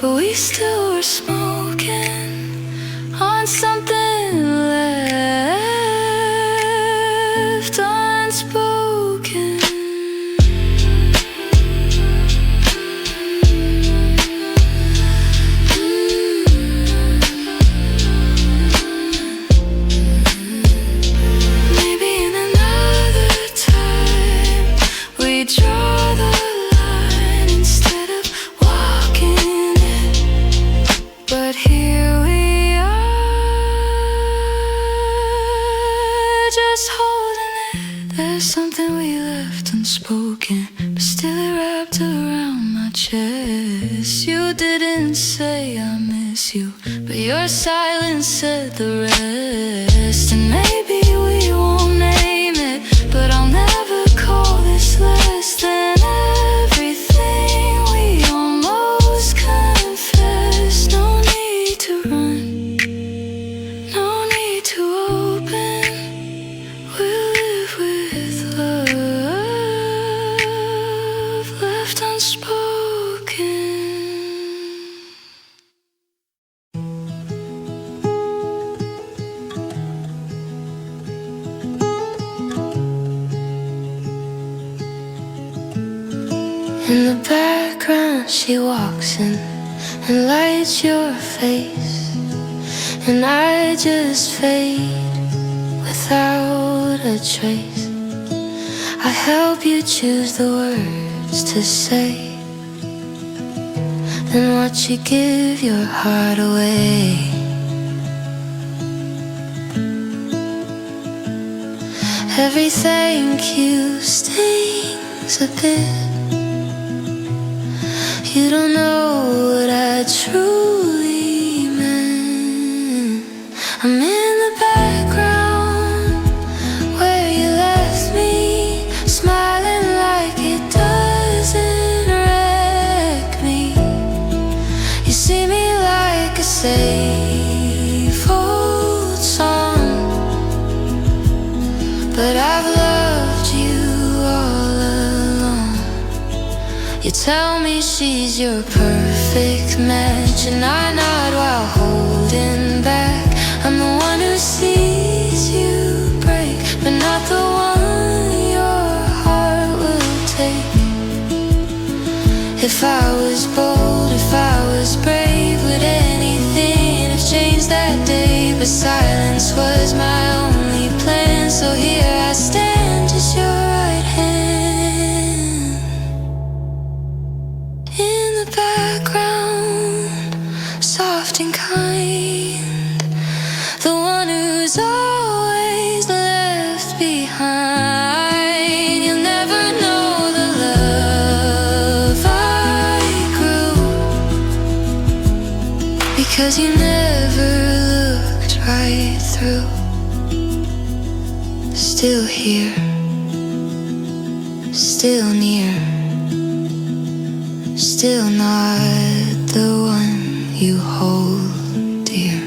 but we still were smoking on something left unspoken. Maybe in another time we draw the line instead of walking it, but here we are, just holding it. There's something we left unspoken, but still it wrapped around my chest. You didn't say I miss you, but your silence said the rest. And maybe we won't name it, but I'll never call this less than everything we almost confessed. No need to run, no need to open. We'll live with love left unspoken. In the background she walks in and lights your face, and I just fade without a trace. I help you choose the words to say, then watch you give your heart away. Every thank you stings a bit. You don't know what I truly meant. I'm in the background where you left me, smiling like it doesn't wreck me. You see me like a safe old song, but I've loved you all along. You tell me she's your perfect match, and I nod while holding back. I'm the one who sees you break, but not the one your heart will take. If I was bold, if I was brave, would anything have changed that day? But silence was my only plan, so here I stand as your right hand. In the background, soft and kind, the one who's always left behind. You'll never know the love I grew, because you never looked right through. Still here, still near, still not the one you hold dear.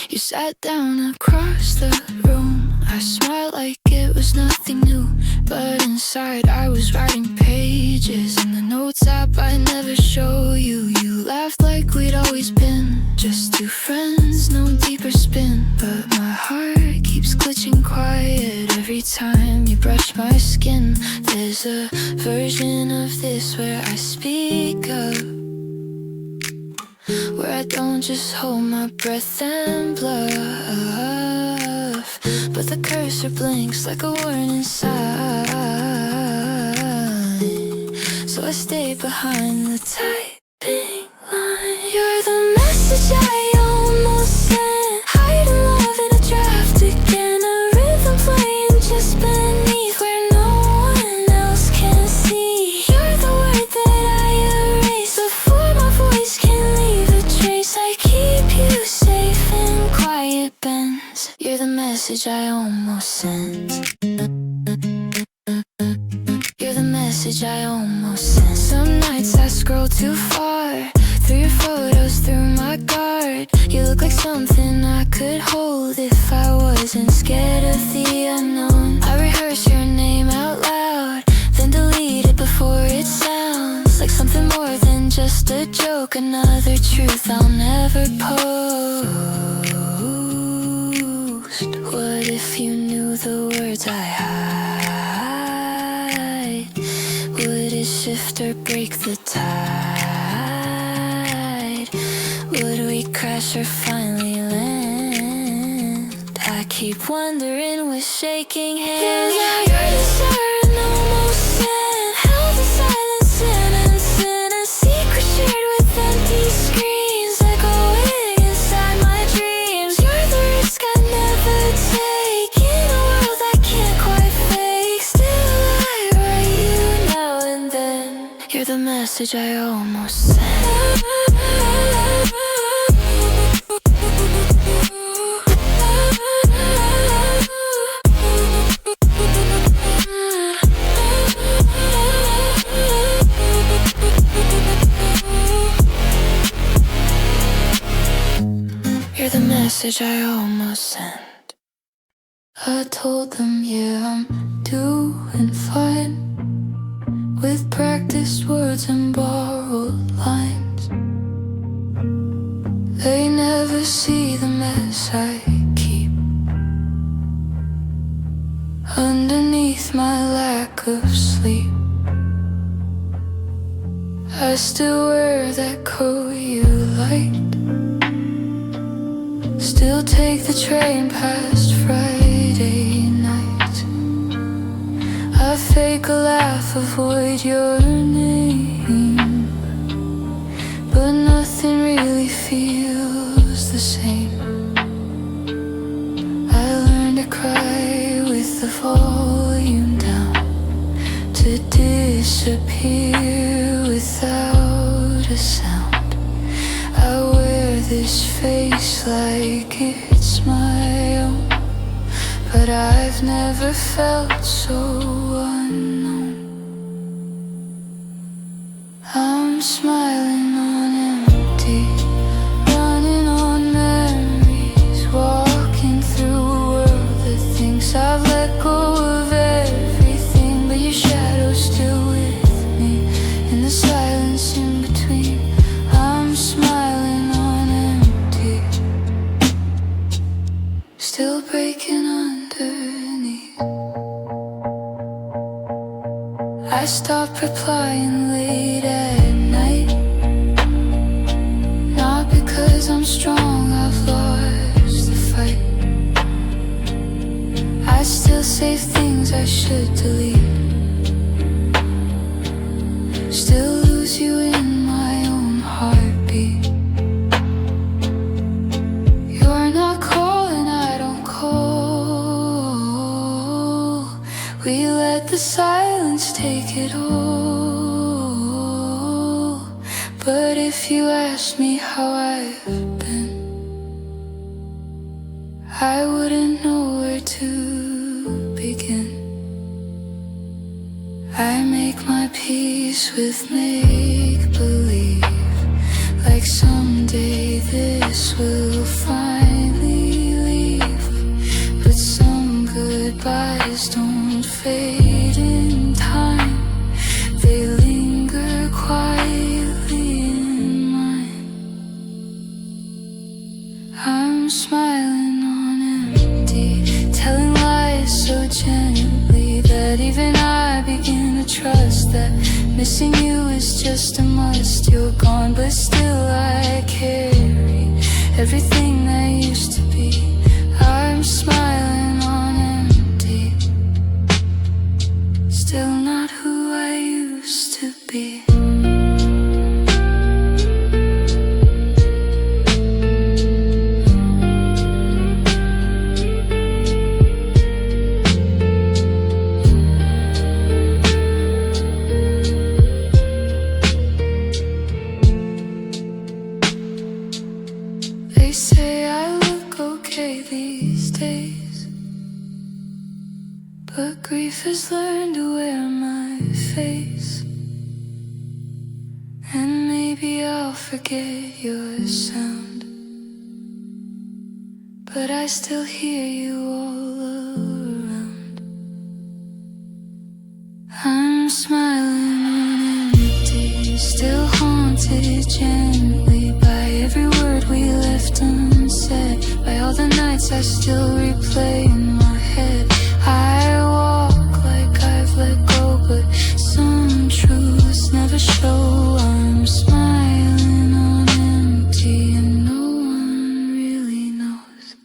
You sat down across the room. I smiled like it was nothing new, but inside I was writing pages in the notes app I never show you. You laughed like we'd always been just two friends, no deeper spin. But my heart keeps glitching quiet every time you brush my skin. There's a version of this where I speak up, where I don't just hold my breath and bluff, but the cursor blinks like a warning sign. So I stay behind the typing line. You're the message I almost sent, hiding love in a draft again. A rhythm playing just beneath where no one else can see. You're the word that I erase before my voice can leave a trace. I keep you safe in quiet bends. You're the message I almost sent. You're the message I almost sent. Some nights I scroll too far through your photos something I could hold if I wasn't scared of the unknown. I rehearse your name out loud, then delete it before it sounds like something more than just a joke, another truth I'll never post. What if you knew the words I hide? Would it shift or break the tide? Would we crash or finally land? I keep wondering with shaking hands. Now you're the siren almost sent, held in silence in a secret shared with empty screens, echoing inside my dreams. You're the risk I never take in a world I can't quite fake. Still I write you now and then. You're the message I almost sent. You're the message I almost sent. I told them, yeah, I'm doing fine with practiced words and borrowed lines. They never see the mess I keep underneath my lack of sleep. I still wear that coat you liked, still take the train past Friday night. I fake a laugh, avoid your name, but nothing really feels the same. I learned to cry with the volume down, to disappear without a sound. I wear this face like it's my own, but I've never felt so unknown. I'm smiling on empty, running on memories, walking through a world that thinks I've let go of everything, but your shadow's still with me in the silence in between. I'm smiling on empty, still breaking underneath. I stopped replying late at night, not because I'm strong, I've lost the fight. I still save things I should delete, still lose you in my own heartbeat. You're not calling, I don't call. We let the silence take it all. But if you ask me how I've been, I wouldn't know where to begin. I make my peace with make-believe, like someday this will finally leave. But some goodbyes don't fade in time, they linger quietly in mine. I'm smiling on empty, telling lies so gently that even I begin to trust that missing you is just a must. You're gone, but still I carry everything that used to be. I'm smiling on empty, still not who I used to be. They say I look okay these days, but grief has learned to wear my face. And maybe I'll forget your sound, but I still hear you all around. I'm smiling on empty, still haunted gently by every word we left unsaid, by all the nights I still replay in my head. I walk like I've let go, but some truths never show. I'm smiling on empty and no one really knows.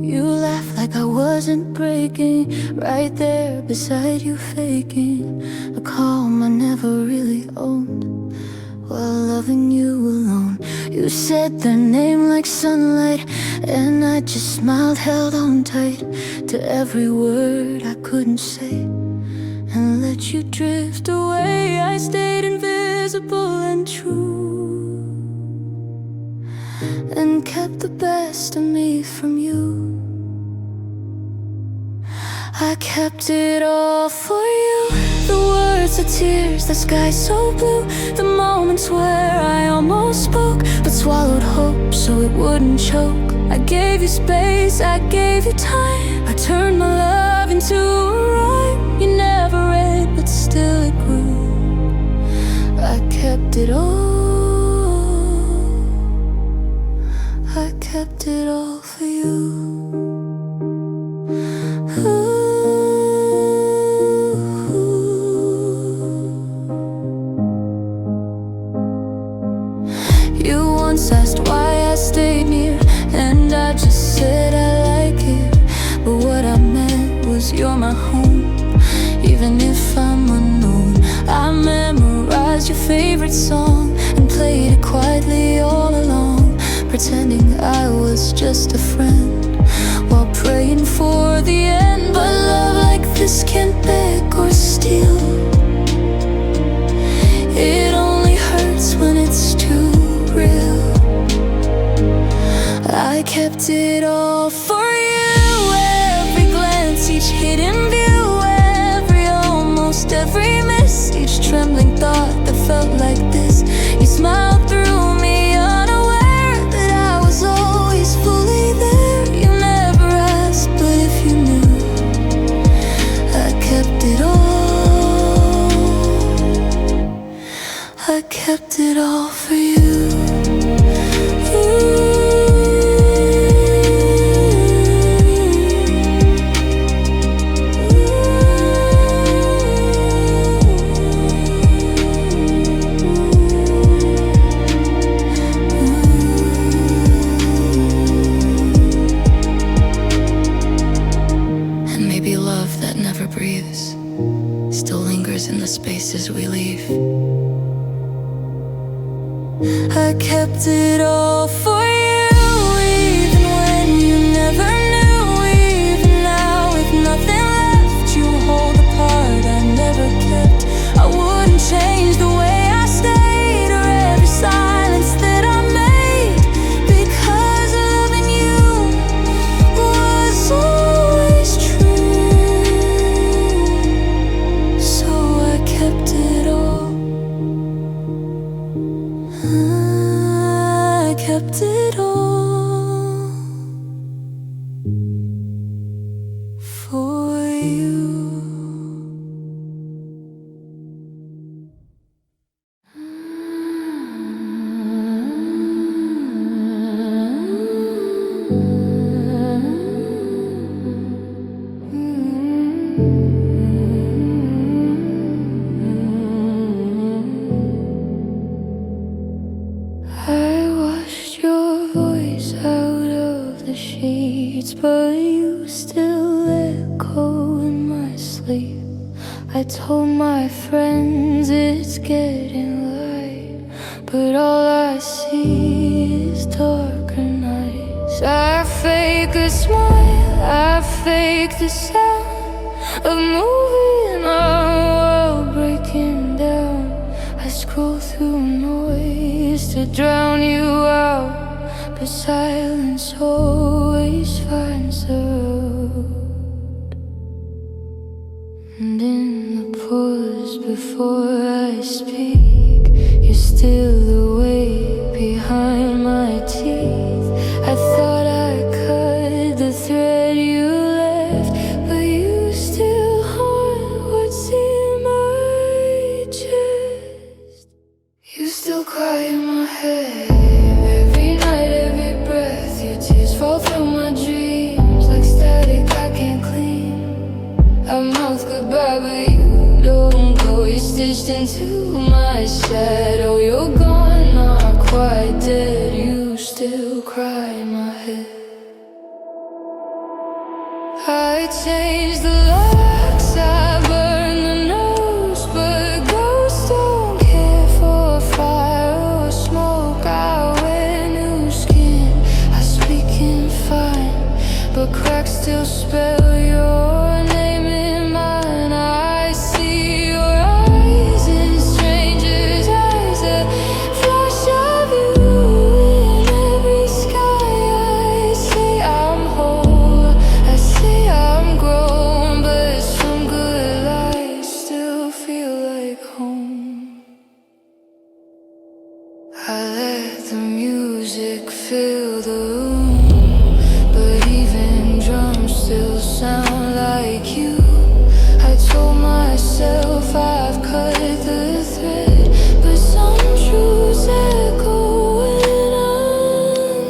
You laughed like I wasn't breaking, right there beside you faking a calm I never really owned, while loving you alone. You said their name like sunlight, and I just smiled, held on tight to every word I couldn't say, and let you drift away. I stayed invisible and true, and kept the best of me from you. I kept it all for you, the words, the tears, the sky so blue, the moments where I almost spoke, but swallowed hope so it wouldn't choke. I gave you space, I gave you time, I turned my love into a rhyme you never read, but still it grew. I kept it all, I kept it all for you. You once asked why I stayed near, and I just said I like it, but what I meant was you're my home, even if I'm unknown. I memorized your favorite song and played it quietly all along, pretending I was just a friend, while praying for the end. But love like this can't beg or steal, it only hurts when it's too real. I kept it all for you, every glance, each hidden view, every miss, each trembling thought that felt like this. You smiled through me, unaware that I was always fully there. You never asked, but if you knew, I kept it all, I kept it all for you. In the spaces we leave, I kept it all for you, even when you never knew. Even now, with nothing left, you hold the part I never kept. I wouldn't change the way I stayed, or every silence that I made, because loving you was always true. So I kept it all, I kept it all for you. I washed your voice out of the sheets, but you still echo in my sleep. I told my friends it's getting light, but all I see is darker nights. I fake a smile, I fake the sound of moving our world breaking down. I scroll through noise to drown you out, but silence always finds the road. And in the pause before I speak, you're still awake behind my teeth. I thought I cut the thread you left, but you still haunt what's in my chest. You still cry in my head every night, every breath. Your tears fall through my dreams like static I can't clean. I mouth goodbye, but you don't go. You're stitched into my shadow. You're gone, not quite dead. You still cry in my head. I changed the locks, I burned the nose, but ghosts don't care for fire or smoke. I wear new skin, I speak in fine, but cracks still spell your name in mine. I see your eyes in strangers' eyes, a flash of you in every sky. I say I'm whole, I say I'm grown, but some good lies still feel like home. I let the music fill the room, but even drums still sound like you. I told myself I've cut the thread, but some truths echo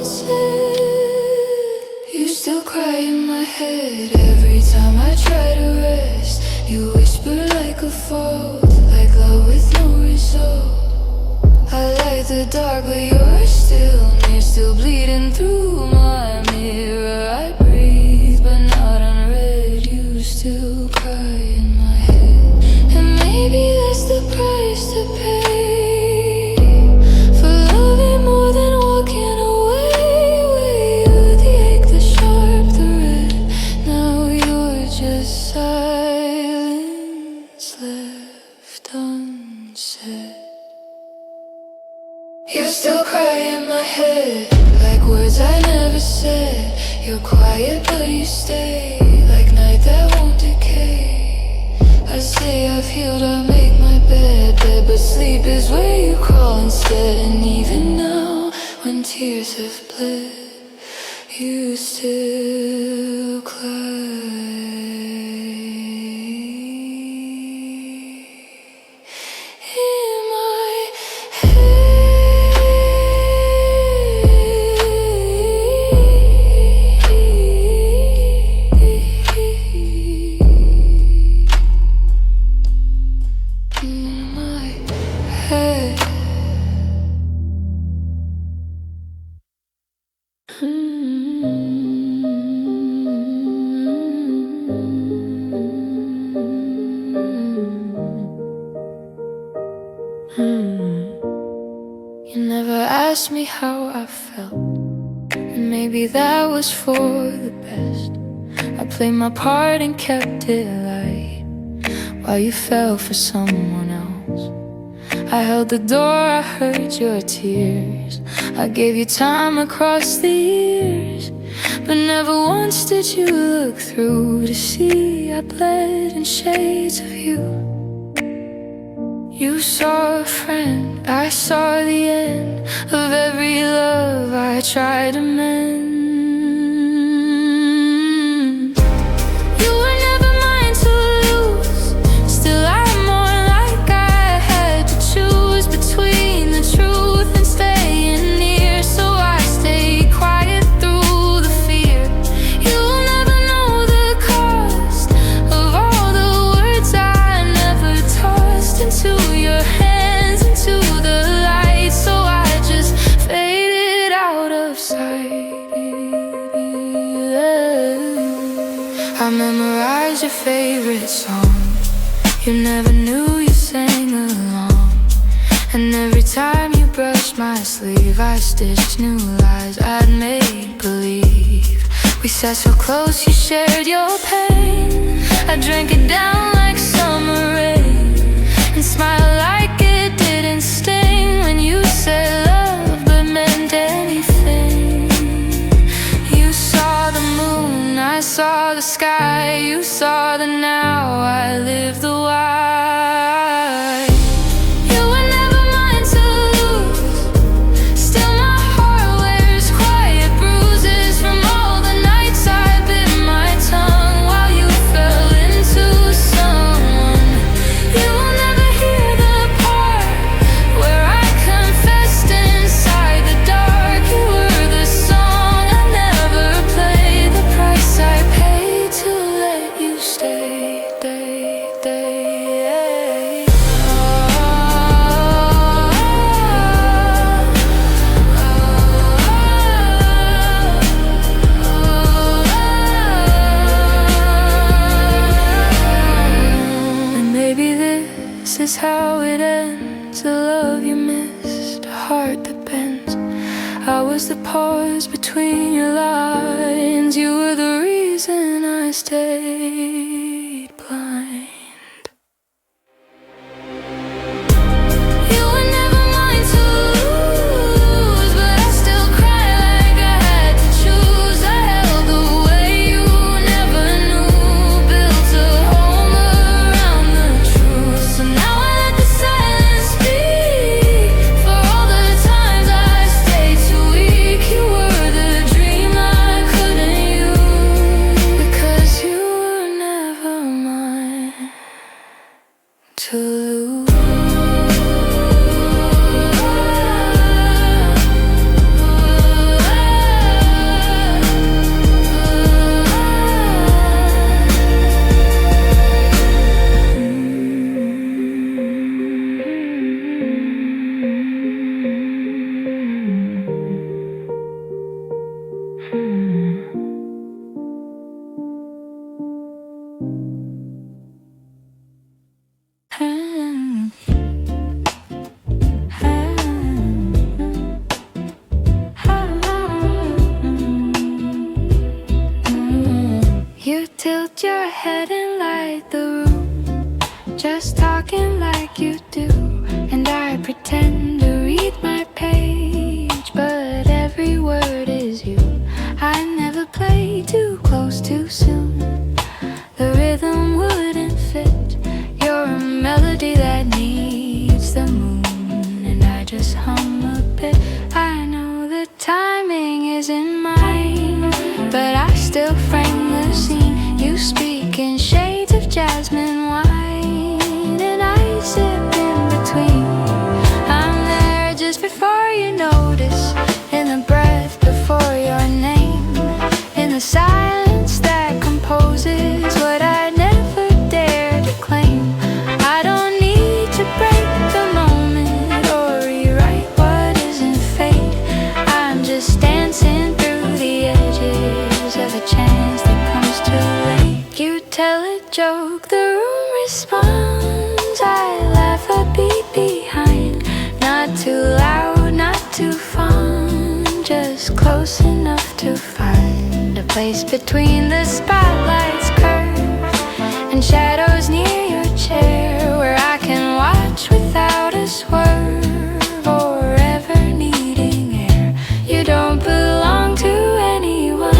unsaid. You still cry in my head every time I try to rest. You whisper like a fault, like love with no result. I light the dark, but you're still near, still bleeding through my mirror. I breathe, but not unread. You still cry in my head, and maybe that's the price to pay for loving more than walking away. With you, the ache, the sharp, the red. Now you're just silence left unsaid. You still cry in my head, like words I never said. You're quiet but you stay, like night that won't decay. I say I've healed, I make my bed, but sleep is where you crawl instead. And even now, when tears have bled, you still cry in my head. You never asked me how I felt, and maybe that was for the best. I played my part and kept it light while you fell for someone else. I held the door, I heard your tears, I gave you time across the years, but never once did you look through to see I bled in shades of you. You saw a friend, I saw the end of every love I tried to mend. You were never mine to lose, still I'm more like I had to choose between the truth and staying near. So I stayed quiet through the fear. You'll never know the cost of all the words I never tossed into your hands, into the light. So I just faded out of sight. I memorized your favorite song, you never knew you sang along. And every time you brushed my sleeve, I stitched new lies I'd make believe. We sat so close, you shared your pain, I drank it down like summer rain, and smiled like it didn't sting when you said love but meant anything. bends. I was the pause between your lines. You were the reason I stayed blind. You tilt your head and light the room, just talking like you do. And I pretend to read my page, but every word is you. I never play too close too soon. The rhythm wouldn't fit. You're a melody that needs the moon, and I just hum a bit. I know the timing isn't mine, but I still frame the scene. You speak in shades of jasmine wine, and I sip in between. I'm there just before you notice, in the breath before your name, in the silence that composes what I never dare to claim. I don't need to break the moment or rewrite what isn't fate. I'm just dancing through the edges of a chance that comes too late. You tell a joke, the room responds. I laugh a beat behind. Not too loud, not too fun, just close enough to find a place between the spotlight's curve and shadows near your chair, where I can watch without a swerve or ever needing air. You don't belong to anyone,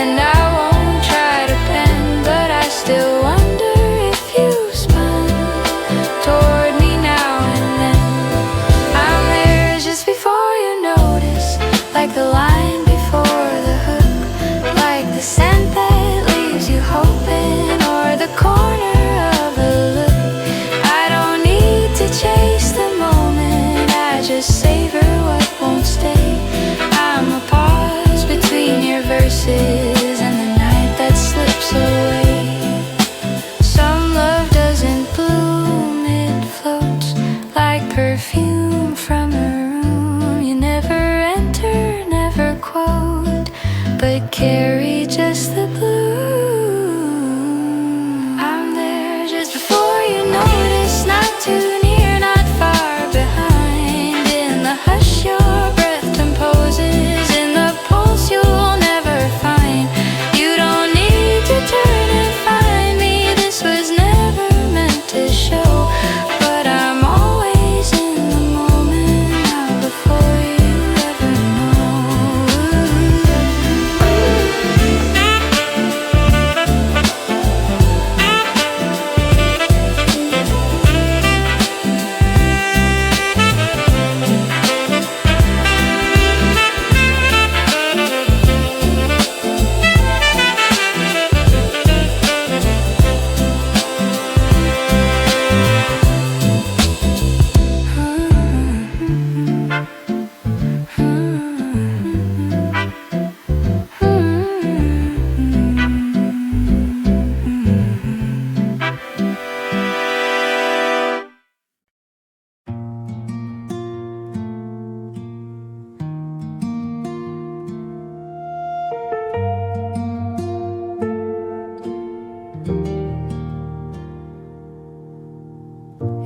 and I won't try to bend, but I still wonder if you spun toward me now and then. I'm there just before you notice, like the line before the hook, like the scent that leaves you hoping, or the corner of a look. I don't need to chase the moment, I just savor what won't stay. I'm a pause between your verses and the night that slips away. Some love doesn't bloom, it floats like perfume from a room you never enter, never quote, but carry just the bloom. I'm there just before you notice, not too near, not far behind. In the hush your breath composes, in the pulse you'll never find. You don't need to turn and find me, this was never meant to show, but I'm always in the moment now before you ever know.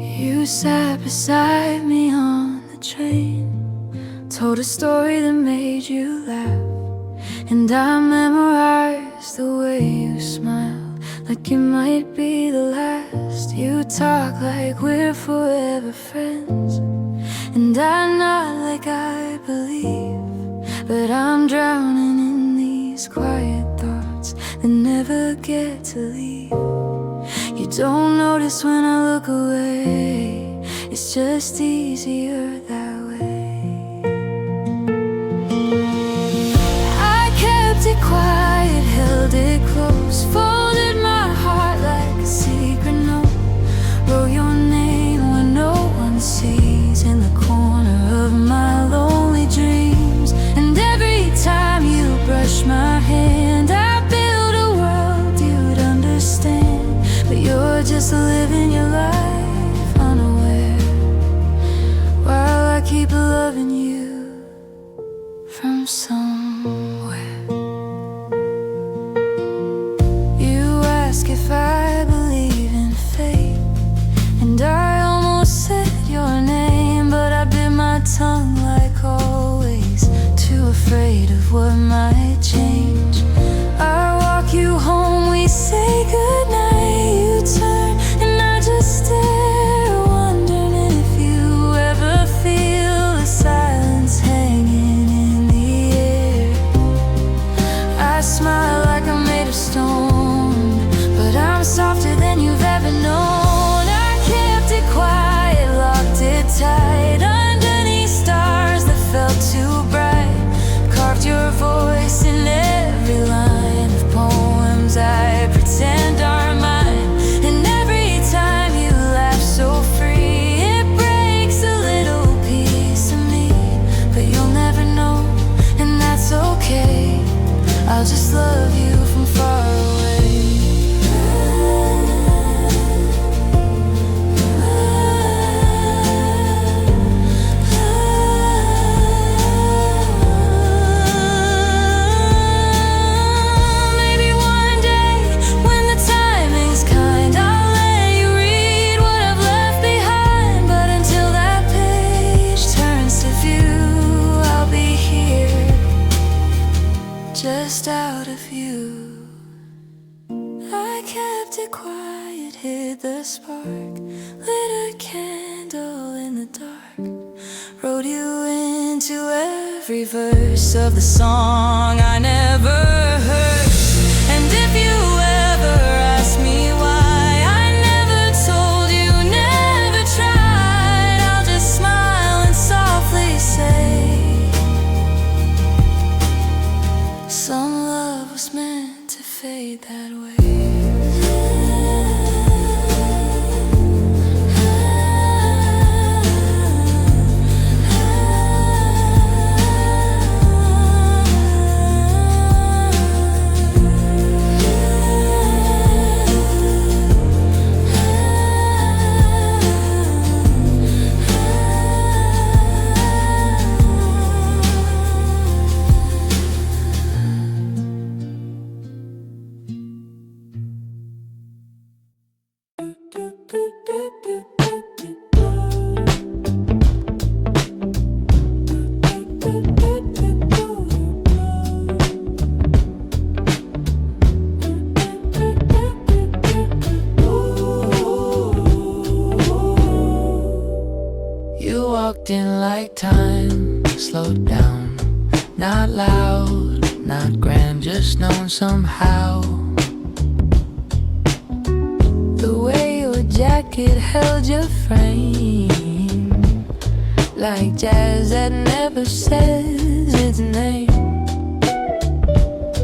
You sat beside me on the train, told a story that made you laugh, and I memorized the way you smile, like it might be the last. You talk like we're forever friends, and I nod like I believe, but I'm drowning in these quiet thoughts that never get to leave. You don't notice when I look away, it's just easier that way. I kept it quiet, held it close, folded my heart like a secret note, wrote your name where no one sees, in the corner of my lonely dreams. And every time you brush my hand, I build a world you'd understand, but you're just living your life unaware, while I keep loving you from somewhere. You ask if I believe in fate, and I almost said your name, but I bit my tongue like always, too afraid of what might change. I walk you home, we say goodnight, you turn and I just stare, wondering if you ever feel the silence hanging in the air. I smile like I'm made of stone, but I'm softer than you've ever known. I kept it quiet, locked it tight, underneath stars that felt too bright, carved your voice in every line of poems I pretend are mine. And every time you laugh so free, it breaks a little piece of me, but you'll never know, and that's okay. I'll just love you from far away. Maybe one day, when the timing's kind, I'll let you read what I've left behind. But until that page turns to view, I'll be here, just out of view. I kept it quiet, hid the spark, lit a candle in the dark, wrote you into every verse of the song I never heard. And if you ever ask me why I never told you, never tried, I'll just smile and softly say, some love was meant to fade that way. You walked in like time slowed down, not loud, not grand, just known somehow. The way your jacket held your frame, like jazz that never says its name.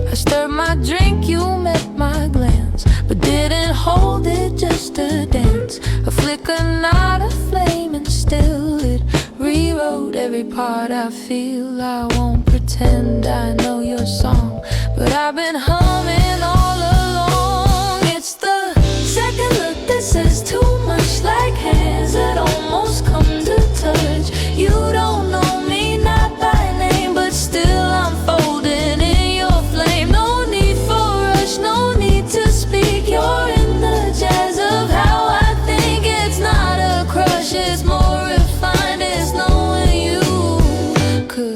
I stirred my drink, you met my glance, but didn't hold it, just a dance. A flicker, not a flame, and still it rewrote every part I feel. I won't pretend I know your song, but I've been humming all along. It's the second look that says too much, like hands that almost come to touch. You don't know me, not by name, but still I'm folding in your flame. No need for rush, no need to speak. You're in the jazz of how I think. It's not a crush, it's more refined, it's knowing you could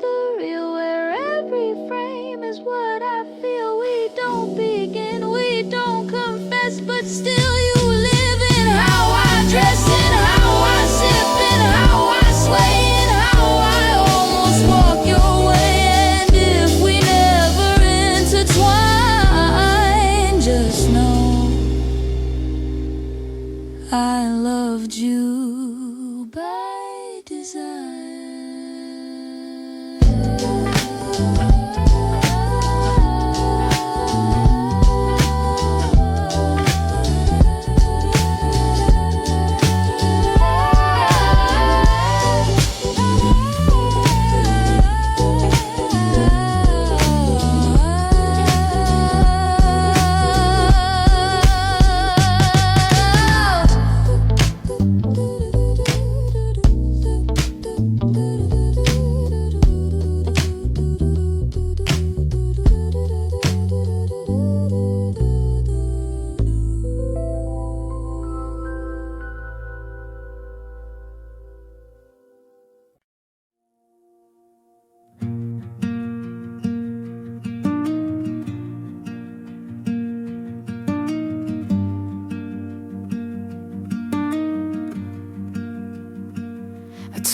the real, where every frame is what I feel. We don't begin, we don't confess, but still you live in how I dress and how I sip and how I sway and how I almost walk your way. And if we never intertwine, just know I loved you by design.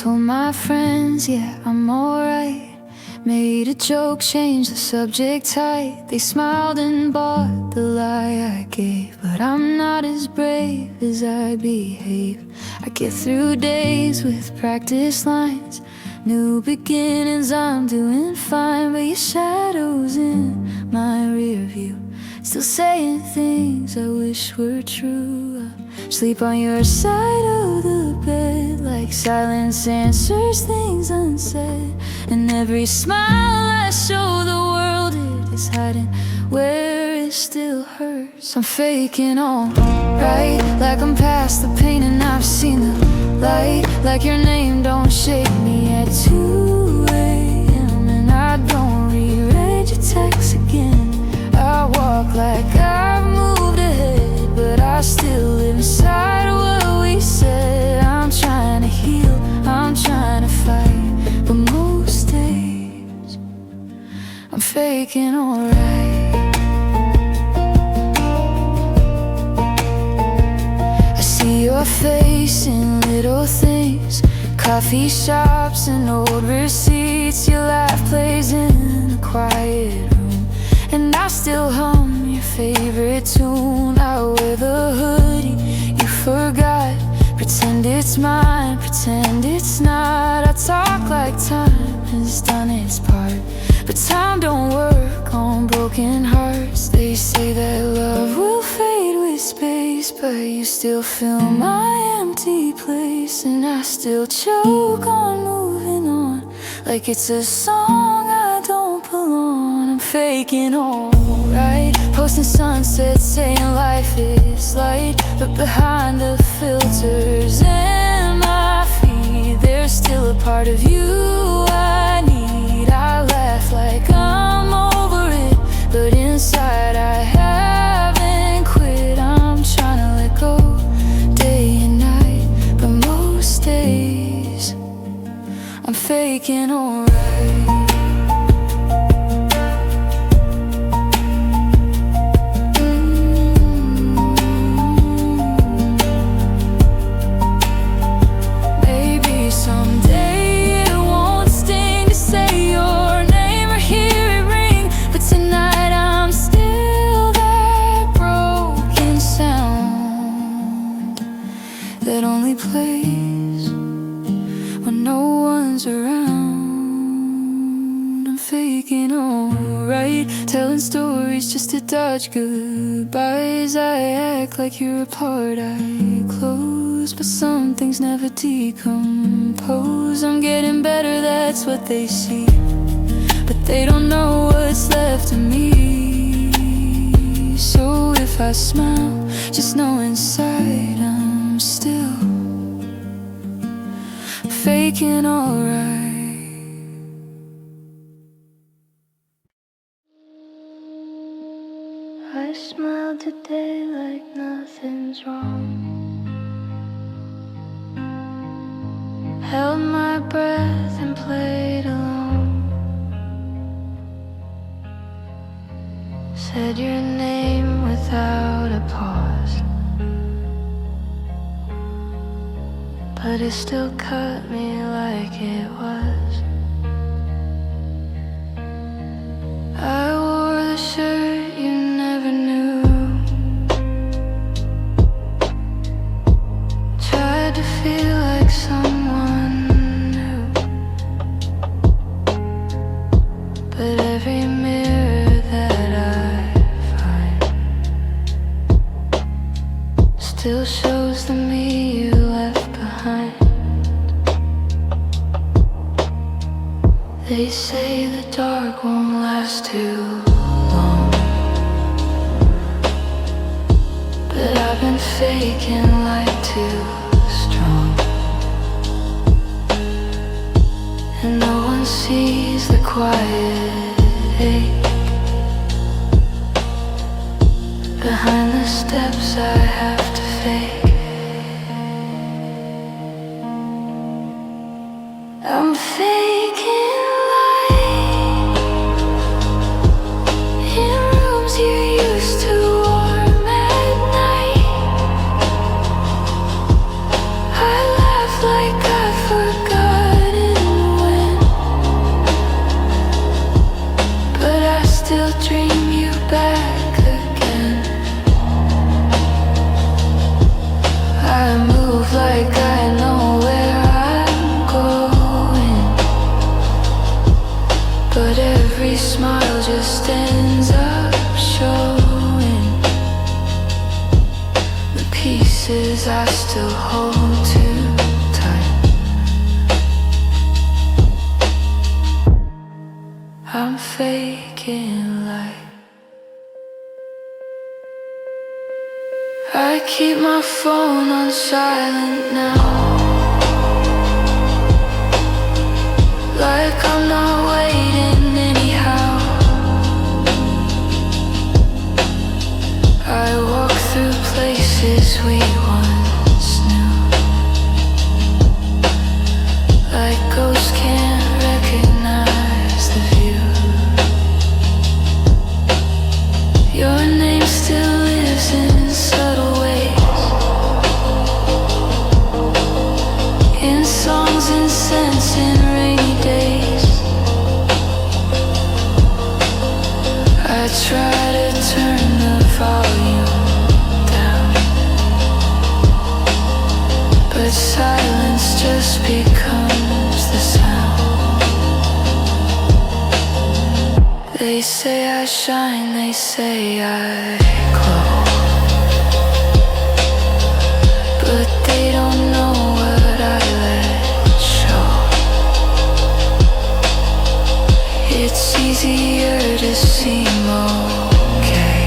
Told my friends, yeah, I'm alright. Made a joke, changed the subject tight. They smiled and bought the lie I gave. But I'm not as brave as I behave. I get through days with practice lines. New beginnings, I'm doing fine. But your shadow's in my rear view, still saying things I wish were true. I sleep on your side of the bed, like silence answers things unsaid. And every smile I show the world, it is hiding where it still hurts. I'm faking alright, like I'm past the pain and I've seen the light. Like your name don't shake me at 2 a.m. and I don't reread your text again. I walk like I've moved ahead, but I still live inside what we said. I'm trying to heal, I'm trying to fight, but most days I'm faking alright. I see your face in little things, coffee shops and old receipts. Your laugh plays in a quiet room, and I still hum your favorite tune. I wear the hoodie you forgot, pretend it's mine, pretend it's not. I talk like time has done its part, but time don't work on broken hearts. They say that love will fade with space, but you still fill my empty place. And I still choke on moving on, like it's a song I don't belong. I'm faking alright, posting sunsets saying life is light, but behind the filters in my feed, there's still a part of you I need. I laugh like I'm over it, but inside I haven't quit. I'm trying to let go day and night, but most days I'm faking alright. That only plays when no one's around. I'm faking alright, telling stories just to dodge goodbyes. I act like you're a part I close, but some things never decompose. I'm getting better, that's what they see, but they don't know what's left of me. So if I smile, just know inside I'm still faking alright. I smile today like nothing's wrong. Held my breath and played along. Said your name without a pause, but it still cut me like it was. I wore the shirt you never knew, tried to feel like someone new, but every mirror that I find still shows the me you left behind. They say the dark won't last too long, but I've been faking light too strong, and no one sees the quiet ache behind the steps I have to fake. I'm faking light in rooms you used to warm at night. I laugh like I've forgotten when, but I still dream you back again. I move like I know where I'm going, but every smile just ends up showing the pieces I still hold too tight. I'm faking like I keep my phone on silent now, like I'm not waiting anyhow. I walk through places we once knew, like ghosts can't recognize the view. Your name still lives in subtle ways, in songs and scents in rainy days. I try to turn the volume down, but silence just becomes the sound. They say I shine, they say I glow, but they don't know what I let show. It's easier to seem okay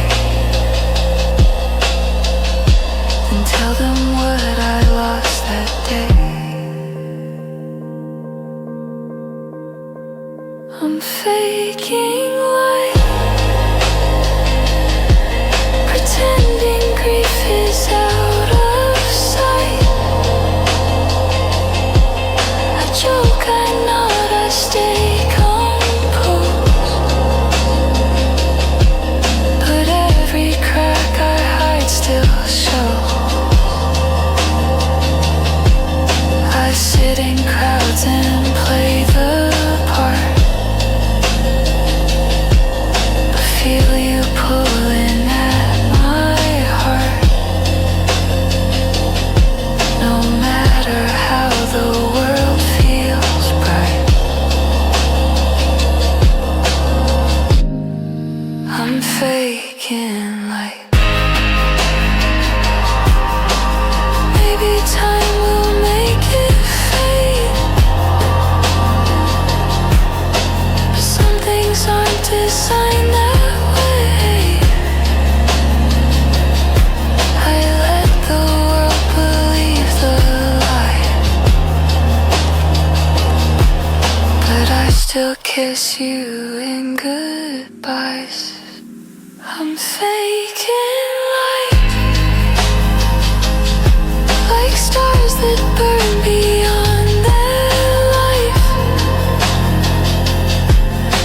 than tell them what I lost that day. I'm faking light, pretending grief is out of sight. I joke, I nod, I stay composed, but every crack I hide still shows. I sit in crowds and play the part, but feel you pulling at my heart. No matter how the world feels bright, I'm faking like maybe time will make it fade, but some things aren't designed that way. I let the world believe the lie, but I still kiss you in goodbyes. I'm faking light, like stars that burn beyond their life.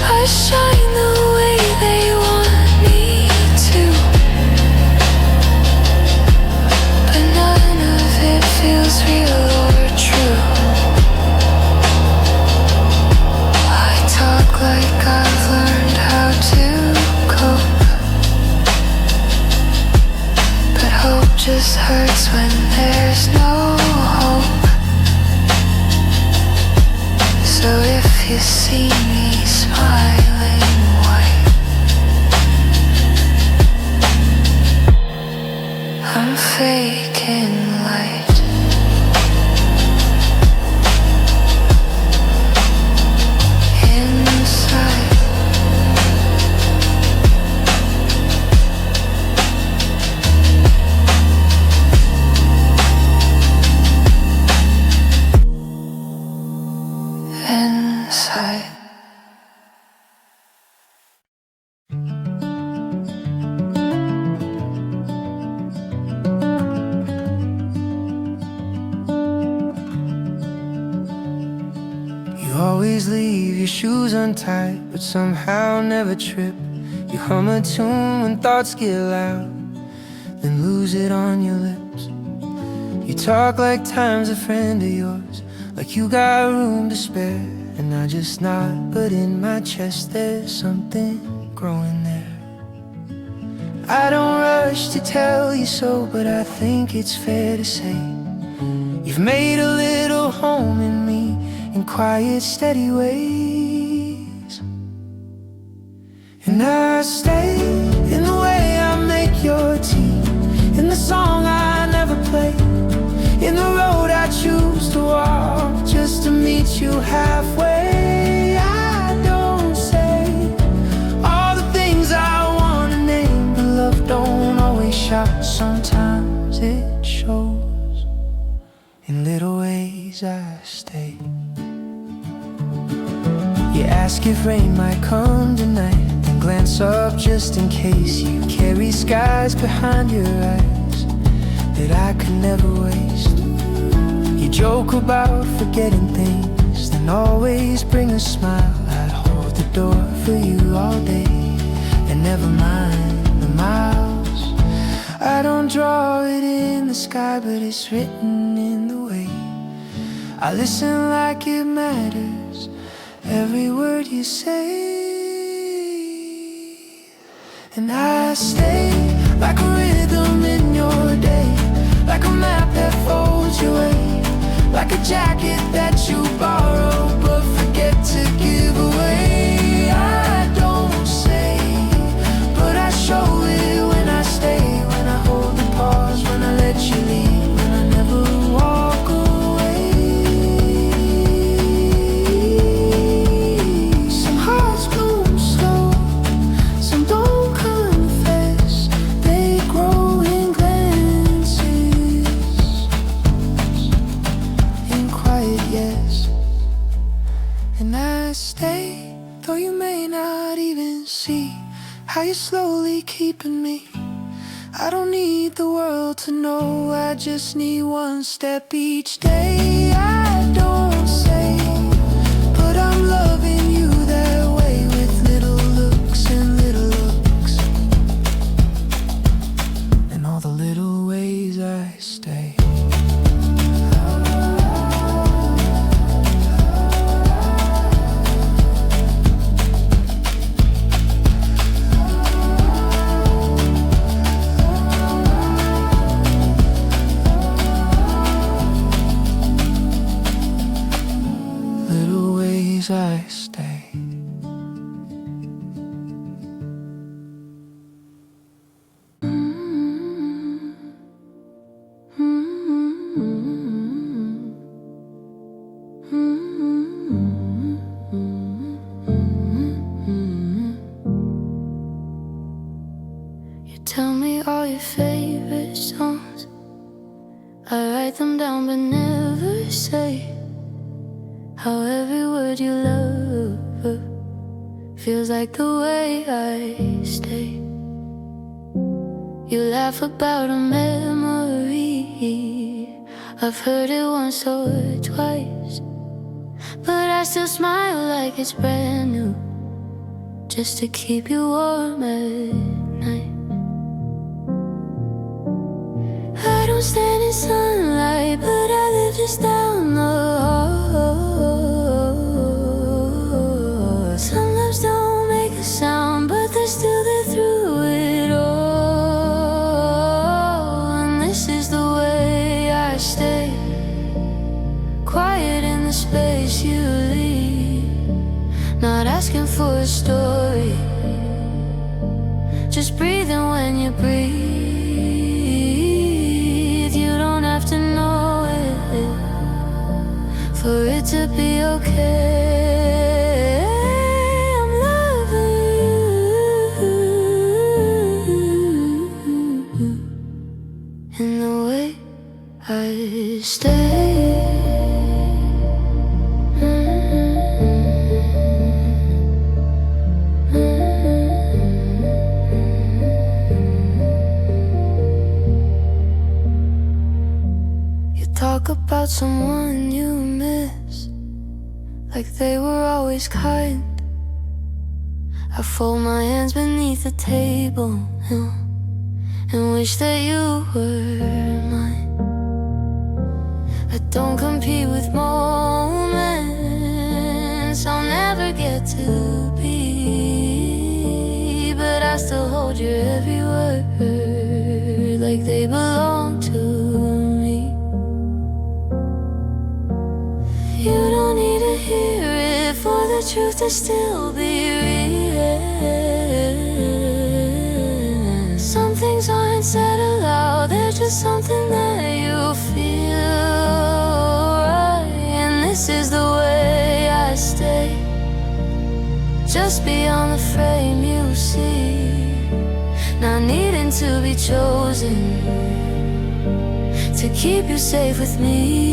I shine the way they want me me smiling white. I'm faking light. Inside, inside. You always leave your shoes untied, but somehow never trip. You hum a tune when thoughts get loud, then lose it on your lips. You talk like time's a friend of yours, like you got room to spare. And I just nod, but in my chest there's something growing there. I don't rush to tell you so, but I think it's fair to say you've made a little home in me in quiet, steady ways. And I stay in the way I make your tea, in the song I never play, in the road I choose to walk just to meet you halfway. I don't say all the things I want to name, but love don't always shout. Sometimes it shows in little ways. I stay. You ask if rain might come tonight, then glance up just in case. You carry skies behind your eyes that I could never waste. You joke about forgetting things, then always bring a smile. I'd hold the door for you all day, and never mind the miles. I don't draw it in the sky, but it's written in the way I listen like it matters, every word you say. And I stay like a rhythm in your day, like a map that folds your way, like a jacket that you borrow but forget to give away. I don't say, but I show it when I stay, when I hold the pause, when I let you leave, when I never walk away. Some hearts bloom slow, some don't confess, they grow in glances, in quiet, yes. And I stay, though you may not even see how you're slowly keeping me. I don't need the world to know, I just need one step each day. I don't say, but I'm loving you that way, with little looks and little looks, and all the little ways I stay. Little ways I stay. You tell me all your favorite songs, I write them down but never say how every word you love feels like the way I stay. You laugh about a memory, I've heard it once or twice, but I still smile like it's brand new, just to keep you warm at night. I don't stand in sunlight, but I live just down the hall. Some loves don't make a sound, but they're still there through it all. And this is the way I stay, quiet in the space you leave, not asking for a story, just breathing when you breathe. You don't have to know it for it to be okay. I'm loving you in the way I stay. Talk about someone you miss, like they were always kind. I fold my hands beneath the table, and wish that you were mine. I don't compete with moments I'll never get to be, but I still hold your every word like they belong to me. You don't need to hear it for the truth to still be real. Some things aren't said aloud, they're just something that you feel, right? And this is the way I stay, just beyond the frame you see, not needing to be chosen to keep you safe with me.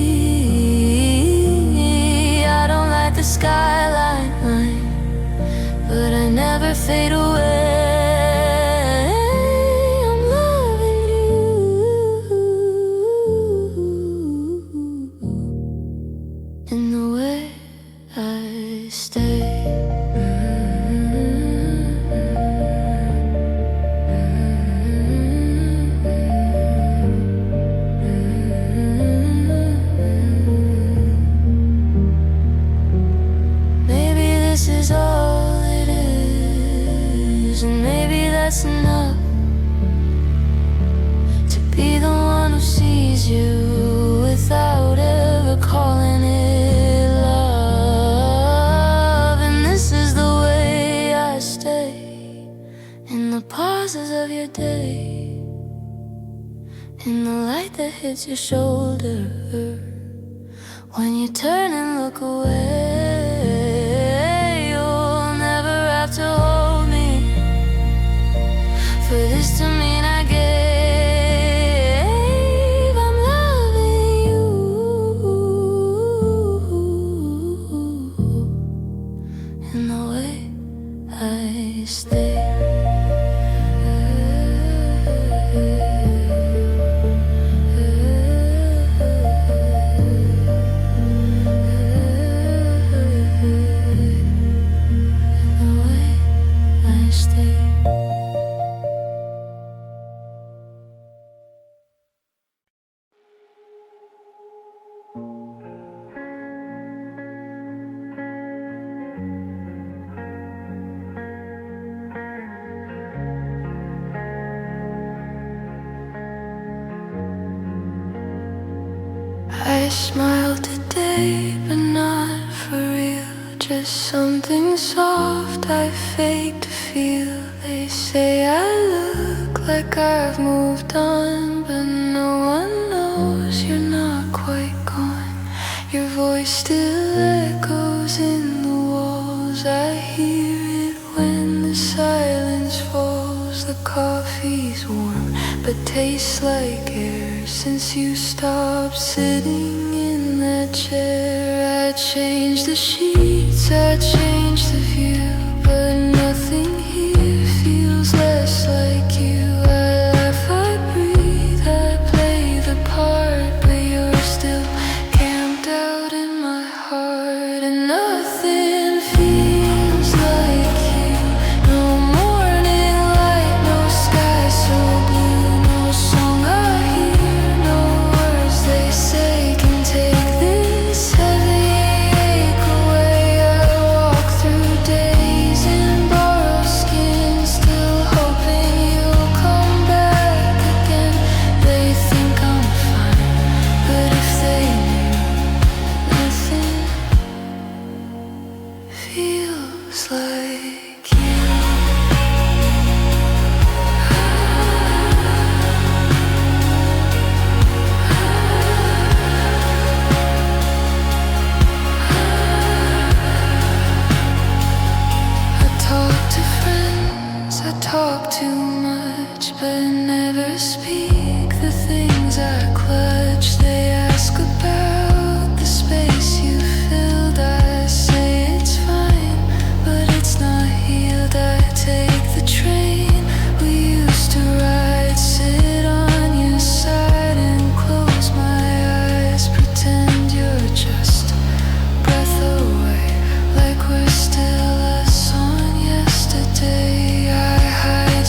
I don't like the skyline, but I never fade away. I'm loving you in the way I stay. This is all it is, and maybe that's enough to be the one who sees you without ever calling it love. And this is the way I stay, in the pauses of your day, in the light that hits your shoulder when you turn and look away. To hold me, for this to mean I gave. I'm loving you in the way I stay. I smiled today, but not for real. Just something soft I fake to feel. They say I look like I've moved on, but no one knows you're not quite gone. Your voice still echoes in the walls. I hear it when the silence falls. The coffee's warm, but tastes like air. Since you stopped sitting in that chair, I changed the sheets, I changed the view, but nothing here feels less like you. I laugh, I breathe, I play the part, but you're still camped out in my heart, and nothing feels like you. No morning light, no sky so blue, no song I hear, no words they say can take this heavy ache away. I walk through days like you. I talk too much, but never speak the things I clutch. They ask about the space you filled. I say it's fine, but it's not healed. I take the train we used to ride, sit on your side and close my eyes. Pretend you're just breath away, like we're still us on yesterday.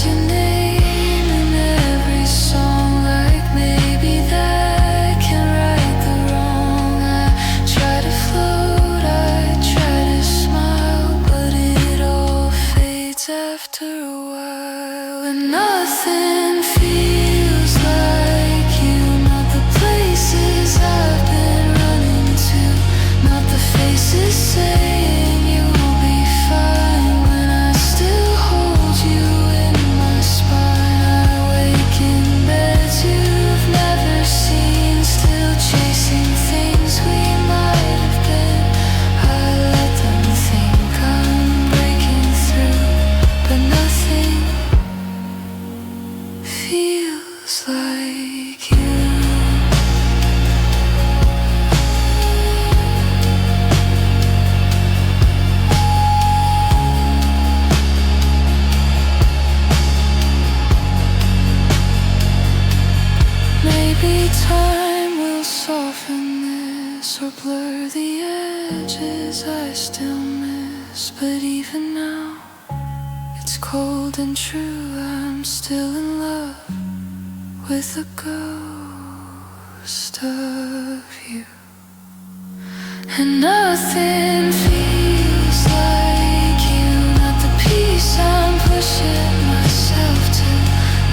Your name in every song, like maybe that can right the wrong. I try to float, I try to smile, but it all fades after a while. And nothing feels like you, not the places I've been running to, not the faces saying you'll be fine when I still hold you in my spine. I wake in beds you've never seen, still chasing things we might have been. I let them think I'm breaking through, but nothing feels like you. Maybe time will soften this or blur the edges I still miss. But even now, it's cold and true. I'm still in love with the ghost of you. And nothing feels like you, not the peace I'm pushing myself to,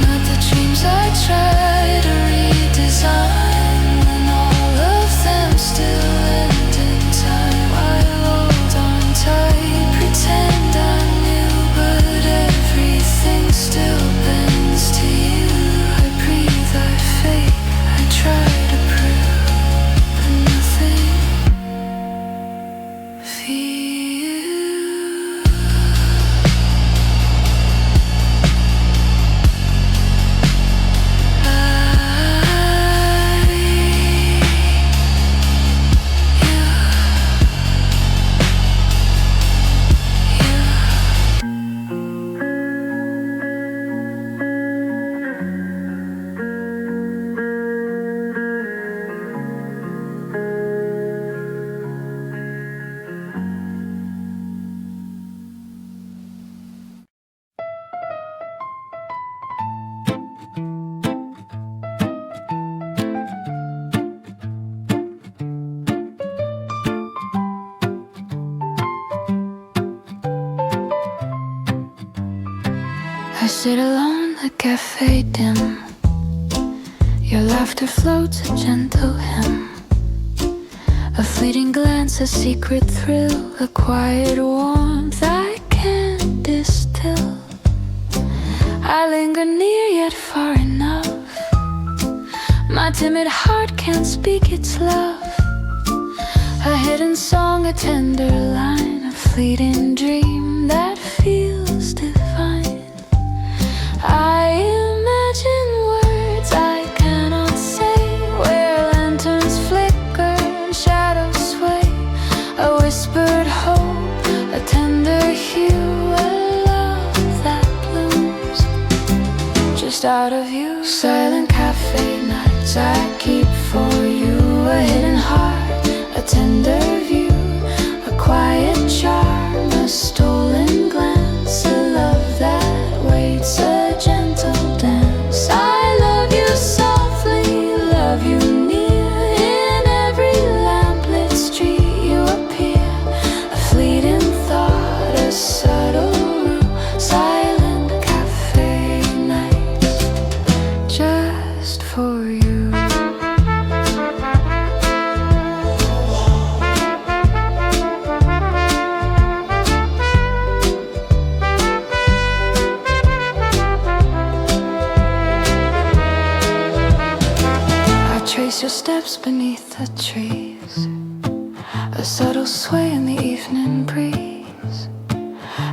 not the dreams I try to redesign, when all of them still end in time. I hold on tight, pretend I'm new, but everything still bends to you. I breathe, I fake, I try to prove, but nothing feels. I sit alone, the cafe dim. Your laughter floats a gentle hymn. A fleeting glance, a secret thrill, a quiet warmth I can't distill. I linger near yet far enough. My timid heart can't speak its love. A hidden song, a tender line, a fleeting dream that feels divine. I imagine words I cannot say, where lanterns flicker and shadows sway. A whispered hope, a tender hue, a love that blooms just out of you. Silent cafe nights I keep for you. A hidden heart, a tender view, a quiet charm, a stolen glance, a love that waits, a gentle dance. I love you softly, love you near. In every lamplit street you appear, a fleeting thought, a subtle rule. Silent cafe night. your steps beneath the trees, a subtle sway in the evening breeze,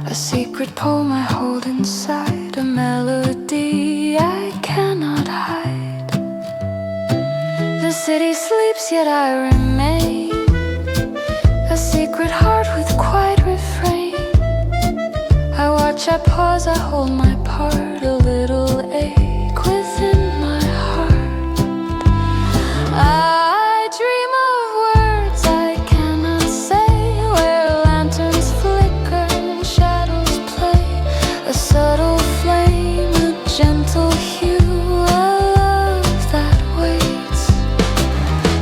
a secret poem I hold inside, a melody I cannot hide. The city sleeps, yet I remain, a secret heart with quiet refrain. I watch, I pause, I hold my part, a little ache within my heart. I dream of words I cannot say, where lanterns flicker and shadows play, a subtle flame, a gentle hue, a love that waits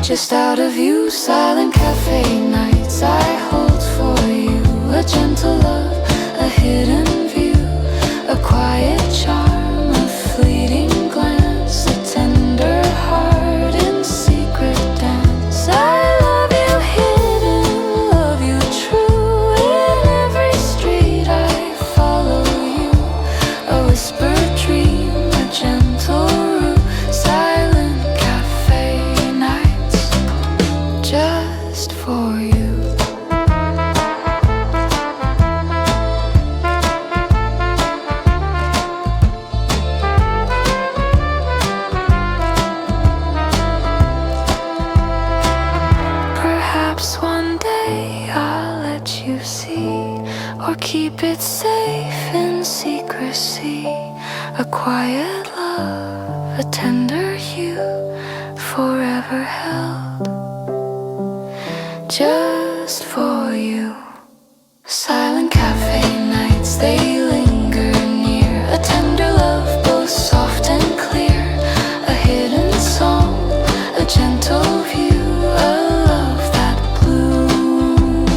just out of you. Silent cafe nights I hold for you, a gentle love, a hidden view, a quiet charm, a fleeting glance, a tender heart in secret dance. I love you hidden, love you true, in every street I follow you, a whispered dream, a gentle rue. Silent cafe nights just for you. Perhaps one day I'll let you see, or keep it safe in secrecy, a quiet love, a tender hue, forever held just for you. Silent cafe nights, they linger near, a tender love, both soft and clear, a hidden song, a gentle view, a love that blooms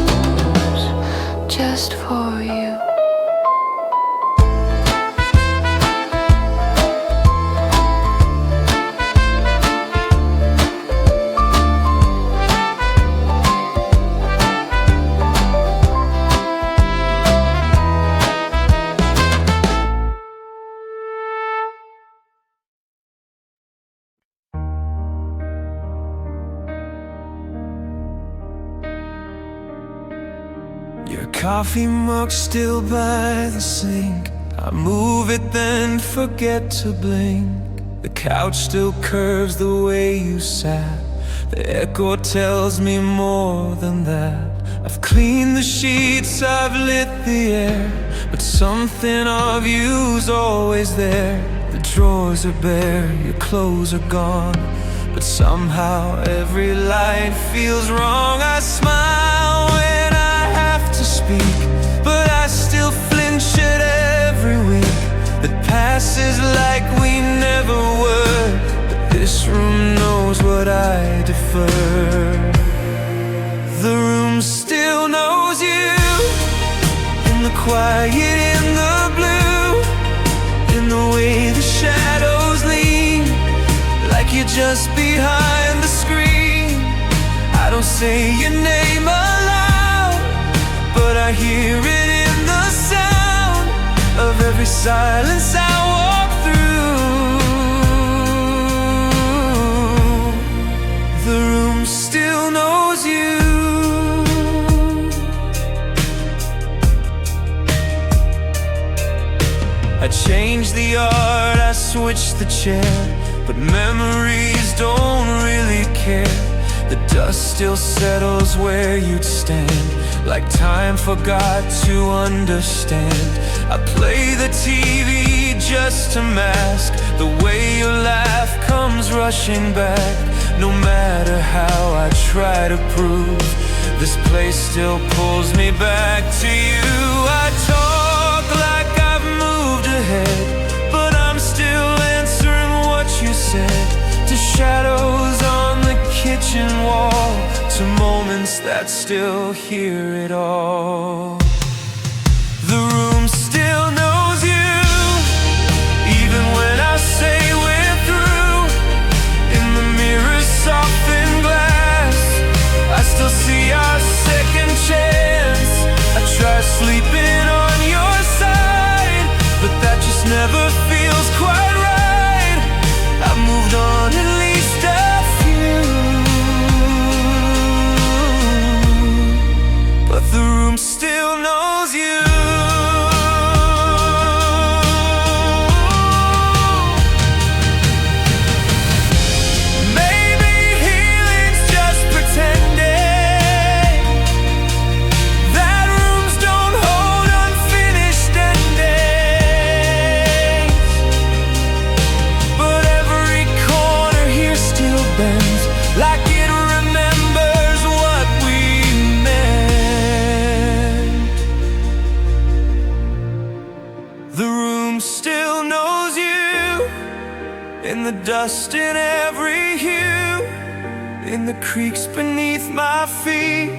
just for you. Your coffee mug still by the sink, I move it then forget to blink. The couch still curves the way you sat, the echo tells me more than that. I've cleaned the sheets, I've lit the air, but something of you's always there. The drawers are bare, your clothes are gone, but somehow every light feels wrong. I smile when I have to speak, but I still flinch at every week that passes like we never were. But this room knows what I defer. The room still knows you, in the quiet, in the blue, in the way the shadows lean, like you're just behind the screen. I don't say your name aloud, but I hear it in the sound of every silence I walk through. The room still knows you. I change the art, I switch the chair, but memories don't really care. The dust still settles where you'd stand, like time forgot to understand. I play the TV just to mask the way your laugh comes rushing back. No matter how I try to prove, this place still pulls me back to you. I talk like I've moved ahead, but I'm still answering what you said, to shadows on the kitchen wall, to moments that still hear it all. The room still knows you, even when I say we're through. In the mirror's softened glass, I still see our second chance. I try sleeping on your side, but that just never feels quite right. I've moved on at least a few. still knows you, in the dust in every hue, in the creaks beneath my feet,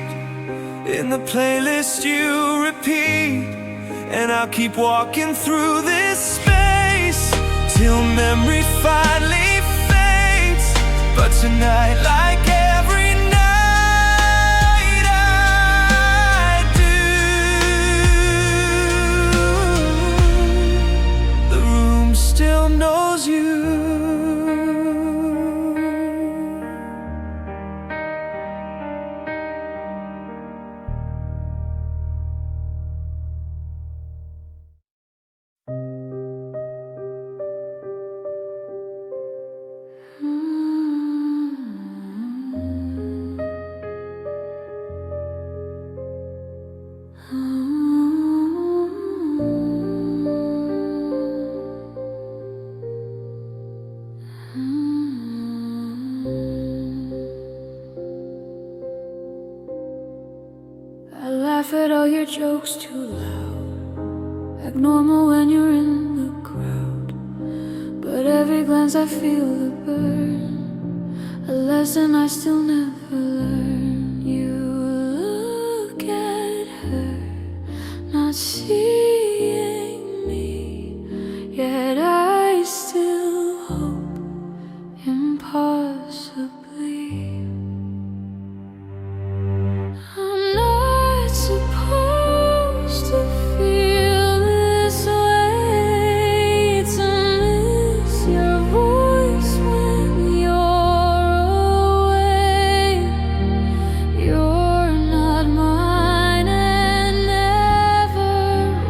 in the playlist you repeat. And I'll keep walking through this space till memory finally fades. But tonight, like every night I do, the room still knows you. I laugh at all your jokes too loud, act normal when you're in the crowd. But every glance I feel the burn, a lesson I still never learned. You look at her, not seeing me, yet I still hope impossibly. I'm not supposed to feel this way, to miss your voice when you're away. You're not mine and never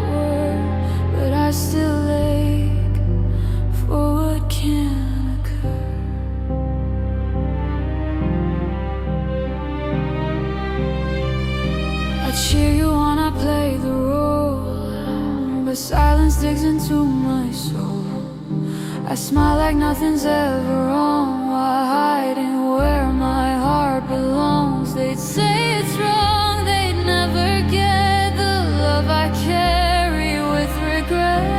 were, but I still ache for what can occur. I cheer you on, I play the role, but silence digs into my soul. I smile like nothing's ever wrong, while hiding where my heart belongs. They'd say it's wrong, they'd never get the love I carry with regret.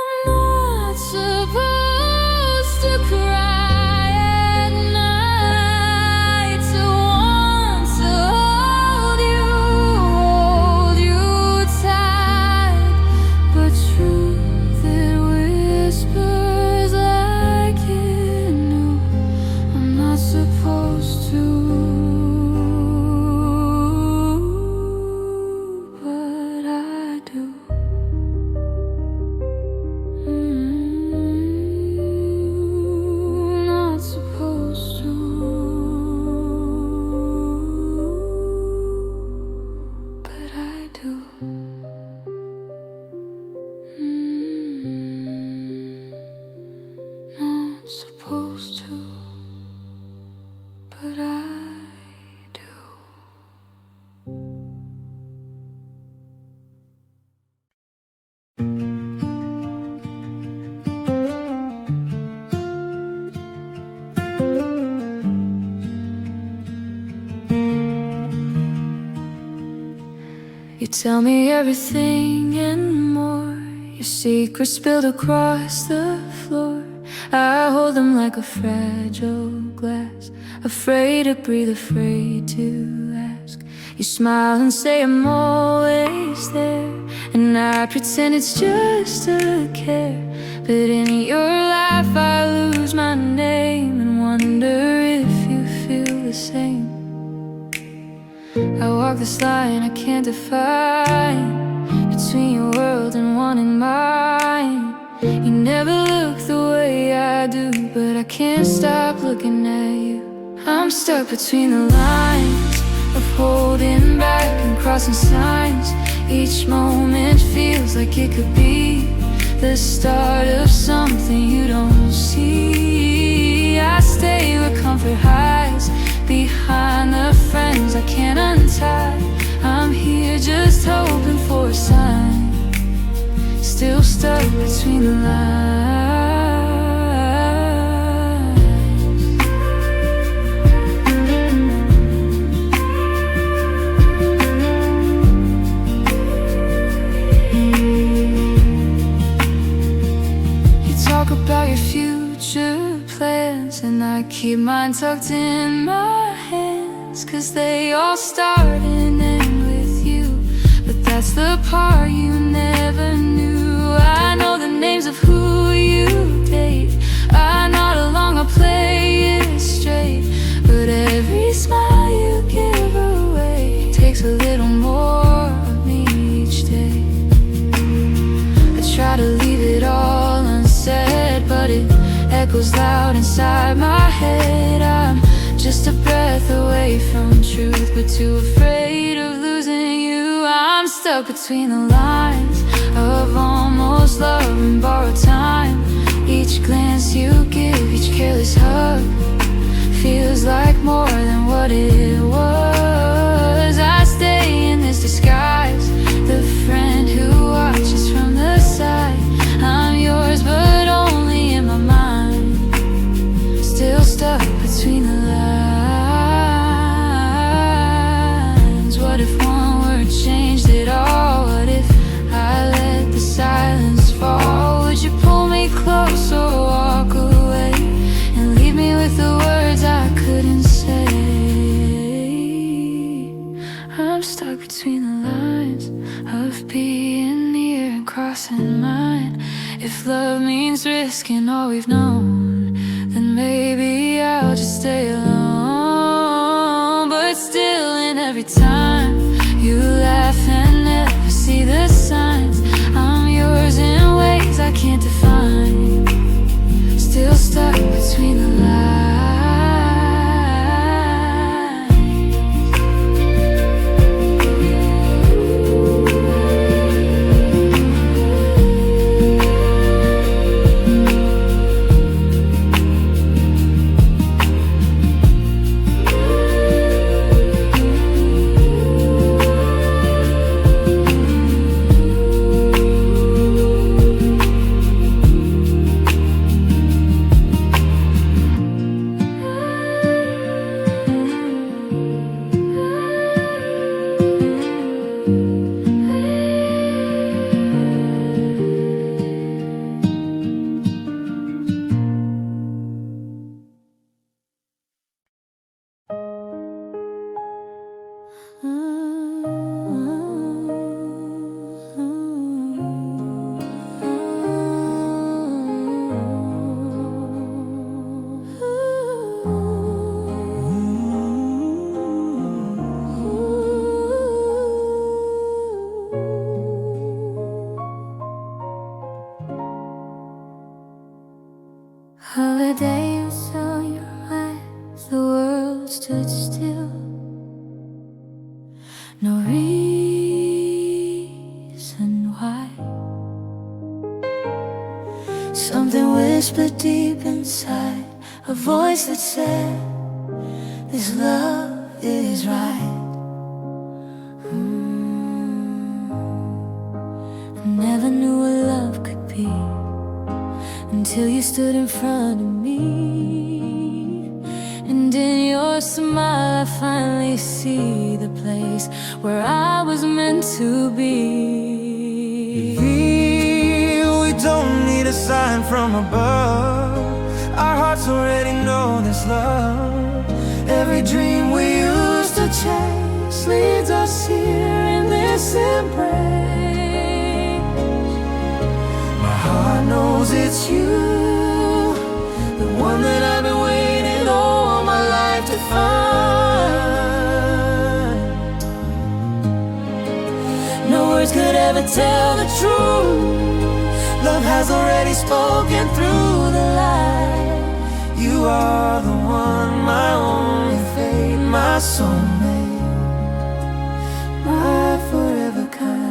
I'm not supposed to cry at night, to want to hold you tight. But truth, it whispers like it knew I'm not supposed to, but I do. Not supposed to, but I do. Not supposed to, but I do. You tell me everything and more, your secrets spilled across the floor. I hold them like a fragile glass, afraid to breathe, afraid to ask. You smile and say I'm always there, and I pretend it's just a care. But in your life I lose my name and wonder if you feel the same. I walk this line I can't define, between your world and one in mine. You never look the way I do, but I can't stop looking at you. I'm stuck between the lines of holding back and crossing signs. Each moment feels like it could be the start of something you don't see. I stay where comfort hides, behind the friends I can't untie. I'm here just hoping for a sign, still stuck between the lines. mine tucked in my hands, 'cause they all start and end with you. But that's the part you never knew. I know the names of who you date, I nod along, I'll play it straight. But every smile you give away takes a little more of me each day. I try to leave it all unsaid, but it echoes loud inside my head. I'm just a breath away from truth, but too afraid of losing you. I'm stuck between the lines of almost love and borrowed time. Each glance you give, each careless hug feels like more than what it was. I stay in this disguise, the friend who watches from the side. I'm yours, but only in my mind, still stuck between the lines. What if one word changed it all? What if I let the silence fall? Would you pull me close or walk away and leave me with the words I couldn't say? I'm stuck between the lines of being near and crossing mine. If love means risking all we've known, then maybe I'll just stay alone. But still, in every time you laugh and never see the signs, I'm yours in ways I can't define, still stuck between the lines. Holiday, you saw your eyes, the world stood still. No reason why. Something whispered deep inside, a voice that said, this love is right. I never knew what love could be until you stood in front of me. And in your smile I finally see the place where I was meant to be. We don't need a sign from above, our hearts already know this love. Every dream we used to chase leads us here in this embrace. My heart knows it's you, the one that I've been waiting all my life to find. No words could ever tell the truth, love has already spoken through the light. You are the one, my only fate, my soulmate, my forever kind.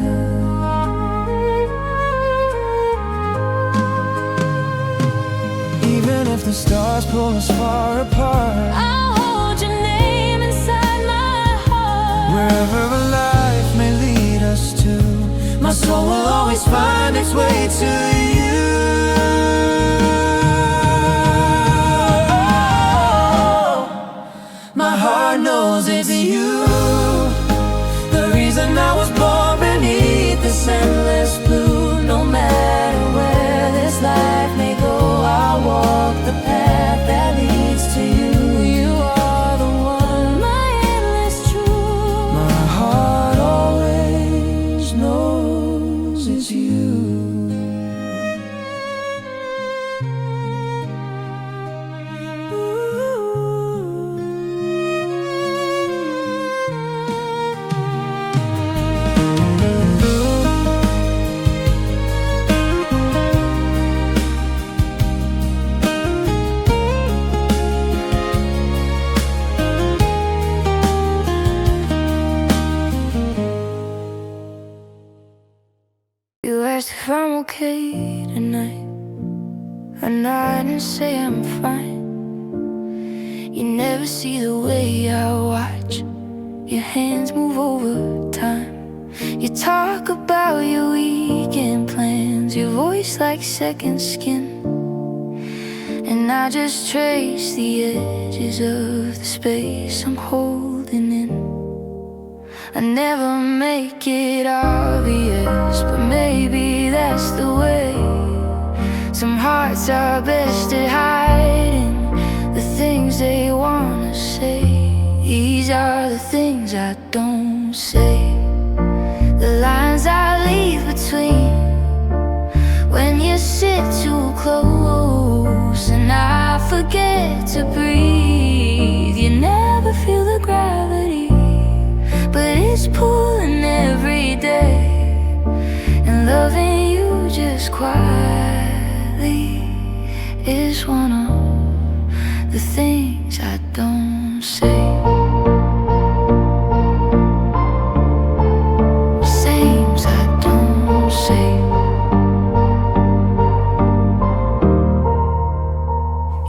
Even if the stars pull us far apart, I'll hold your name inside my heart. wherever life may lead us to, my soul will always find its way to you. My heart knows it's you, the reason I was born beneath this endless blue. No matter where this life may go, I'll walk the path that leads to you. okay tonight. I nod and say I'm fine. You never see the way I watch your hands move over time. You talk about your weekend plans, your voice like second skin. And I just trace the edges of the space I'm holding in. I never make it obvious, but maybe that's the way. Some hearts are best at hiding the things they wanna say. These are the things I don't say, the lines I leave between when you sit too close and I forget to breathe. You never feel the gravity, but it's pulling every day. And loving you just quietly is one of the things I don't say. Things I don't say.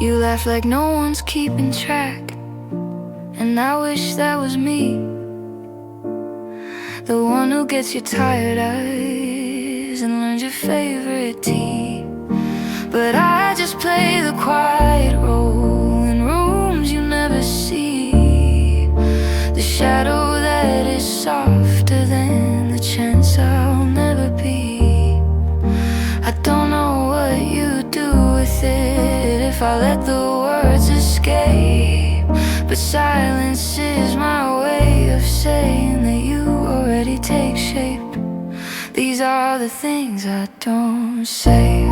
You laugh like no one's keeping track, and I wish that was me, the one who gets your tired eyes and learns your favorite tea. But I just play the quiet role in rooms you never see, the shadow that is softer than the chance I'll never be. I don't know what you do with it if I let the words escape, but silence is my way of saying that you already take shape. These are the things I don't say.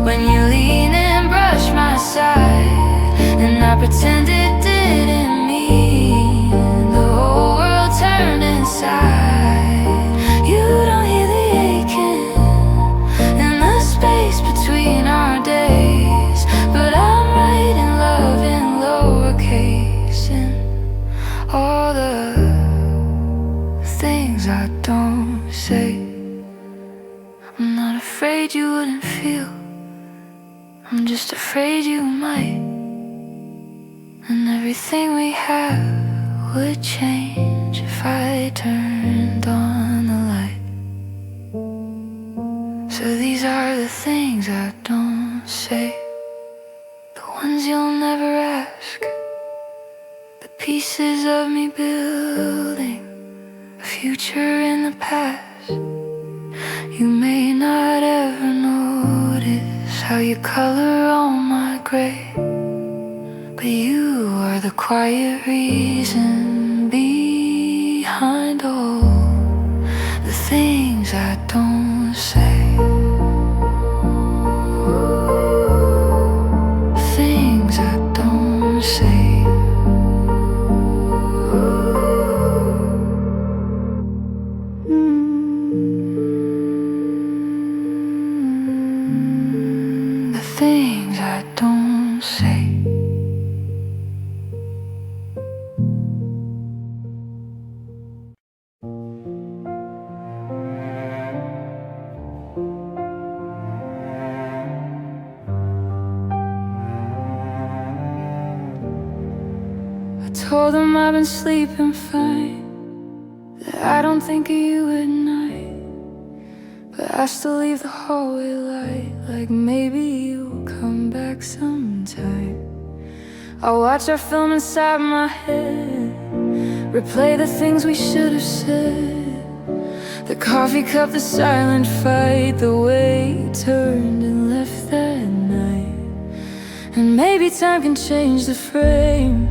When you lean and brush my side, and I pretend it didn't mean the whole world turned inside. You don't hear the aching in the space between our days, but I'm writing love in lowercase and all the things I don't say. I'm not afraid you wouldn't feel, I'm just afraid you might. And everything we have would change if I turned on the light. So these are the things I don't say, the ones you'll never ask, the pieces of me building a future in the past. You may not ever notice how you color all my gray, but you are the quiet reason behind all the things I don't say. Things I don't say. The things I don't say. Told them I've been sleeping fine, that I don't think of you at night, but I still leave the hallway light, like maybe you'll come back sometime. I'll watch our film inside my head, replay the things we should have said, the coffee cup, the silent fight, the way you turned and left that night. And maybe time can change the frame,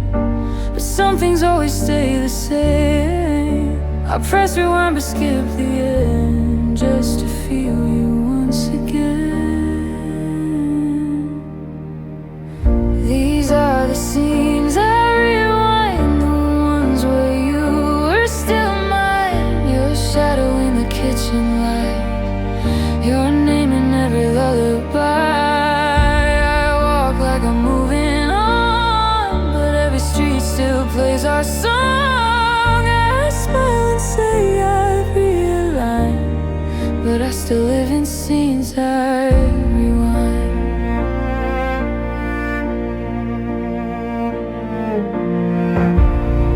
but some things always stay the same. I press rewind but skip the end, just to feel you once again. These are the scenes I rewind, the ones where you were still mine. Your shadow in the kitchen light, your name in every lullaby. I walk like I'm moving on, but every street still plays our song. I smile and say I've realigned, but I still still live in scenes I rewind.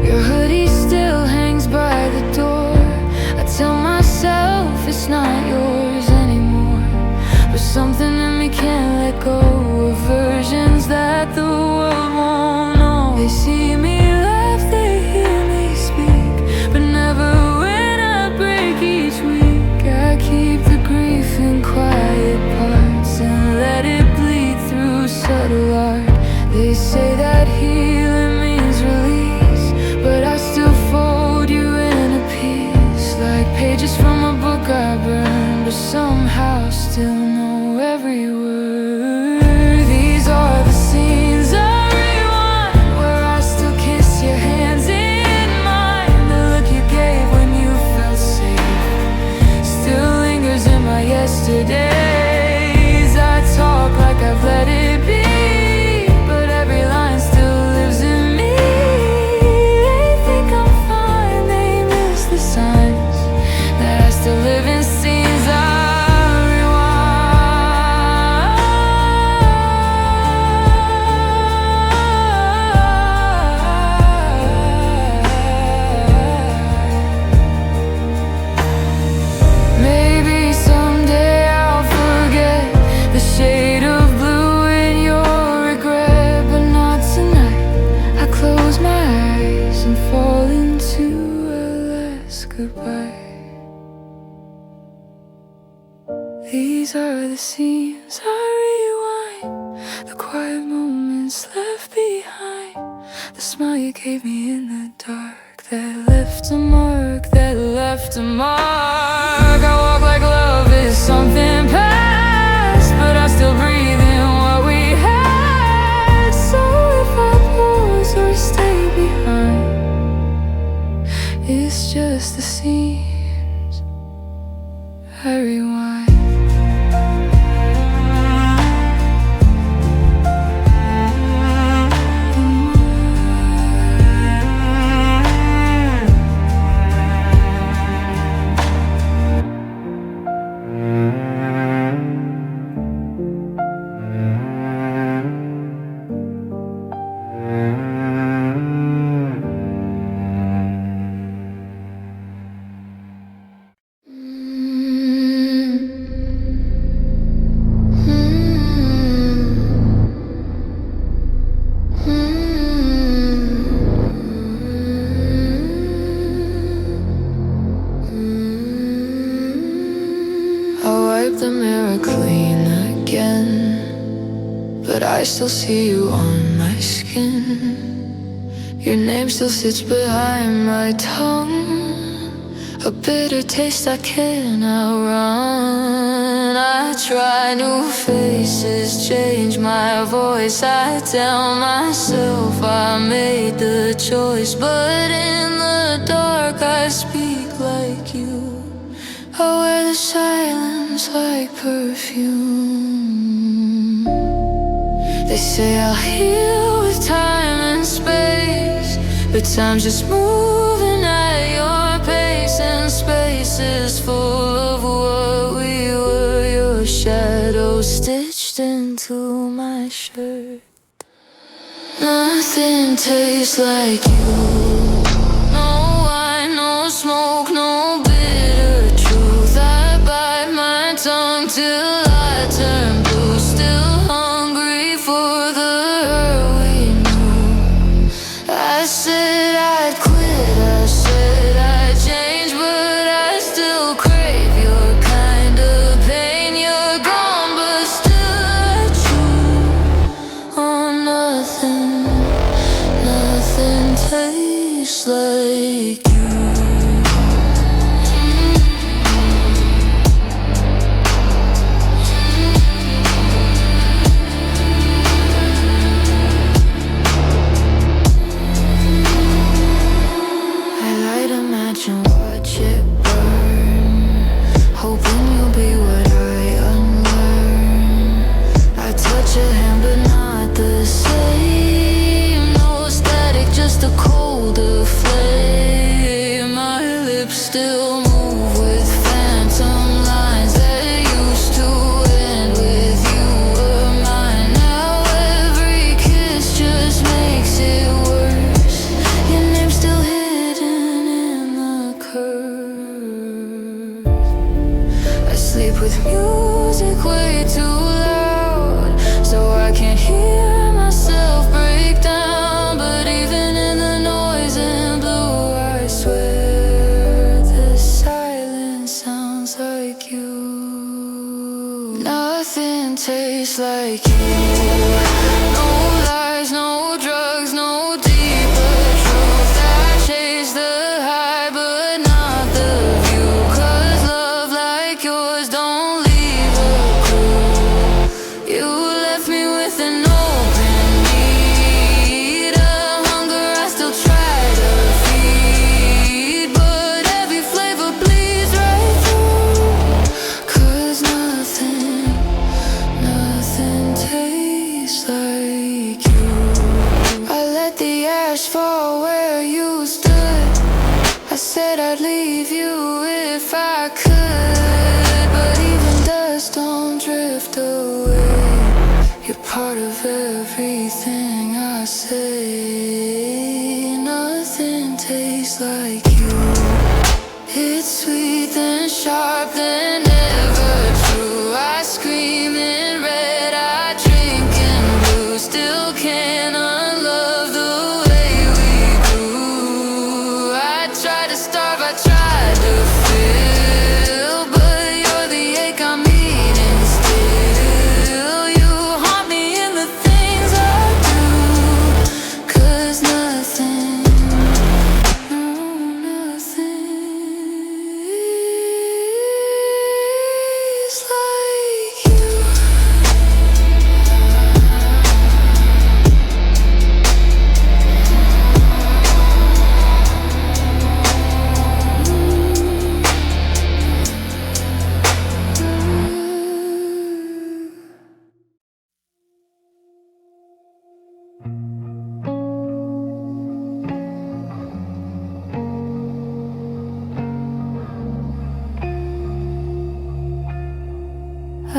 Your hoodie still hangs by the door. I tell myself it's not yours anymore, but something in me can't let go of versions that the world won't know. They see me laugh, they hear me speak, but never when I break each week. I keep the grief in quiet parts and let it bleed through subtle art. They say that healing means release, but I still fold you in a piece, like pages from a book I burned, but somehow still know every word. These are the scenes I rewind, where I still kiss your hands in mine. The look you gave when you felt safe still lingers in my yesterdays. I talk like I've let it be, but every line still lives in me. They think I'm fine, they miss the signs that I still live in scenes I rewind. Maybe someday I'll forget the shade of blue in your regret, but not tonight. I close my eyes and fall into a last goodbye. These are the scenes I rewind, the quiet moments left behind, the smile you gave me in the dark that left a mark, that left a mark. I walk like love is something past, but I still breathe in what we had. So if I pause or stay behind, it's just the scenes I rewind. The mirror clean again, but I still see you on my skin. Your name still sits behind my tongue, a bitter taste I cannot run. I try new faces, change my voice. I tell myself I made the choice, but in the dark I speak like you. I wear the silence like perfume. They say I'll heal with time and space, but time's just moving at your pace, and space is full of what we were. Your shadow stitched into my shirt. Nothing tastes like you. No wine, no smoke, no bitter truth. I bite my tongue till I turn blue. Still hungry for the hurt we knew. I said I'd quit, I said I'd change, but I still crave your kind of pain. You're gone, but still I chew on nothing. Nothing tastes like you. Watch it burn, hoping you'll be what I unlearn. I touch your hand but not the same. No static, just a colder flame. I taste like you. No lies, no drugs, no deeper truth. I chase the high but not the view. 'Cause love like yours don't leave a clue. You left me with an open need, a hunger I still try to feed, but every flavor bleeds right through. 'Cause nothing tastes like you. I let the ash fall where you stood. I said I'd leave you if I could, but even dust don't drift away. You're part of everything I say. Nothing tastes like you. It's sweet then sharp then ever true. I scream in red, I drink in blue. Still can't unlove the way we grew. I tried to starve, I tried to fill, but you're the ache I'm eating still. You haunt me in the things I do. 'Cause nothing, no, nothing is like you.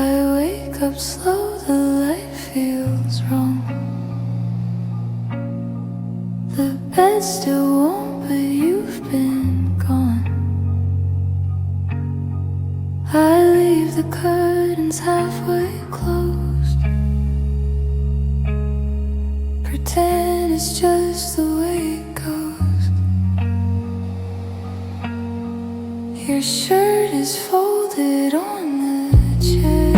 I wake up slow, the light feels wrong. The bed's still warm, but you've been gone. I leave the curtains halfway closed, pretend it's just the way it goes. Your shirt is folded on the chair.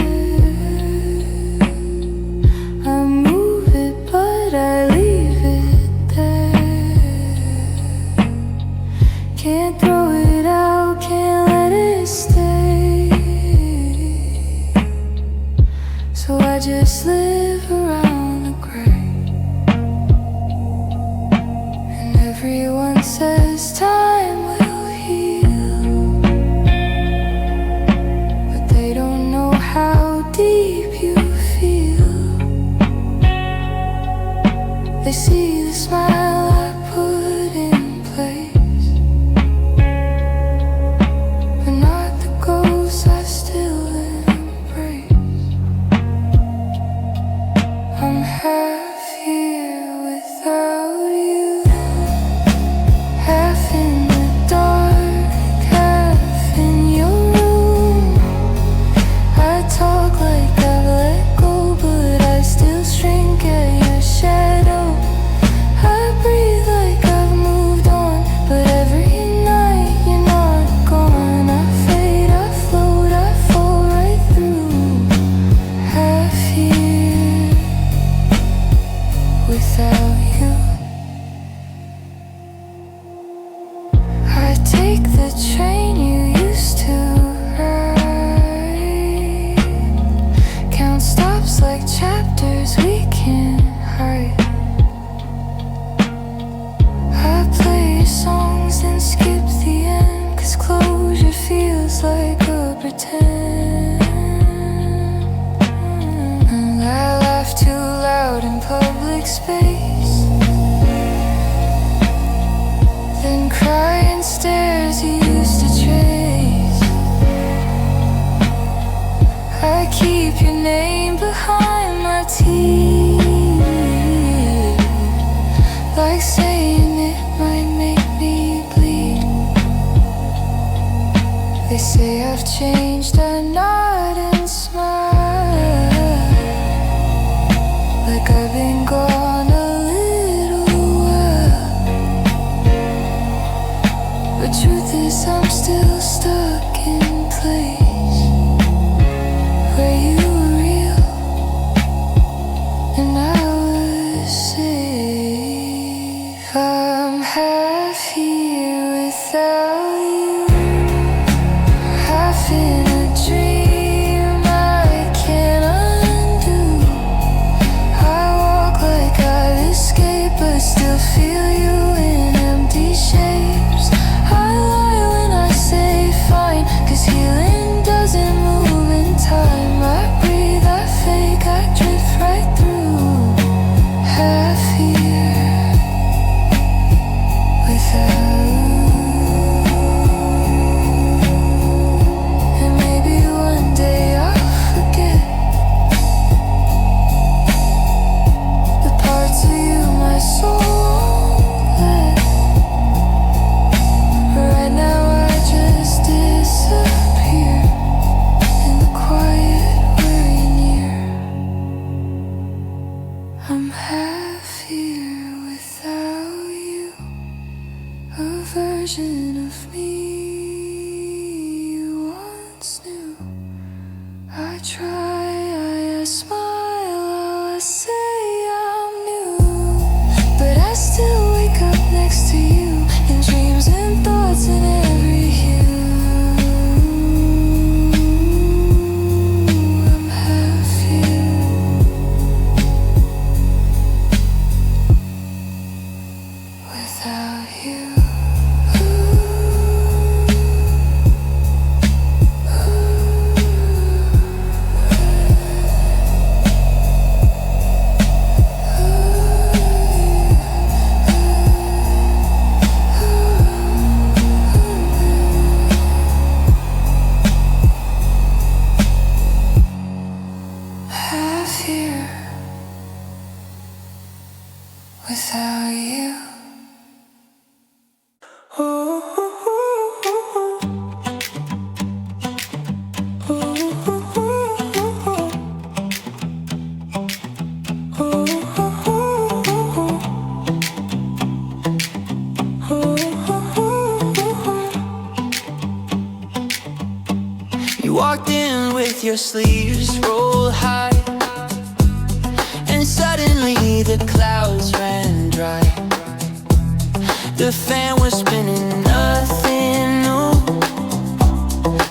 I move it, but I leave it there. Can't throw it out, can't let it stay. So I just live around the gray. And everyone says time will heal, but they don't know how deep you feel. They see the smile I put in place, but not the ghost I still embrace. I'm half here without you, half in the dark, half in your room. I talk like I've let go, but I still shrink at your shadow. I breathe like I've moved on, but every night you're not gone. I fade, I float, I fall right through. Half here without you. I take the train you used to ride, count stops like chapters we can't hide. I play your songs and skip the end, 'cause closure feels like a pretend. And I laugh too loud in public space, then cry in stares you used to trace. I keep your name behind my teeth, like saying it might make me bleed. They say I've changed, I nod and smile, like I've been gone a little while. But truth is I'm still stuck in place where you were real without you. Half in a dream I can't undo. I walk like I've escaped but still feel you in empty shapes. I lie when I say fine, 'cause healing doesn't move in time. I breathe, I fake, I drift right through. Half here without. And maybe one day I'll forget the parts of you my soul won't let. Right now I just disappear in the quiet where you're near. I'm half here without you, a version of me you once knew. I try, I smile, I say I'm new, but I still wake up next to you in dreams and thoughts in every hue. I'm half here without you. Half here without you. You walked in with your sleeves rolled high, and suddenly the clouds ran dry. The fan was spinning, nothing new,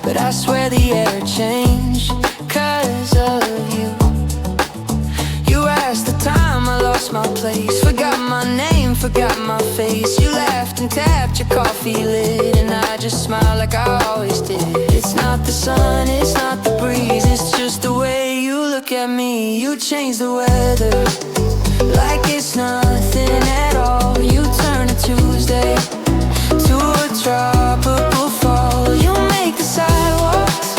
but I swear the air changed 'cause of you. You asked the time, I lost my place, forgot my name, forgot my face. You laughed and tapped your coffee lid, and I just smiled like I always did. It's not the sun, it's not the breeze, it's just the way you look at me. You change the weather like it's nothing at all. You turn a Tuesday to a tropical fall. You make the sidewalks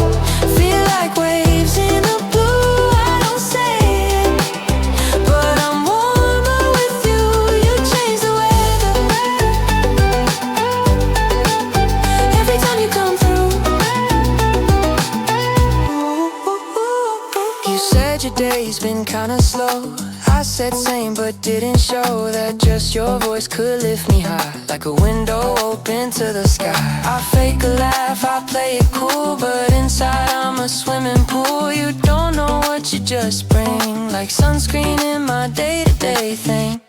feel like waves in the blue. I don't say it, but I'm warmer with you. You change the weather every time you come through. You said your day's been kinda slow. I said same but didn't show that just your voice could lift me high, like a window open to the sky. I fake a laugh, I play it cool, but inside I'm a swimming pool. You don't know what you just bring, like sunscreen in my day-to-day thing.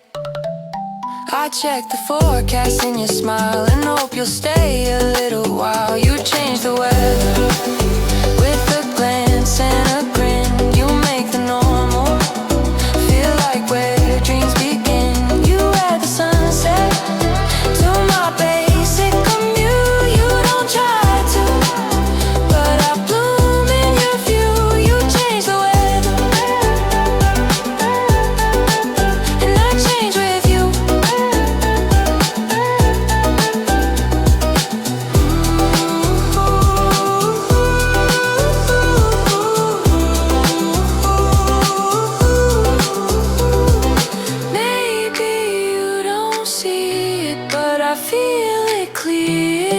I check the forecast and you smile and hope you'll stay a little while. You change the weather with a glance and a grin. You make the normal feel like where dreams begin. You add the sunset to my basic commute. You don't try to, but I bloom in your view. You change the weather, and I change with you. Maybe you don't see it, but I feel it clear,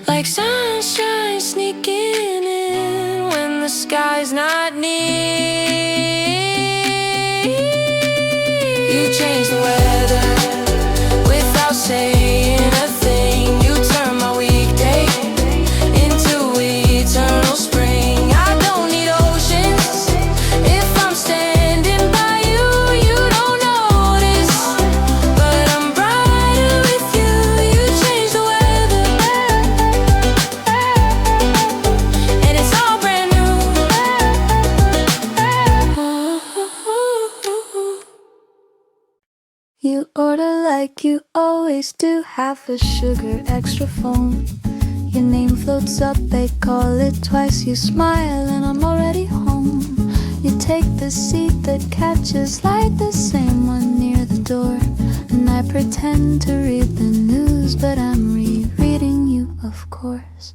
like sunshine sneaking in when the sky's not near. You change the weather without saying a thing. You turn my weekday into eternal spring. I don't need oceans if I'm standing by you. You don't notice, but I'm bright order like you always do. Half a sugar, extra foam. Your name floats up, they call it twice. You smile and I'm already home. You take the seat that catches light, the same one near the door. And I pretend to read the news, but I'm rereading you, of course.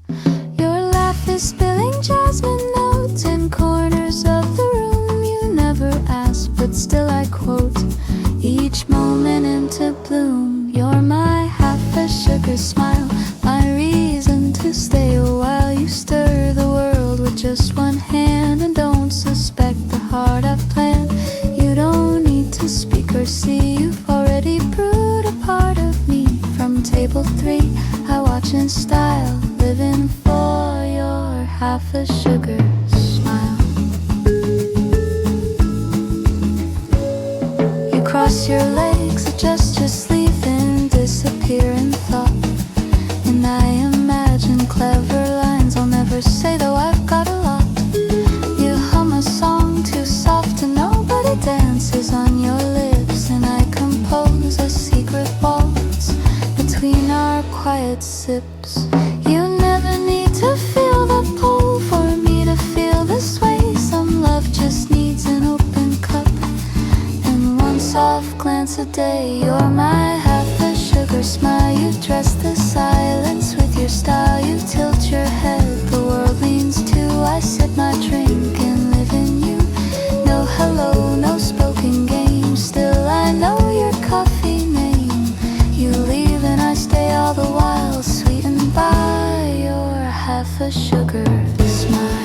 Your laugh is spilling jasmine notes in corners of the room. You never ask, but still I quote each moment into bloom. You're my half a sugar smile, my reason to stay a while. You stir the world with just one hand and don't suspect the heart I've planned. You don't need to speak or see, you've already brewed a part of me. From table 3, I watch in style, living for your half a sugar smile. You cross your legs, adjust your sleeve, and disappear in thought. And I imagine clever lines I'll never say, though I've got a lot. You hum a song too soft and nobody dances on your lips, and I compose a secret waltz between our quiet sips. You never need to feel the pull for me to feel this way. Some love just needs an open cup and one soft glance a day. You're my half a sugar smile. You dress the silence with your style. You tilt your head, the world leans too. I sip my drink and live in you. No hello, no spoken game. Still I know your coffee name. You leave and I stay all the while, sweetened by your half a sugar smile.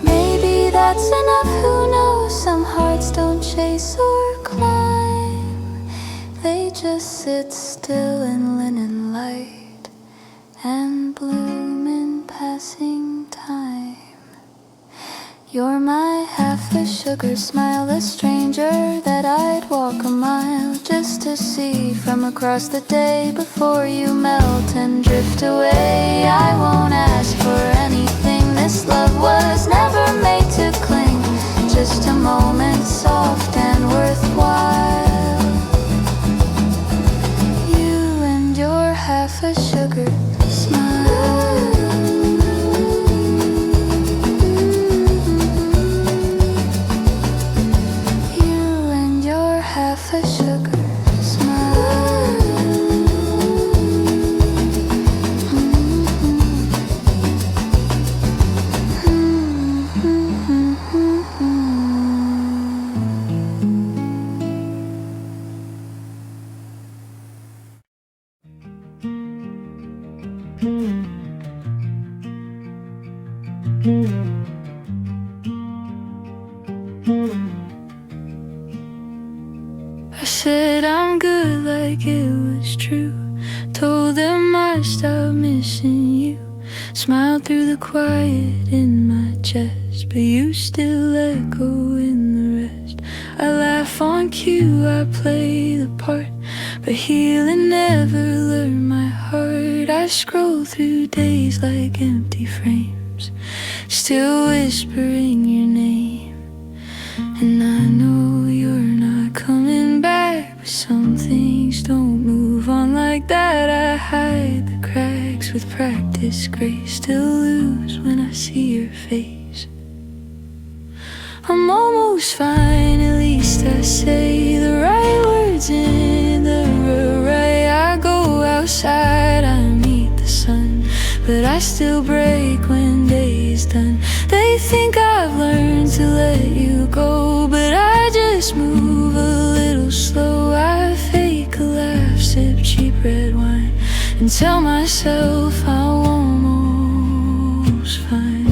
Maybe that's enough, who knows? Some hearts don't chase or climb, they just sit still in linen light and bloom in passing time. You're my half a sugar smile, a stranger that I'd walk a mile just to see from across the day before you melt and drift away. I won't ask for anything, this love was never made to cling, just a moment soft and worthwhile. You and your half a sugar smile. Half a sugar smile. I said I'm good like it was true. Told them I stopped missing you. Smiled through the quiet in my chest, but you still echo in the rest. I laugh on cue, I play the part, but healing never learned my heart. I scroll through days like empty frames, still whispering your name. And I know you're not coming back, but some things don't move on like that. I hide the cracks with practice grace, still lose when I see your face. I'm almost fine, at least I say the right words in the right. I go outside, I meet the sun, but I still break when day is done. They think I've learned to let you go, but I just move a little slow. I fake a laugh, sip cheap red wine, and tell myself I'm almost fine.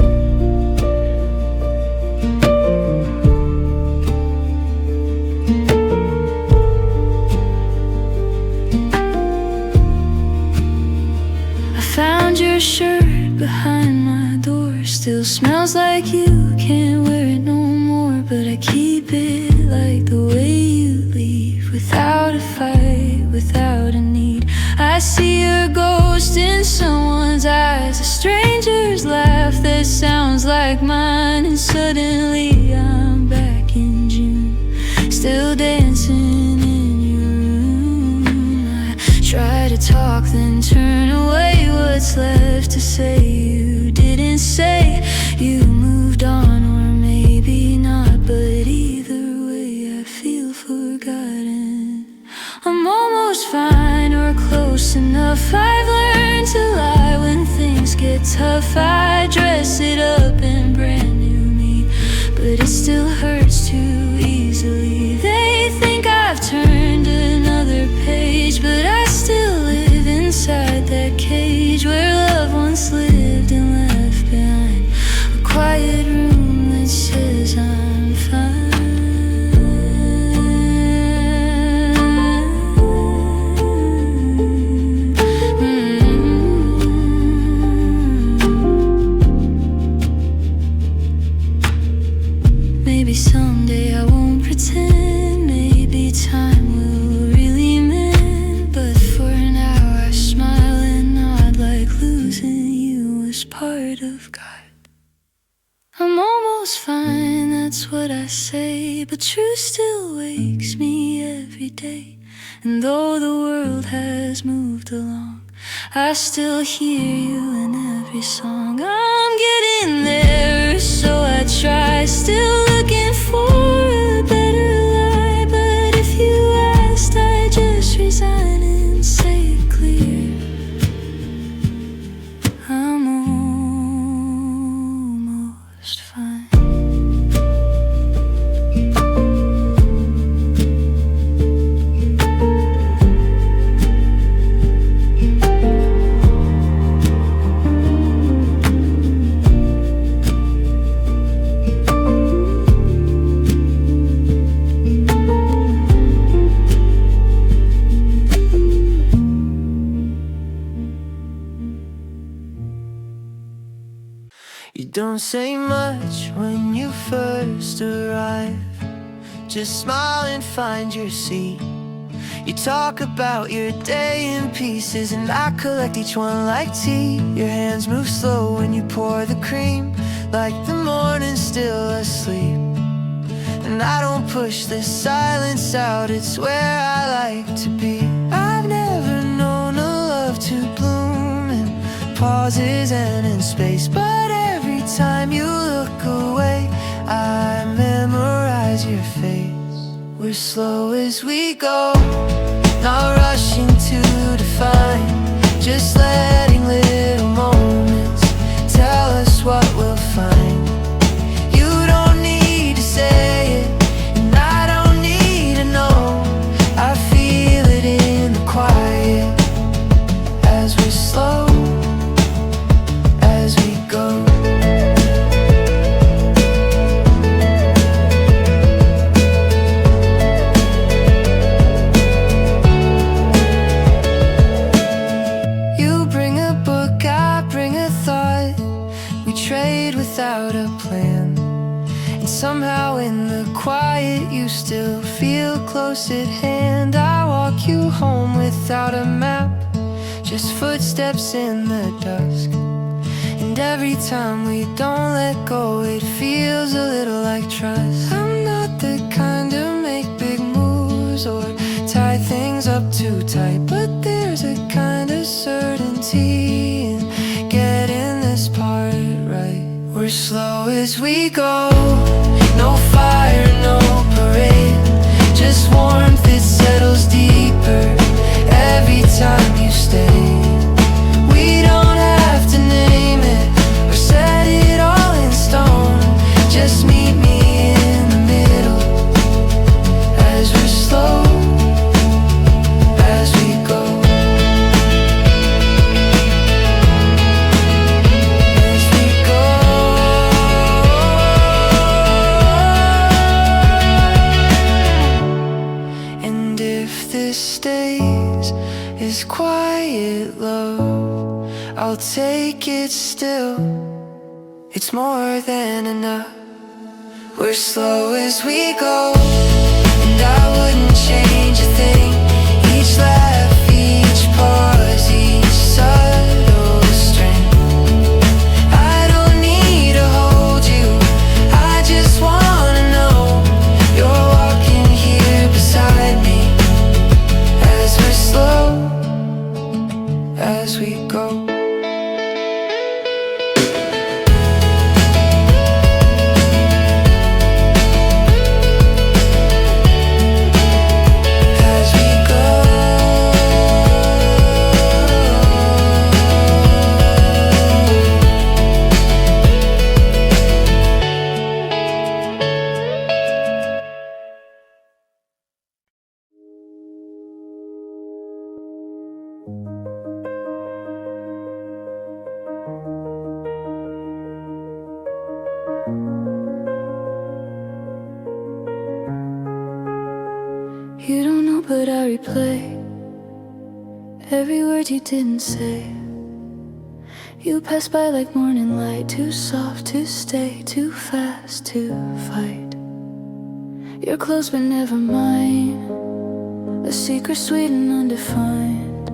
I found your shirt behind my door, still smells like you, can't wear it no more, but I keep it like the way you leave, without a fight, without a need. I see your ghost in someone's eyes, a stranger's laugh that sounds like mine, and suddenly I'm back in June, still dancing in your room. I try to talk, then turn away. What's left to say you didn't say? You moved on, or maybe not, but either way I feel forgotten. I'm almost fine or close enough. I've learned to lie when things get tough. I dress it up in brand new me, but it still hurts too easily. They think I've turned another page, but I still live inside that cage where love once lived and left behind a quiet room that says I'm fine. Maybe someday I won't pretend. Maybe time will really mend. But for now I smile and nod like losing you was part of God. I'm almost fine, that's what I say, but truth still wakes me every day. And though the world has moved along, I still hear you in every song. I'm getting there, so I try, still looking for a better lie. But if you asked, I just resign and say it clear. I'm almost fine. You don't say much when you first arrive, just smile and find your seat. You talk about your day in pieces, and I collect each one like tea. Your hands move slow when you pour the cream, like the morning's still asleep. And I don't push the silence out, it's where I like to be. I've never known a love to bloom in pauses and in space, but every time you look away, I memorize your face. We're slow as we go, not rushing to define, just letting little moments tell us what we'll find. You don't need to say it, and I don't need to know. I feel it in the quiet, as we're slow, as we go. Without a plan, and somehow in the quiet you still feel close at hand. I walk you home without a map, just footsteps in the dusk. And every time we don't let go, it feels a little like trust. I'm not the kind to make big moves or tie things up too tight, but there's a kind of certainty in getting this part right. We're slow as we go, no fire, no parade, just warmth that settles deeper every time you stay. We don't have to name it or set it all in stone, just meet me in the middle, as we're slow, as we go. Is quiet love, I'll take it still, it's more than enough. We're slow as we go, and I wouldn't change a thing. Each laugh, each pause, each subtle strength. I don't need to hold you, I just wanna know You don't know, but I replay every word you didn't say. You pass by like morning light, too soft to stay, too fast to fight. You're close but never mine, a secret sweet and undefined.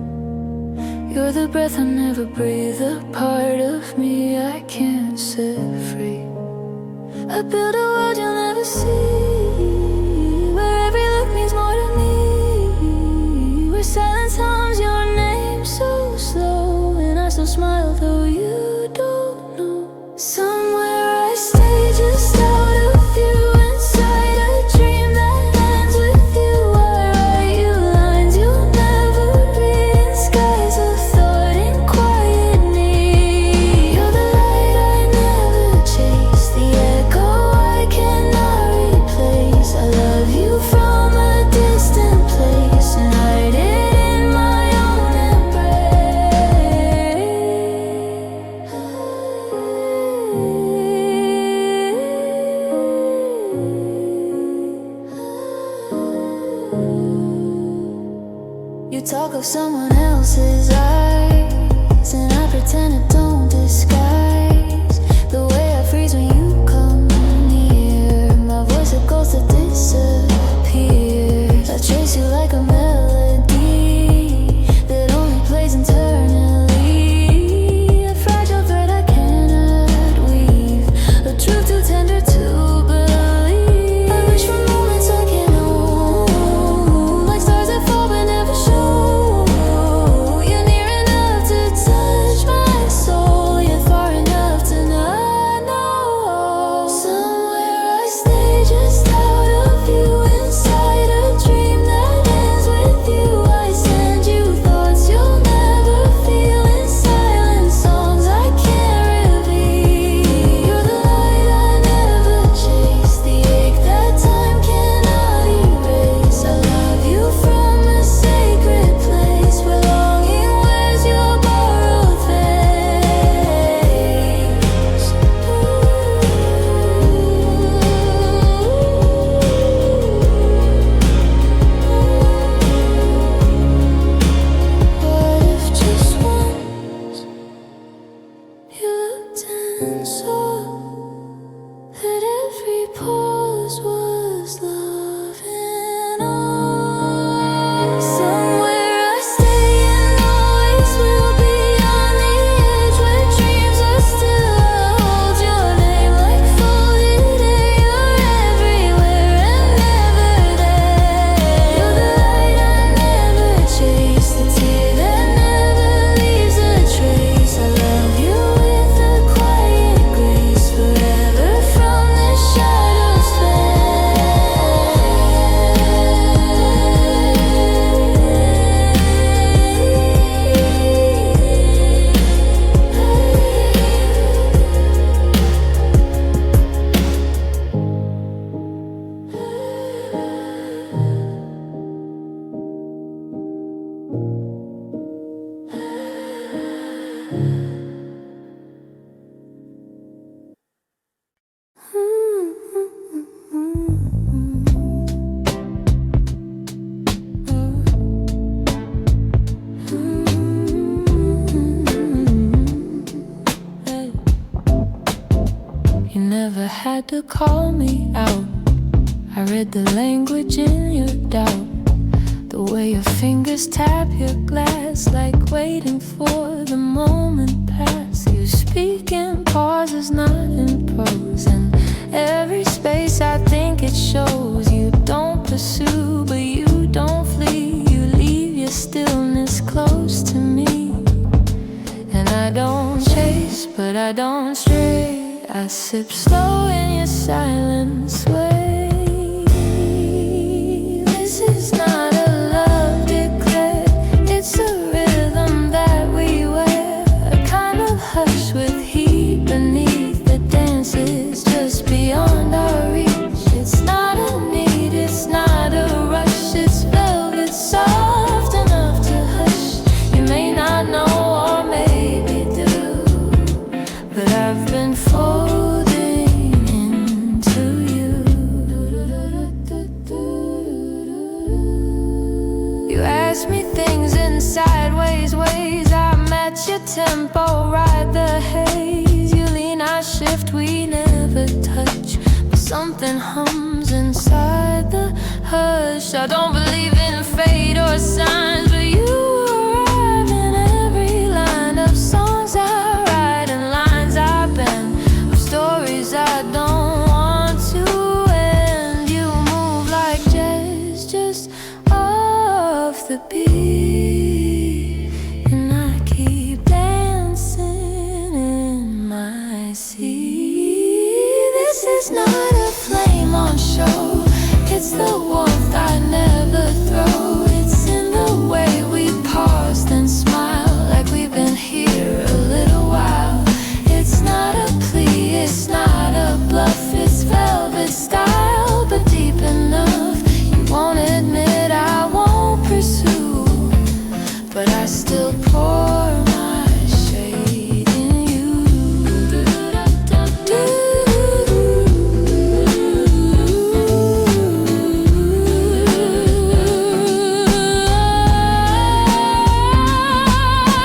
You're the breath I never breathe, a part of me I can't set free. I build a world you'll never see, where every look means more to me, where silence hums your name so slow, and I still smile though you don't know. Somewhere I stay just out of view, inside a dream that ends with you. I write you lines you'll never read, skies of thought in quiet need. You're the light I never chase, the echo I cannot replace. I love you from a distant place and hide it in my own embrace. You talk of someone else's eyes, and I pretend it don't disguise the way I freeze when you come near. My voice it goes to disappear. I chase you like a melody that only plays internally. A fragile thread I cannot weave, a truth too tender to believe. I wish for moments I can own, like stars that fall but never show. You're near enough to touch my soul, yet far enough to not know. Somewhere I stay just out of view, inside a dream that ends with you. I send you thoughts you'll never feel, in silent songs I can't reveal. You're the light I never chase, the ache that time cannot erase. I love you from a sacred place where longing wears your borrowed face. What if just once you looked and saw that every pause was love and all? Somewhere I stay and always will be on the edge, where dreams are still. I hold your name like folded air. You're everywhere and never there. You're the light I never chase, the tear that never leaves a trace. I love you with a quiet grace, forever from the shadows You never had to call me out. I read the language in your doubt, the way your fingers tap your glass, like waiting for the moment pass. You speak in pauses, not in prose, and every space I think it shows. You don't pursue, but you don't flee. You leave your stillness close to me, and I don't chase, but I don't stray. I sip slow in your silence way. This is not a love declared, it's a rhythm that we wear, a kind of hush with heat beneath. The dance is just beyond our reach. It's not a need, it's not a rush, it's velvet soft enough to hush. You may not know or maybe do, but I've been folding into you. ask me things in sideways ways. I match your tempo, ride the haze. You lean, I shift, we never touch, but something hums inside the hush. I don't believe in fate or signs, but you arrive in every line of songs I write and lines I bend, of stories I don't want to end. You move like jazz, just off the beat, and I keep dancing in my seat. This is not a flame on show, it's the warmth I never throw. It's in the way we pause then smile, like we've been here a little while. It's not a plea, it's not a bluff, it's velvet style, but deep enough. You won't admit, I won't pursue, but I still pour my shade in you.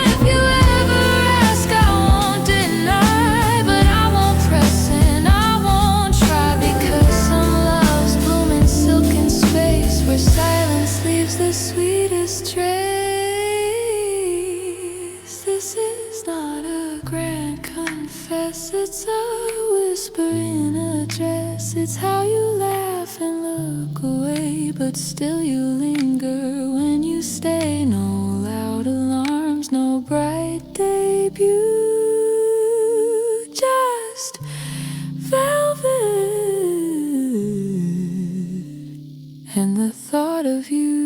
If you ever ask, I won't deny, but I won't press and I won't try, because some love's blooming silken space where silence leaves the sweetest trace. This is not a grand confess, it's a whisper in a dress. It's how you laugh and look away, but still you linger when you stay. No loud alarms, no bright debut, just velvet and the thought of you.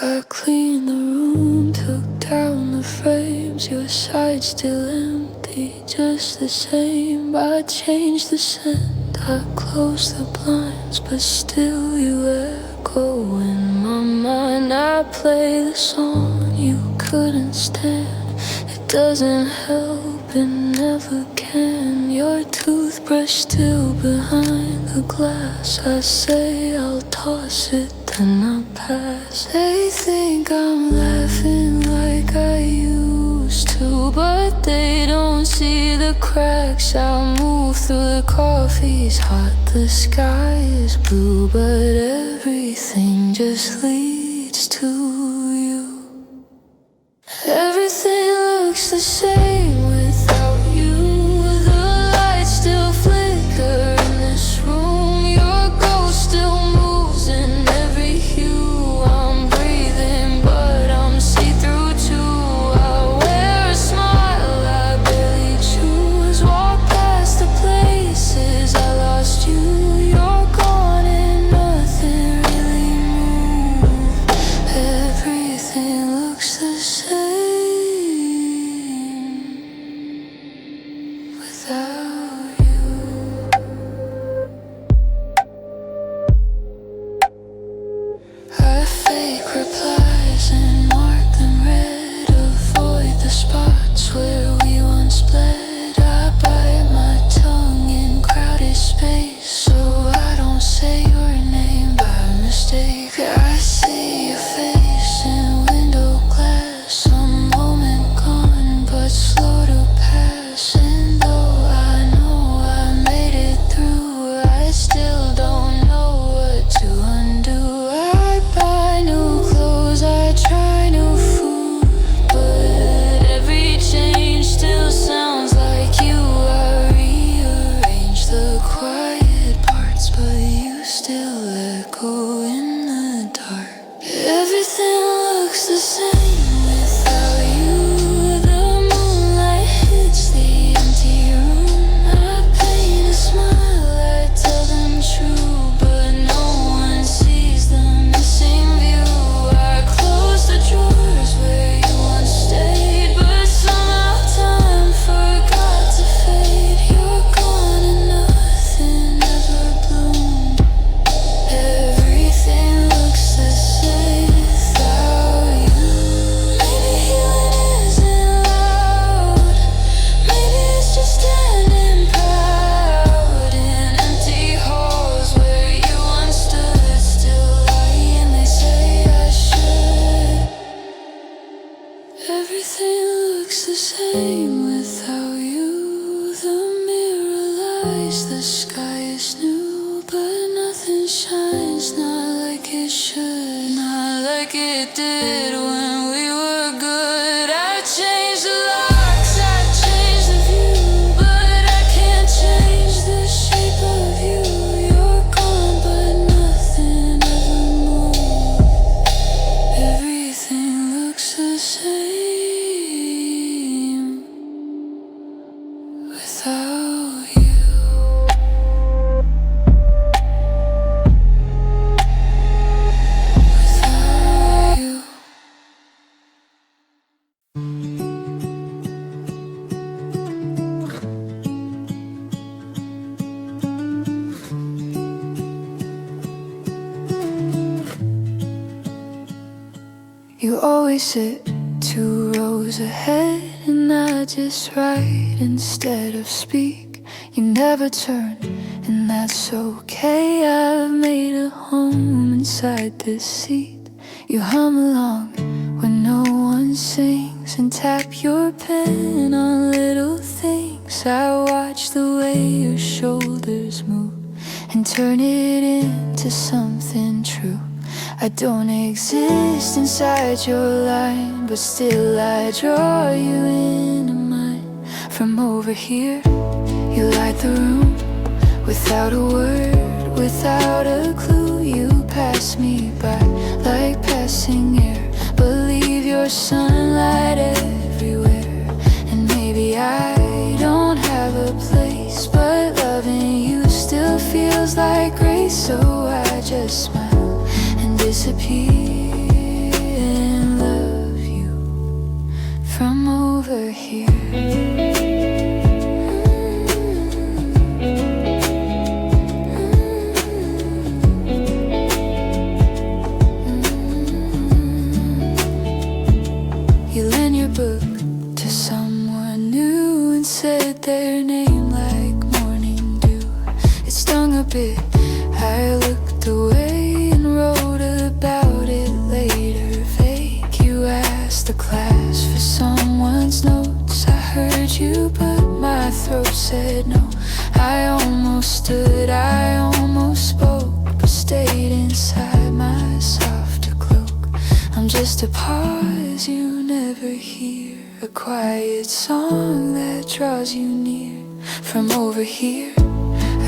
I cleaned the room, took down the frames. Your side's still empty, just the same. I changed the scent, I closed the blinds, but still you echo in my mind. I play the song you couldn't stand. It doesn't help, it never can. Your toothbrush still behind the glass. I say I'll toss it, then I pass. They think I'm laughing like I used to, but they don't see the cracks. I move through, the coffee's hot, the sky is blue, but everything just leads to you. Everything looks the same without you. The lights still flicker in this room. Your ghost still moves in every hue. I'm breathing, but I'm see-through too. I wear a smile I barely choose. Walk past the places I lost you. You're gone and nothing really moved. Everything looks the same without you. I fake replies and mark them red. Avoid the spots where we once bled. I bite my tongue in crowded space, so I don't say your name by mistake. I see your face in window glass, some moment gone, but slow to pass. And though I know I made it through, I still don't know what to undo. I buy new clothes it should, not like it did when we were good. I changed the locks, I changed the view, but I can't change the shape of you. You're gone, but nothing ever moved. Everything looks the same without you. You always sit 2 rows ahead, and I just write instead of speak. You never turn, and that's okay. I've made a home inside this seat. You hum along when no one sings, and tap your pen on little things. I watch the way your shoulders move and turn it into something true. I don't exist inside your line, but still I draw you into mine. From over here, you light the room without a word, without a clue. You pass me by like passing air, but leave your sunlight everywhere. And maybe I don't have a place, but loving you still feels like grace. So I just smile and disappear and love you from over here. You lent your book to someone new and said their name like morning dew. It stung a bit, I looked away and wrote about it later. Vague, you asked the class for someone's notes. I heard you, but my throat said no. I almost stood, I almost spoke, but stayed inside my softer cloak. I'm just a pause you never hear, a quiet song that draws you near. From over here,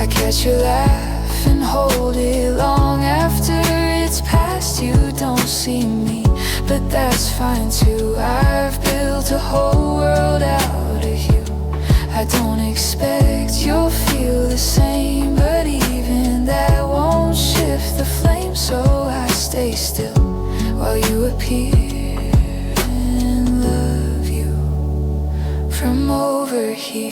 I catch your laugh and hold it long after it's past. You don't see me, but that's fine too. I've built a whole world out of you. I don't expect you'll feel the same, but even that won't shift the flame. So I stay still while you appear and love you from over here.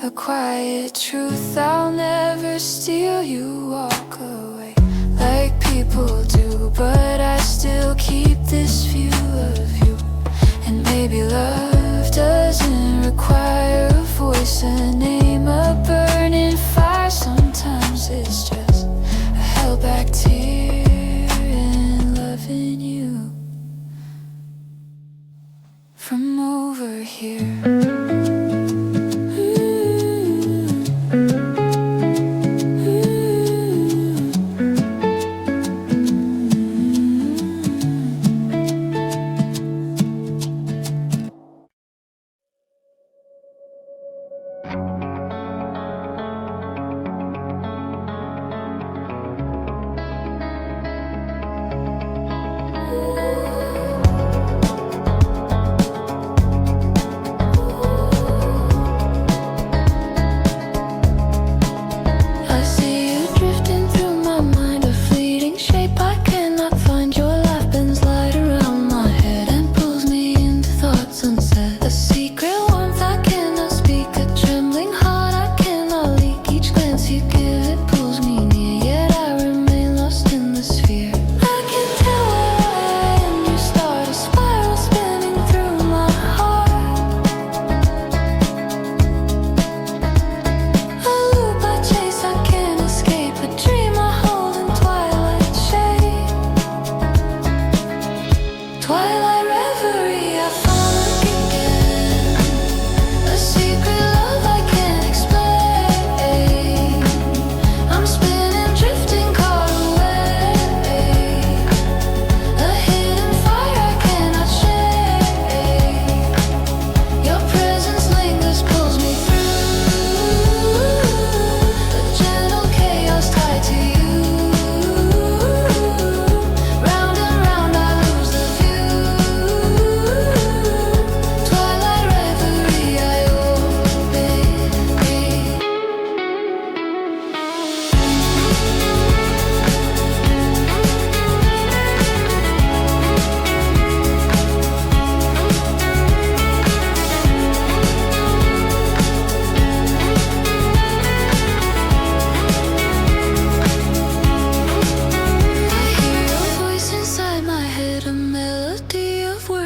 A quiet truth I'll never steal. You walk away like people do, but I still keep this view of you. And maybe love doesn't require a voice, a name, a burning fire. Sometimes it's just a held back tear and loving you from over here.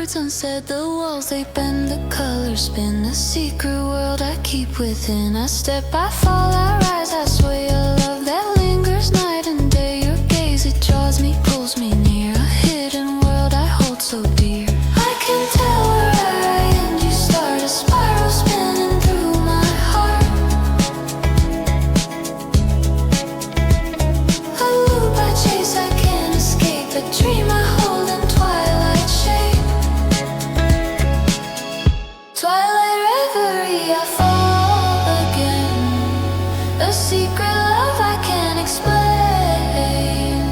words unsaid, the walls they bend, the colors spin. A secret world I keep within. I step, I fall, I rise, I sway. A love that lingers night and day. Your gaze, it draws me, pulls me near. A hidden world I hold so dear. I can tell where I end, you start. A spiral spinning through my heart. A loop I chase, I can't escape. A dream I hold in twilight shade. Twilight reverie, I fall again. A secret love I can't explain.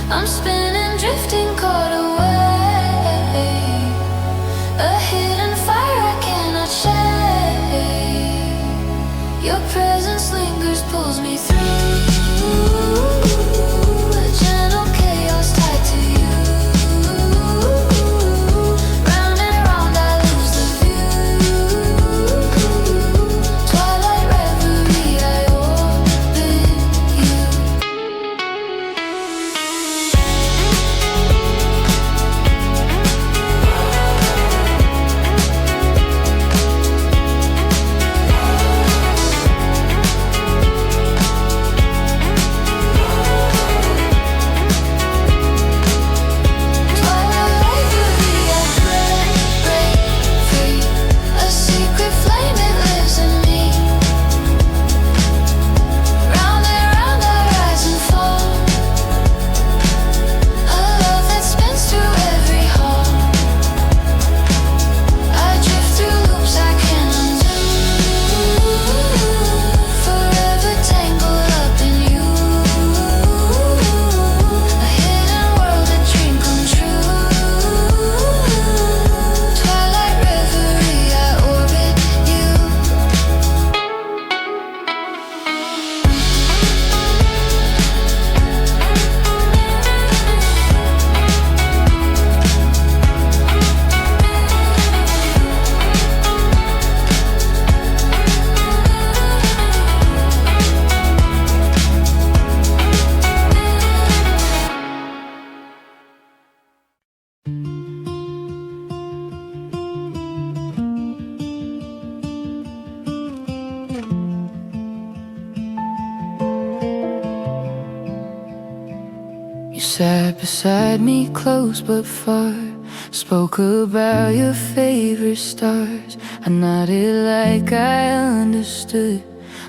I'm spinning, drifting, caught away. A hidden fire I cannot shake. Your presence lingers, pulls me through. A gentle chaos tied to you. Round and round I lose the view. Twilight reverie, I orbit you. You sat beside me close but far. Spoke about your favorite stars. I nodded like I understood,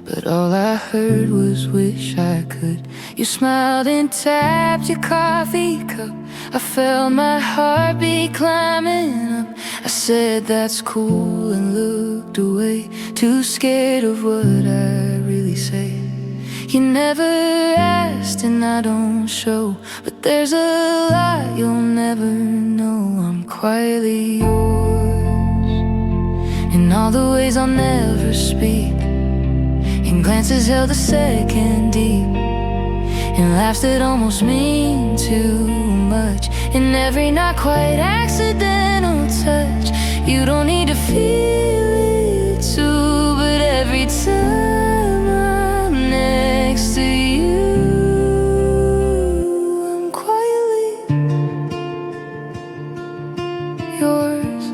but all I heard was wish I could. You smiled and tapped your coffee cup. I felt my heartbeat climbing up. I said that's cool and looked away, too scared of what I really say. You never asked and I don't show, but there's a lot you'll never know. I'm quietly yours in all the ways I'll never speak. In glances held a second deep, in laughs that almost mean too much, in every not quite accidental touch. You don't need to feel it too, but every time I'm next to you, I'm quietly yours.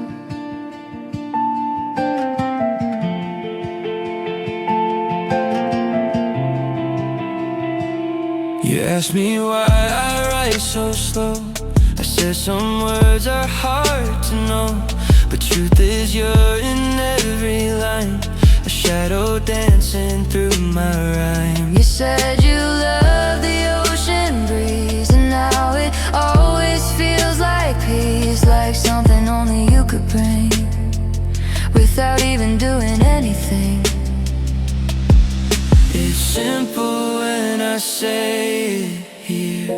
You asked me why I write so slow. I said some words are hard to know, but truth is you're in every line, a shadow dancing through my rhyme. You said you love the ocean breeze, and now it always feels like peace, like something only you could bring, without even doing anything. It's simple when I say it here,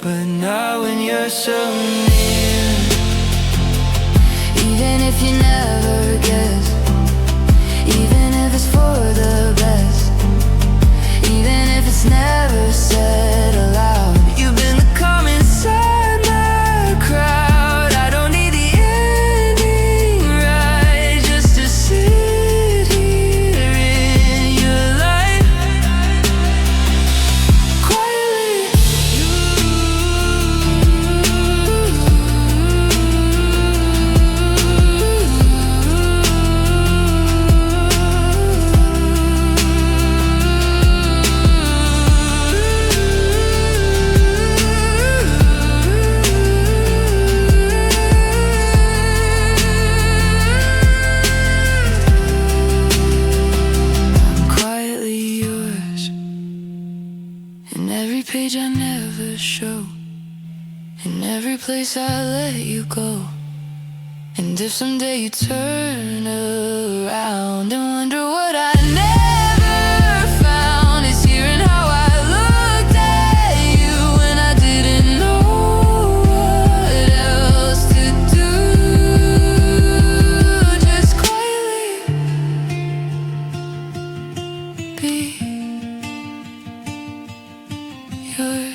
but not when you're so near. Even if you never guess, even if it's for the best, even if it's never said aloud, You've been the calm inside my crowd. I don't need the ending right just to sit here in your light. Quietly, in every place I let you go. And if someday you turn around and wonder what I never found, is hearing how I looked at you when I didn't know what else to do. Just quietly be yours.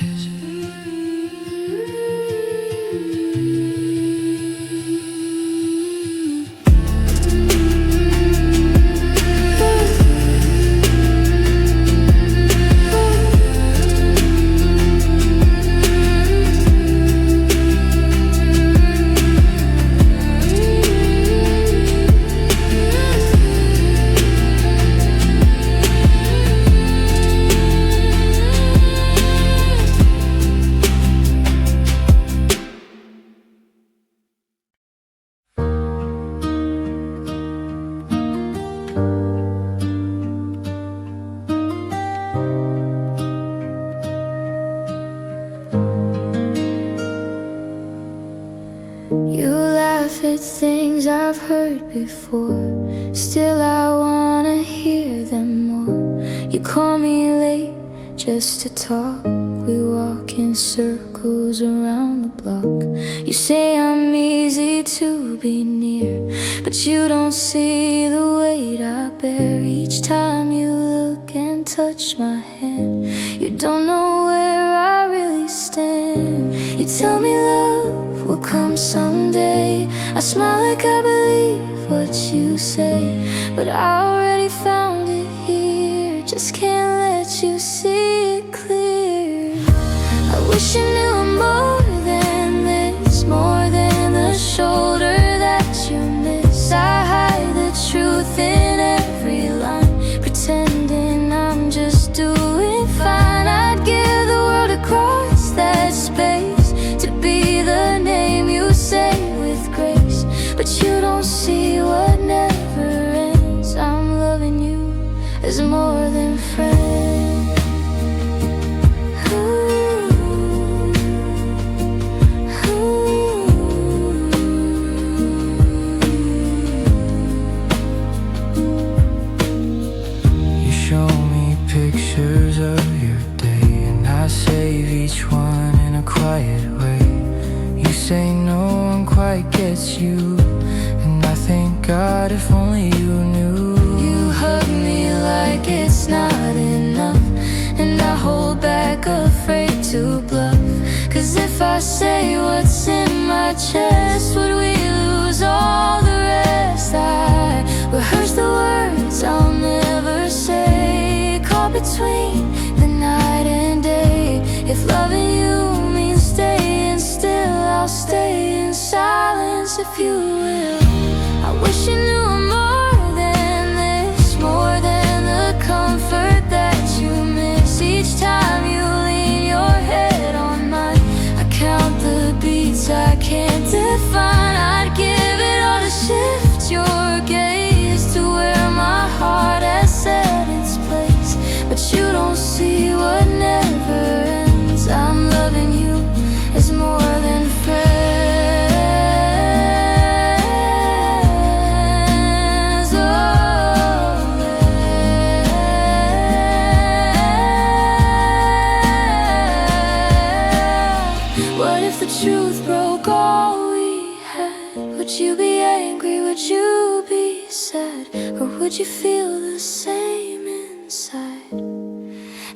You laugh at things I've heard before, still I wanna hear them more. You call me late just to talk, we walk in circles around the block. You say I'm easy to be near, but you don't see the weight I bear. Each time you look and touch my hand, you don't know where I really stand. You tell me love will come someday, I smile like I believe what you say, but I already found it here, just can't let you see it clear. I wish you knew I'm more than this, more than the shoulder that you miss. I hide the truth in every line, pretending I'm just doing fine. I'd give the world across that space to be the name you say with grace, but you don't see what never ends. I'm loving you as more than friends. You show me pictures of your day, and I save each one in a quiet way. You say no one quite gets you, and I thank God if only you knew. You hug me like it's not enough, and I hold back afraid to bluff. Cause if I say what's in my chest, would we lose all the rest? I rehearse the words I'll never say, caught between the night and day. If loving you means staying still, I'll stay in silence if you will. I wish you knew I'm more than this, more than the comfort that you miss. Each time you lean your head on mine, I count the beats I can't define. I'd give it all to shift your gaze to where my heart has set its place, but you don't see what never ends. I'm loving you as more than friends. Oh, yeah. What if the truth broke all we had? Would you be angry? Would you be sad? Or would you feel the same inside?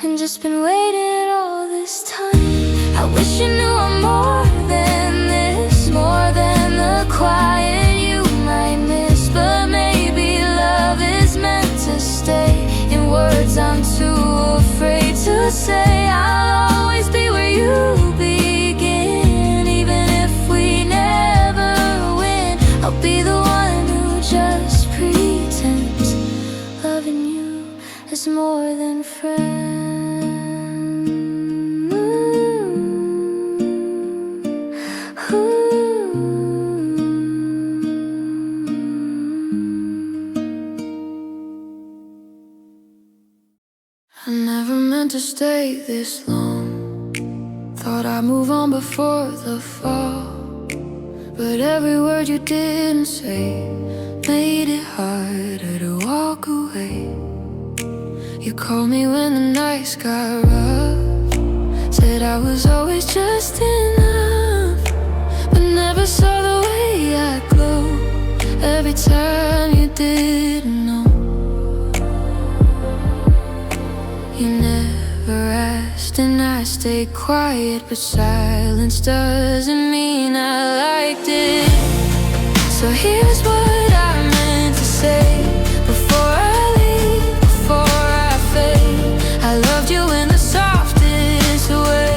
And just been waiting all this time. I wish you knew I'm more than this, more than the quiet you might miss. But maybe love is meant to stay in words I'm too afraid to say. I'll always be where you begin, even if we never win. I'll be the one who just pretends, loving you is more than friends. I never meant to stay this long. Thought I move on before the fall. But every word you didn't say made it harder to walk away. You called me when the nights got rough, said I was always just enough, but never saw the way I'd glow every time you didn't know. You never asked and I stayed quiet, but silence doesn't mean I liked it. So here's what I meant to say before I leave, before I fade. I loved you in the softest way,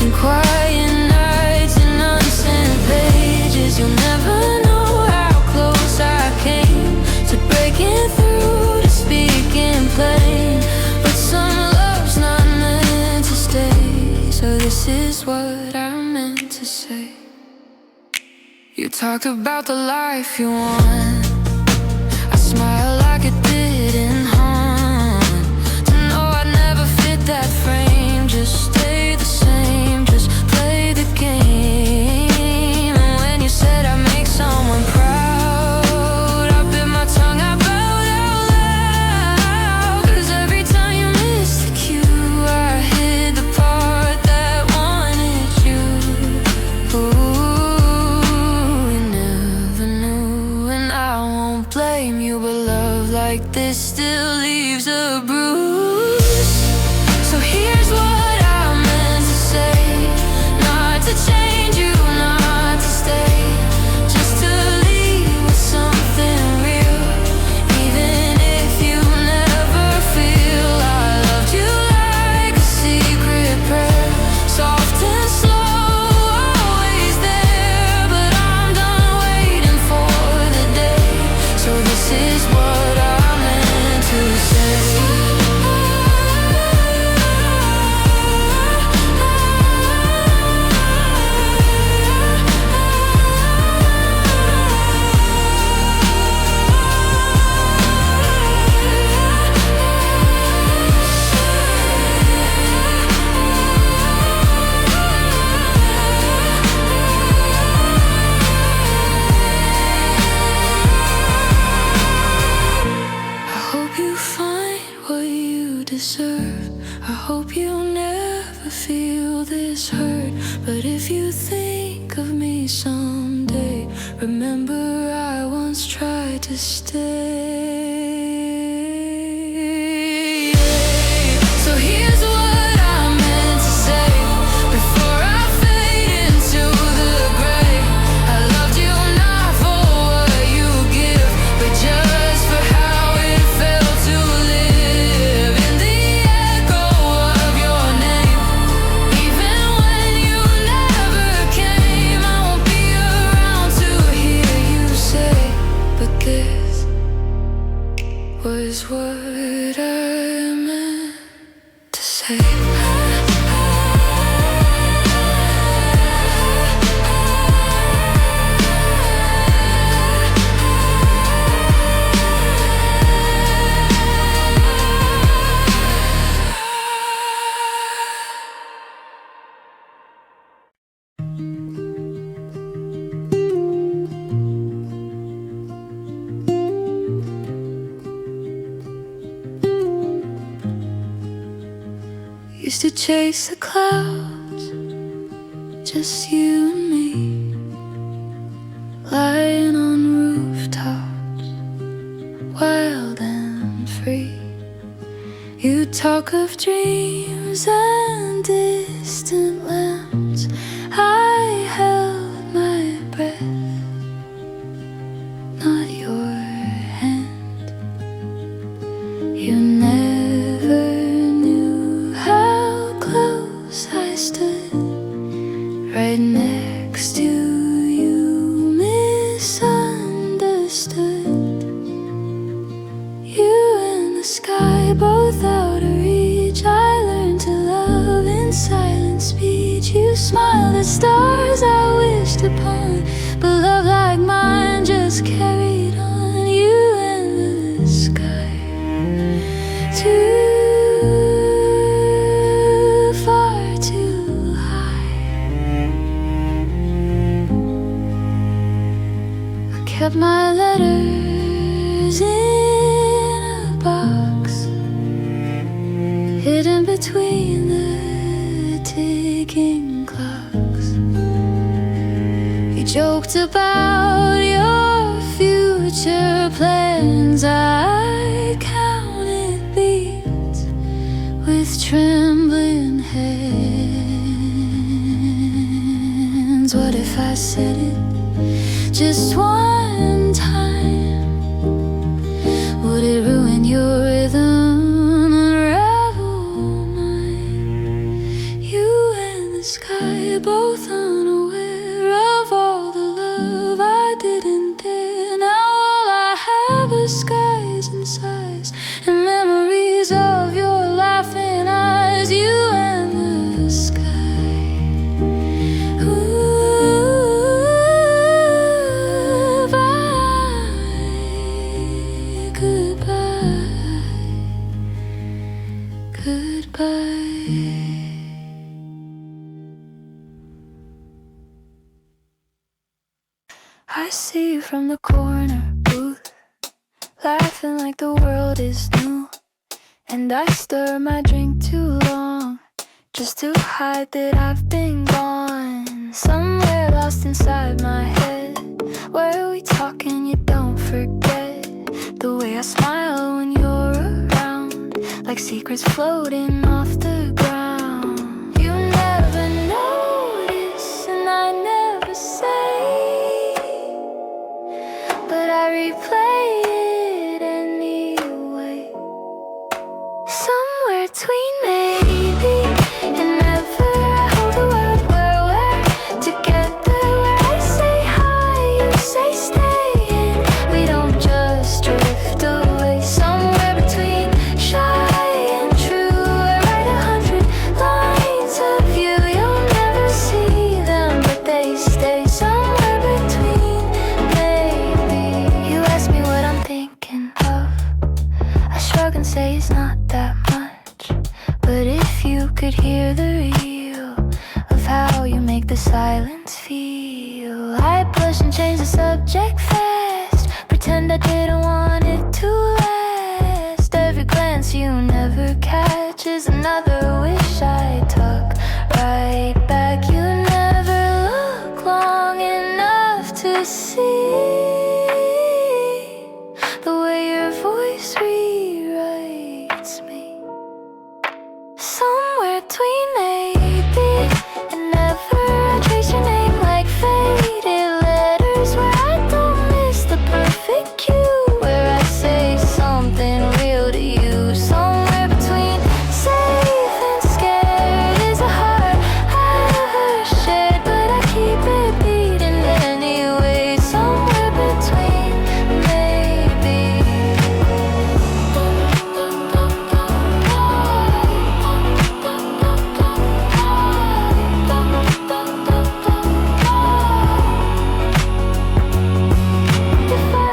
in quiet nights and unsent pages. You'll never know how close I came to breaking through, to speaking plain. But some love's not meant to stay, so this is what I meant to say. You talked about the life you want. I smile like it didn't haunt. To know I'd never fit that frame. Just stay the same, just play the game. And when you said I'd make someone proud, I bit my tongue, I bowed out loud. 'Cause every time you missed the cue, I hid the part that wanted you. Ooh. Blame you, but love like this still leaves a bruise. So here's what I meant to say, not to change you, not to stay, just to leave with something real. Even if you never feel I loved you like a secret prayer, soft and slow, always there. But I'm done waiting for the day. So this is what I meant to say. I hope you never feel this hurt. But if you think of me someday, remember I once tried to stay. So here's what I meant to say before I fade into the gray. I loved you not for what you give, but just for how it felt to live in the echo of your name. Even when you never came, I won't be around to hear you say, but this was what I meant to say. Used to chase the clouds, just you and me, lying on rooftops, wild and free. You talk of dreams and distant lands. I held my breath, not your hand. You never knew how close I stood, right next to you, misunderstood. You and the sky, both out of reach. I learned to love in silent speech. You smiled at stars I wished upon, but love like mine just carried on. You and the sky, too far, too high. kept my letters in a box, hidden between the ticking clocks. You joked about your future plans. I counted beads with trembling hands. What if I said it just one time? Would it ruin your rhythm, unravel mine? You and the sky are both unaware of all the love I didn't dare. Now all I have are skies and sighs and memories of your laughing eyes. You and the sky. I see you from the corner booth, laughing like the world is new. And I stir my drink too long, just to hide that I've been gone. Somewhere lost inside my head, where we talk and you don't forget the way I smile when you're around, like secrets floating off the ground. You never notice and I never say, but I replay it anyway. Somewhere between maybe and never, I hold the world where we're together, where I say hi, you say stay, and we don't just drift away. Somewhere between shy and true, I write 100 lines of you. You'll never see them, but they stay. Somewhere between maybe. You ask me what I'm thinking of, I shrug and say it's not that much. But if you could hear the real of how you make the silence feel, I blush and change the subject fast, pretend I didn't want it to last. Every glance you never catch is another wish I tuck right back. You never look long enough to see the way your voice rewrites me. Somewhere between maybe and never, I trace your name like faded letters, where I don't miss the perfect cue, where I say something real to you. Somewhere between safe and scared is a heart I ever shared, but I keep it beating anyway. Somewhere between maybe. If I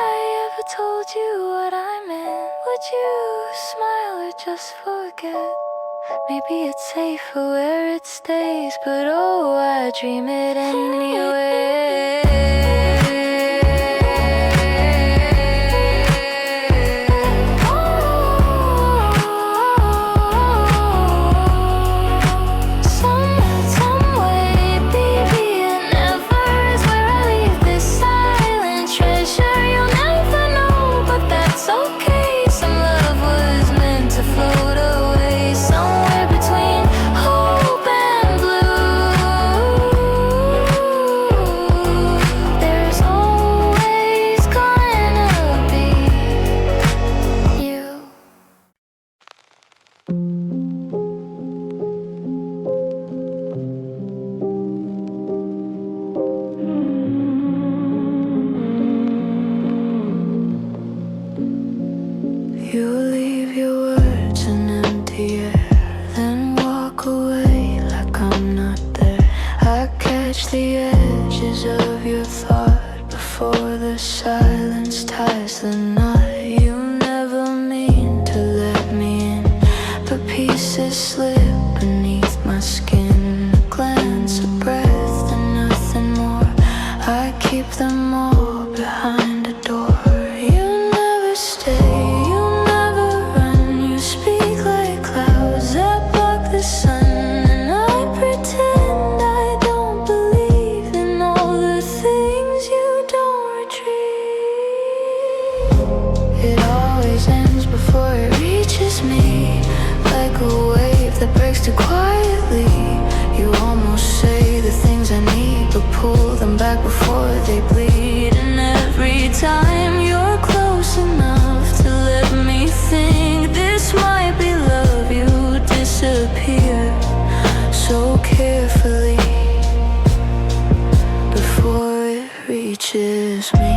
ever told you what I meant, would you smile or just forget? Maybe it's safer where it stays, but oh, I dream it anyway. Some way, baby, and never is where I leave this silent treasure. You'll never know, but that's okay. Some love was meant to float away. Somewhere between hope and blue, there's always gonna be you. You leave your words in empty air, then walk away like I'm not there. I catch the edges of your thought before the silence ties the knot. You never mean to let me in, but pieces slip beneath my skin. A glance, a breath, and nothing more. I keep them all behind a them back before they bleed. And every time you're close enough to let me think this might be love, you disappear so carefully before it reaches me.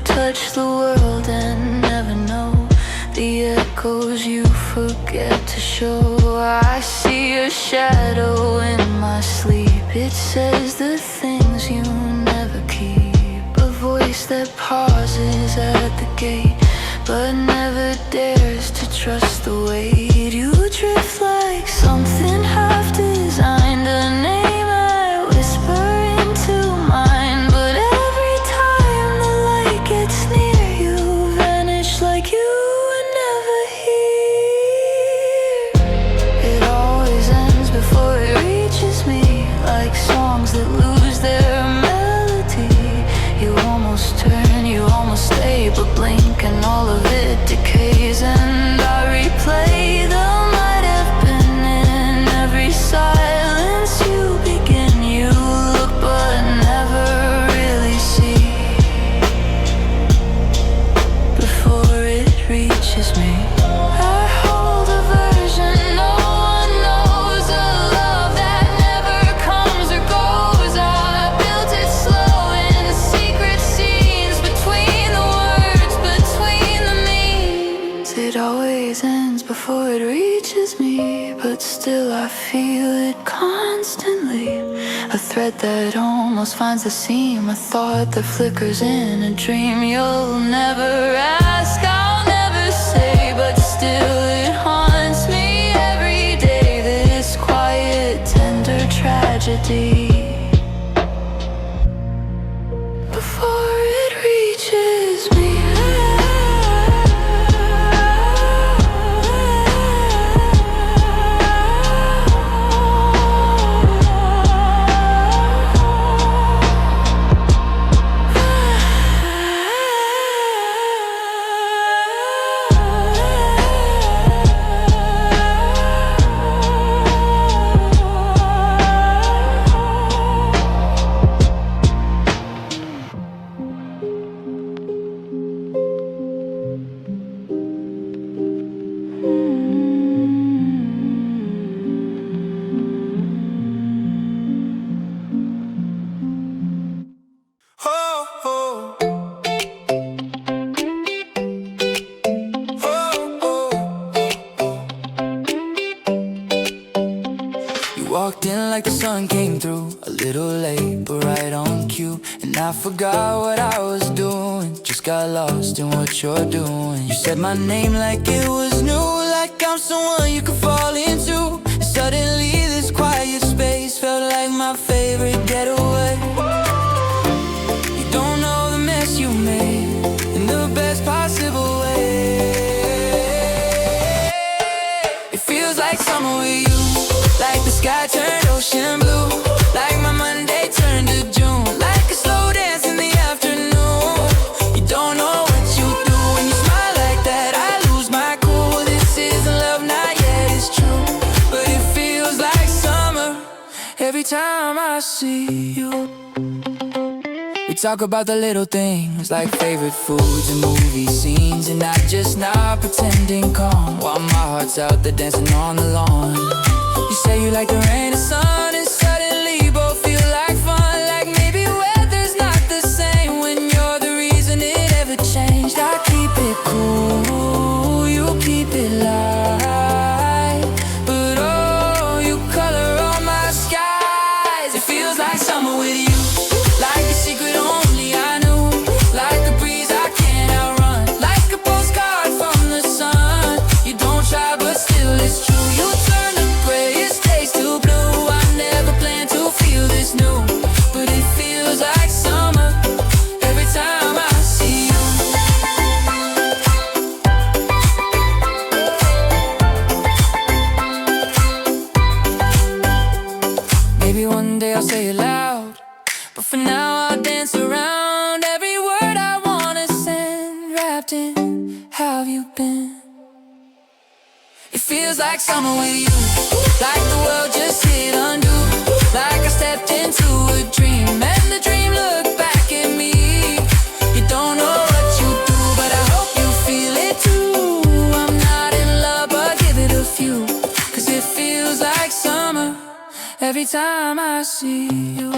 Touch the world and never know the echoes you forget to show. I see a shadow in my sleep. It says the things you never keep. A voice that pauses at the gate but never dares to trust the weight. You drift like something half designed, a name I whisper into mine. But every time the light gets near, you vanish like you were never here. It always ends before it reaches me, like songs that lose their melody. You almost turn, you almost stay, but blink and all of it decays. And I replay the might have been in every silence you begin. You look but never really see before it reaches me. I hold a version no one knows, a love that never comes or goes. I built it slow in secret scenes, between the words, between the meanings. It always ends before it reaches me, but still I feel it constantly. A thread that almost finds the seam, a thought that flickers in a dream. You'll never ask, I'll never say, but still it haunts me every day. This quiet, tender tragedy before it reaches me. Walked in like the sun came through, a little late but right on cue. And I forgot what I was doing, just got lost in what you're doing. You said my name like it was new, like I'm someone you could fall into. And suddenly this quiet space felt like my favorite getaway. You don't know the mess you made in the best possible way. It feels like summer with you, like the sky turned ocean blue, like my Monday turned to June, like a slow dance in the afternoon. You don't know what you do when you smile like that. I lose my cool. This isn't love, not yet, it's true, but it feels like summer every time I see you. We talk about the little things, like favorite foods and movie scenes, and not just not pretending calm while my heart's out there dancing on the lawn. You say you like the rain and sun, and suddenly both feel like fun. Like maybe weather's not the same when you're the reason it ever changed. I keep it cool, you keep it light, but oh, you color all my skies. It feels like summer with you, like a secret only I knew, like a breeze I can't outrun, like a postcard from the sun. You don't try but still it's true. You turn the grayest days to blue. I Maybe one day I'll say it loud, but for now I'll dance around every word I wanna send, wrapped in how have you been? It feels like summer with you, like the world just hit undo, like I stepped into a dream and the dream looked back at me. You don't know what you do, but I hope you feel it too. I'm not in love, but give it a few, 'cause it feels like summer every time I see you.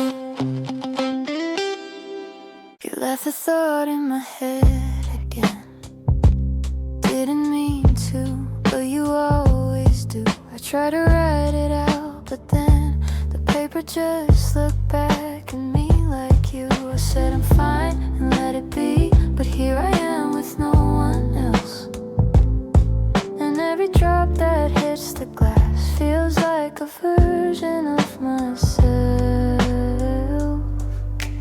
You left a thought in my head again. Didn't mean to, but you always do. I try to write it out, but then the paper just looked back at me like you. I said I'm fine and let it be, but here I am with no one else. And every drop that hits the glass feels like a version of myself.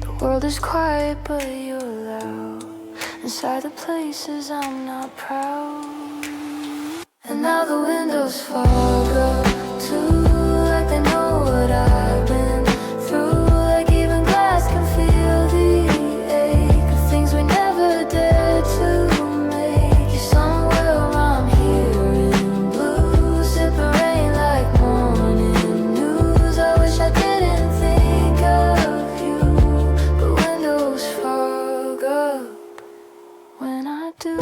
The world is quiet, but you're loud inside the places I'm not proud. And now the windows fog up too, like they know what I've been through. Like even glass can feel the ache of things we never dared to make. You're somewhere I'm here in blue, sipping rain like morning news. I wish I didn't think of you, but windows fog up when I do.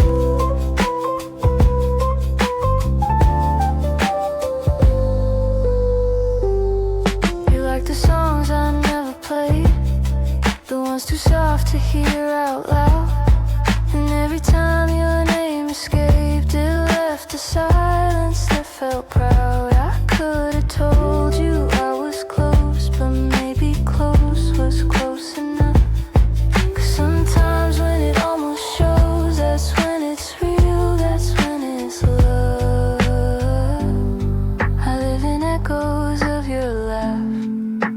Too soft to hear out loud, and every time your name escaped, it left a silence that felt proud. I could have told you I was close, but maybe close was close enough. 'Cause sometimes when it almost shows, that's when it's real, that's when it's love. I live in echoes of your laugh,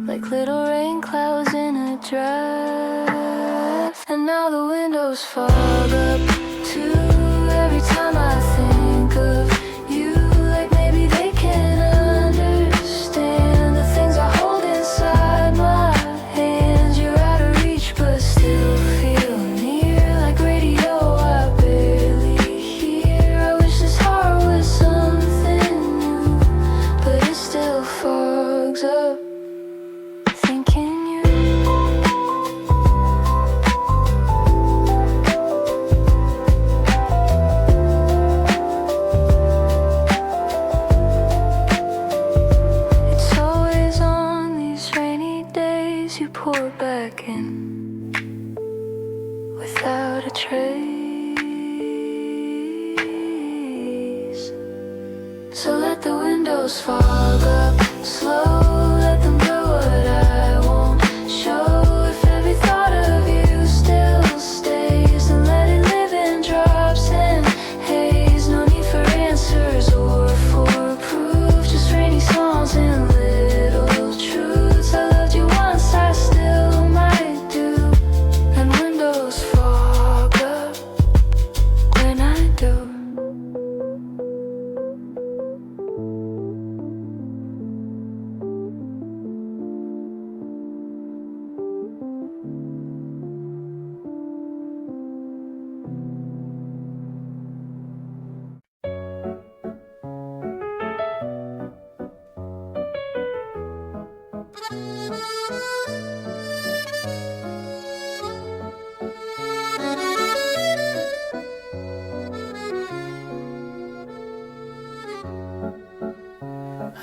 like little rain clouds in a draft. And now the windows fog up too, every time I think of you. Like maybe they can understand the things I hold inside my hands. You're out of reach but still feel near, like radio I barely hear. I wish this heart was something new, but it still fogs up thinking you. Pour back in without a trace. So let the windows fog up slow, let them blow what I won't show. If every thought of you still stays, then let it live in drops and haze. No need for answers or for proof, just rainy songs and little truths. I loved you once, I still might do, and windows fog up when I do.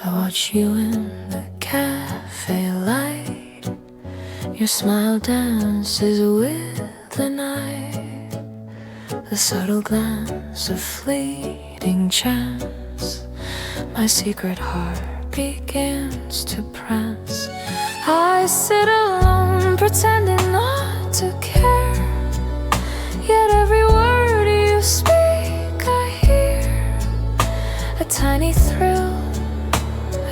I watch you in the cafe light, your smile dances with the night, the subtle glance of fleeting chance. My secret heart begins to press. I sit alone pretending not to care, yet every word you speak I hear. A tiny thrill,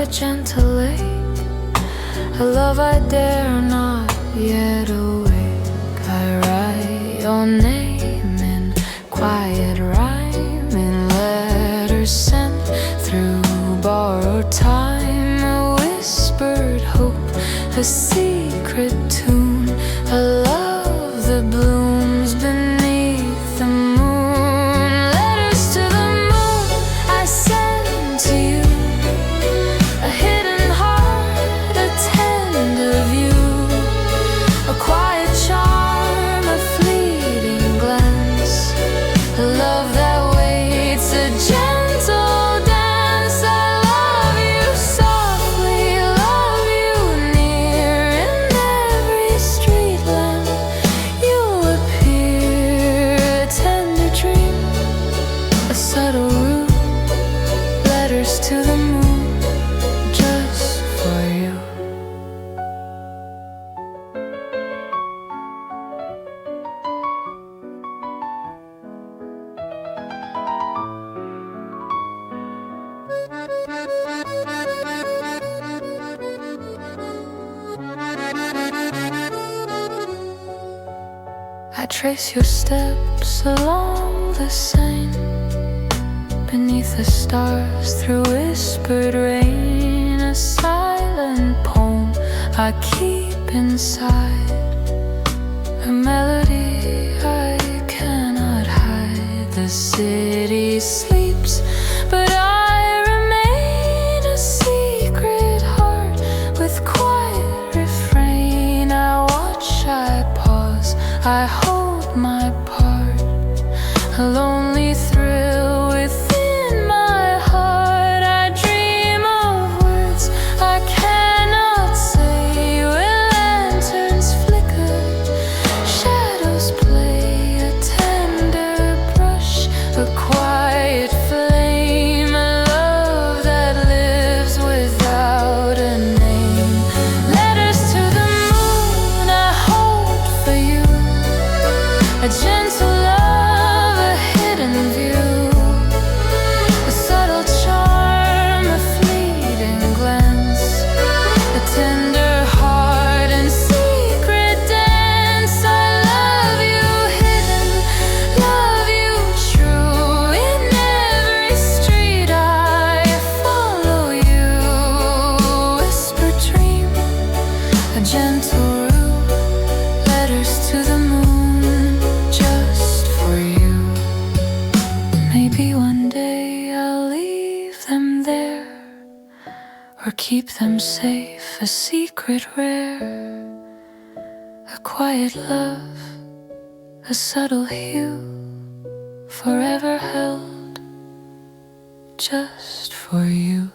a gentle ache, a love I dare not yet awake. I write your name in quiet rhyme, in letters sent through borrowed time, a whispered hope a secret tune, a love that blooms beneath the moon. Letters to the moon I send to you, a hidden heart, a tender view, a quiet charm, a fleeting glance, a love that waits, a gentle dance. I love you softly, love you near. In every street lamp you appear, a tender dream, a subtle route. Letters to the moon just for you. I trace your steps along the Seine, beneath the stars, through whispered rain, a silent poem I keep inside, a melody I cannot hide. The city sleeps, but I remain, a secret heart with quiet refrain. I watch, I pause, I hold my part, a lonely thrill within my heart. I dream of words I cannot say, where lanterns flicker, shadows play, a tender brush, a quiet flame, a love that lives without a name. Letters to the moon I hold for you, a gentle love, a hidden view, a subtle charm, a fleeting glance, a tender heart and secret dance. I love you hidden, love you true. In every street I follow you, whisper dream, a gentle route. Letters to the moon just for you. Maybe one day I'll leave them there, or keep them safe, a secret rare, a quiet love, a subtle hue, forever held just for you.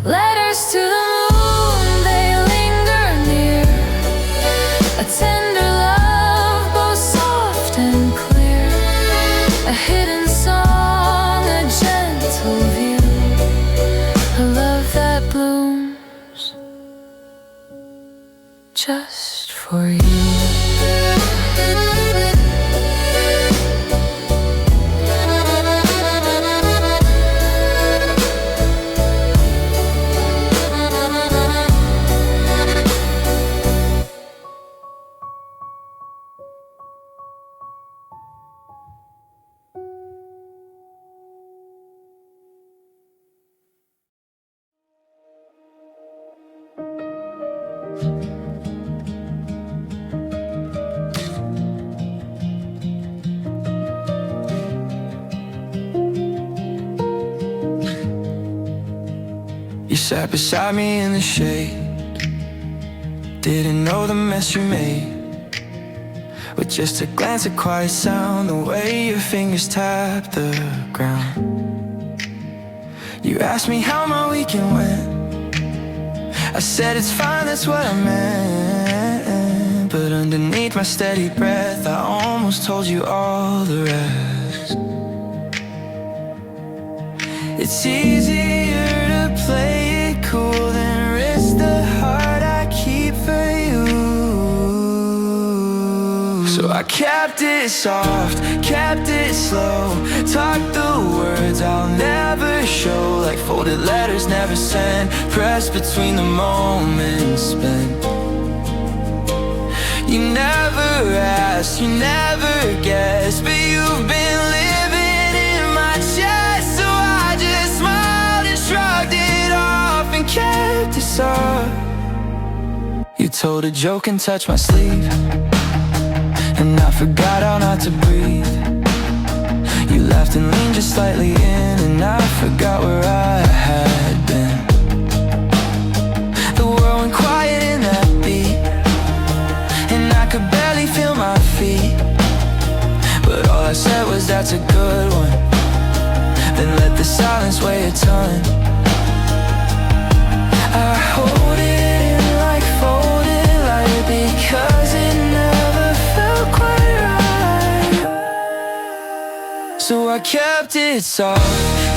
Letters to the moon, they linger near, a tender love, both soft and clear, a hidden song, a gentle view, a love that blooms just for you. You sat beside me in the shade, didn't know the mess you made. With just a glance, a quiet sound, the way your fingers tap the ground. You asked me how my weekend went, I said it's fine, that's what I meant. But underneath my steady breath, I almost told you all the rest. It's easier to play it cool than risk the heart I keep for you. So I kept it soft, kept it slow, talked the words I'll never show, like folded letters never sent, pressed between the moments spent. You never asked, you never guessed, but you've been living in my chest. So I just smiled and shrugged it off and kept it soft. You told a joke and touched my sleeve, and I forgot how not to breathe. You laughed and leaned just slightly in, and I forgot where I had been. The world went quiet in that beat, and I could barely feel my feet. But all I said was that's a good one, then let the silence weigh a ton. I hold it in like folded light, because it never felt quite right. So I kept it soft,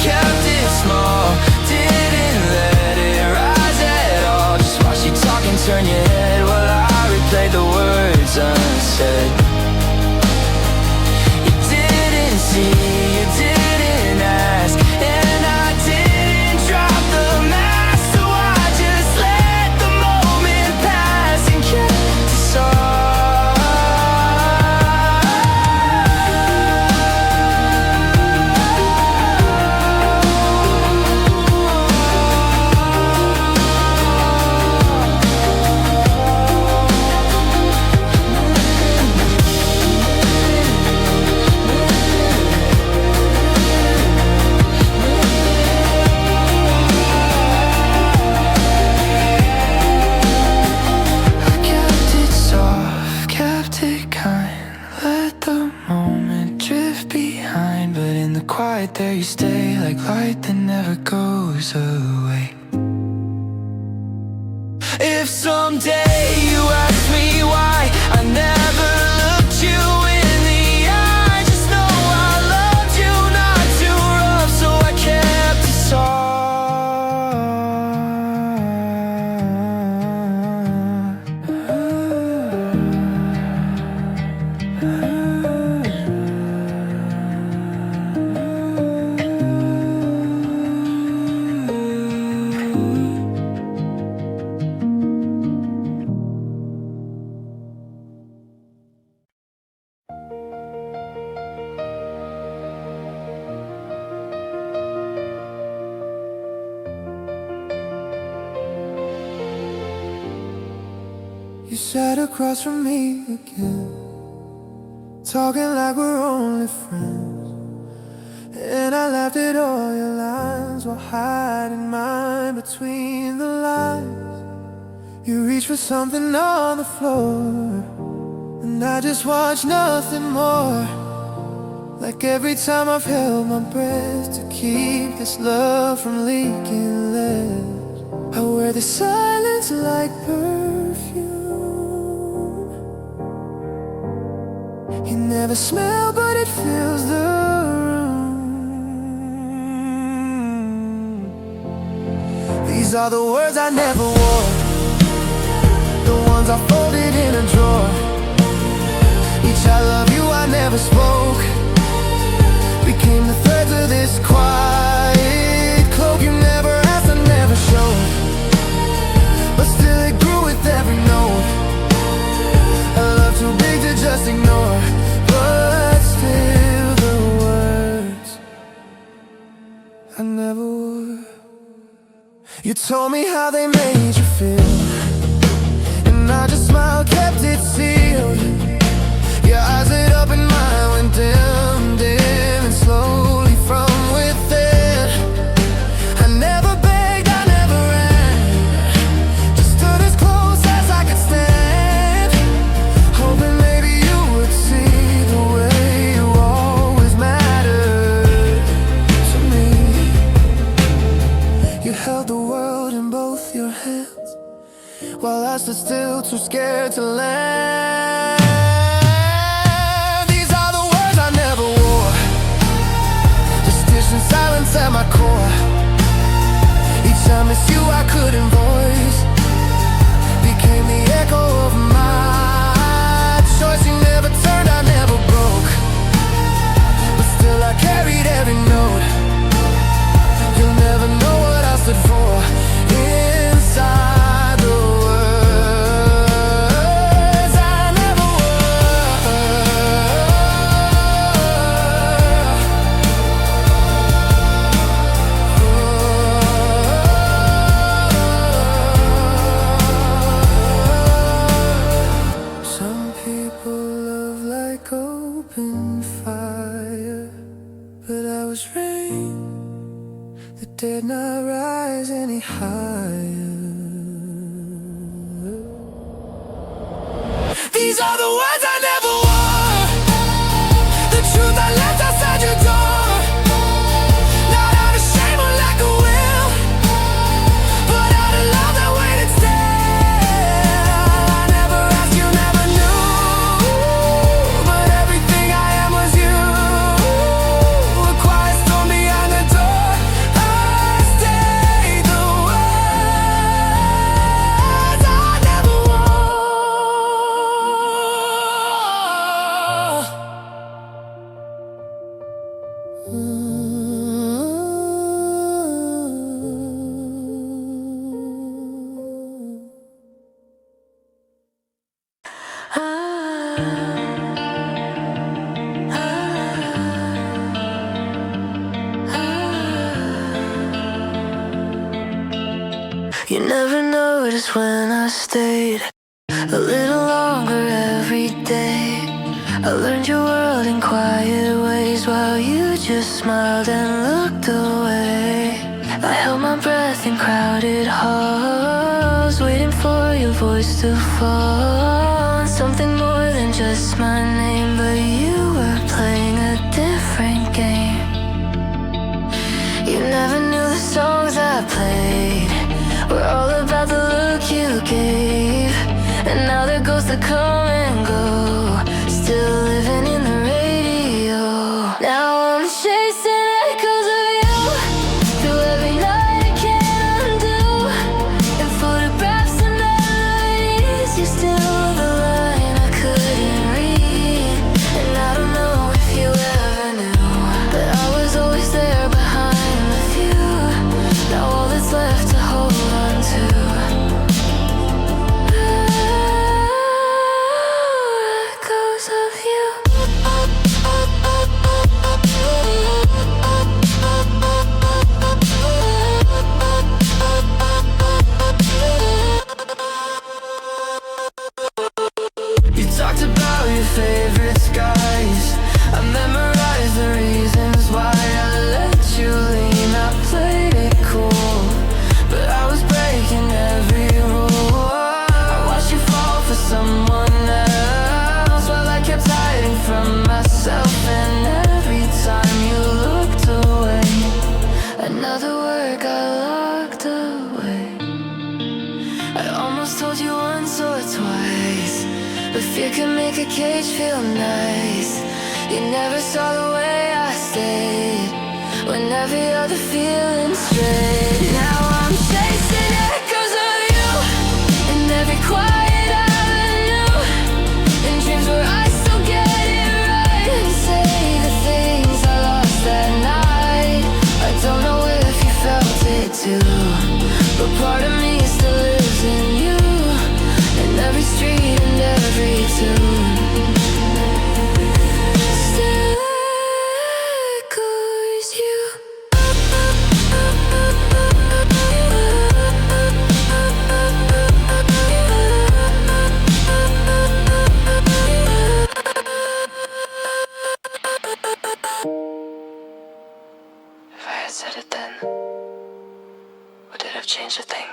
kept it small, didn't let it rise at all. Just watch you talk and turn your head while I replayed the words unsaid. You didn't see, you didn't ask, and I didn't drop the mask. So I just let the moment pass and kept it soft. There you stay, like light that never goes away. If someday you ask me why I never looked you in the eye, just know I loved you not too rough, so I kept it soft. You sat across from me again, talking like we're only friends. And I laughed at all your lines while hiding mine between the lines. You reached for something on the floor, and I just watched nothing more. Like every time I've held my breath to keep this love from leaking lead, I wear the silence like perfume. You never smell, but it fills the room. These are the words I never wore, the ones I folded in a drawer. Each I love you I never spoke became the threads of this quiet cloak. You never asked, I never showed, but still it grew with every note. A love too big to just ignore, but still the words I never would. You told me how they made you feel, and I just smiled, kept it sealed. Your eyes lit up and mine went dim, dim, and slowly from within. I never begged, I never ran, just stood as close as I could stand, hoping maybe you would see the way you always mattered to me. You held the world in both your hands, while I stood still, too scared to land. These are the words I never wore, distant silence at my core. Each time it's you I couldn't voice, became the echo of my choice. You never turned, I never broke, but still I carried every note. You'll never know what I stood for inside the words I never were. These are the words I never wore, the truth I left outside your door. Not out of shame or lack of will, but out of love that waited still. I never asked, you never knew, but everything I am was you. A quiet storm behind the door. I stayed the words I never wore. You never noticed when I stayed a little longer every day. I learned your world in quiet ways while you just smiled and looked away. I held my breath in crowded halls, waiting for your voice to fall. Something more than just my name, but you were playing a different game. You never knew the songs I played were all about the look you gave. And now the ghosts that come and go, still living in the radio. Now I'm chasing echoes of you through every night I can't undo. In photographs and melodies, you're still the line I couldn't read. And I don't know if you ever knew that I was always there behind the view. Now all that's left to hold on to, echoes of you. You talked about your favorite skies. I memorized the reasons why I let you lean. I played it cool, but I was breaking every rule. I watched you fall for someone else while I kept hiding from myself. And every time you looked away, another word got locked away. I almost told you once or twice, but fear can make a cage feel nice. You never saw the way I stayed when every other feeling strayed. Now I'm chasing echoes of you in every quiet avenue, in dreams where I still get it right and say the things I lost that night. I don't know if you felt it too, but part of me still lives in you, in every street and every tune. Still echoes you. If I had said it then, would it have changed a thing?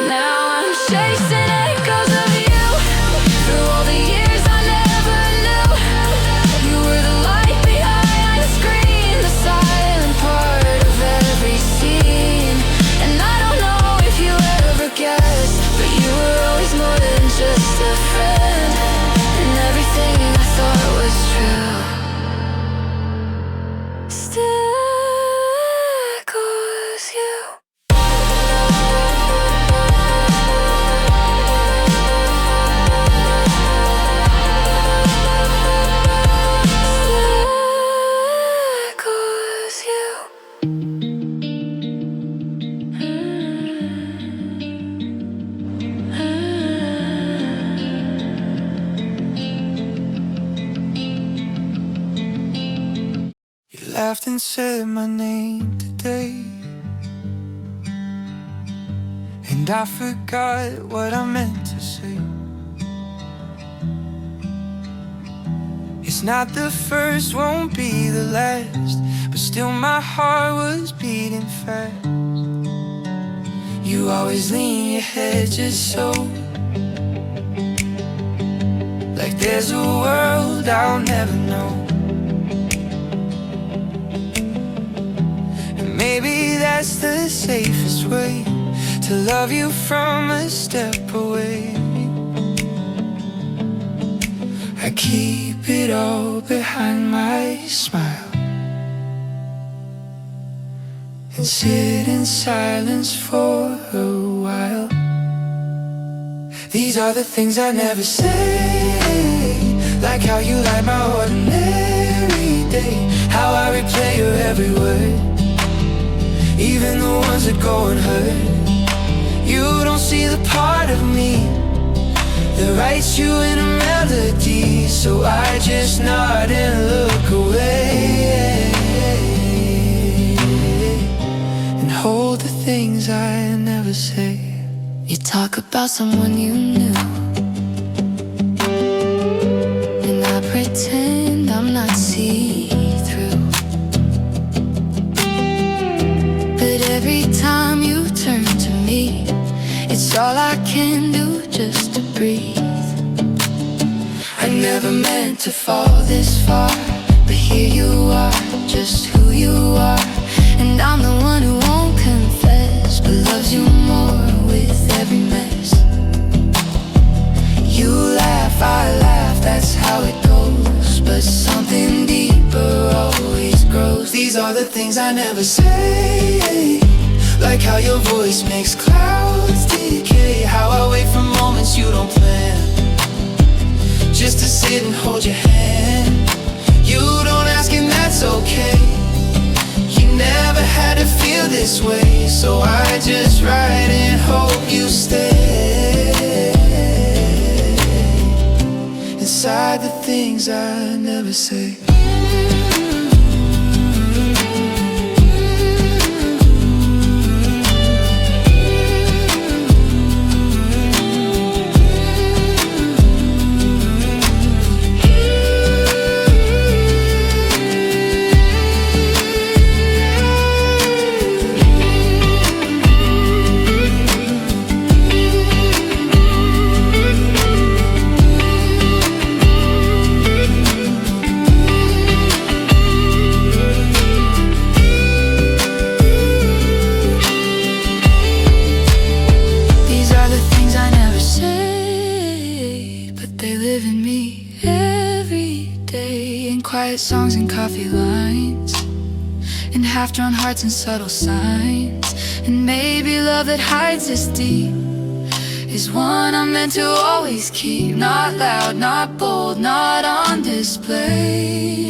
Now I'm chasing echoes of you through all the years I never knew. You were the light behind the screen, the silent part of every scene. And I don't know if you ever guessed, but you were always more than just a friend. And everything I thought was true still echoes you. Echoes you. You laughed and said my name today, and I forgot what I meant to say. It's not the first, won't be the last, but still my heart was beating fast. You always lean your head just so, like there's a world I'll never know. And maybe that's the safest way, to love you from a step away. I keep it all behind my smile and sit in silence for a while. These are the things I never say, like how you light my ordinary day, how I replay your every word, even the ones that go unheard. You don't see the part of me that writes you in a melody, so I just nod and look away and hold the things I never say. You talk about someone you knew, and I pretend I'm not see-through. But every time you turn to me, it's all I can do just to breathe. I never meant to fall this far, but here you are, just who you are. And I'm the one who won't confess, but loves you more with every mess. You laugh, I laugh, that's how it goes, but something deeper always grows. These are the things I never say, like how your voice makes clouds decay, how I wait for moments you don't plan, just to sit and hold your hand. You don't ask and that's okay, you never had to feel this way, so I just write and hope you stay inside the things I never say. Quiet songs and coffee lines, and half-drawn hearts and subtle signs. And maybe love that hides this deep is one I'm meant to always keep. Not loud, not bold, not on display,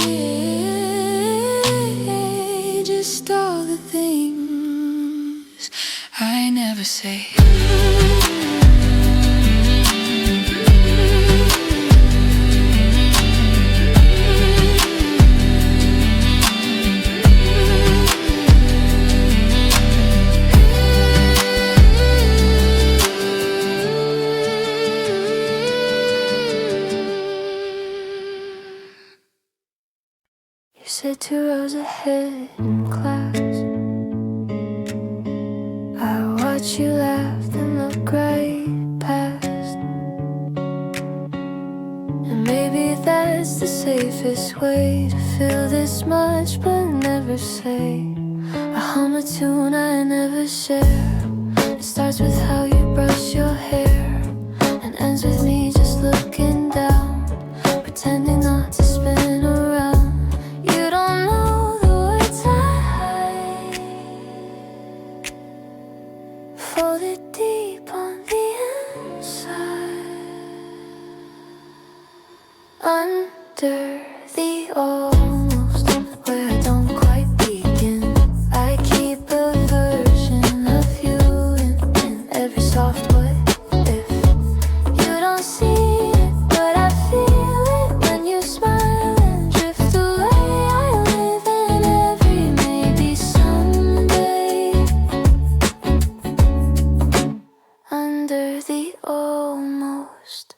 just all the things I never say. You sit 2 rows ahead in class, I watch you laugh then look right past. And maybe that's the safest way to feel this much but never say. I hum a tune I never share, it starts with how you brush your hair and ends with me just looking down, pretending not to spin around. You don't know the words I hide, folded deep on the inside, under the almost, where I don't quite begin. I keep a version of you in every soft what if. You don't see it, but I feel it when you smile and drift away. I live in every maybe someday, under the almost.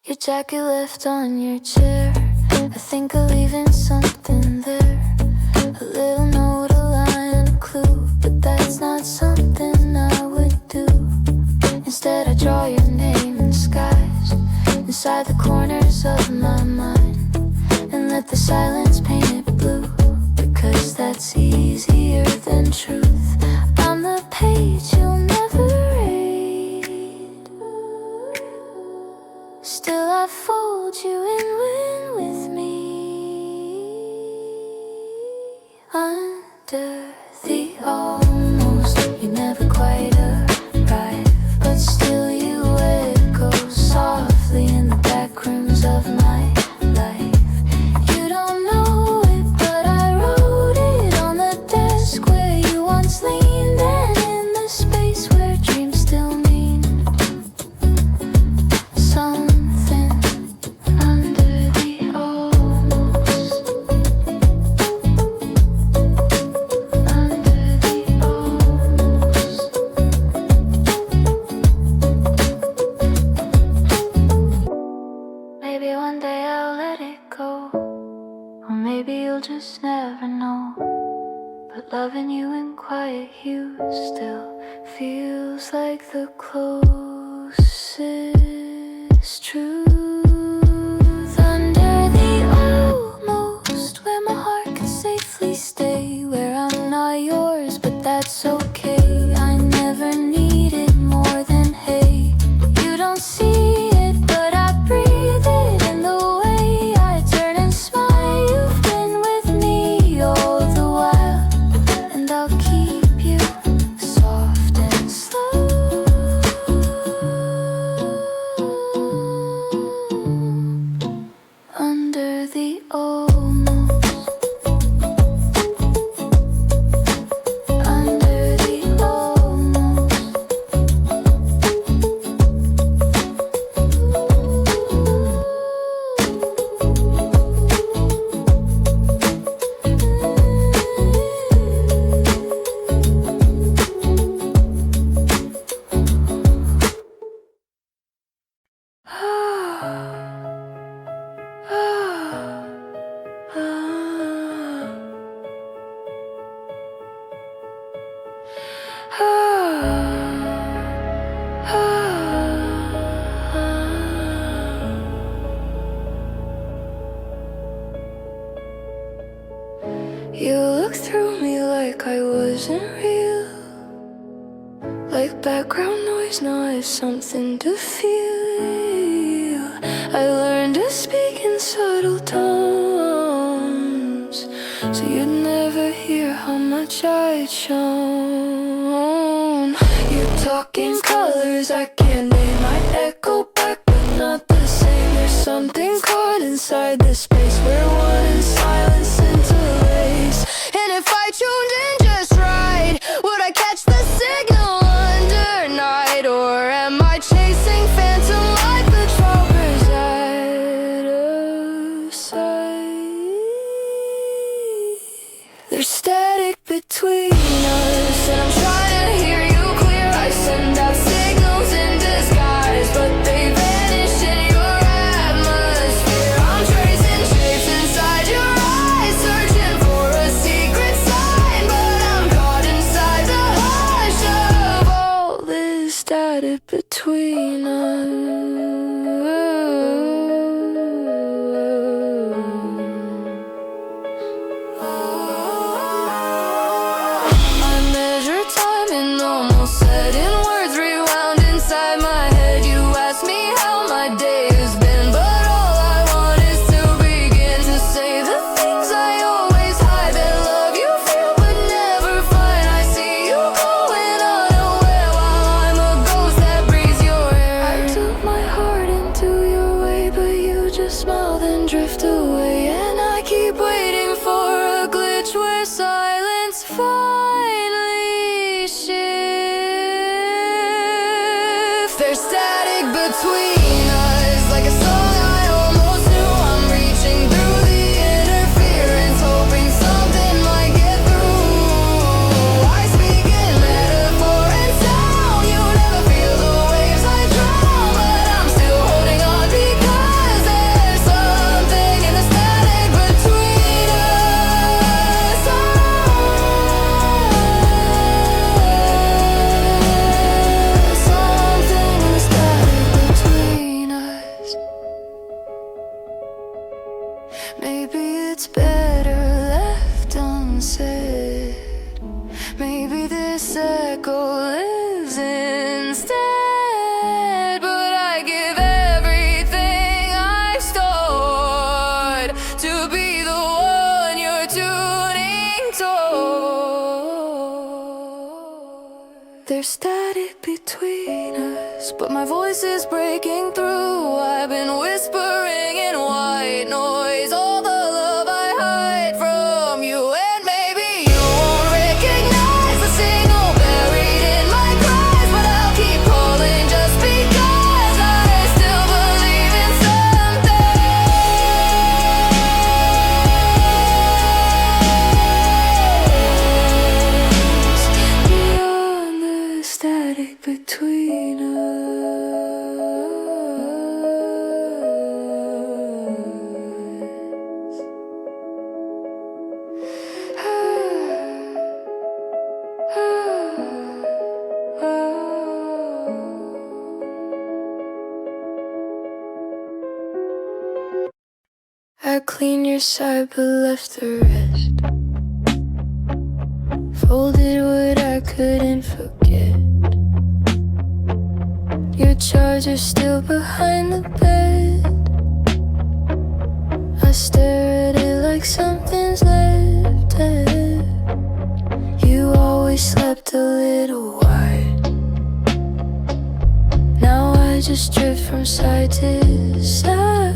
Your jacket left on your chair, I think of leaving something there, a little note, a line, a clue, but that's not something I would do. Instead I draw your name in skies inside the corners of my mind, and let the silence paint it blue, because that's easier than truth. I'm the page you'll never read, still I fold you in with me. Under the almost, you never quite arrive, but still you echo softly in the back rooms of my life. You don't know it, but I wrote it on the desk where you once leaned, and in the space where dreams still mean something. Under the almost, under the almost. Maybe one day I'll let it go, or maybe you'll just never know. But loving you in quiet hues still feels like the closest truth. Under the almost, where my heart can safely stay, where I'm not yours, but that's okay. I never needed more than hey. You don't see it, but I breathe it in the way I turn and smile. You've been with me all the while, and I'll keep you soft and slow. Under the almost, under the almost. You look through me like I wasn't real, like background noise, not something to feel. I learned to speak in subtle tones, so you'd never hear how much I'd shown. You talk in colors I can't name, I echo back but not the same. There's something caught inside the space where one in silence interlace. And if I tuned in just right, would I catch the signal under night? Or am I chasing phantom like the troopers out of sight? There's static between us, and I'm trying to hear you clear. I send out signals in disguise, but they vanish in your atmosphere. I'm tracing shapes inside your eyes, searching for a secret sign, but I'm caught inside the hush of all this static between us. I measure time in almost said in words rewound inside my head. You ask me how my day has been, but all I want is to begin to say the things I always hide, that love you feel but never find. I see you going unaware while I'm a ghost that breathes your air. I took my heart into your way, but you just smile then drift away, and I keep waiting for a glitch where silence finally shifts. There's static between us, like a song I almost knew. I'm reaching through the interference, hoping something might get through. I speak in metaphor and sound. You never feel the waves I drown, but I'm still holding on because there's something in the static there's static between us, but my voice is breaking through. I've been whispering in white noise all the love I hide from you, and maybe you won't recognize the signal buried in my cries, but I'll keep calling just because I still believe in something beyond the static between us. I cleaned your side but left the rest. Folded what I couldn't forget. Your charger's still behind the bed. I stare at it like something's left it. You always slept a little wide. Now I just drift from side to side.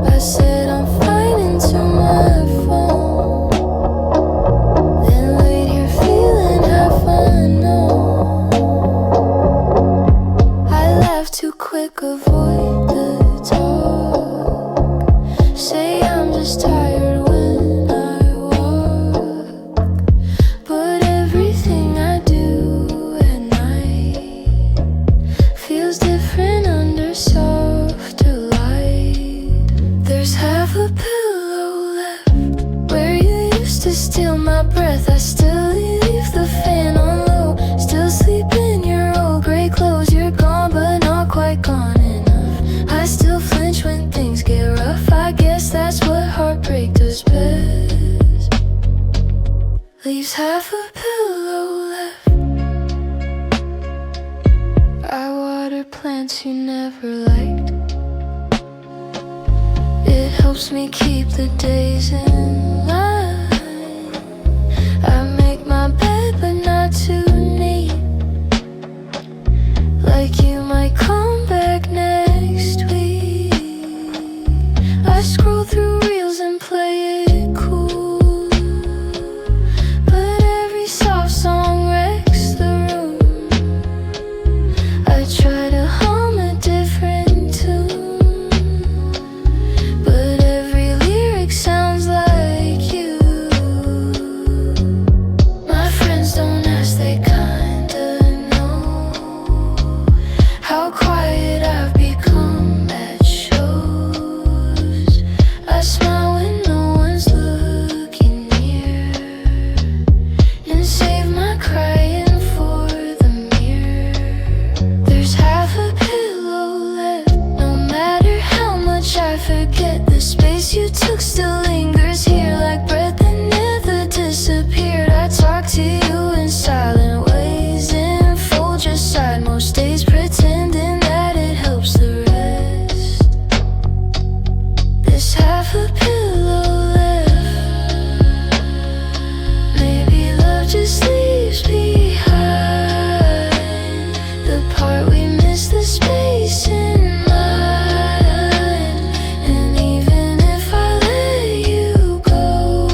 I said I'm fine into my phone, then laid here feeling half unknown. I laugh too quick, avoid the talk. Say I'm just tired when I walk, but everything I do at night feels different under softer light. There's half a pillow left where you used to steal my breath. I still leave the fan on low, still sleep in your old gray clothes. You're gone but not quite gone enough. I still flinch when things get rough. I guess that's what heartbreak does best. Leaves half a pillow left. I water plants you never liked. It helps me keep the days in line. I make my bed but not too neat. Like you might come back next week. I scroll through reels and play it cool, but every soft song wrecks the room. I try to hum a different tune, but every lyric sounds like you. My friends don't ask, they kinda know how quiet I've become at shows. I smile when no one's looking near, and save my crying for the mirror. There's half a pillow left. No matter how much I forget, the space you took still lingers here like breath that never disappeared. I talk to you in silent ways and fold your side most days, pretending that it helps the rest. There's half a pillow left. Maybe love just leaves behind the part we miss, the space in mind. And even if I let you go,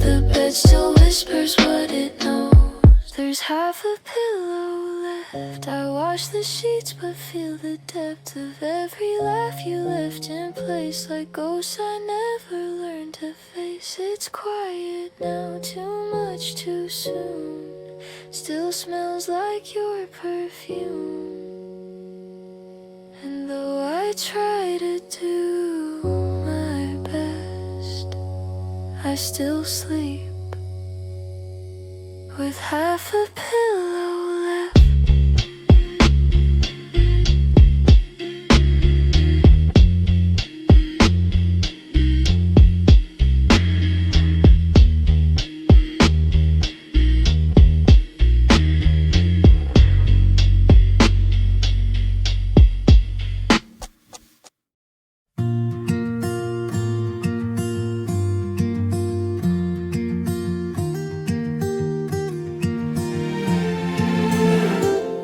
the bed still whispers what it knows. There's half a pillow left. I wash the sheets but feel the depth of every laugh you left in place, like ghosts I never learned to face. It's quiet now, too much too soon. Still smells like your perfume. And though I try to do my best, I still sleep with half a pillow left.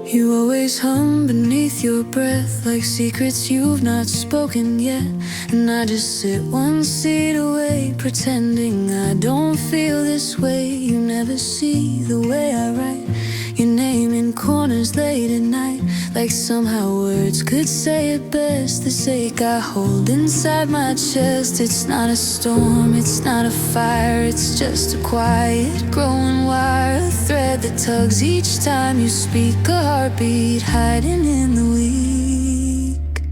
You always hum beneath your breath like secrets you've not spoken yet. And I just sit one seat away, pretending I don't feel this way. You never see the way I write your name in corners late at night, like somehow words could say it best. This ache I hold inside my chest, it's not a storm, it's not a fire, it's just a quiet growing wire, a thread that tugs each time you speak, a heartbeat hiding in the weak.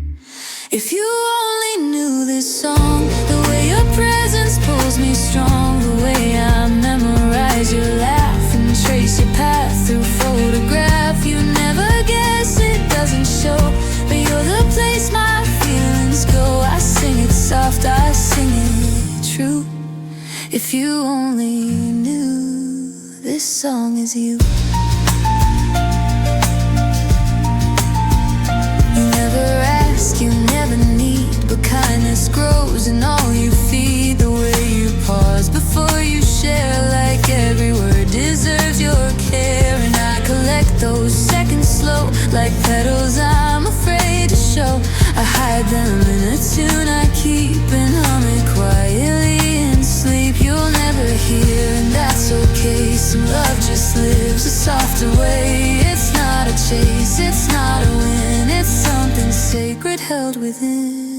If you only knew this song, the way your presence pulls me strong, the way I memorize your laugh and trace your path through photograph. You never guess, it doesn't show, but you're the place my feelings go. I sing it soft, I sing it true. If you only knew this song is you. You never ask, you never need, but kindness grows in all you feed. The way you pause before you share, like every word deserves your care. And I collect those seconds slow, like petals I'm afraid to show. I hide them in a tune I keep and hum it quietly in sleep. You'll never hear, and that's okay. Some love just lives a softer way. It's not a chase, it's not a win, it's something sacred held within.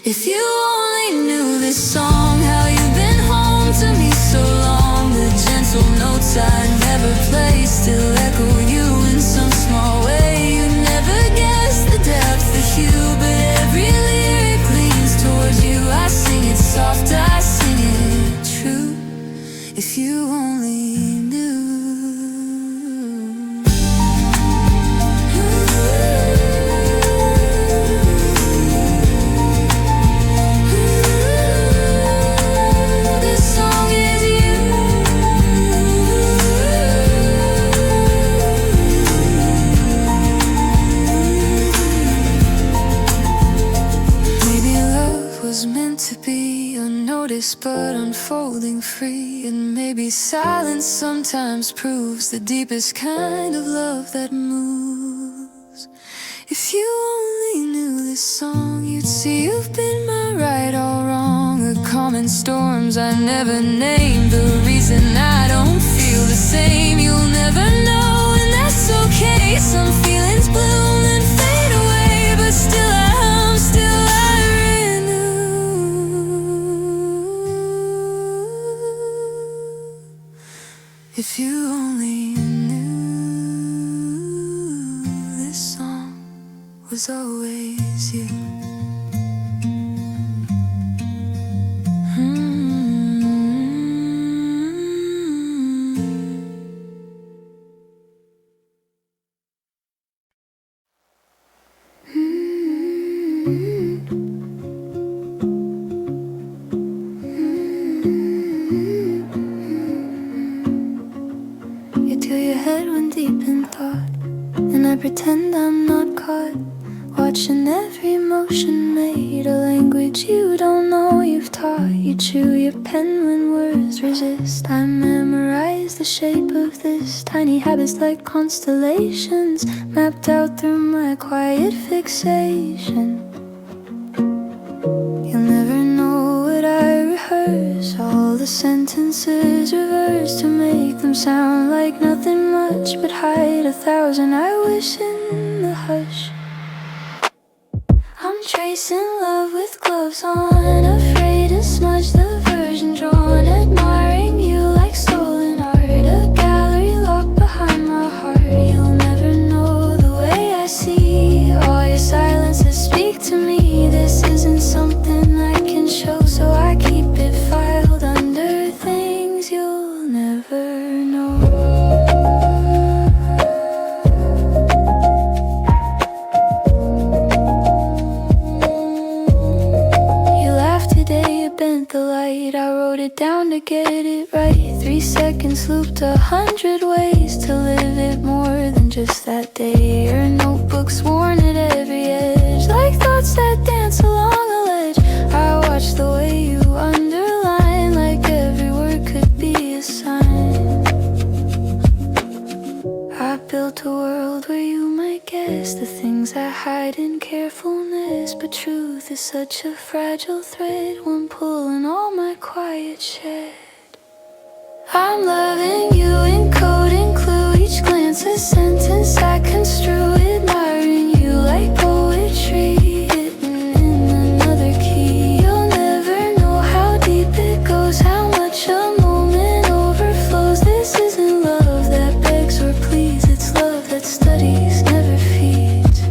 If you only knew this song, how you've been home to me so long. The gentle notes I never play still echo you in some small way. You never guess the depth, the hue, but every lyric leans towards you. I sing it soft, I sing it true. If you only knew. But unfolding free, and maybe silence sometimes proves the deepest kind of love that moves. If you only knew this song, you'd see you've been my right or wrong. The common storms I never named, the reason I don't feel the same. You'll never know, and that's okay. Some feelings bloom and fade away, but still I hum, still I renew. If you only knew this song was always you. Pretend I'm not caught, watching every motion made, a language you don't know you've taught. You chew your pen when words resist. I memorize the shape of this, tiny habits like constellations, mapped out through my quiet fixation. You'll never know what I rehearse, all the sentences reverse to make them sound like nothing much, but hide 1,000 I wish in the hush. I'm tracing love with gloves on, afraid to smudge the version drawn, admiring you like stolen art, a gallery locked behind my heart. You'll never know the way I see, all your silences speak to me. This isn't something I can show, so I keep it filed under things you'll never know. The light, I wrote it down to get it right. 3 seconds looped 100 ways to live it more than just that day. Your notebook's worn at every edge, like thoughts that dance along a ledge. I watch the way you underline, like every word could be a sign. I built a world where you might guess the things I hide in carefulness. But truth is such a fragile thread, one pulling all my quiet shed. I'm loving you in code and clue, each glance a sentence I construe, admiring you like poetry hidden in another key. You'll never know how deep it goes, how much a moment overflows. This isn't love that begs or pleads, it's love that studies, never feeds.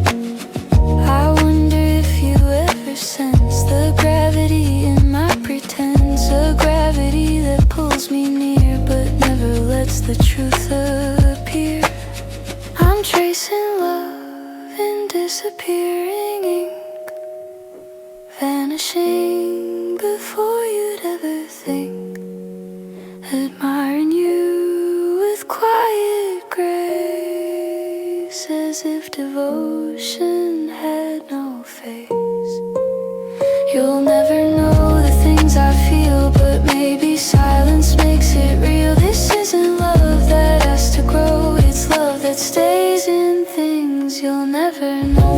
I wonder if you ever sense the gravity in my pretense, a gravity that pulls me near but never lets the truth appear. I'm tracing love in disappearing ink, vanishing before you'd ever think, admiring you with quiet grace, as if devotion had no face. You'll never know the things I feel, but maybe silence makes it real. This isn't love that has to grow, it's love that stays in things you'll never know.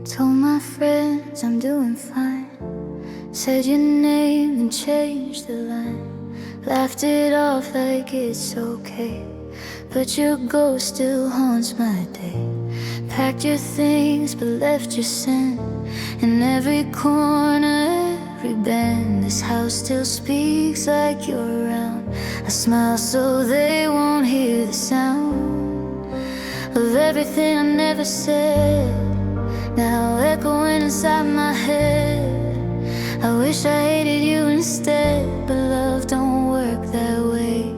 Told my friends I'm doing fine, said your name and changed the line, laughed it off like it's okay, but your ghost still haunts my day. Packed your things but left your scent in every corner, every bend. This house still speaks like you're around. I smile so they won't hear the sound of everything I never said, now echoing inside my head. I wish I hated you instead, but love don't work that way.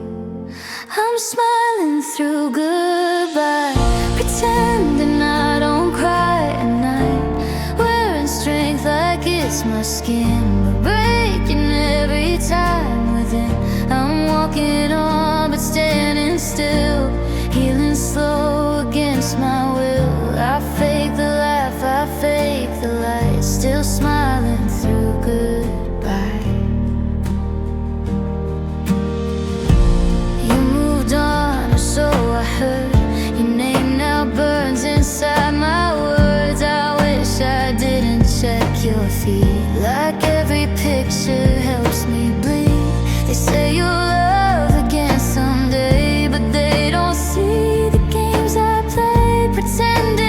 I'm smiling through goodbye, pretending I don't cry at night, wearing strength like it's my skin, but breaking every time within. I'm walking on but standing still, healing slow against my will. I fake the laugh, I fake the light, still smiling through goodbye. You moved on, or so I heard, your name now burns inside my words. I wish I didn't check your feed, like every picture helps me bleed. They say you'll love again someday, but they don't see the games I played, pretending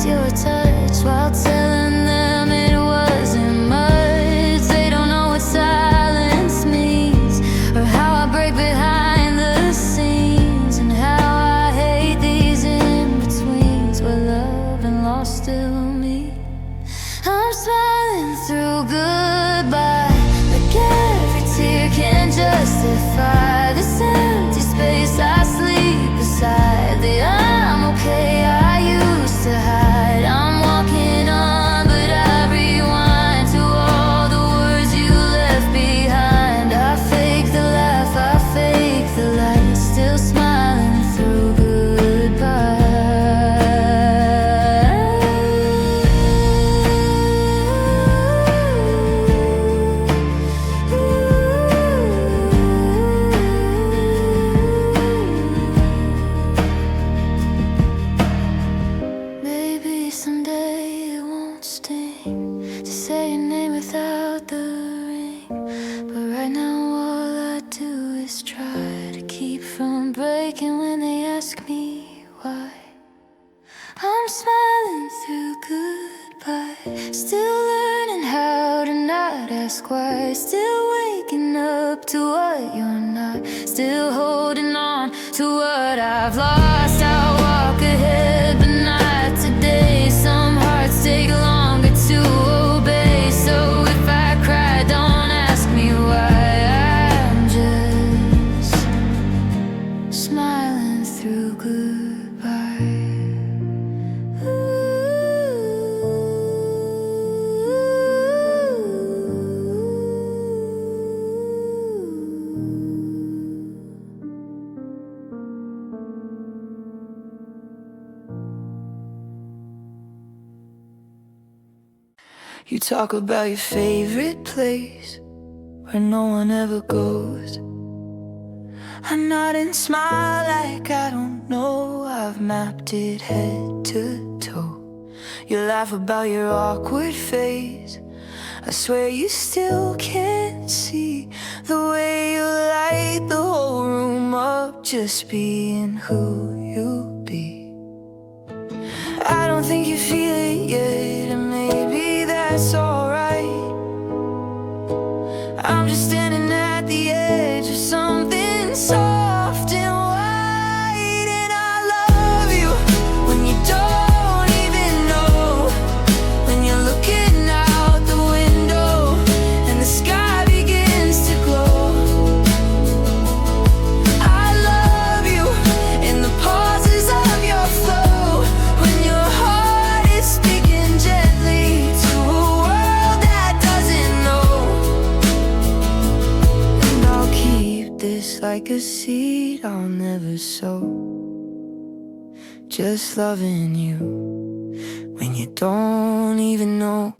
your touch while telling them it wasn't much. They don't know what silence means, or how I break behind the scenes, and how I hate these in-betweens where love and loss still meet. I'm smiling through goodbye, like every tear can justify this empty space I sleep beside, the I'm okay I used to hide. I'm walking on, but I rewind to all the words you left behind. I fake the laugh, I fake the light, still smiling through goodbye. Maybe someday it won't sting to say your name without the ring, but right now all I do is try to keep from breaking when they ask me why. I'm smiling through goodbye, still learning how to not ask why, still waking up to what you're not, still holding on to what I've lost. I'll walk ahead, but not today. Some hearts take longer to obey, so if I cry, don't ask me why. You talk about your favorite place where no one ever goes. I nod and smile like I don't know. I've mapped it head to toe. You laugh about your awkward phase. I swear you still can't see the way you light the whole room up, just being who you be. I don't think you feel it yet, and maybe that's alright. I'm just standing at the edge of something soft and white, and I love you when you don't even know. When you're looking out the window and the sky begins to glow. I love you in the pauses of your flow, when your heart is speaking gently to a world that doesn't know. And I'll keep this like a seed I'll never sow, just loving you when you don't even know.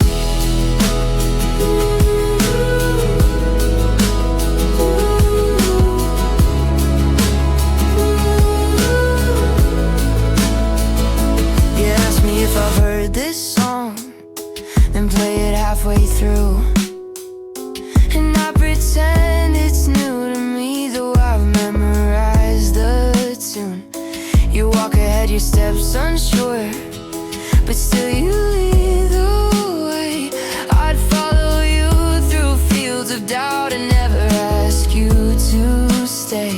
You ask me if I've heard this song, then play it halfway through, and I pretend it's new to me, though I've memorized the tune. You walk ahead, your steps unsure, but still you lead the way. I'd follow you through fields of doubt and never ask you to stay.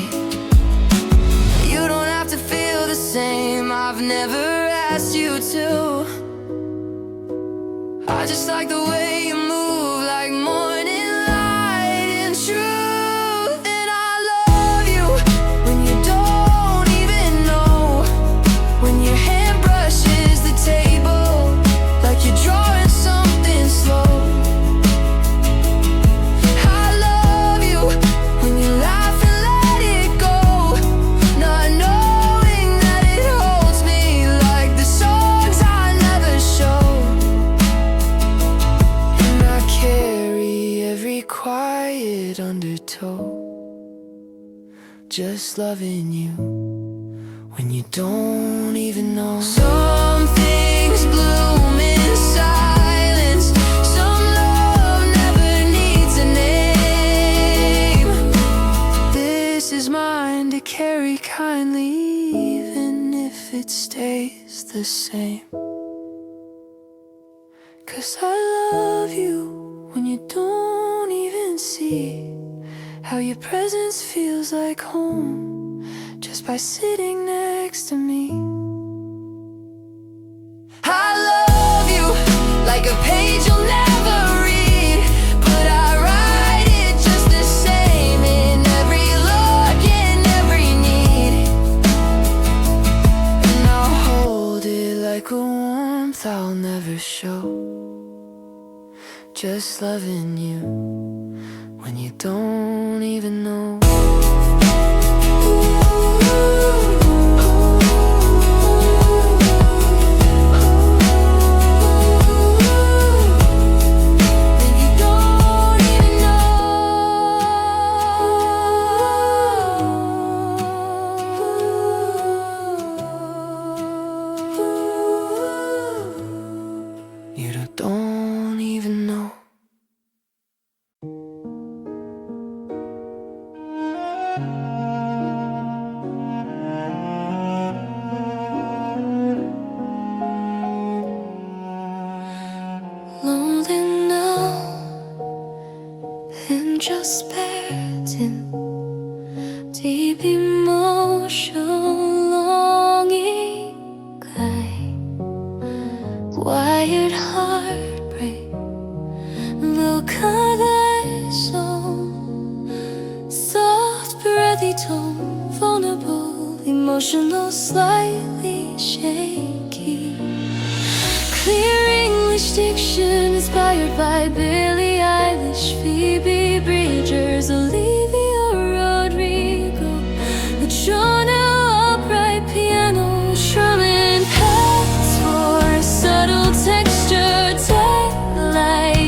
You don't have to feel the same, I've never asked you to. I just like the way you move, like morning light and truth. And I love you when you don't even know. When your hand brushes the table like you're drawing something slow. I love you when you laugh and let it go, not knowing that it holds me like the songs I never show. And I carry every quiet undertow, just loving you when you don't even know. Some things bloom in silence, some love never needs a name. This is mine to carry kindly, even if it stays the same. 'Cause I love you when you don't even see how your presence feels like home, just by sitting next to me. I love you like a page you'll never read, but I write it just the same, in every look, in every need. And I'll hold it like a warmth I'll never show, just loving you when you don't even know. When you don't even know. You don't even know. Lonely now and just spared in deep emotion, longing, wired heartbreak, look at thy soul, soft breathy tone, vulnerable, emotional, slightly shaky. Clear English diction inspired by Billie Eilish, Phoebe Bridgers, Olivia Rodrigo. The Jonah upright piano, strumming pets for subtle texture, light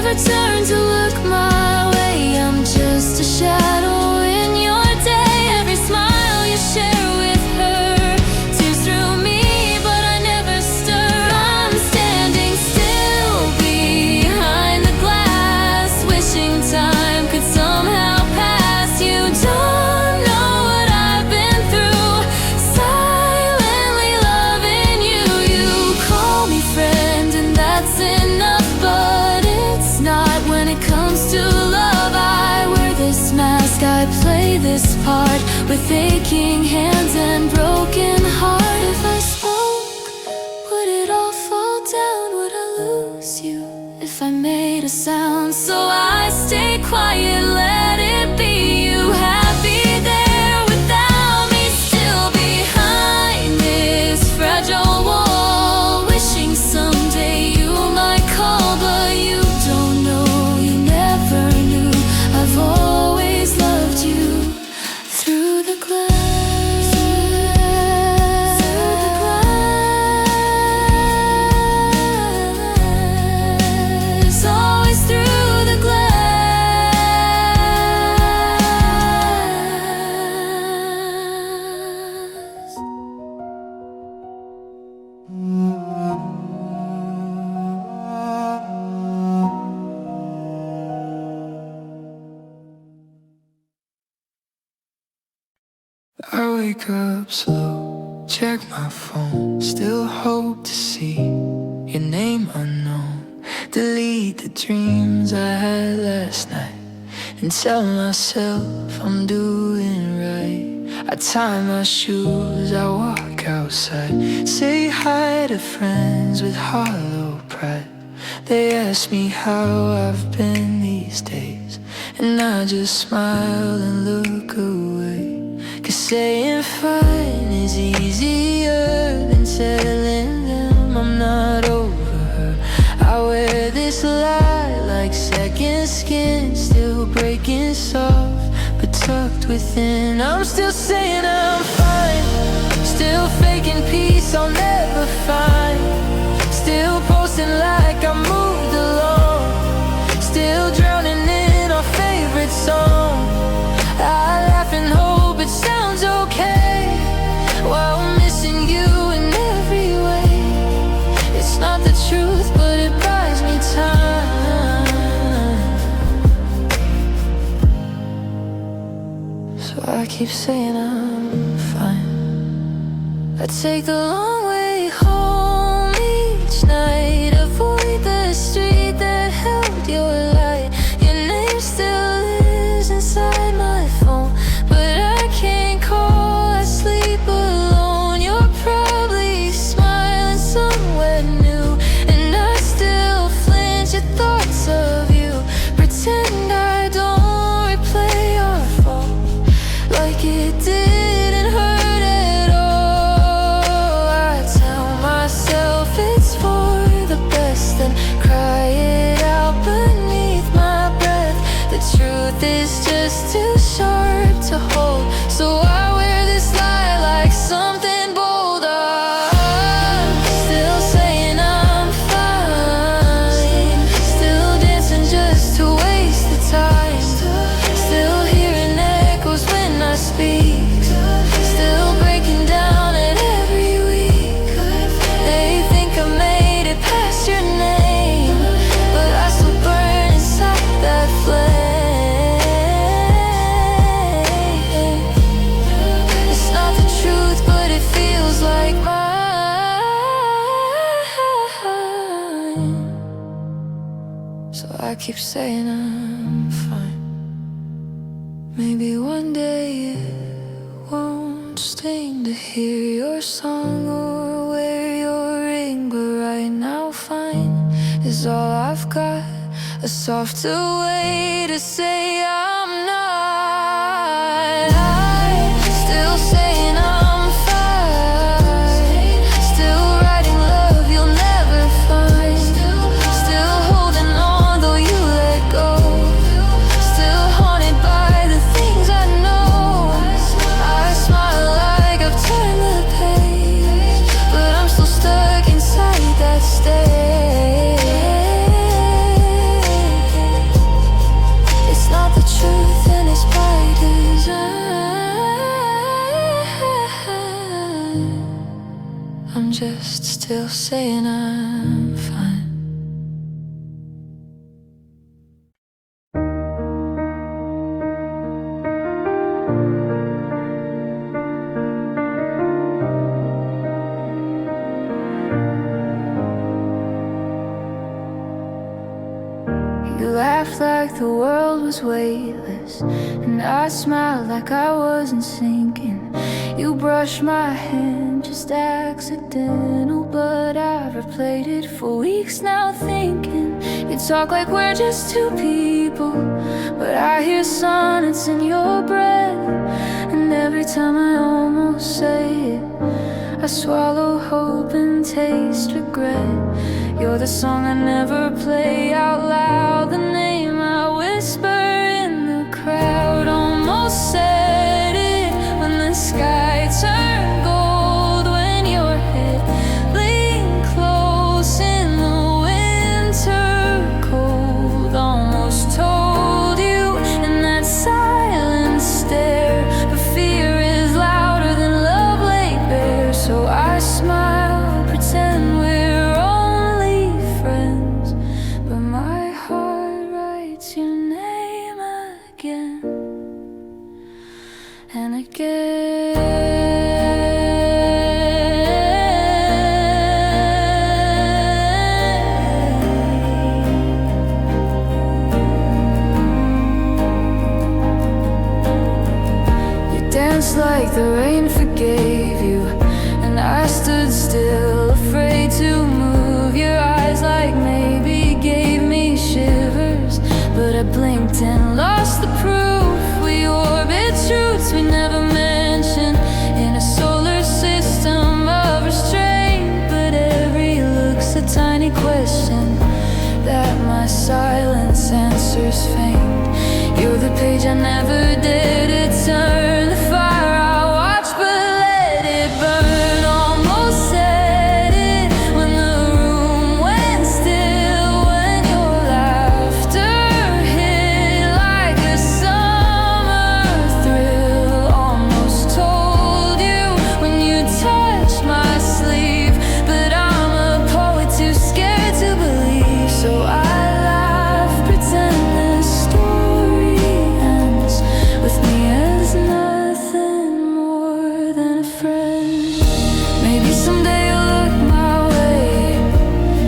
never turn to look my way. I'm just a shadow in your day. Every smile you share with her tears through me, but I never stir. I'm standing still behind the glass, wishing time could somehow pass. You don't know what I've been through, silently loving you. You call me friend and that's enough, but it's not when it comes to love. I wear this mask, I play this part with aching hands and broken heart. If I spoke, would it all fall down? Would I lose you if I made a sound? So I stay quiet, let it be. You happy there without me, still behind this fragile wall, wishing someday you might call, but you don't know, you never knew. I've always loved you through the glass. Always through the glass. I wake up slow, check my phone, still hope to see your name unknown. Delete the dreams I had last night and tell myself I'm doing right. I tie my shoes, I walk outside, say hi to friends with hollow pride. They ask me how I've been these days, and I just smile and look away. 'Cause saying fine is easier than telling them I'm not over her. I wear this lie like second skin, still breaking soft but tucked within. I'm still saying I'm fine, still faking peace I'll never find, still posting like I moved along, still drowning in our favorite song. I laugh and hope it sounds okay while missing you in every way. It's not the truth, but it buys me time. So I keep saying I'm fine. I take the long way home each night, avoid the street that held your light. Your name still lives inside my phone, but I can't call, I sleep alone. You're probably smiling somewhere new, and I still flinch at thoughts of you. Pretend I don't replay our fall like it didn't hurt at all. I tell myself it's for the best and cry it out beneath my breath. The truth is just too sharp to hold, so I wear this lie like something bold. I'm still saying I'm fine, still dancing just to waste the time, still hearing echoes when I speak, still breaking down at every week. They think I made it past your name, but I still burn inside that flame. It's not the truth, but it feels like mine. So I keep saying I'm fine. Maybe one day it won't sting to hear your song or wear your ring, but right now fine is all I've got. A softer way to say I'm not. I'm still saying I'm fine, still writing love you'll never find, still holding on though you let go, still haunted by the things I know. I smile like I've turned the page, but I'm still stuck inside that state. You laughed like the world was weightless, and I smiled like I wasn't sinking. You brushed my hand, just accidental, but I've replayed it for weeks now thinking. You talk like we're just two people, but I hear sonnets in your breath. And every time I almost say it, I swallow hope and taste regret. You're the song I never play out loud, the name I whisper in the crowd. Almost said it when the sky turned gold, when your head leaned close in the winter cold. Almost told you in that silent stare, but fear is louder than love laid bare. So I smile, pretend we're only friends, but my heart writes your name again and danced like the rain forgave you, and I stood still, afraid to move. Your eyes like maybe gave me shivers, but I blinked and lost the proof. We orbit truths we never mentioned in a solar system of restraint, but every look's a tiny question that my silence answers faint. You're the page I never dared to turn, the fire I watched but let it burn. Almost said it when the room went still, when your laughter hit like a summer thrill. Almost told you when you touched my sleeve, but I'm a poet too scared to believe. So I laugh, pretend this story ends with me as nothing more than a friend. Maybe someday you'll look my way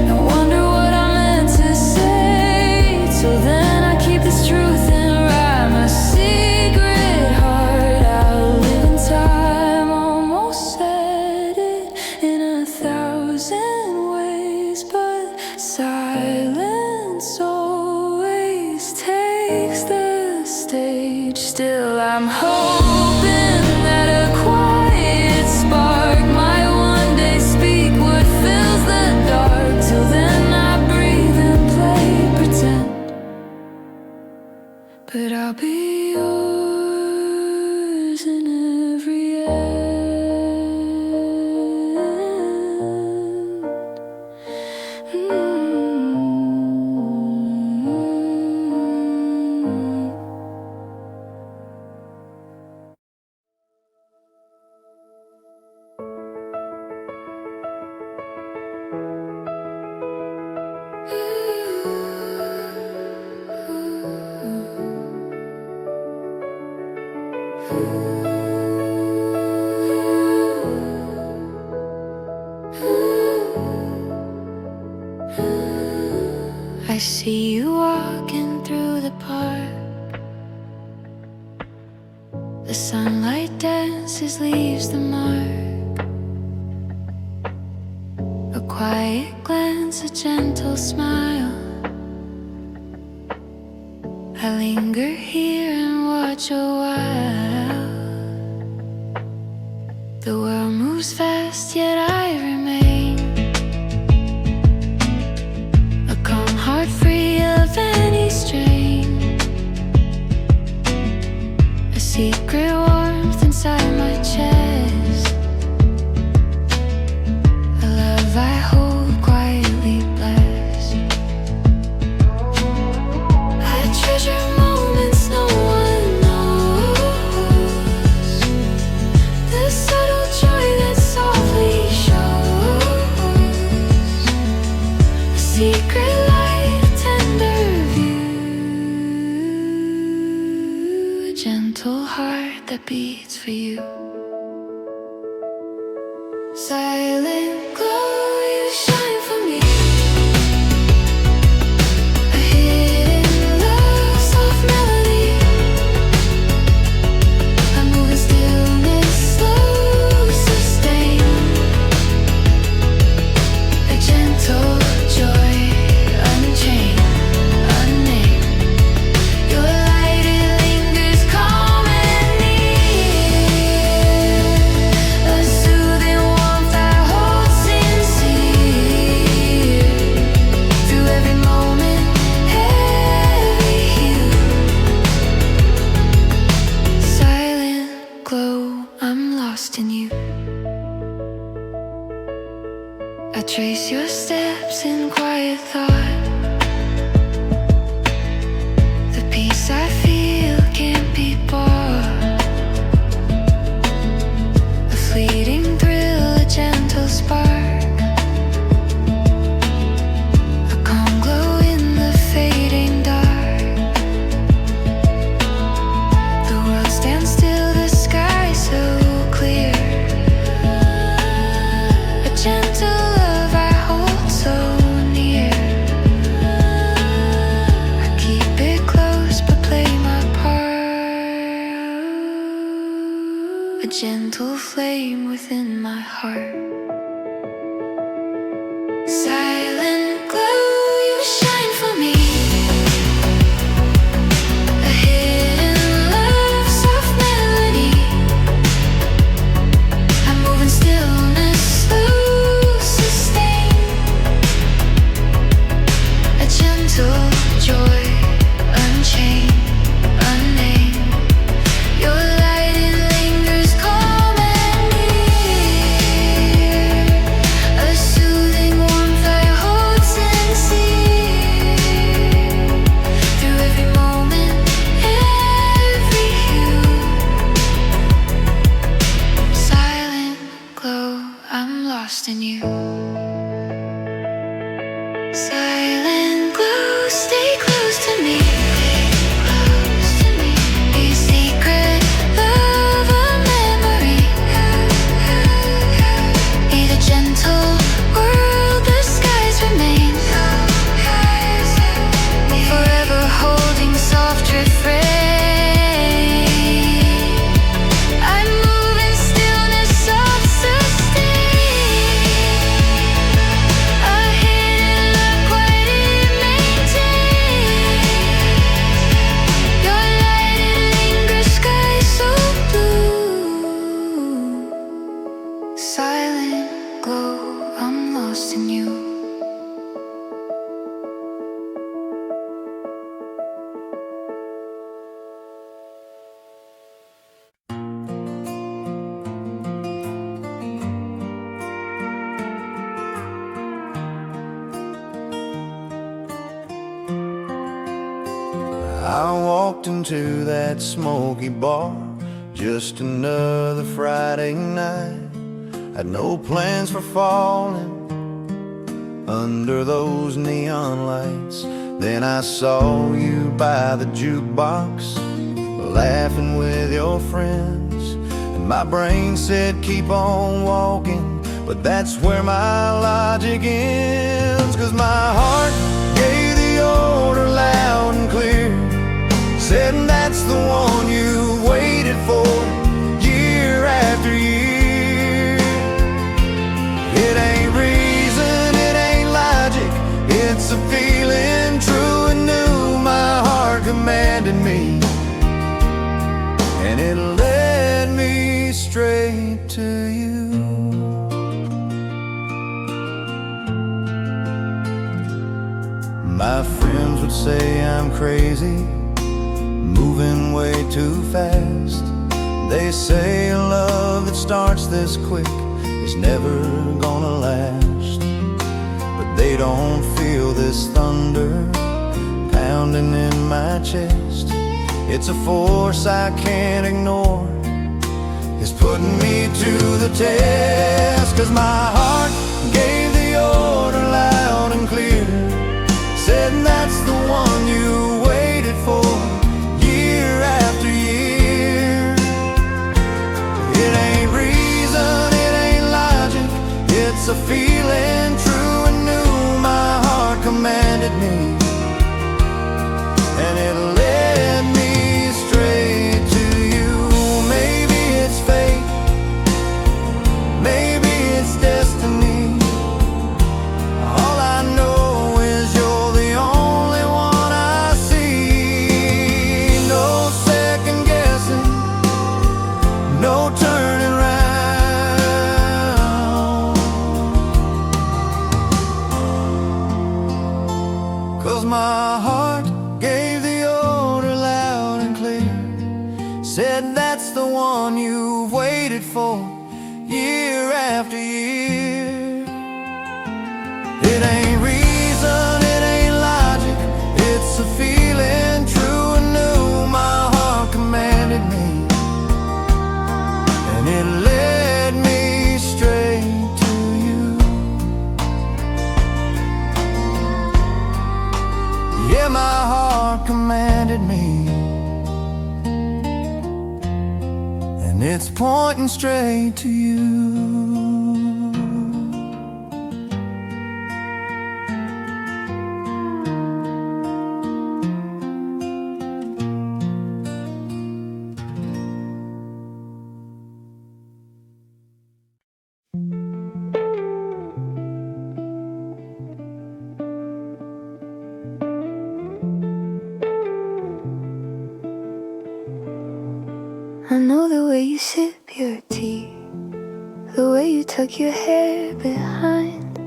and wonder what I meant to say. Till then I keep this truth in rhyme, a secret heart outliving time. Almost said it in 1,000 ways, but silence always takes the stage. Still I'm hoping that a quiet spark might one day speak what fills the dark. Till then I breathe and play pretend, but I'll be yours in every end. I see you walking through the park. The sunlight dances, leaves the mark. A quiet glance, a gentle smile. I linger here and watch a while. The world moves fast, yet I remain. A calm heart free of any strain. A secret warmth inside my chest. A love I hold quietly blessed. I treasure moments no one knows. The subtle joy that softly shows. A secret light, a tender view. A gentle heart that beats for you. Silent glow, you shine for me. A hidden gentle flame within my heart. Silent glow, you shine for me. A hidden love, soft melody. I move in stillness, slow, sustain. A gentle joy, unchained, unnamed. Your light, it lingers calm and near. A soothing warmth I hold sincere. Through every moment, every hue. Silent glow, I'm lost in you. Silent glow, stay close to me. A secret love, a memory. In a gentle world, the skies remain. Forever holding soft refrain. I move in stillness, soft sustain. A hidden love, quiet maintained. Your light, it lingers, sky so blue. Silent glow, I'm lost in you. I walked into that smoky bar, just another Friday night. Had no plans for falling under those neon lights. Then I saw you by the jukebox, laughing with your friends. And my brain said keep on walking, but that's where my logic ends. 'Cause my heart gave the order loud and clear, said that's the one you waited for year after year. It ain't reason, it ain't logic, it's a feeling true and new. My heart commanded me, and it led me straight to you. My friends would say I'm crazy, moving way too fast. They say a love that starts this quick is never gonna last. But they don't feel this thunder pounding in my chest. It's a force I can't ignore, it's putting me to the test. 'Cause my heart gave the order loud and clear, said that's the one you waited for year after year. It ain't reason, it ain't logic, it's a feeling true and new. My heart commanded me, and it led me straight to you. Maybe it's fate, maybe it's destiny. All I know is you're the only one I see. No second guessing, no turning round. 'Cause my heart gave the order loud and clear, said that's the one you've waited for year after year. It ain't reason, it ain't logic, it's a feeling true and new. My heart commanded me, and it led me straight to you. Yeah, my heart commanded me, and it's pointing straight to you. I know the way you sip your tea, the way you tuck your hair behind.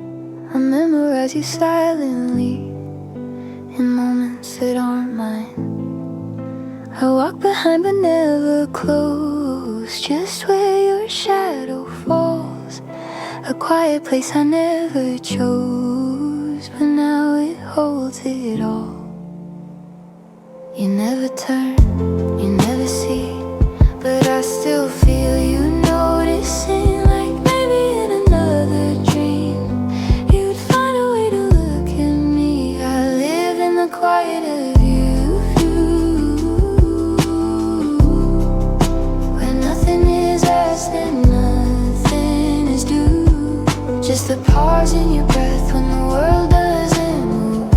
I memorize you silently in moments that aren't mine. I walk behind but never close, just where your shadow falls. A quiet place I never chose, but now it holds it all. You never turn, you never see, but I still feel you noticing. Like maybe in another dream you'd find a way to look at me. I live in the quiet of you, where nothing is asked and nothing is due. Just the pause in your breath when the world doesn't move.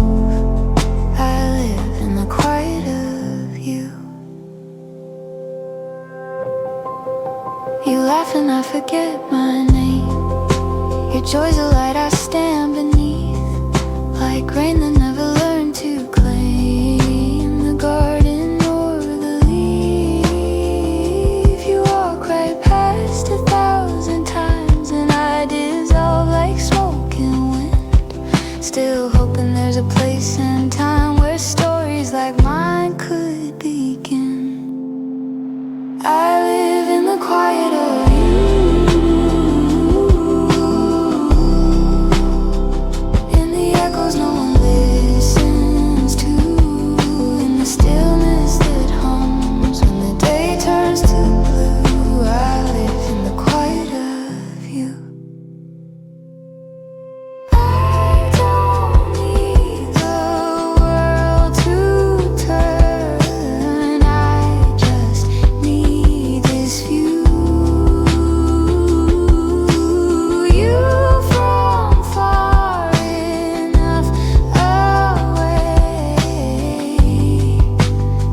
I live in the quiet of you. You laugh and I forget my name. Your joy's a light I stand beneath, like rain that never learned to claim the garden or the leaf. You walk right past 1,000 times and I dissolve like smoke and wind, still hoping there's a place and time where stories like mine could begin. I live in the quiet of you, in the echoes no one listens to, in the stillness that hums when the day turns to blue. I live in the quiet of you. I don't need the world to turn, I just need this view. You from far enough away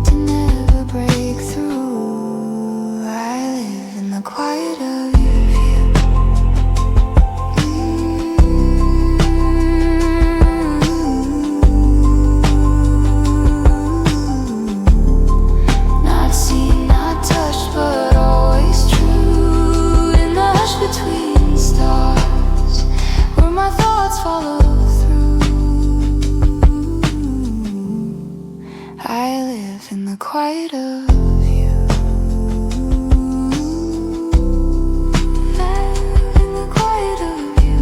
to never break through. I live in the quiet of your view. Not seen, not touched, but always true. In the hush between stars, where my thoughts follow through. I live in the quiet of you. I live in the quiet of you.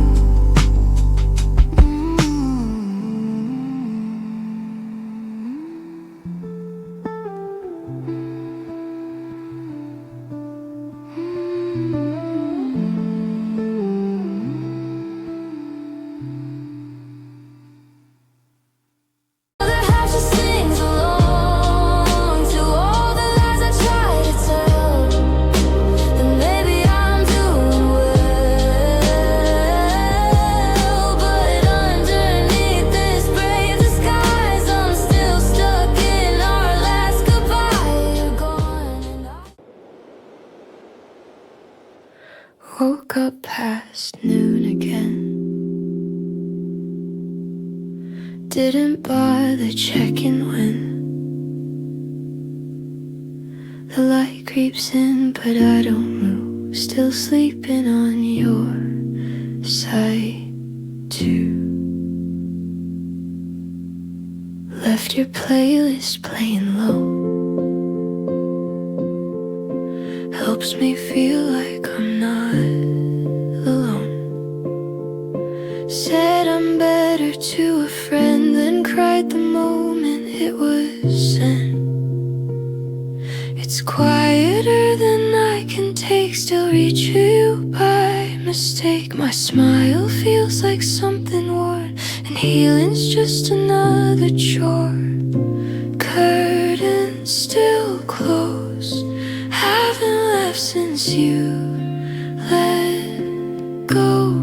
Other half just sings along to all the lies I try to tell. That maybe I'm doing well, but underneath this brave disguise, I'm still stuck in our last goodbye. You're gone and I woke up past noon again. Didn't bother checking when the light creeps in, but I don't move. Still sleeping on your side too. Left your playlist playing low. Helps me feel like I'm not alone. Said I'm better to a friend, then cried the moment it was sent. It's quieter than I can take, still reach you by mistake. My smile feels like something worn, and healing's just another chore. Curtains still closed, haven't left since you let go.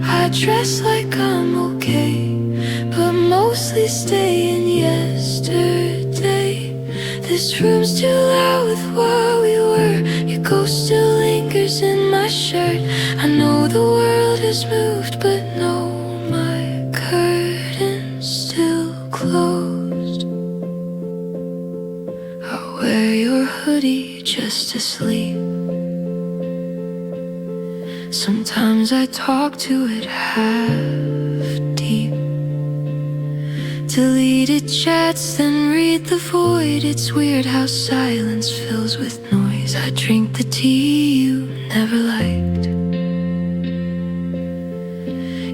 I dress like I'm okay, but mostly stay in yesterday. This room's too loud with what we were. Your ghost still lingers in my shirt. I know the world has moved, but no, my curtain's still closed. I wear your hood melody just to sleep. Sometimes I talk to it half deep. Deleted chats, then read the void. It's weird how silence fills with noise. I drink the tea you never liked.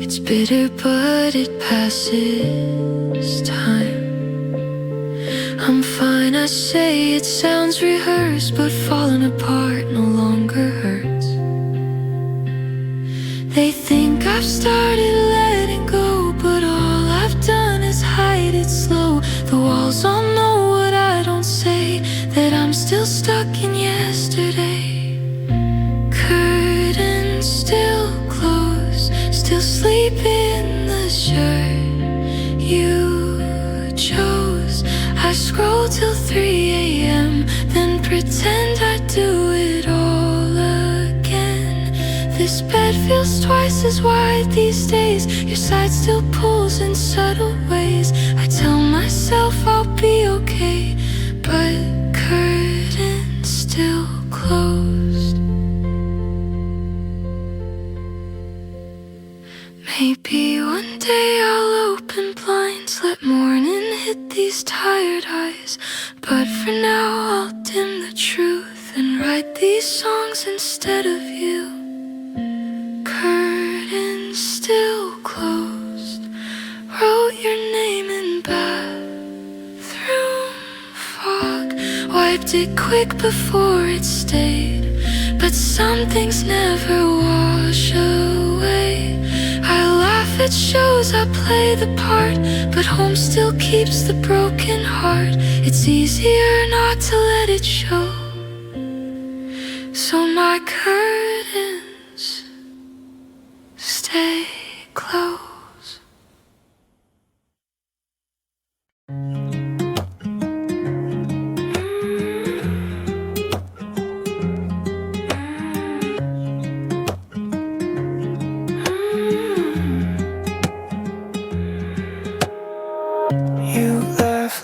It's bitter but it passes time. I'm fine, I say, it sounds rehearsed, but falling apart no longer hurts. They think I've started letting go, but all I've done is hide it slow. The walls all know what I don't say, that I'm still stuck in yesterday. Curtains still closed, still sleep in the shirt you chose. I scroll till 3 a.m., then pretend I do it all again. This bed feels twice as wide these days. Your side still pulls in subtle ways. I tell myself I'll be okay, but curtains still closed. Maybe one day I'll open blinds, let morning hit these tired eyes. But for now I'll dim the truth and write these songs instead of you. Curtains still closed, wrote your name in bathroom fog. Wiped it quick before it stayed, but some things never wash away. I laugh at shows, I play the part, but home still keeps the broken heart. It's easier not to let it show. So my curtains stay closed.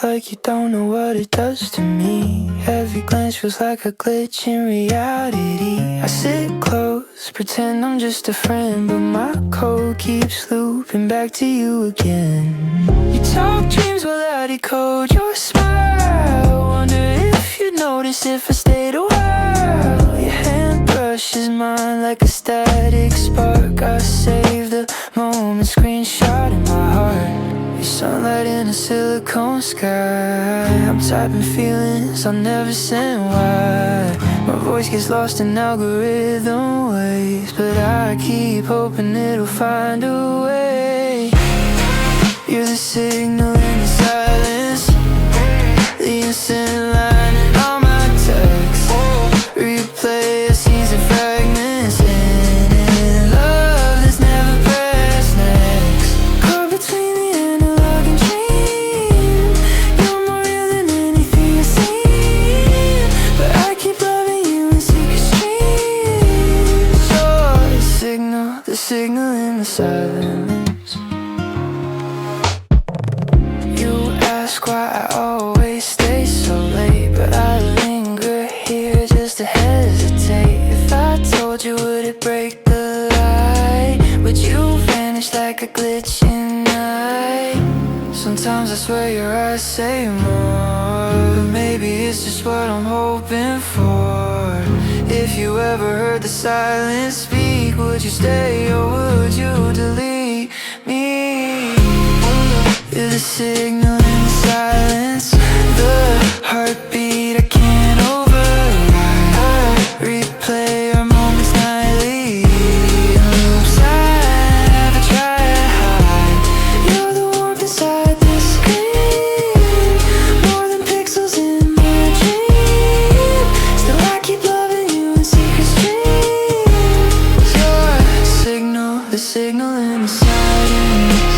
Like you don't know what it does to me. Every glance feels like a glitch in reality. I sit close, pretend I'm just a friend, but my code keeps looping back to you again. You talk dreams while I decode your smile. Wonder if you'd notice if I stayed a while. Your hand brushes mine like a static spark. I save the moment, screenshot in my heart. Sunlight in a silicone sky. I'm typing feelings I'll never send. Why? My voice gets lost in algorithm waves, but I keep hoping it'll find a way. You're the signal in the silence, the instant line in all my texts. Replay a season fragments, and in love that's never pressed next. Caught between the analog and dream. You're more real than anything I've seen, but I keep loving you in secret streams. You're the signal in the silence. You ask why I always stay so late, but I linger here just to hesitate. If I told you, would it break the light? Would you vanish like a glitch in night? Sometimes I swear your eyes say more, but maybe it's just what I'm hoping for. If you ever heard the silence speak, would you stay or would you delete me? You're the signal in the silence, the heartbeat I can't override. I replay our moments nightly, loops I never try to hide. You're the warmth inside the screen, more than pixels in my dream. Still I keep loving you in secret streams. You're the signal in the silence.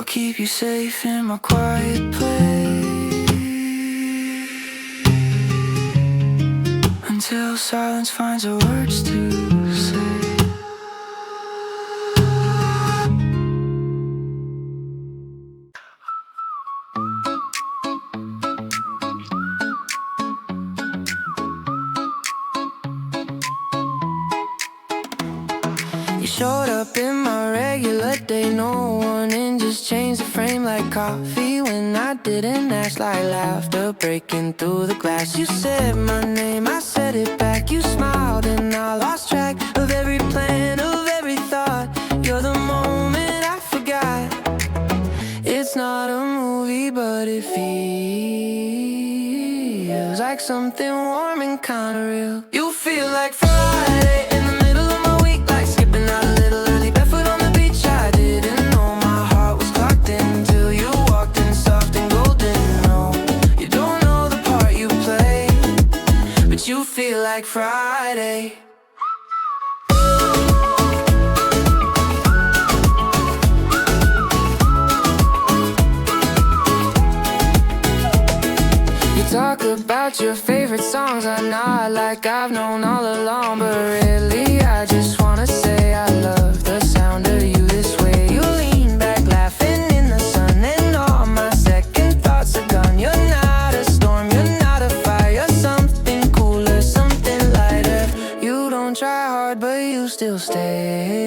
Keep you safe in my quiet place until silence finds the words to say. You showed up in my regular day, no warning, just changed the frame like coffee when I didn't ask, like laughter breaking through the glass. You said my name, I said it back, you smiled and I lost track of every plan, of every thought. You're the moment I forgot. It's not a movie, but it feels like something warm and kinda real. You feel like Friday in the middle of my week, like skipping out a little early, barefoot on the beach. I didn't know my heart was clocked in till you walked in soft and golden. No, you don't know the part you play, but you feel like Friday. Talk about your favorite songs, I nod like I've known all along, but really I just wanna say I love the sound of you this way. You lean back laughing in the sun and all my second thoughts are gone. You're not a storm, you're not a fire, you're something cooler, something lighter. You don't try hard but you still stay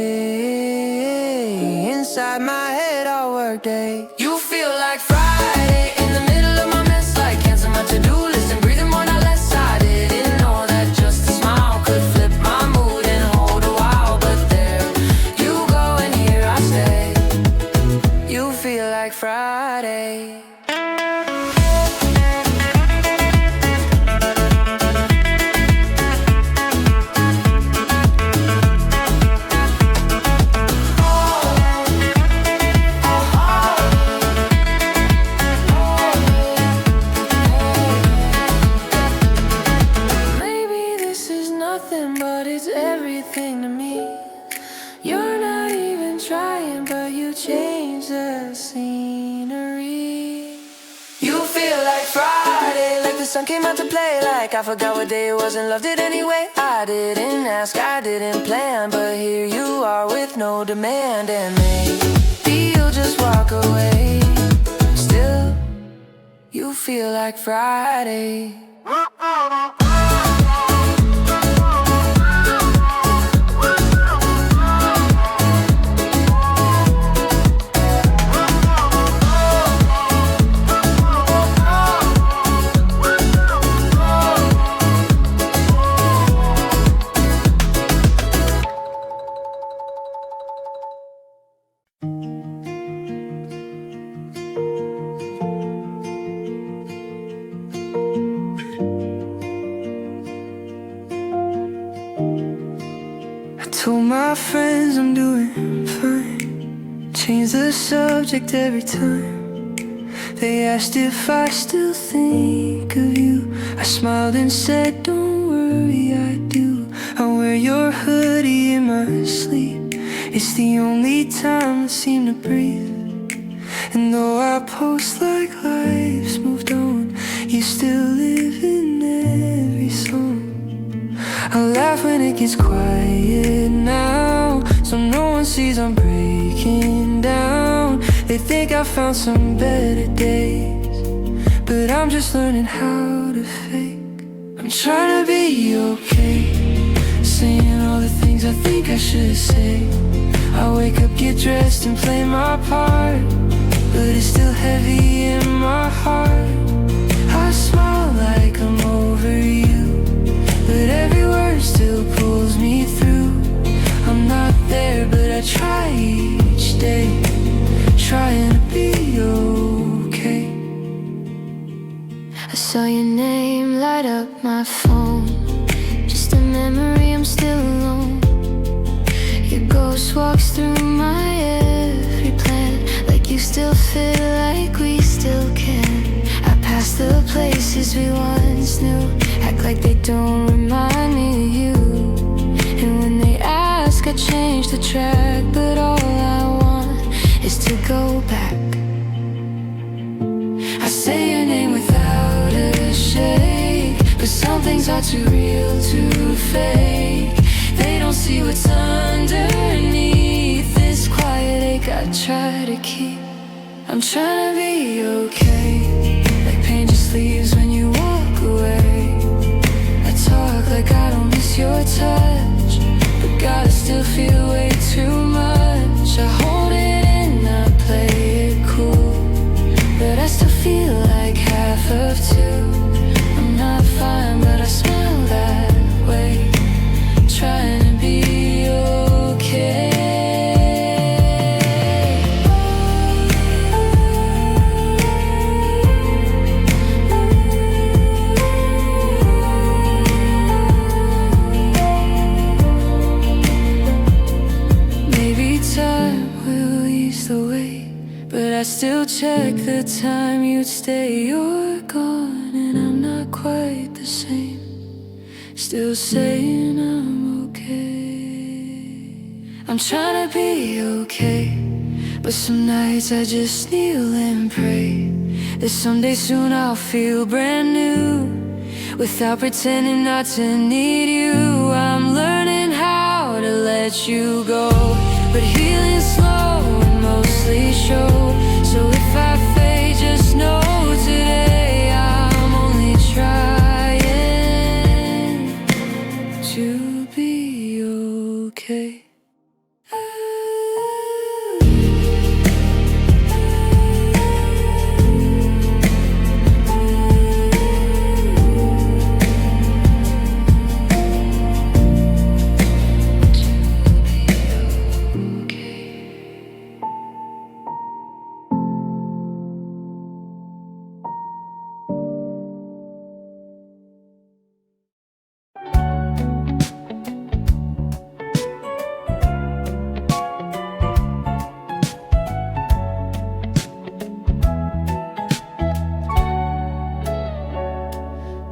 inside my head all work day. You feel like Friday in the middle of my mess, like canceling my to-do list and breathing more not less. I didn't know that just a smile could flip my mood and hold a while, but there you go and here I stay. You feel like Friday. But it's everything to me. You're not even trying, but you change the scenery. You feel like Friday, like the sun came out to play, like I forgot what day it was and loved it anyway. I didn't ask, I didn't plan, but here you are with no demand, and maybe you'll just walk away. Still, you feel like Friday. Told my friends I'm doing fine, change the subject every time. They asked if I still think of you. I smiled and said, don't worry, I do. I wear your hoodie in my sleep. It's the only time I seem to breathe. And though I post like life's moved on, you still live in every song. I laugh when it gets quiet now, so no one sees I'm breaking down. They think I found some better days, but I'm just learning how to fake. I'm trying to be okay, saying all the things I think I should say. I wake up, get dressed and play my part, but it's still heavy in my heart. I smile like I'm over you, but every word still pulls me through. I'm not there, but I try each day, trying to be okay. I saw your name light up my phone, just a memory, I'm still alone. Your ghost walks through my every plan, like you still fit, like we still can. I pass the places we once knew, act like they don't remind me of you. And when they ask, I change the track, but all I want is to go back. I say your name without a shake, but some things are too real to fake. They don't see what's underneath this quiet ache I try to keep. I'm trying to be okay, like pain just leaves when you walk away. I talk like I don't miss your touch, but gotta still feel way too much. I hold it in, I play it cool, but I still feel like half of two. I'm not fine, but I smile that way, trying to be okay. I still check the time you'd stay, you're gone, and I'm not quite the same. Still saying I'm okay. I'm trying to be okay, but some nights I just kneel and pray that someday soon I'll feel brand new, without pretending not to need you. I'm learning how to let you go, but healing slow and mostly show. So if I fade, just know today I'm only trying to be okay.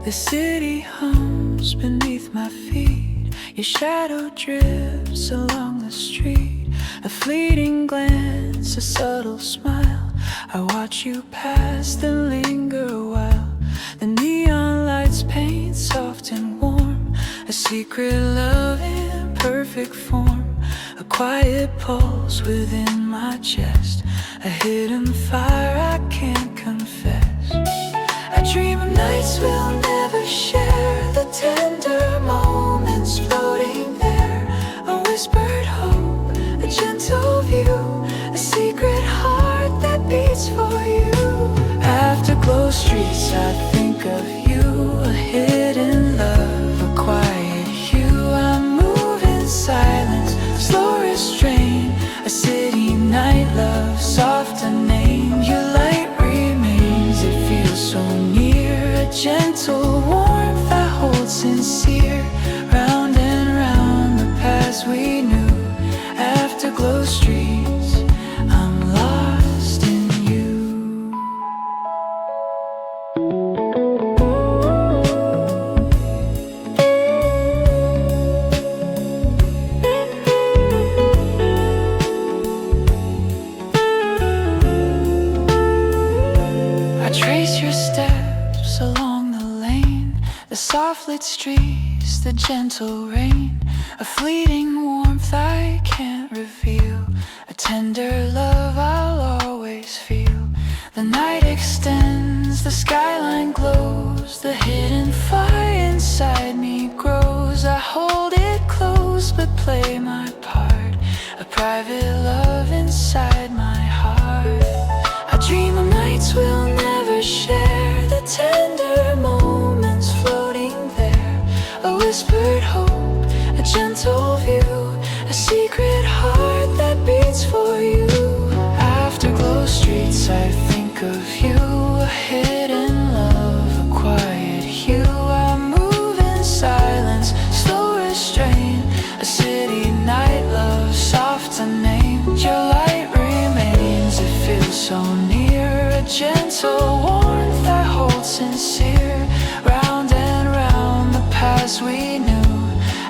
The city hums beneath my feet. Your shadow drifts along the street. A fleeting glance, a subtle smile. I watch you pass, then linger a while. The neon lights paint soft and warm, a secret love in perfect form. A quiet pulse within my chest, a hidden fire I can't confess. I dream of nights we'll never share, the tender moments floating there. A whispered hope, a gentle view, a secret heart that beats for you. Afterglow streets, I think of you, a hidden love, a quiet hue. I move in silence, slow restraint, a city night love, soft a name. Your light remains, it feels so near, a gentle warmth I hold sincere. Round and round the paths we knew, afterglow streets, I'm lost in you. I trace your steps along the lane, the soft lit streets, the gentle rain. A fleeting warmth I can't reveal, a tender love I'll always feel. The night extends, the skyline glows, the hidden fire inside me grows. I hold it close but play my part, a private love inside my heart. I dream of nights we'll never share, the tender moments floating there. A whispered hope, a gentle view, a secret heart that beats for you. Afterglow streets, I think of you, a hidden love, a quiet hue. I move in silence, slow restraint, a city night love, soft a name. Your light remains, it feels so near, a gentle warmth I hold sincere. Round and round the paths we knew,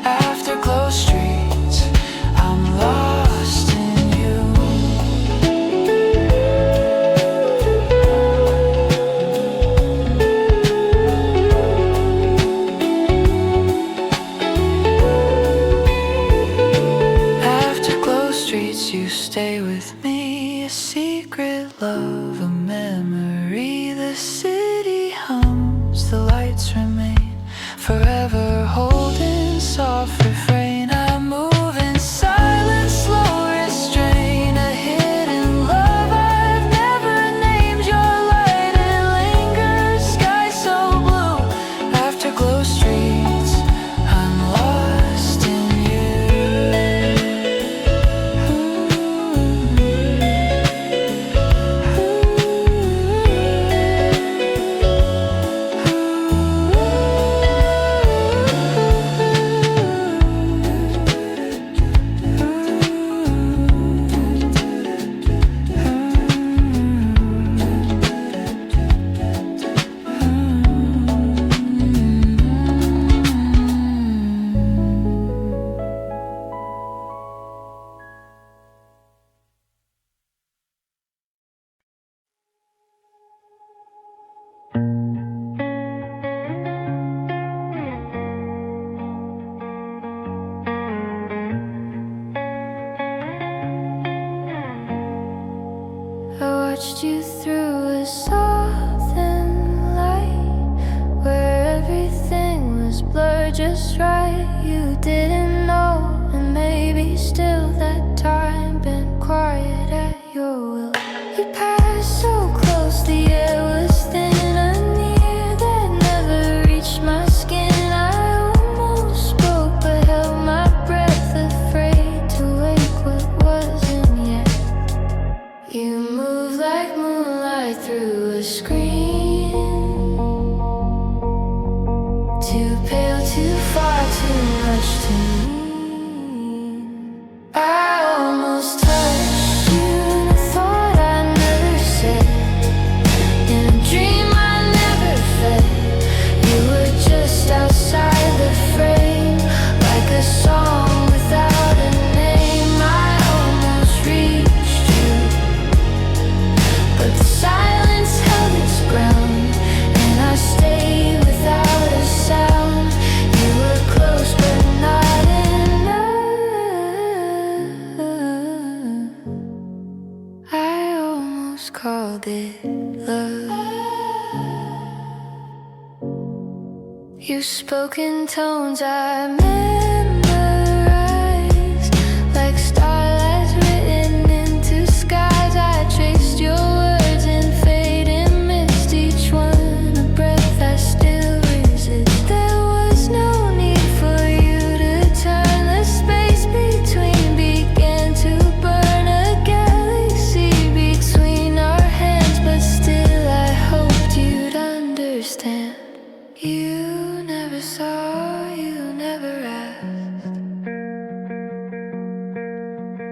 afterglow streets, I'm lost in you. love, a memory. The city hums, the lights remain forever holding soft refrain. I move in silence, slow restrain, a hidden love I've never named. Your light, it lingers, sky so blue, afterglow streets, I'm lost in I watched you through a softened light, where everything was blurred just right. You didn't know, and maybe still that time been quiet at your will. You passed so close, the air was thin, a near that never reached my skin. I almost spoke, but held my breath, afraid to wake what wasn't yet. You move like moonlight through a screen, too pale, too far, too much to mean. I almost touched you in a thought I never said, in a dream I never fed. You were just outside the frame, like a song without a name. I almost reached you, but the silence held its ground, and I stayed without a sound. You were close but not enough. I almost called it love. You spoke in tones I memorized, like starlights written into skies. I traced your words in fading mist, each one a breath I still resist. There was no need for you to turn, the space between began to burn, a galaxy between our hands, but still I hoped you'd understand. You never saw, you never asked,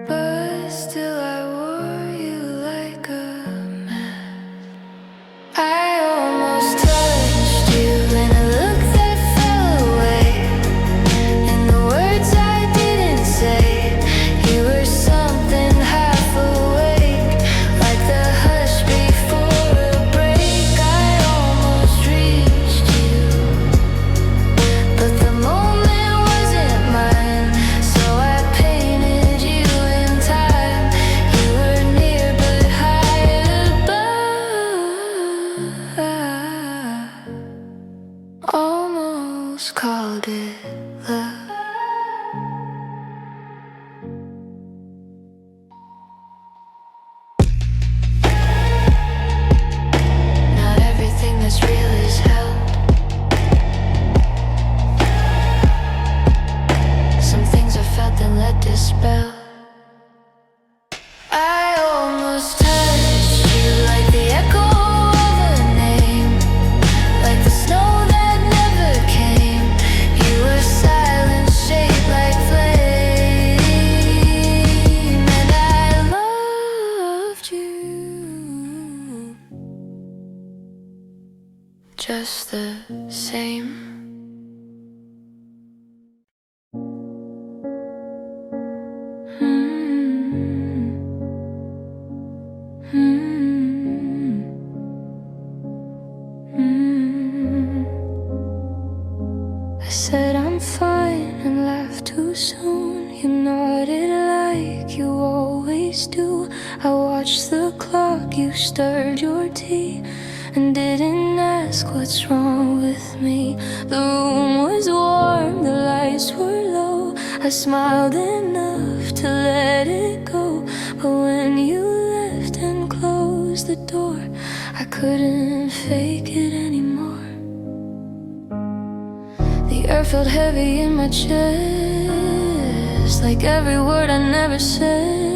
but still I wore you like a mask. I almost touched you in a look that fell away, in the words I didn't say. You were something half awake, like the hush before a break. I almost reached you, but the moment wasn't mine, so I painted you in time. You were near but high above. Almost called it love. Not everything that's real is held. Some things are felt and let dispel. I almost touched you like the echo of a name, like the snow that never came. You were silent, shaped like flame, and I loved you just the same. I said I'm fine and laughed too soon. You nodded like you always always do. I watched the clock, you stirred your tea, and didn't ask what's wrong with me. The room was warm, the lights were low. I smiled enough to let it go, but when you left and closed the door, I couldn't fake it anymore. The air felt heavy in my chest, like every word I never said.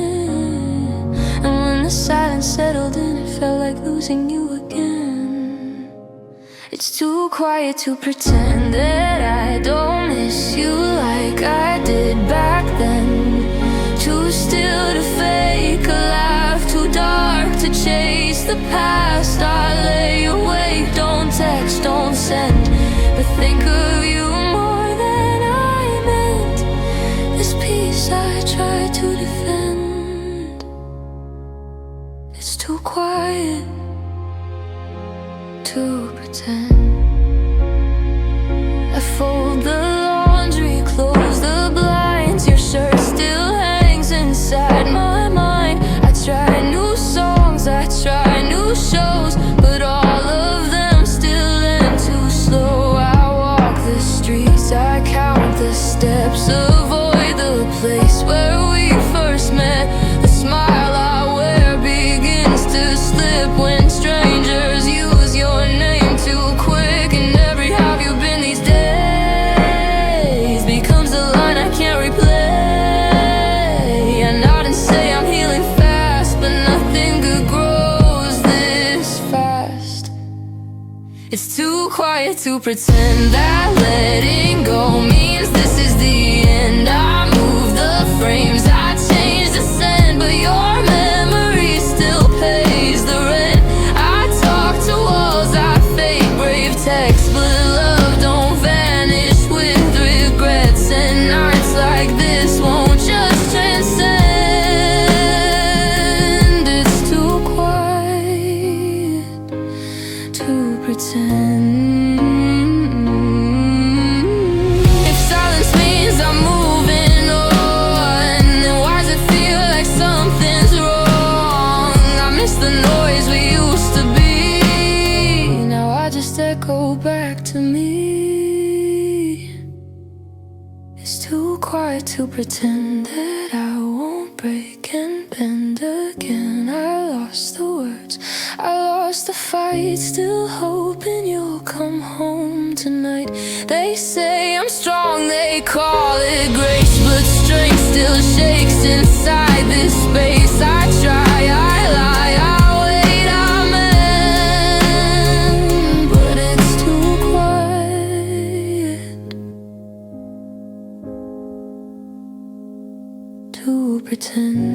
And when the silence settled in, it felt like losing you again. It's too quiet to pretend that I don't miss you like I did back then. Too still to fake a laugh, too dark to chase the past. I lay awake, don't text, don't send, but think of you more than I meant. This peace I try to defend. It's too quiet to pretend. I fold the laundry, close the blinds. Your shirt still hangs inside my mind. I try new songs, I try new shows, but all of them still end too slow. I walk the streets, I count the steps, avoid the place where we first met. The smile I wear begins to slip when strangers use your name too quick. And every "have you been these days" becomes a line I can't replay. I nod and say I'm healing fast, but nothing good grows this fast. It's too quiet to pretend that letting go means this is the end. I move the frames, I change the scent, but your memory still pays the rent. I talk to walls, I fake brave texts, but love don't vanish with regrets. And nights like this won't just transcend. It's too quiet to pretend. If silence means I'm moving on, then why does it feel like something's wrong? I miss the noise we used to be. Now I just echo back to me. It's too quiet to pretend that I won't break and bend again. I lost the words, I lost the fight, still hoping you'll come home tonight. They say I'm strong, they call it grace, but strength still shakes inside this space. I try, I lie, I wait, I mend, but it's too quiet to pretend.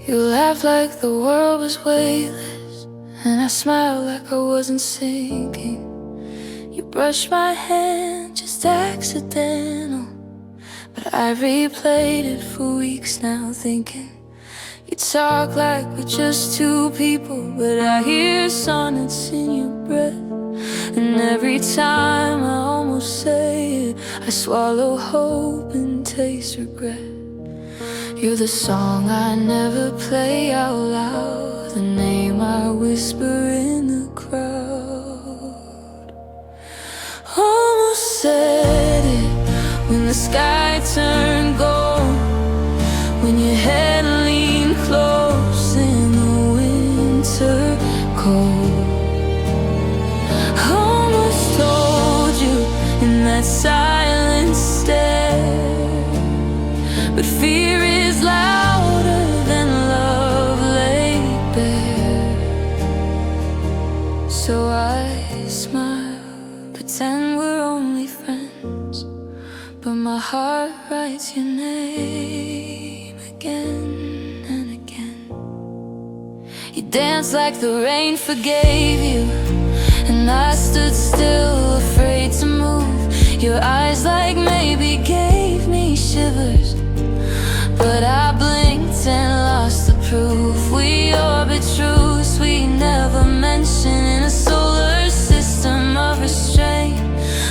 You laughed like the world was weightless, and I smiled like I wasn't sinking. You brushed my hand, just accidental, but I replayed it for weeks now, thinking you talk like we're just two people, but I hear sonnets in your breath. And every time I almost say it, I swallow hope and taste regret. You're the song I never play out loud, the name I whisper in the crowd. Almost said it when the sky turned gold, when your head leaned close in the winter cold. Almost told you in that silent stare, but fear is louder than love laid bare. So I smile, pretend we're only friends, but my heart writes your name again and again. danced like the rain forgave you, and I stood still, afraid to move. Your eyes like maybe gave me shivers, but I blinked and lost the proof. We orbit truths we never mention in a solar system of restraint,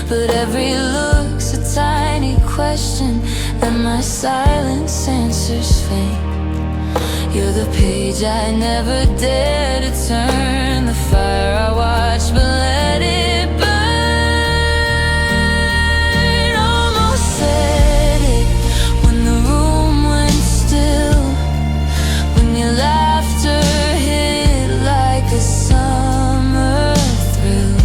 but every look's a tiny question that my silence answers faint. You're the page I never dare to turn, the fire I watch but let it burn. Almost said it when the room went still, when your laughter hit like a summer thrill.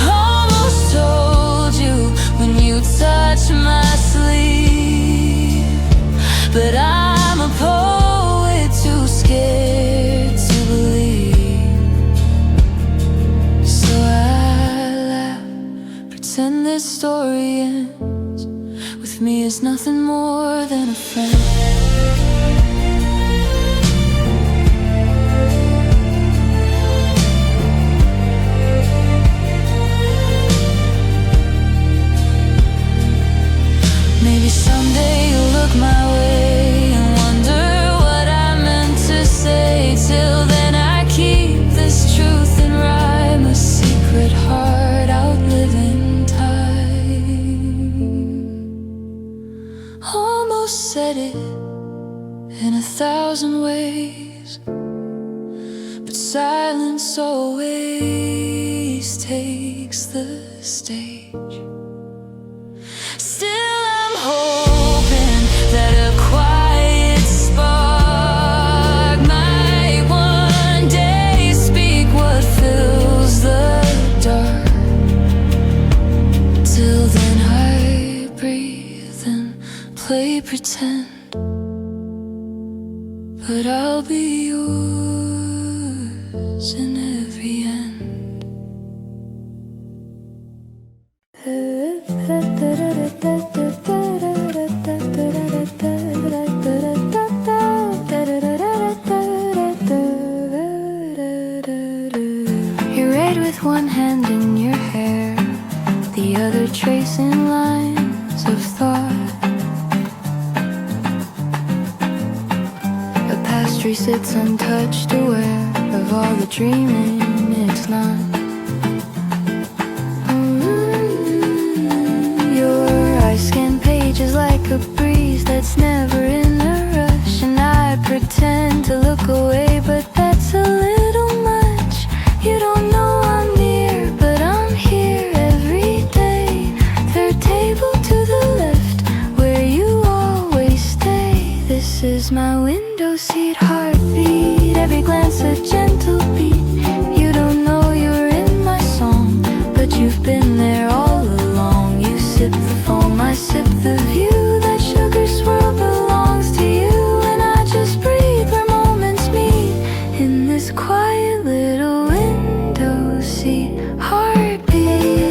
Almost told you when you touched my sleeve, but I'm a poet too scared to believe. So I laugh, pretend this story ends with me as nothing more than a friend. Maybe someday you'll look my way and wonder what I meant to say. Till then I keep this truth in rhyme, a secret heart outliving time. Almost said it in 1,000 ways, but silence always takes the stage. Still I'm hoping that a quiet spark might one day speak what fills the dark. Till then I breathe and play pretend, but I'll be yours in every end. You're red with one hand in your hair, the other tracing lines of thought. A pastry sits untouched, aware of all the dreaming it's not. Your ice skin pages like a breeze that's never in a rush, and I pretend to look away, but that's a little much. You don't know I'm near, but I'm here every day. Third table to the left, where you always stay. This is my window seat heartbeat, every glance a gentle beat. You don't know you're in my song, but you've been there all along. You sip the foam, I sip the view. That sugar swirl belongs to you, and I just breathe where moments meet in this quiet little window seat heartbeat.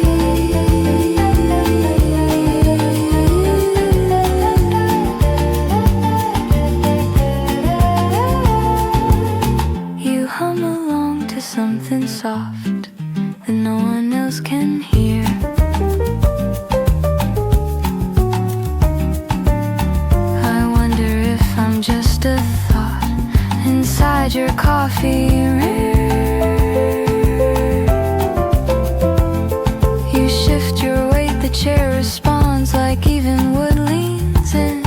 You hum along to something soft that no one else can hear. I wonder if I'm just a thought inside your coffee rare. You shift your weight, the chair responds like even wood leans in,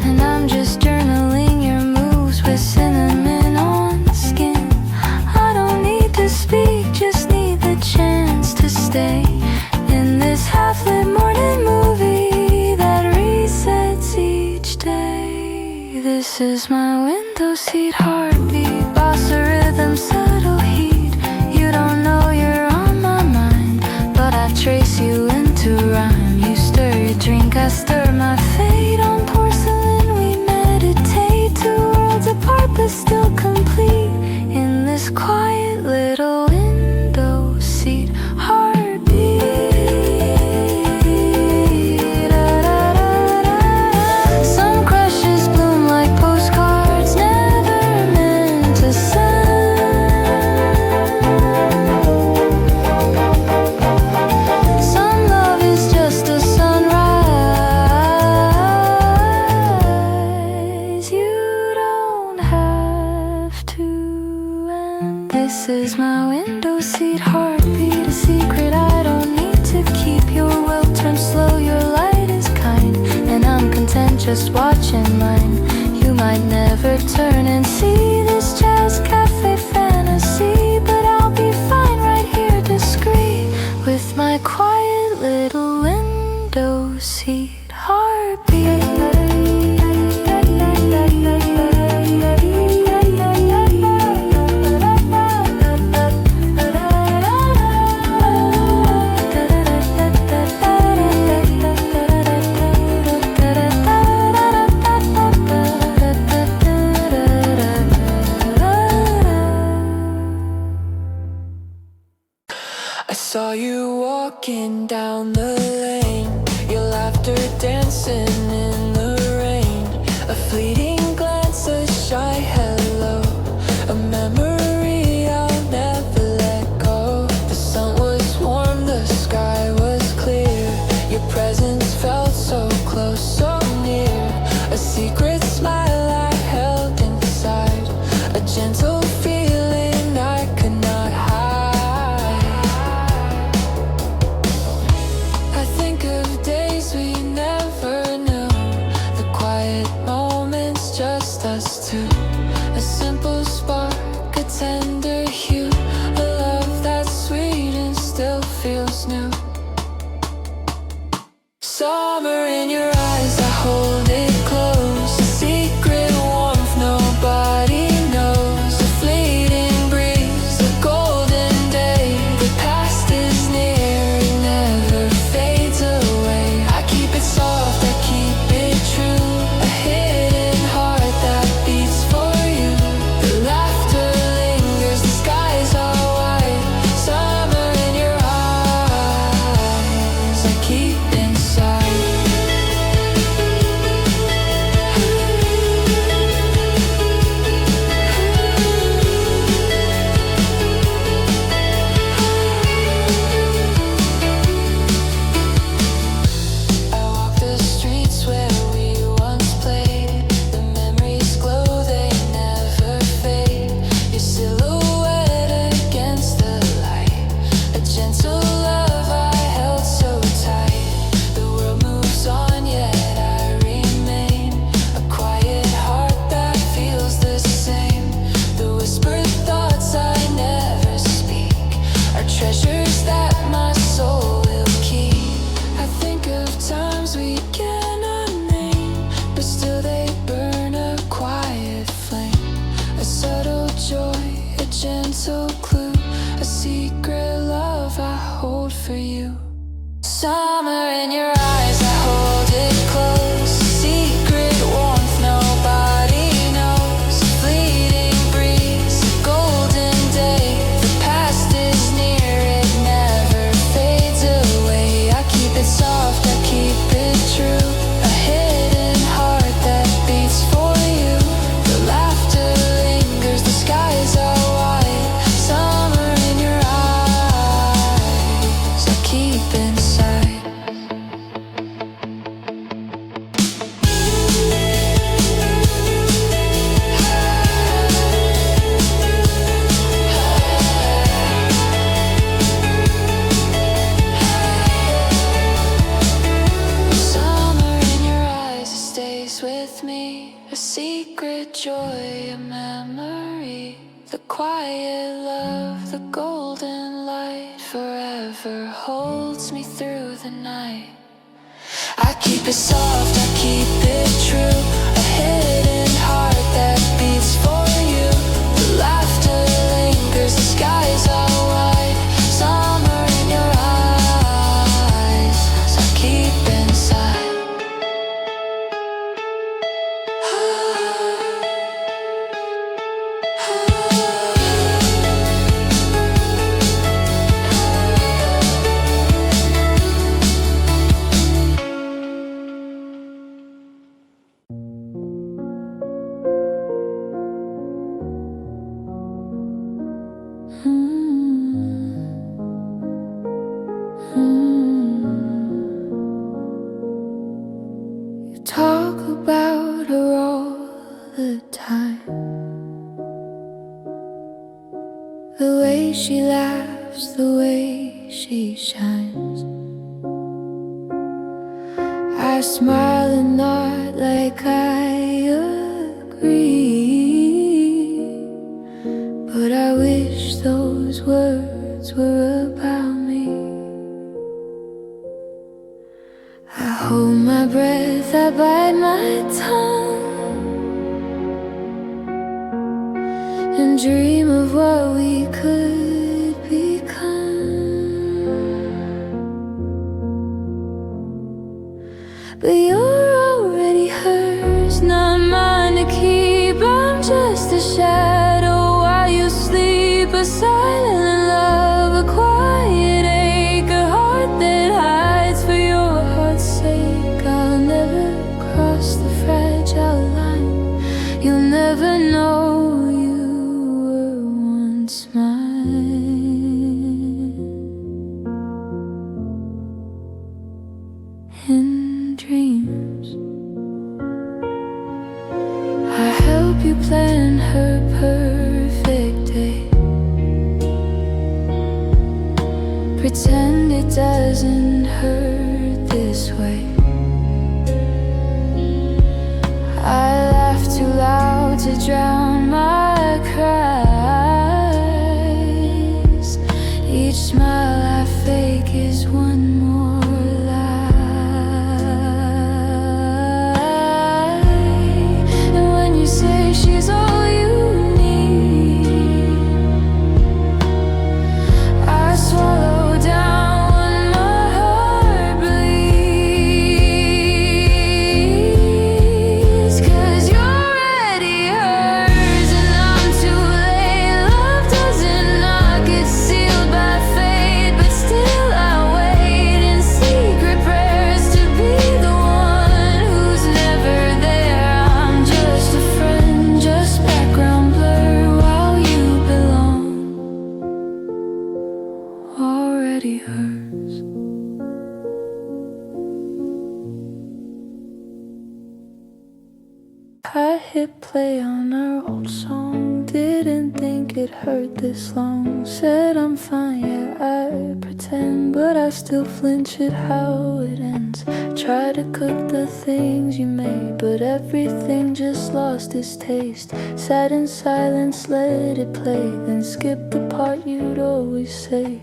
and I'm just journaling your moves with cinnamon on skin. I don't need to speak, just need the chance to stay in this half-lit morning movie that resets each day. This is my window seat heartbeat, bossa rhythm, subtle heat. You don't know you're on my mind, but I trace you into rhyme. You stir your drink, I stir my fate. On porcelain we meditate, two worlds apart but still complete in this quiet little window seat heartbeat. Some crushes bloom like postcards, never meant just watching mine. You might never turn and see this jazz cafe fantasy, but I'll be fine right here discreet with my quiet little window seat heartbeat. I saw you walking down the lane, your laughter dancing in the rain. A fleeting glance, a shy hello, a memory I'll never let go. The sun was warm, the sky was clear. Your presence felt so close, so near. A secret smile I held inside, a gentle feeling I could not hide. I think of days we never knew, the quiet moments, just us two. A simple spark, a tender hue, a love that's sweet and still feels new. Summer in your eyes, I hold it close. A secret warmth nobody knows. A fleeting breeze, a golden day. The past is near, it never fades away. I keep it soft, I keep it true. A hidden heart that beats for you. The laughter lingers, the skies are white. Summer in your eyes, I keep inside. I walk the streets where we once played. The memories glow, they never fade. Your silhouette against the light, a gentle love I held so tight. The world moves on, yet I remain. A quiet heart that feels the same. The whispered thoughts I never speak are treasures that my soul will keep. I think of times we cannot name, but still they burn a quiet flame. A subtle joy, a gentle clue, a secret love I hold for you. Summer in your eyes, I hold it close. Secret warmth nobody knows. Fleeting breeze, golden day. The past is near, it never fades away. I keep it soft, I keep it true. A hidden heart that beats for you. The laughter lingers, the skies are white. Summer in your eyes, I keep inside. Summer in your eyes, it stays with me. A secret joy, a memory. The quiet love, the golden light forever holds me through the night. I keep it soft, I keep it true. A hidden heart that beats for you. The laughter lingers, the skies are white. Summer in your eyes, so keep inside. You talk about her all the time, the way she laughs, the way she shines. I smile and nod like I agree, but I wish those words were about me. I hold my breath, I bite my tongue, and dream of what we could become. But you're already hers, not mine to keep. I'm just a shadow while you sleep, a silent love, a quiet ache, a heart that hides for your heart's sake. I'll never cross the fragile line. You'll never know you were once mine. In dreams, I help you plan her perfect day. Pretend it doesn't hurt this way. I laugh too loud to drown my cries. Each smile I fake is one more lie. And when you say she's all you need, I swallow down when my heart bleeds. 'Cause you're already hers and I'm too late. Love doesn't knock, it's sealed by fate. But still I wait in secret prayers to be the one who's never there. I'm just a friend, just background blur while you belong. Already hers. I hit play on our old song, didn't think it hurt this long. Said I'm fine, yeah, I pretend, but I still flinch at how it ends. Try to cook the things you made, but everything just lost its taste. Sat in silence, let it play, then skipped the part you'd always say.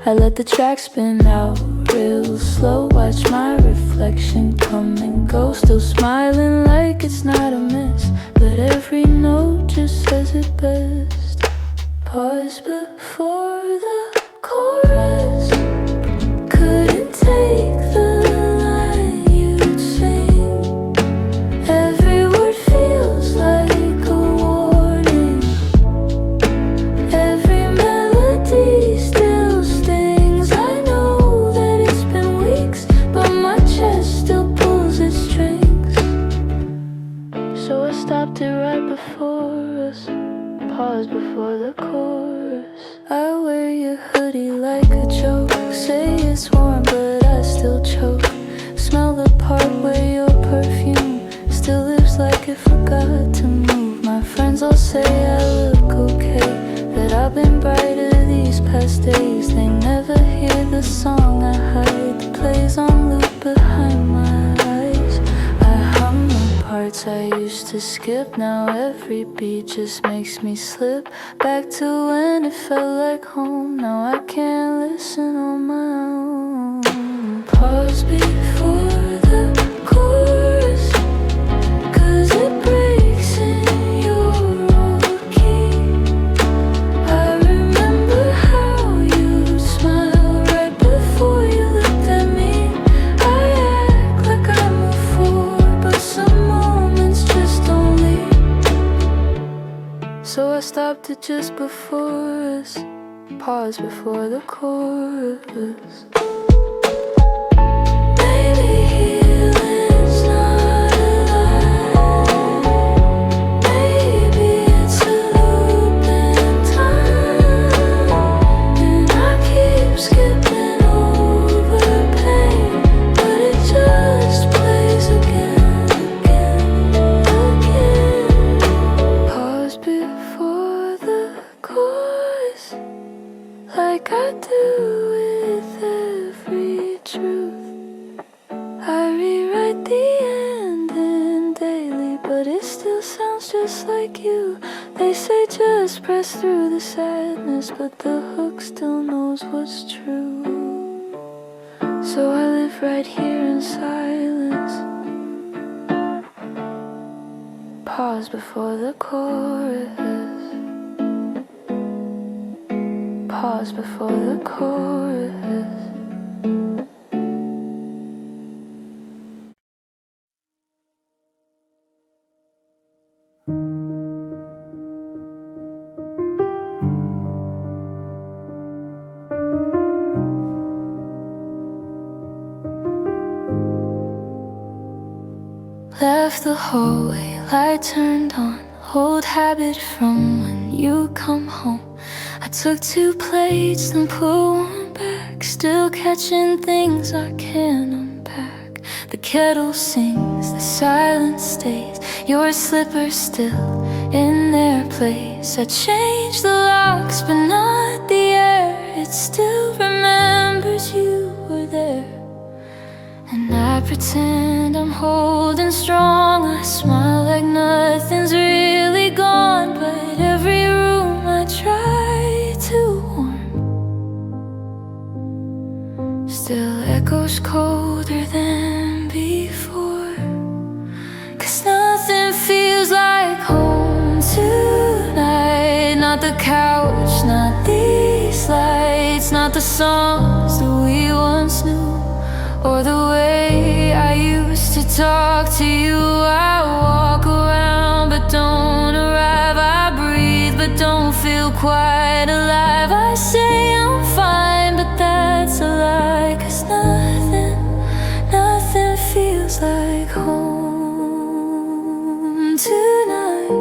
I let the track spin out real slow, watch my reflection come and go. Still smiling like it's not a mess, but every note just says it best. Pause before the chorus, couldn't take the line you'd sing. Every word feels like a warning, every melody still stings. I know that it's been weeks, but my chest still pulls its strings. So I stopped it right before us, pause before the chorus. I wear your hoodie like a joke, say it's warm but I still choke. Smell the part where your perfume still lives like it forgot to move. My friends all say I look okay, that I've been brighter these past days. They never hear the song I hide that plays on loop behind my eyes. I hum the parts I used to skip, now every beat just makes me slip back to when it felt like home. Now I can't listen on my own. Pause before the chorus, 'cause it breaks in your old key. I remember how you'd smile right before you looked at me. I act like I move forward, but some moments just don't leave. So I stopped it just before us, pause before the chorus. Maybe healing's not a lie. Maybe it's a loop in time, and I keep skipping over pain, but it just plays again, again. Pause before the chorus, like I do with every truth. I rewrite the ending press through the sadness, but the hook still knows what's true. So I live right here in silence. Pause before the chorus. Pause before the chorus. Left the hallway, light turned on. Old habit from when you come home. I took 2 plates, then put 1 back. Still catching things I can't unpack. The kettle sings, the silence stays. Your slippers still in their place. I changed the locks, but not the air. It still remembers you were there. And I pretend I'm holding strong. I smile like nothing's really gone. But every room I try to warm still echoes colder than before. 'Cause nothing feels like home tonight. Not the couch, not these lights, not the songs that we once knew, or the way I used to talk to you. I walk around but don't arrive. I breathe but don't feel quite alive. I say I'm fine, but that's a lie. 'Cause nothing feels like home tonight.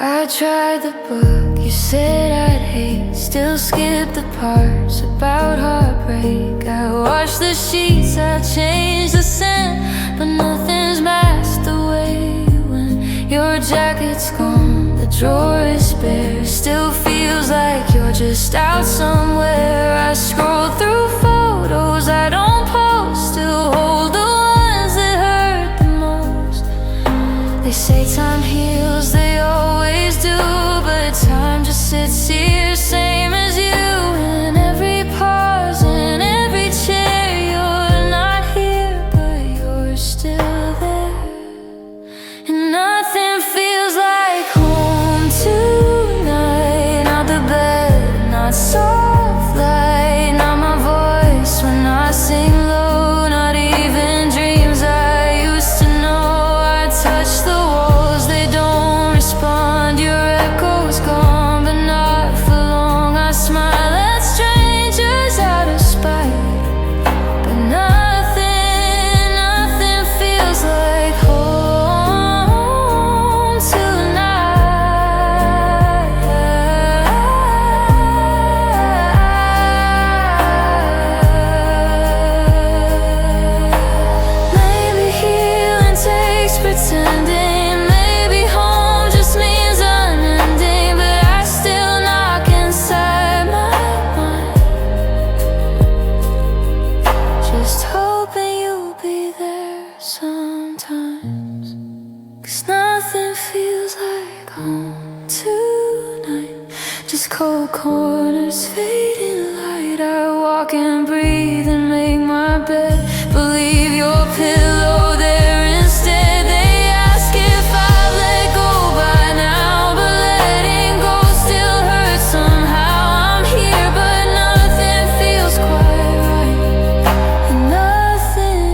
I tried the book you said I'd hate. Still skip the parts about heartbreak. I washed the sheets, I changed the scent, but nothing's matched the way you went. Your jacket's gone, the drawer is bare. Still feels like you're just out somewhere. I scroll through photos I don't post. Still hold the ones that hurt the most. They say time heals, they always do, but time just sits here, same as you. In every pause, in every chair, you're not here, but you're still there. And nothing feels like home tonight. Not the bed, not soft light, not my voice when I sing low. Not even dreams I used to know. I touch the walls, they don't respond. Your echo's gone, but not for long. I smile at strangers out of spite, but nothing feels like home tonight. Maybe healing takes pretending. Maybe home just means unending, but I still knock inside my mind, just hoping you'll be there sometimes. 'Cause nothing feels like home tonight. Just cold corners, fading light. I walk and breathe and make my bed, but leave your pillow there instead. They ask if I let go by now, but letting go still hurts somehow. I'm here, but nothing feels quite right. And nothing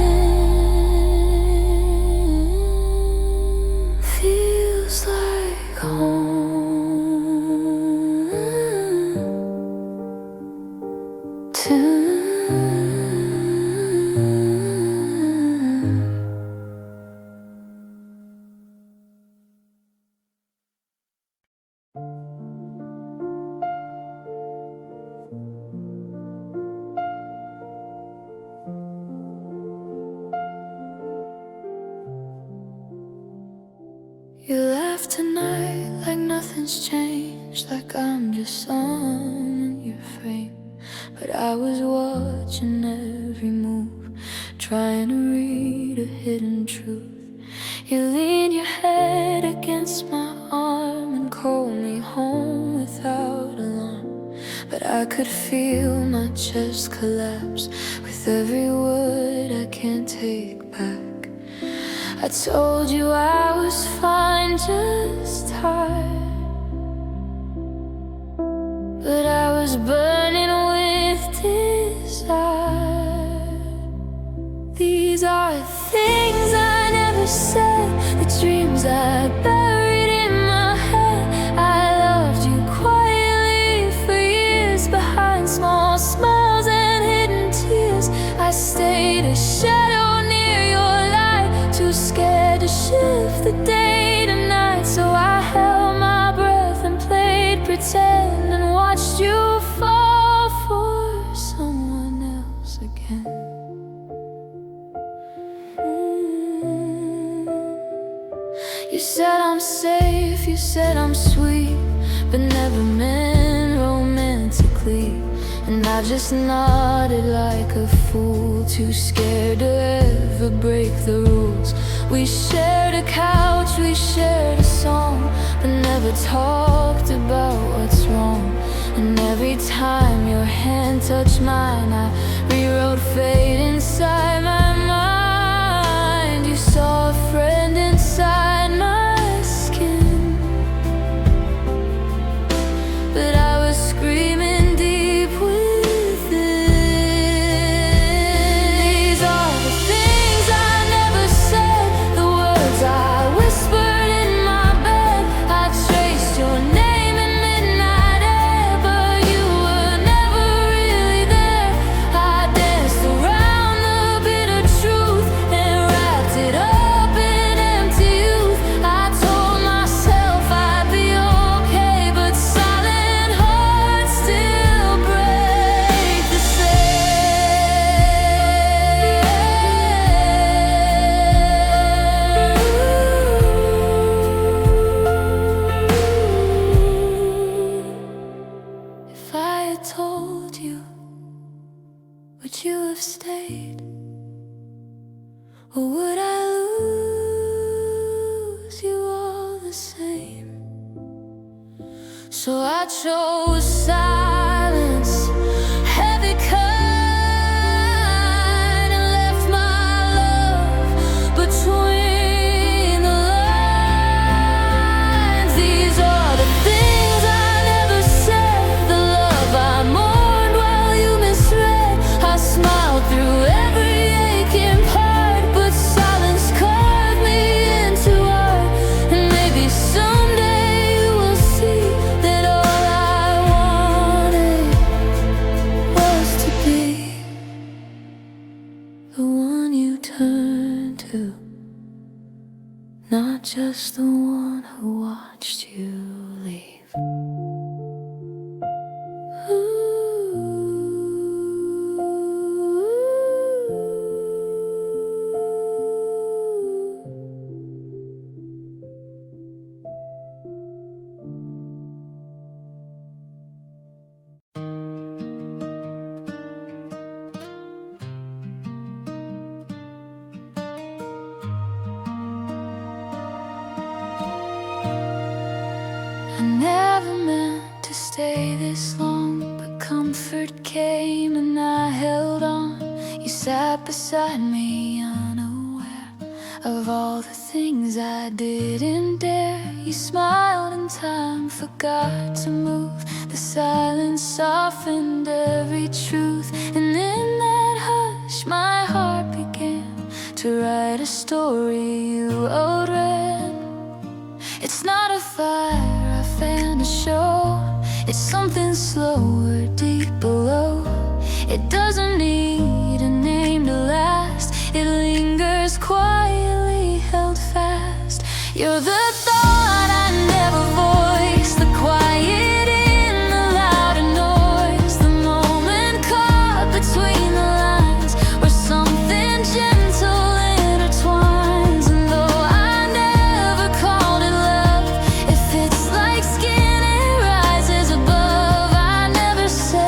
feels like home tonight. You laugh tonight like nothing's changed, like I'm just sun in your frame. But I was watching every move, trying to read a hidden truth. You lean your head against my arm and call me home without alarm. But I could feel my chest collapse with every word I can't take back. I told you I was fine, just tired, but I was burning with desire. These are things I never said, the dreams I buried in my head. I loved you quietly for years, behind small smiles and hidden tears. I stayed a shadow near your light, too scared to shift the day to night. So I held my breath and played pretend and watched you fall for someone else again. You said I'm safe, you said I'm sweet, but never meant romantically. And I just nodded like a fool, too scared to ever break the rules. We shared a couch, we shared a song, but never talked about what's wrong. And every time your hand touched mine, I rewrote fate inside my mind. You saw a friend inside my skin, but I was screaming deep within. These are the things I never said, the words I whispered in my bed. I traced your name in midnight air, but you were never really there. I danced around the bitter truth and wrapped it up in empty youth. I told myself I'd be okay, but silent hearts still break the same. If I had told you, would you have stayed? Or would I lose you all the same? So I chose silence, heavy kind, and left my love between the lines. These are the things I never said, the love I mourned while you misread. I smiled through every aching part, but silence carved me into art. And maybe someday you will see that all I wanted was to be the one you turn to, not just the one who watched you leave. I never meant to stay this long, but comfort came and I held on. You sat beside me, unaware of all the things I didn't dare. You smiled and time forgot to move. The silence softened every truth, and in that hush my heart began to write a story you outran. It's not a fire I fan to show, it's something slower, deep below. It doesn't need a name to last, it lingers quietly held fast. You're the thought I never voiced, the quiet in the louder noise, the moment caught between the lines, where something gentle intertwines. And though I never called it love, if it's like skin it rises above. I never said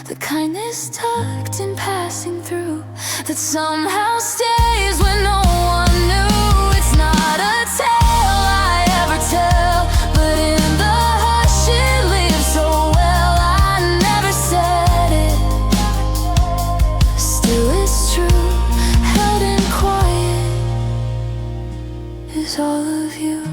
the kindness tucked in passing through, that somehow stays when no one knew. It's not a tale I ever tell, but in the hush it lives so well. I never said it, still it's true. Held in quiet is all of you.